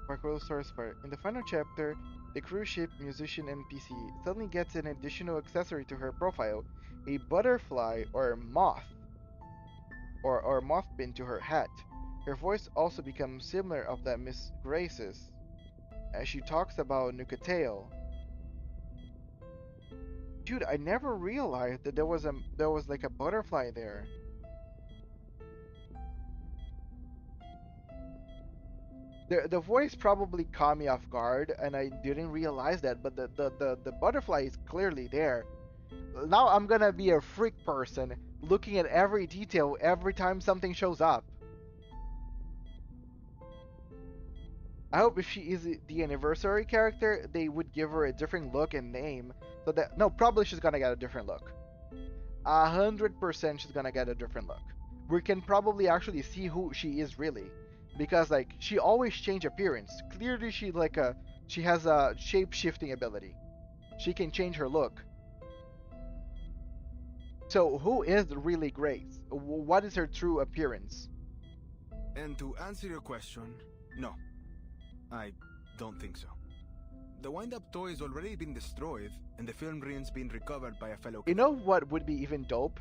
Marco source part. In the final chapter, the cruise ship musician NPC suddenly gets an additional accessory to her profile, a butterfly or moth, or moth pin to her hat. Her voice also becomes similar of that Miss Grace's, as she talks about Nucatale. Dude, I never realized that there was like a butterfly there. The voice probably caught me off guard and I didn't realize that, but the butterfly is clearly there. Now I'm gonna be a freak person looking at every detail every time something shows up. I hope if she is the anniversary character, they would give her a different look and name. So that no, probably she's gonna get a different look. 100% she's gonna get a different look. We can probably actually see who she is really, because like she always change appearance. Clearly she has a shape shifting ability. She can change her look. So who is really Grace? What is her true appearance? And to answer your question, no. I don't think so. The wind-up toy has already been destroyed, and the film reel's been recovered by a fellow... You know what would be even dope?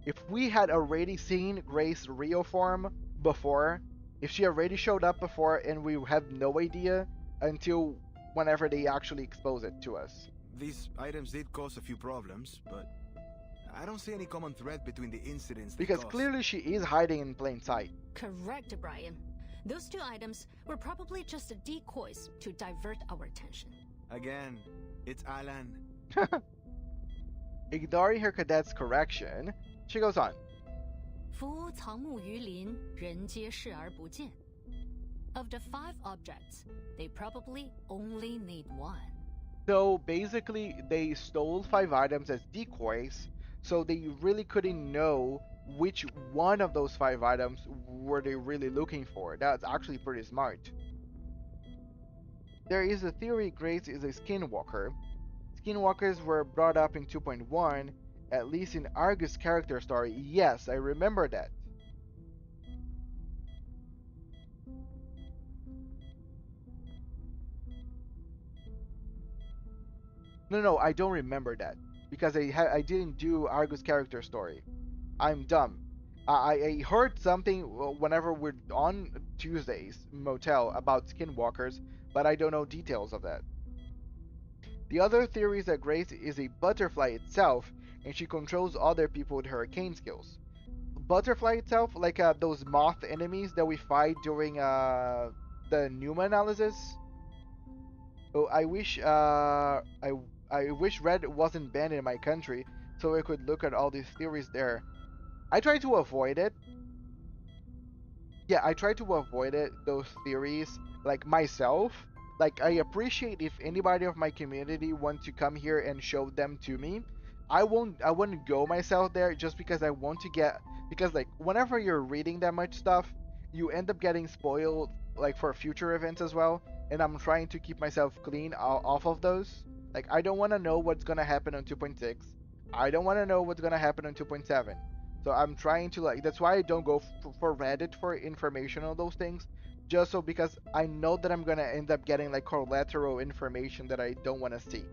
If we had already seen Grace's real form before, if she already showed up before and we have no idea until whenever they actually expose it to us. These items did cause a few problems, but I don't see any common thread between the incidents they Because caused. clearly she is hiding in plain sight. Correct, Brian. Those two items were probably just decoys to divert our attention. Again, it's Alan. Ignoring her cadet's correction, she goes on. 夫藏木于林，人皆视而不见. Of the 5 objects, they probably only need 1. So basically, they stole 5 items as decoys, so they really couldn't know which one of those 5 items were they really looking for. That's actually pretty smart. There is a theory Grace is a skinwalker. Skinwalkers were brought up in 2.1, at least in Argus' character story. Yes, I remember that. No, I don't remember that because I didn't do Argus' character story. I'm dumb. I heard something whenever we're on Tuesdays Motel about skinwalkers, but I don't know details of that. The other theory is that Grace is a butterfly itself, and she controls other people with her arcane skills. butterfly itself, like those moth enemies that we fight during the Numa analysis. Oh, I wish red wasn't banned in my country, so I could look at all these theories there. I try to avoid it. Yeah, I try to avoid it, those theories, like myself. Like, I appreciate if anybody of my community want to come here and show them to me. I wouldn't go myself there just because I want to get, because like whenever you're reading that much stuff, you end up getting spoiled like for future events as well, and I'm trying to keep myself clean off of those. Like, I don't want to know what's going to happen on 2.6. I don't want to know what's going to happen on 2.7. So I'm trying to, like, that's why I don't go for Reddit for information on those things, just so because I know that I'm gonna end up getting like collateral information that I don't want to see.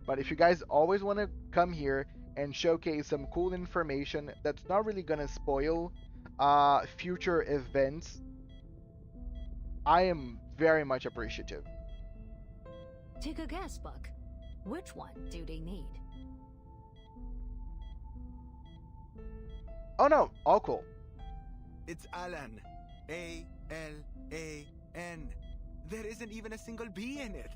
But if you guys always want to come here and showcase some cool information that's not really gonna spoil future events, I am very much appreciative. Take a guess, Buck. Which one do they need? Oh no, all cool. It's Alan. A-L-A-N. There isn't even a single B in it.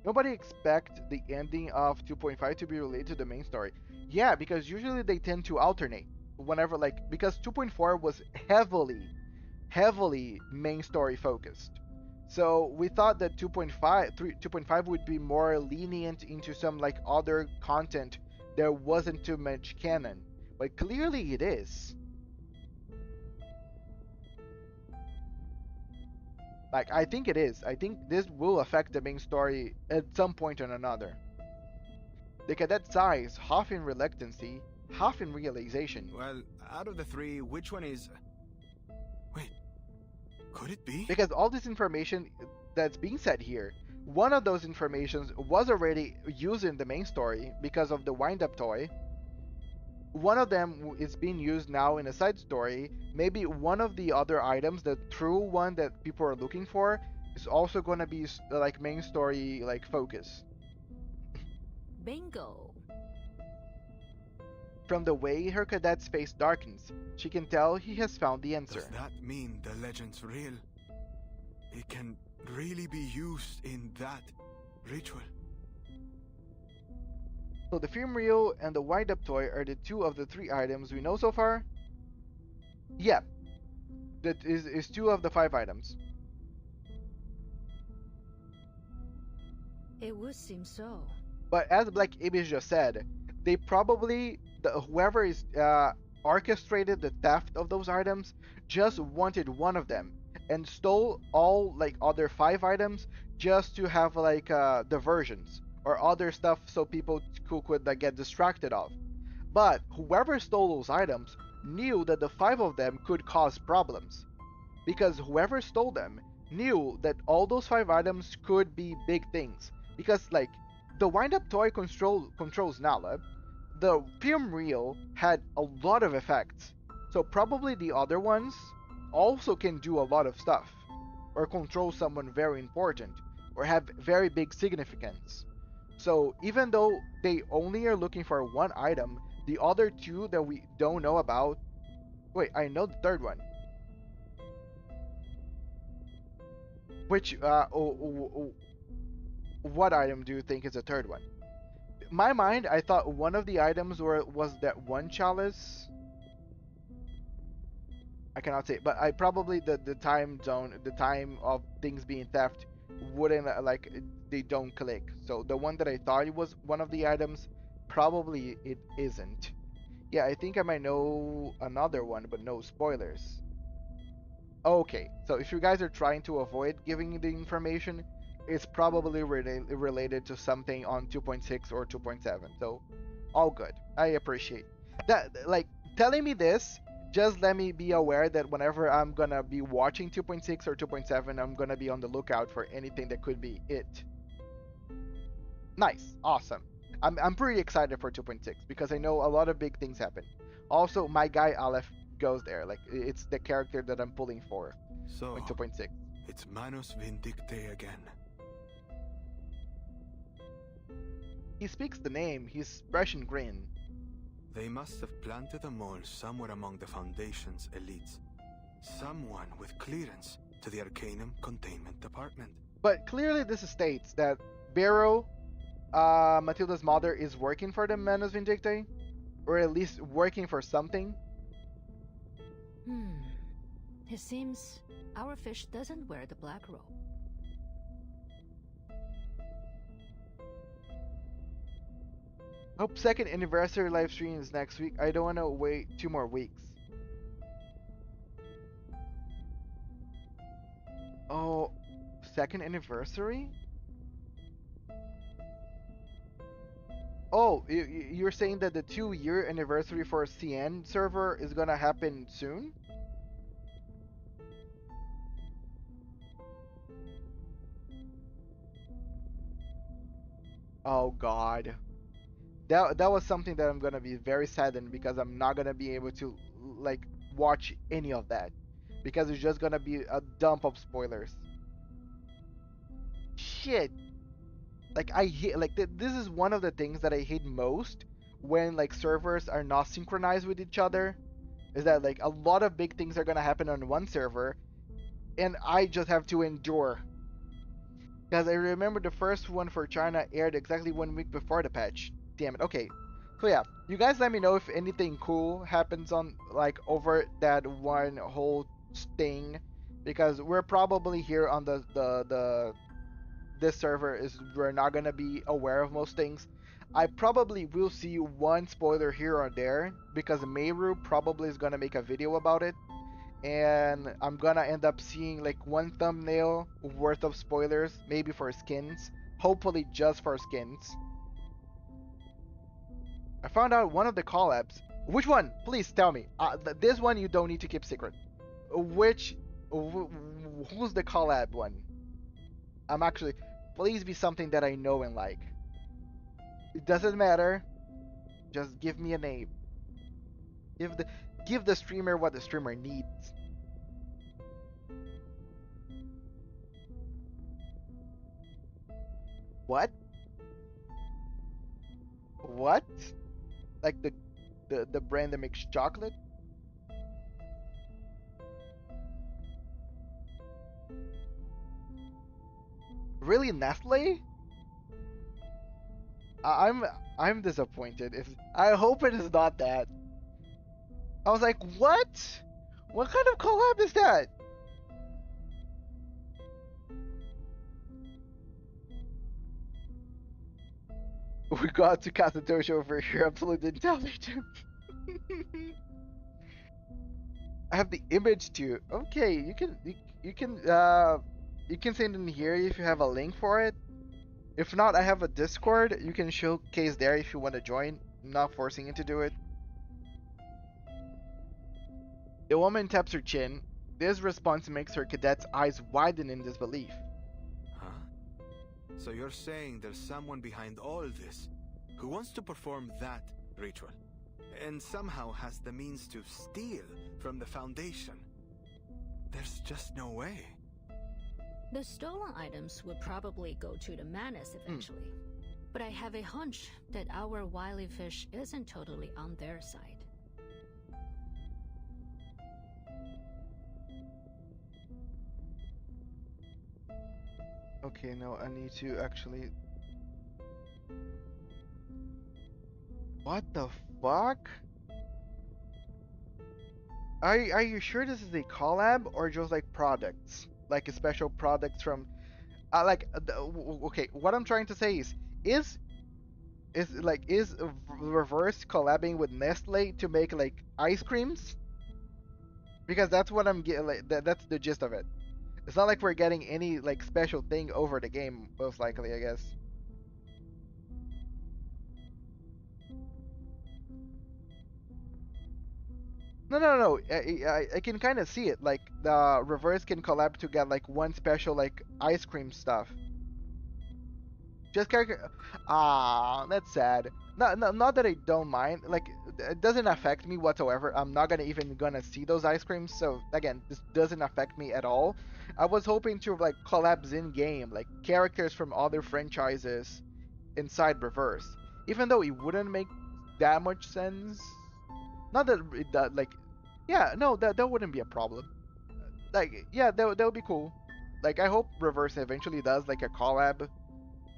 Nobody expect the ending of 2.5 to be related to the main story. Yeah, because usually they tend to alternate. Whenever, like, because 2.4 was heavily main story focused. So we thought that 2.5 would be more lenient into some like other content that wasn't too much canon. But clearly it is. Like, I think it is. I think this will affect the main story at some point or another. The cadet's eyes, half in reluctancy, half in realization. Well, out of the three, which one is... Wait, could it be? Because all this information that's being said here, one of those informations was already used in the main story because of the wind-up toy. One of them is being used now in a side story. Maybe one of the other items, the true one that people are looking for, is also going to be like main story like focus. Bingo. From the way her cadet's face darkens, she can tell he has found the answer. Does that mean the legend's real? It can really be used in that ritual? So the film reel and the wind-up toy are the two of the three items we know so far? Yeah. That is two of the 5 items. It would seem so. But as Black Ibis just said, they probably, whoever is orchestrated the theft of those items just wanted one of them and stole all like other 5 items just to have like diversions or other stuff so people could like, get distracted of. But whoever stole those items knew that the 5 of them could cause problems, because whoever stole them knew that all those 5 items could be big things. Because like the wind-up toy controls Nala, the film reel had a lot of effects, so probably the other ones also can do a lot of stuff, or control someone very important, or have very big significance. So even though they only are looking for one item, the other 2 that we don't know about... Wait, I know the third one. Which, what item do you think is the third one? In my mind, I thought one of the items was that one chalice. I cannot say, but I probably the time zone, the time of things being theft wouldn't like they don't click. So the one that I thought it was one of the items, probably it isn't. Yeah, I think I might know another one, but no spoilers. Okay, so if you guys are trying to avoid giving the information, it's probably related to something on 2.6 or 2.7. So all good. I appreciate that. Like, telling me this, just let me be aware that whenever I'm gonna be watching 2.6 or 2.7, I'm gonna be on the lookout for anything that could be it. Nice, awesome. I'm pretty excited for 2.6 because I know a lot of big things happen. Also, my guy Aleph goes there. Like, it's the character that I'm pulling for so, in 2.6. It's Manus Vindicte again. He speaks the name, his expression grin. They must have planted a mole somewhere among the Foundation's elites. Someone with clearance to the Arcanum Containment Department. But clearly this states that Barrow, Matilda's mother, is working for the Manus Vindictae, or at least working for something. It seems our fish doesn't wear the black robe. Hope second anniversary live stream is next week. I don't want to wait 2 more weeks. Oh, second anniversary? Oh, you're saying that the 2-year anniversary for CN server is gonna happen soon? Oh God. That was something that I'm gonna be very saddened because I'm not gonna be able to like watch any of that because it's just gonna be a dump of spoilers. Shit. Like I hate like this is one of the things that I hate most when like servers are not synchronized with each other. Is that like a lot of big things are gonna happen on one server, and I just have to endure. Because I remember the first one for China aired exactly 1 week before the patch. Damn it. Okay. So yeah, you guys let me know if anything cool happens on like over that one whole thing, because we're probably here on this server is we're not gonna be aware of most things. I probably will see one spoiler here or there because Meru probably is gonna make a video about it, and I'm gonna end up seeing like one thumbnail worth of spoilers, maybe for skins, hopefully just for skins. I found out one of the collabs. Which one? Please tell me. This one you don't need to keep secret. Who's the collab one? I'm actually, please be something that I know and like. It doesn't matter. Just give me a name. Give the streamer what the streamer needs. What? What? Like the brand that makes chocolate? Really, Nestle? I'm disappointed. If I hope it is not that. I was like, what? What kind of collab is that? We got to Katatoshi over here. Absolutely didn't tell me to. I have the image too. Okay, you can send in here if you have a link for it. If not, I have a Discord. You can showcase there if you want to join. I'm not forcing you to do it. The woman taps her chin. This response makes her cadet's eyes widen in disbelief. Huh? So you're saying there's someone behind all this who wants to perform that ritual, and somehow has the means to steal from the Foundation? There's just no way. The stolen items would probably go to the Manus eventually. But I have a hunch that our wily fish isn't totally on their side. Okay, no, I need to actually... What the fuck? Are you sure this is a collab or just like products? Like a special products from... okay, what I'm trying to say is Reverse collabing with Nestle to make like ice creams? Because that's what I'm getting, like, that's the gist of it. It's not like we're getting any like special thing over the game, most likely, I guess. No. I can kind of see it. Like the Reverse can collab to get like one special like ice cream stuff. Just character. That's sad. Not that I don't mind. Like it doesn't affect me whatsoever. I'm not gonna see those ice creams. So again, this doesn't affect me at all. I was hoping to like collabs in game, like characters from other franchises inside Reverse. Even though it wouldn't make that much sense. Not that it does, like, yeah, no, that wouldn't be a problem. Like, yeah, that would be cool. Like, I hope Reverse eventually does like a collab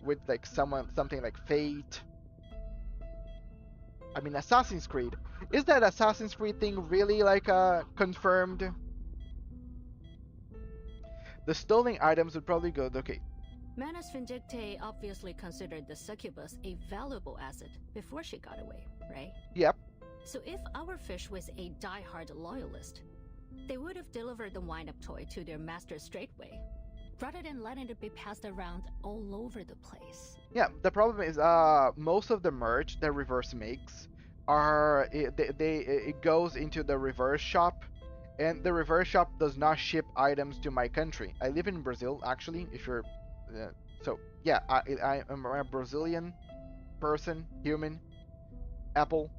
with like something like Fate. I mean, Assassin's Creed. Is that Assassin's Creed thing really like confirmed? The stolen items would probably go. Okay. Manus Vindictae obviously considered the succubus a valuable asset before she got away, right? Yep. So if our fish was a die-hard loyalist, they would have delivered the wind-up toy to their master straightway, rather than letting it be passed around all over the place. Yeah, the problem is most of the merch that Reverse makes are it goes into the Reverse shop, and the Reverse shop does not ship items to my country. I live in Brazil, actually. If you're so yeah, I am a Brazilian person, human, Apple,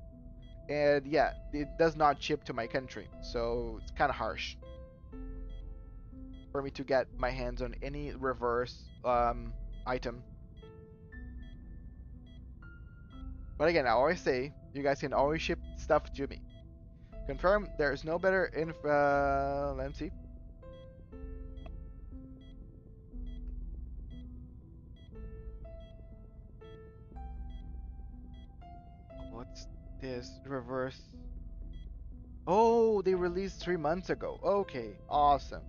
and yeah, it does not ship to my country, so it's kind of harsh for me to get my hands on any Reverse item. But again, I always say, you guys can always ship stuff to me. Confirm, there is no better info. Let's see. What's this? Reverse. Oh, they released 3 months ago. Okay, awesome.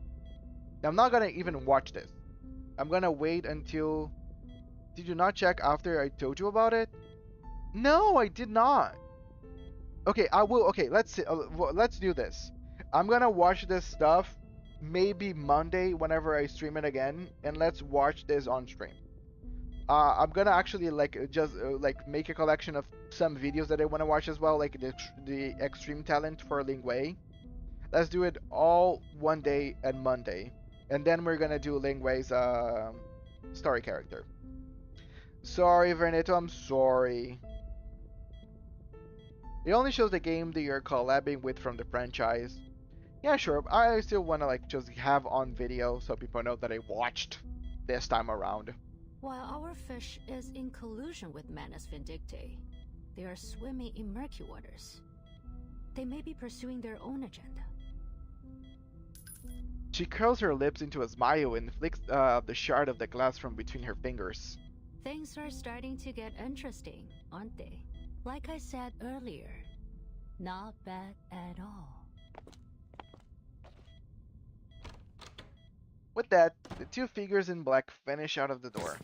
I'm not gonna even watch this. I'm gonna wait until... Did you not check after I told you about it? No, I did not. Okay, I will. Okay, let's do this. I'm gonna watch this stuff maybe Monday whenever I stream it again, and let's watch this on stream. I'm gonna actually like just like make a collection of some videos that I want to watch as well, like the extreme talent for Ling Wei. Let's do it all one day and Monday, and then we're gonna do Ling Wei's story character. Sorry, Veneto, I'm sorry. It only shows the game that you're collabing with from the franchise. Yeah, sure. I still want to like just have on video so people know that I watched this time around. While our fish is in collusion with Manus Vindictae, they are swimming in murky waters. They may be pursuing their own agenda. She curls her lips into a smile and flicks the shard of the glass from between her fingers. Things are starting to get interesting, aren't they? Like I said earlier, not bad at all. With that, the two figures in black vanish out of the door.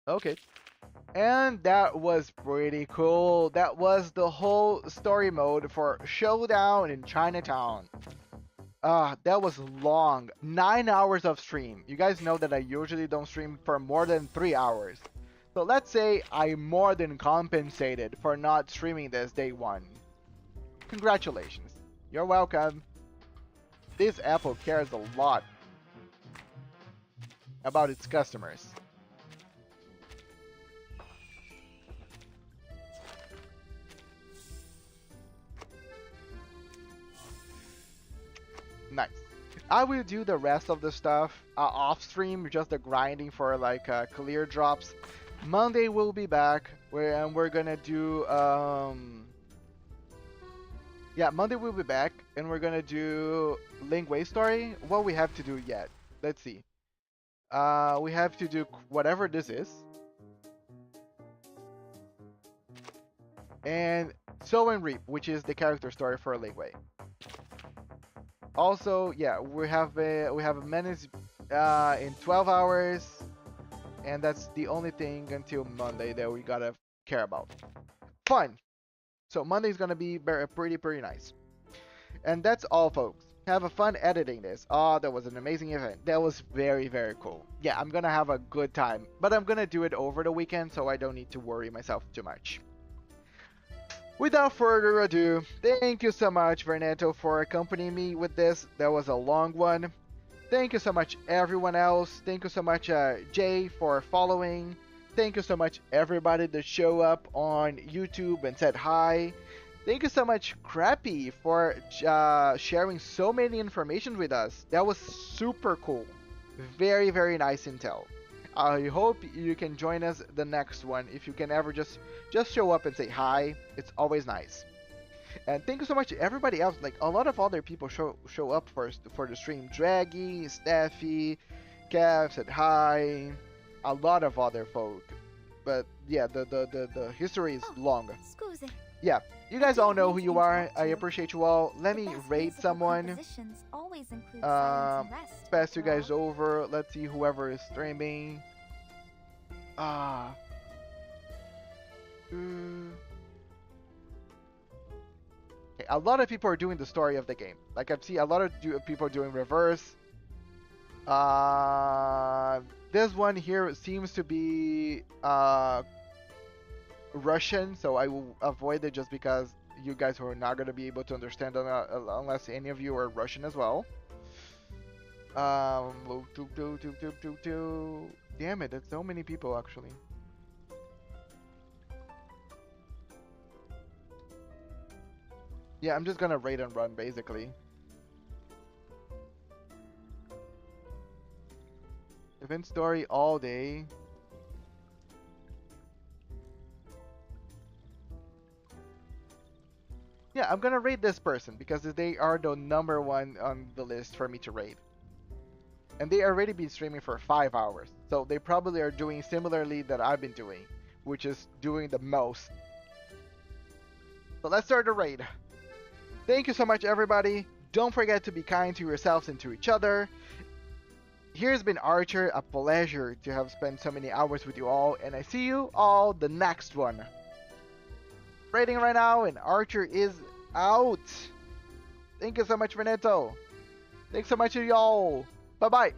Okay. And that was pretty cool. That was the whole story mode for Showdown in Chinatown. That was long. 9 hours of stream. You guys know that I usually don't stream for more than 3 hours. So let's say I more than compensated for not streaming this day one. Congratulations. You're welcome. This Apple cares a lot about its customers. Nice. I will do the rest of the stuff off stream, just the grinding for like clear drops. Monday we'll be back, and we're gonna do yeah, Monday we'll be back, and we're gonna do Ling Wei story. What we have to do yet? Let's see. We have to do whatever this is, and Sow and Reap, which is the character story for Ling Wei. Also, yeah, we have a menace in 12 hours, and that's the only thing until Monday that we gotta care about. Fun. So Monday's gonna be pretty nice. And that's all, folks. Have a fun editing this. Oh, that was an amazing event. That was very cool. Yeah, I'm gonna have a good time, but I'm gonna do it over the weekend, so I don't need to worry myself too much. Without further ado, thank you so much, Veneto, for accompanying me with this. That was a long one. Thank you so much, everyone else. Thank you so much, Jay, for following. Thank you so much, everybody that showed up on YouTube and said hi. Thank you so much, Crappy, for sharing so many information with us. That was super cool. Very nice intel. I hope you can join us the next one. If you can ever just show up and say hi, it's always nice. And thank you so much to everybody else. Like a lot of other people show up for the stream. Draggy, Steffi, Kev said hi. A lot of other folk. But yeah, the history is long. Scusi. Yeah, you guys all know who you are. I appreciate you all. Let me rate someone. Always include Pass you guys over. Let's see whoever is streaming. Okay, a lot of people are doing the story of the game. Like I've seen a lot of people doing reverse. This one here seems to be Russian, so I will avoid it just because you guys are not going to be able to understand unless any of you are Russian as well. Damn it, that's so many people actually. Yeah, I'm just gonna rate and run basically. Event story all day. Yeah, I'm gonna rate this person because they are the number one on the list for me to rate. And they already been streaming for 5 hours. So they probably are doing similarly that I've been doing, which is doing the most. So let's start the raid. Thank you so much everybody. Don't forget to be kind to yourselves and to each other. Here's been Archer, a pleasure to have spent so many hours with you all, and I see you all the next one. Rating right now, and Archer is out. Thank you so much, Reneto. Thanks so much to y'all. Bye-bye.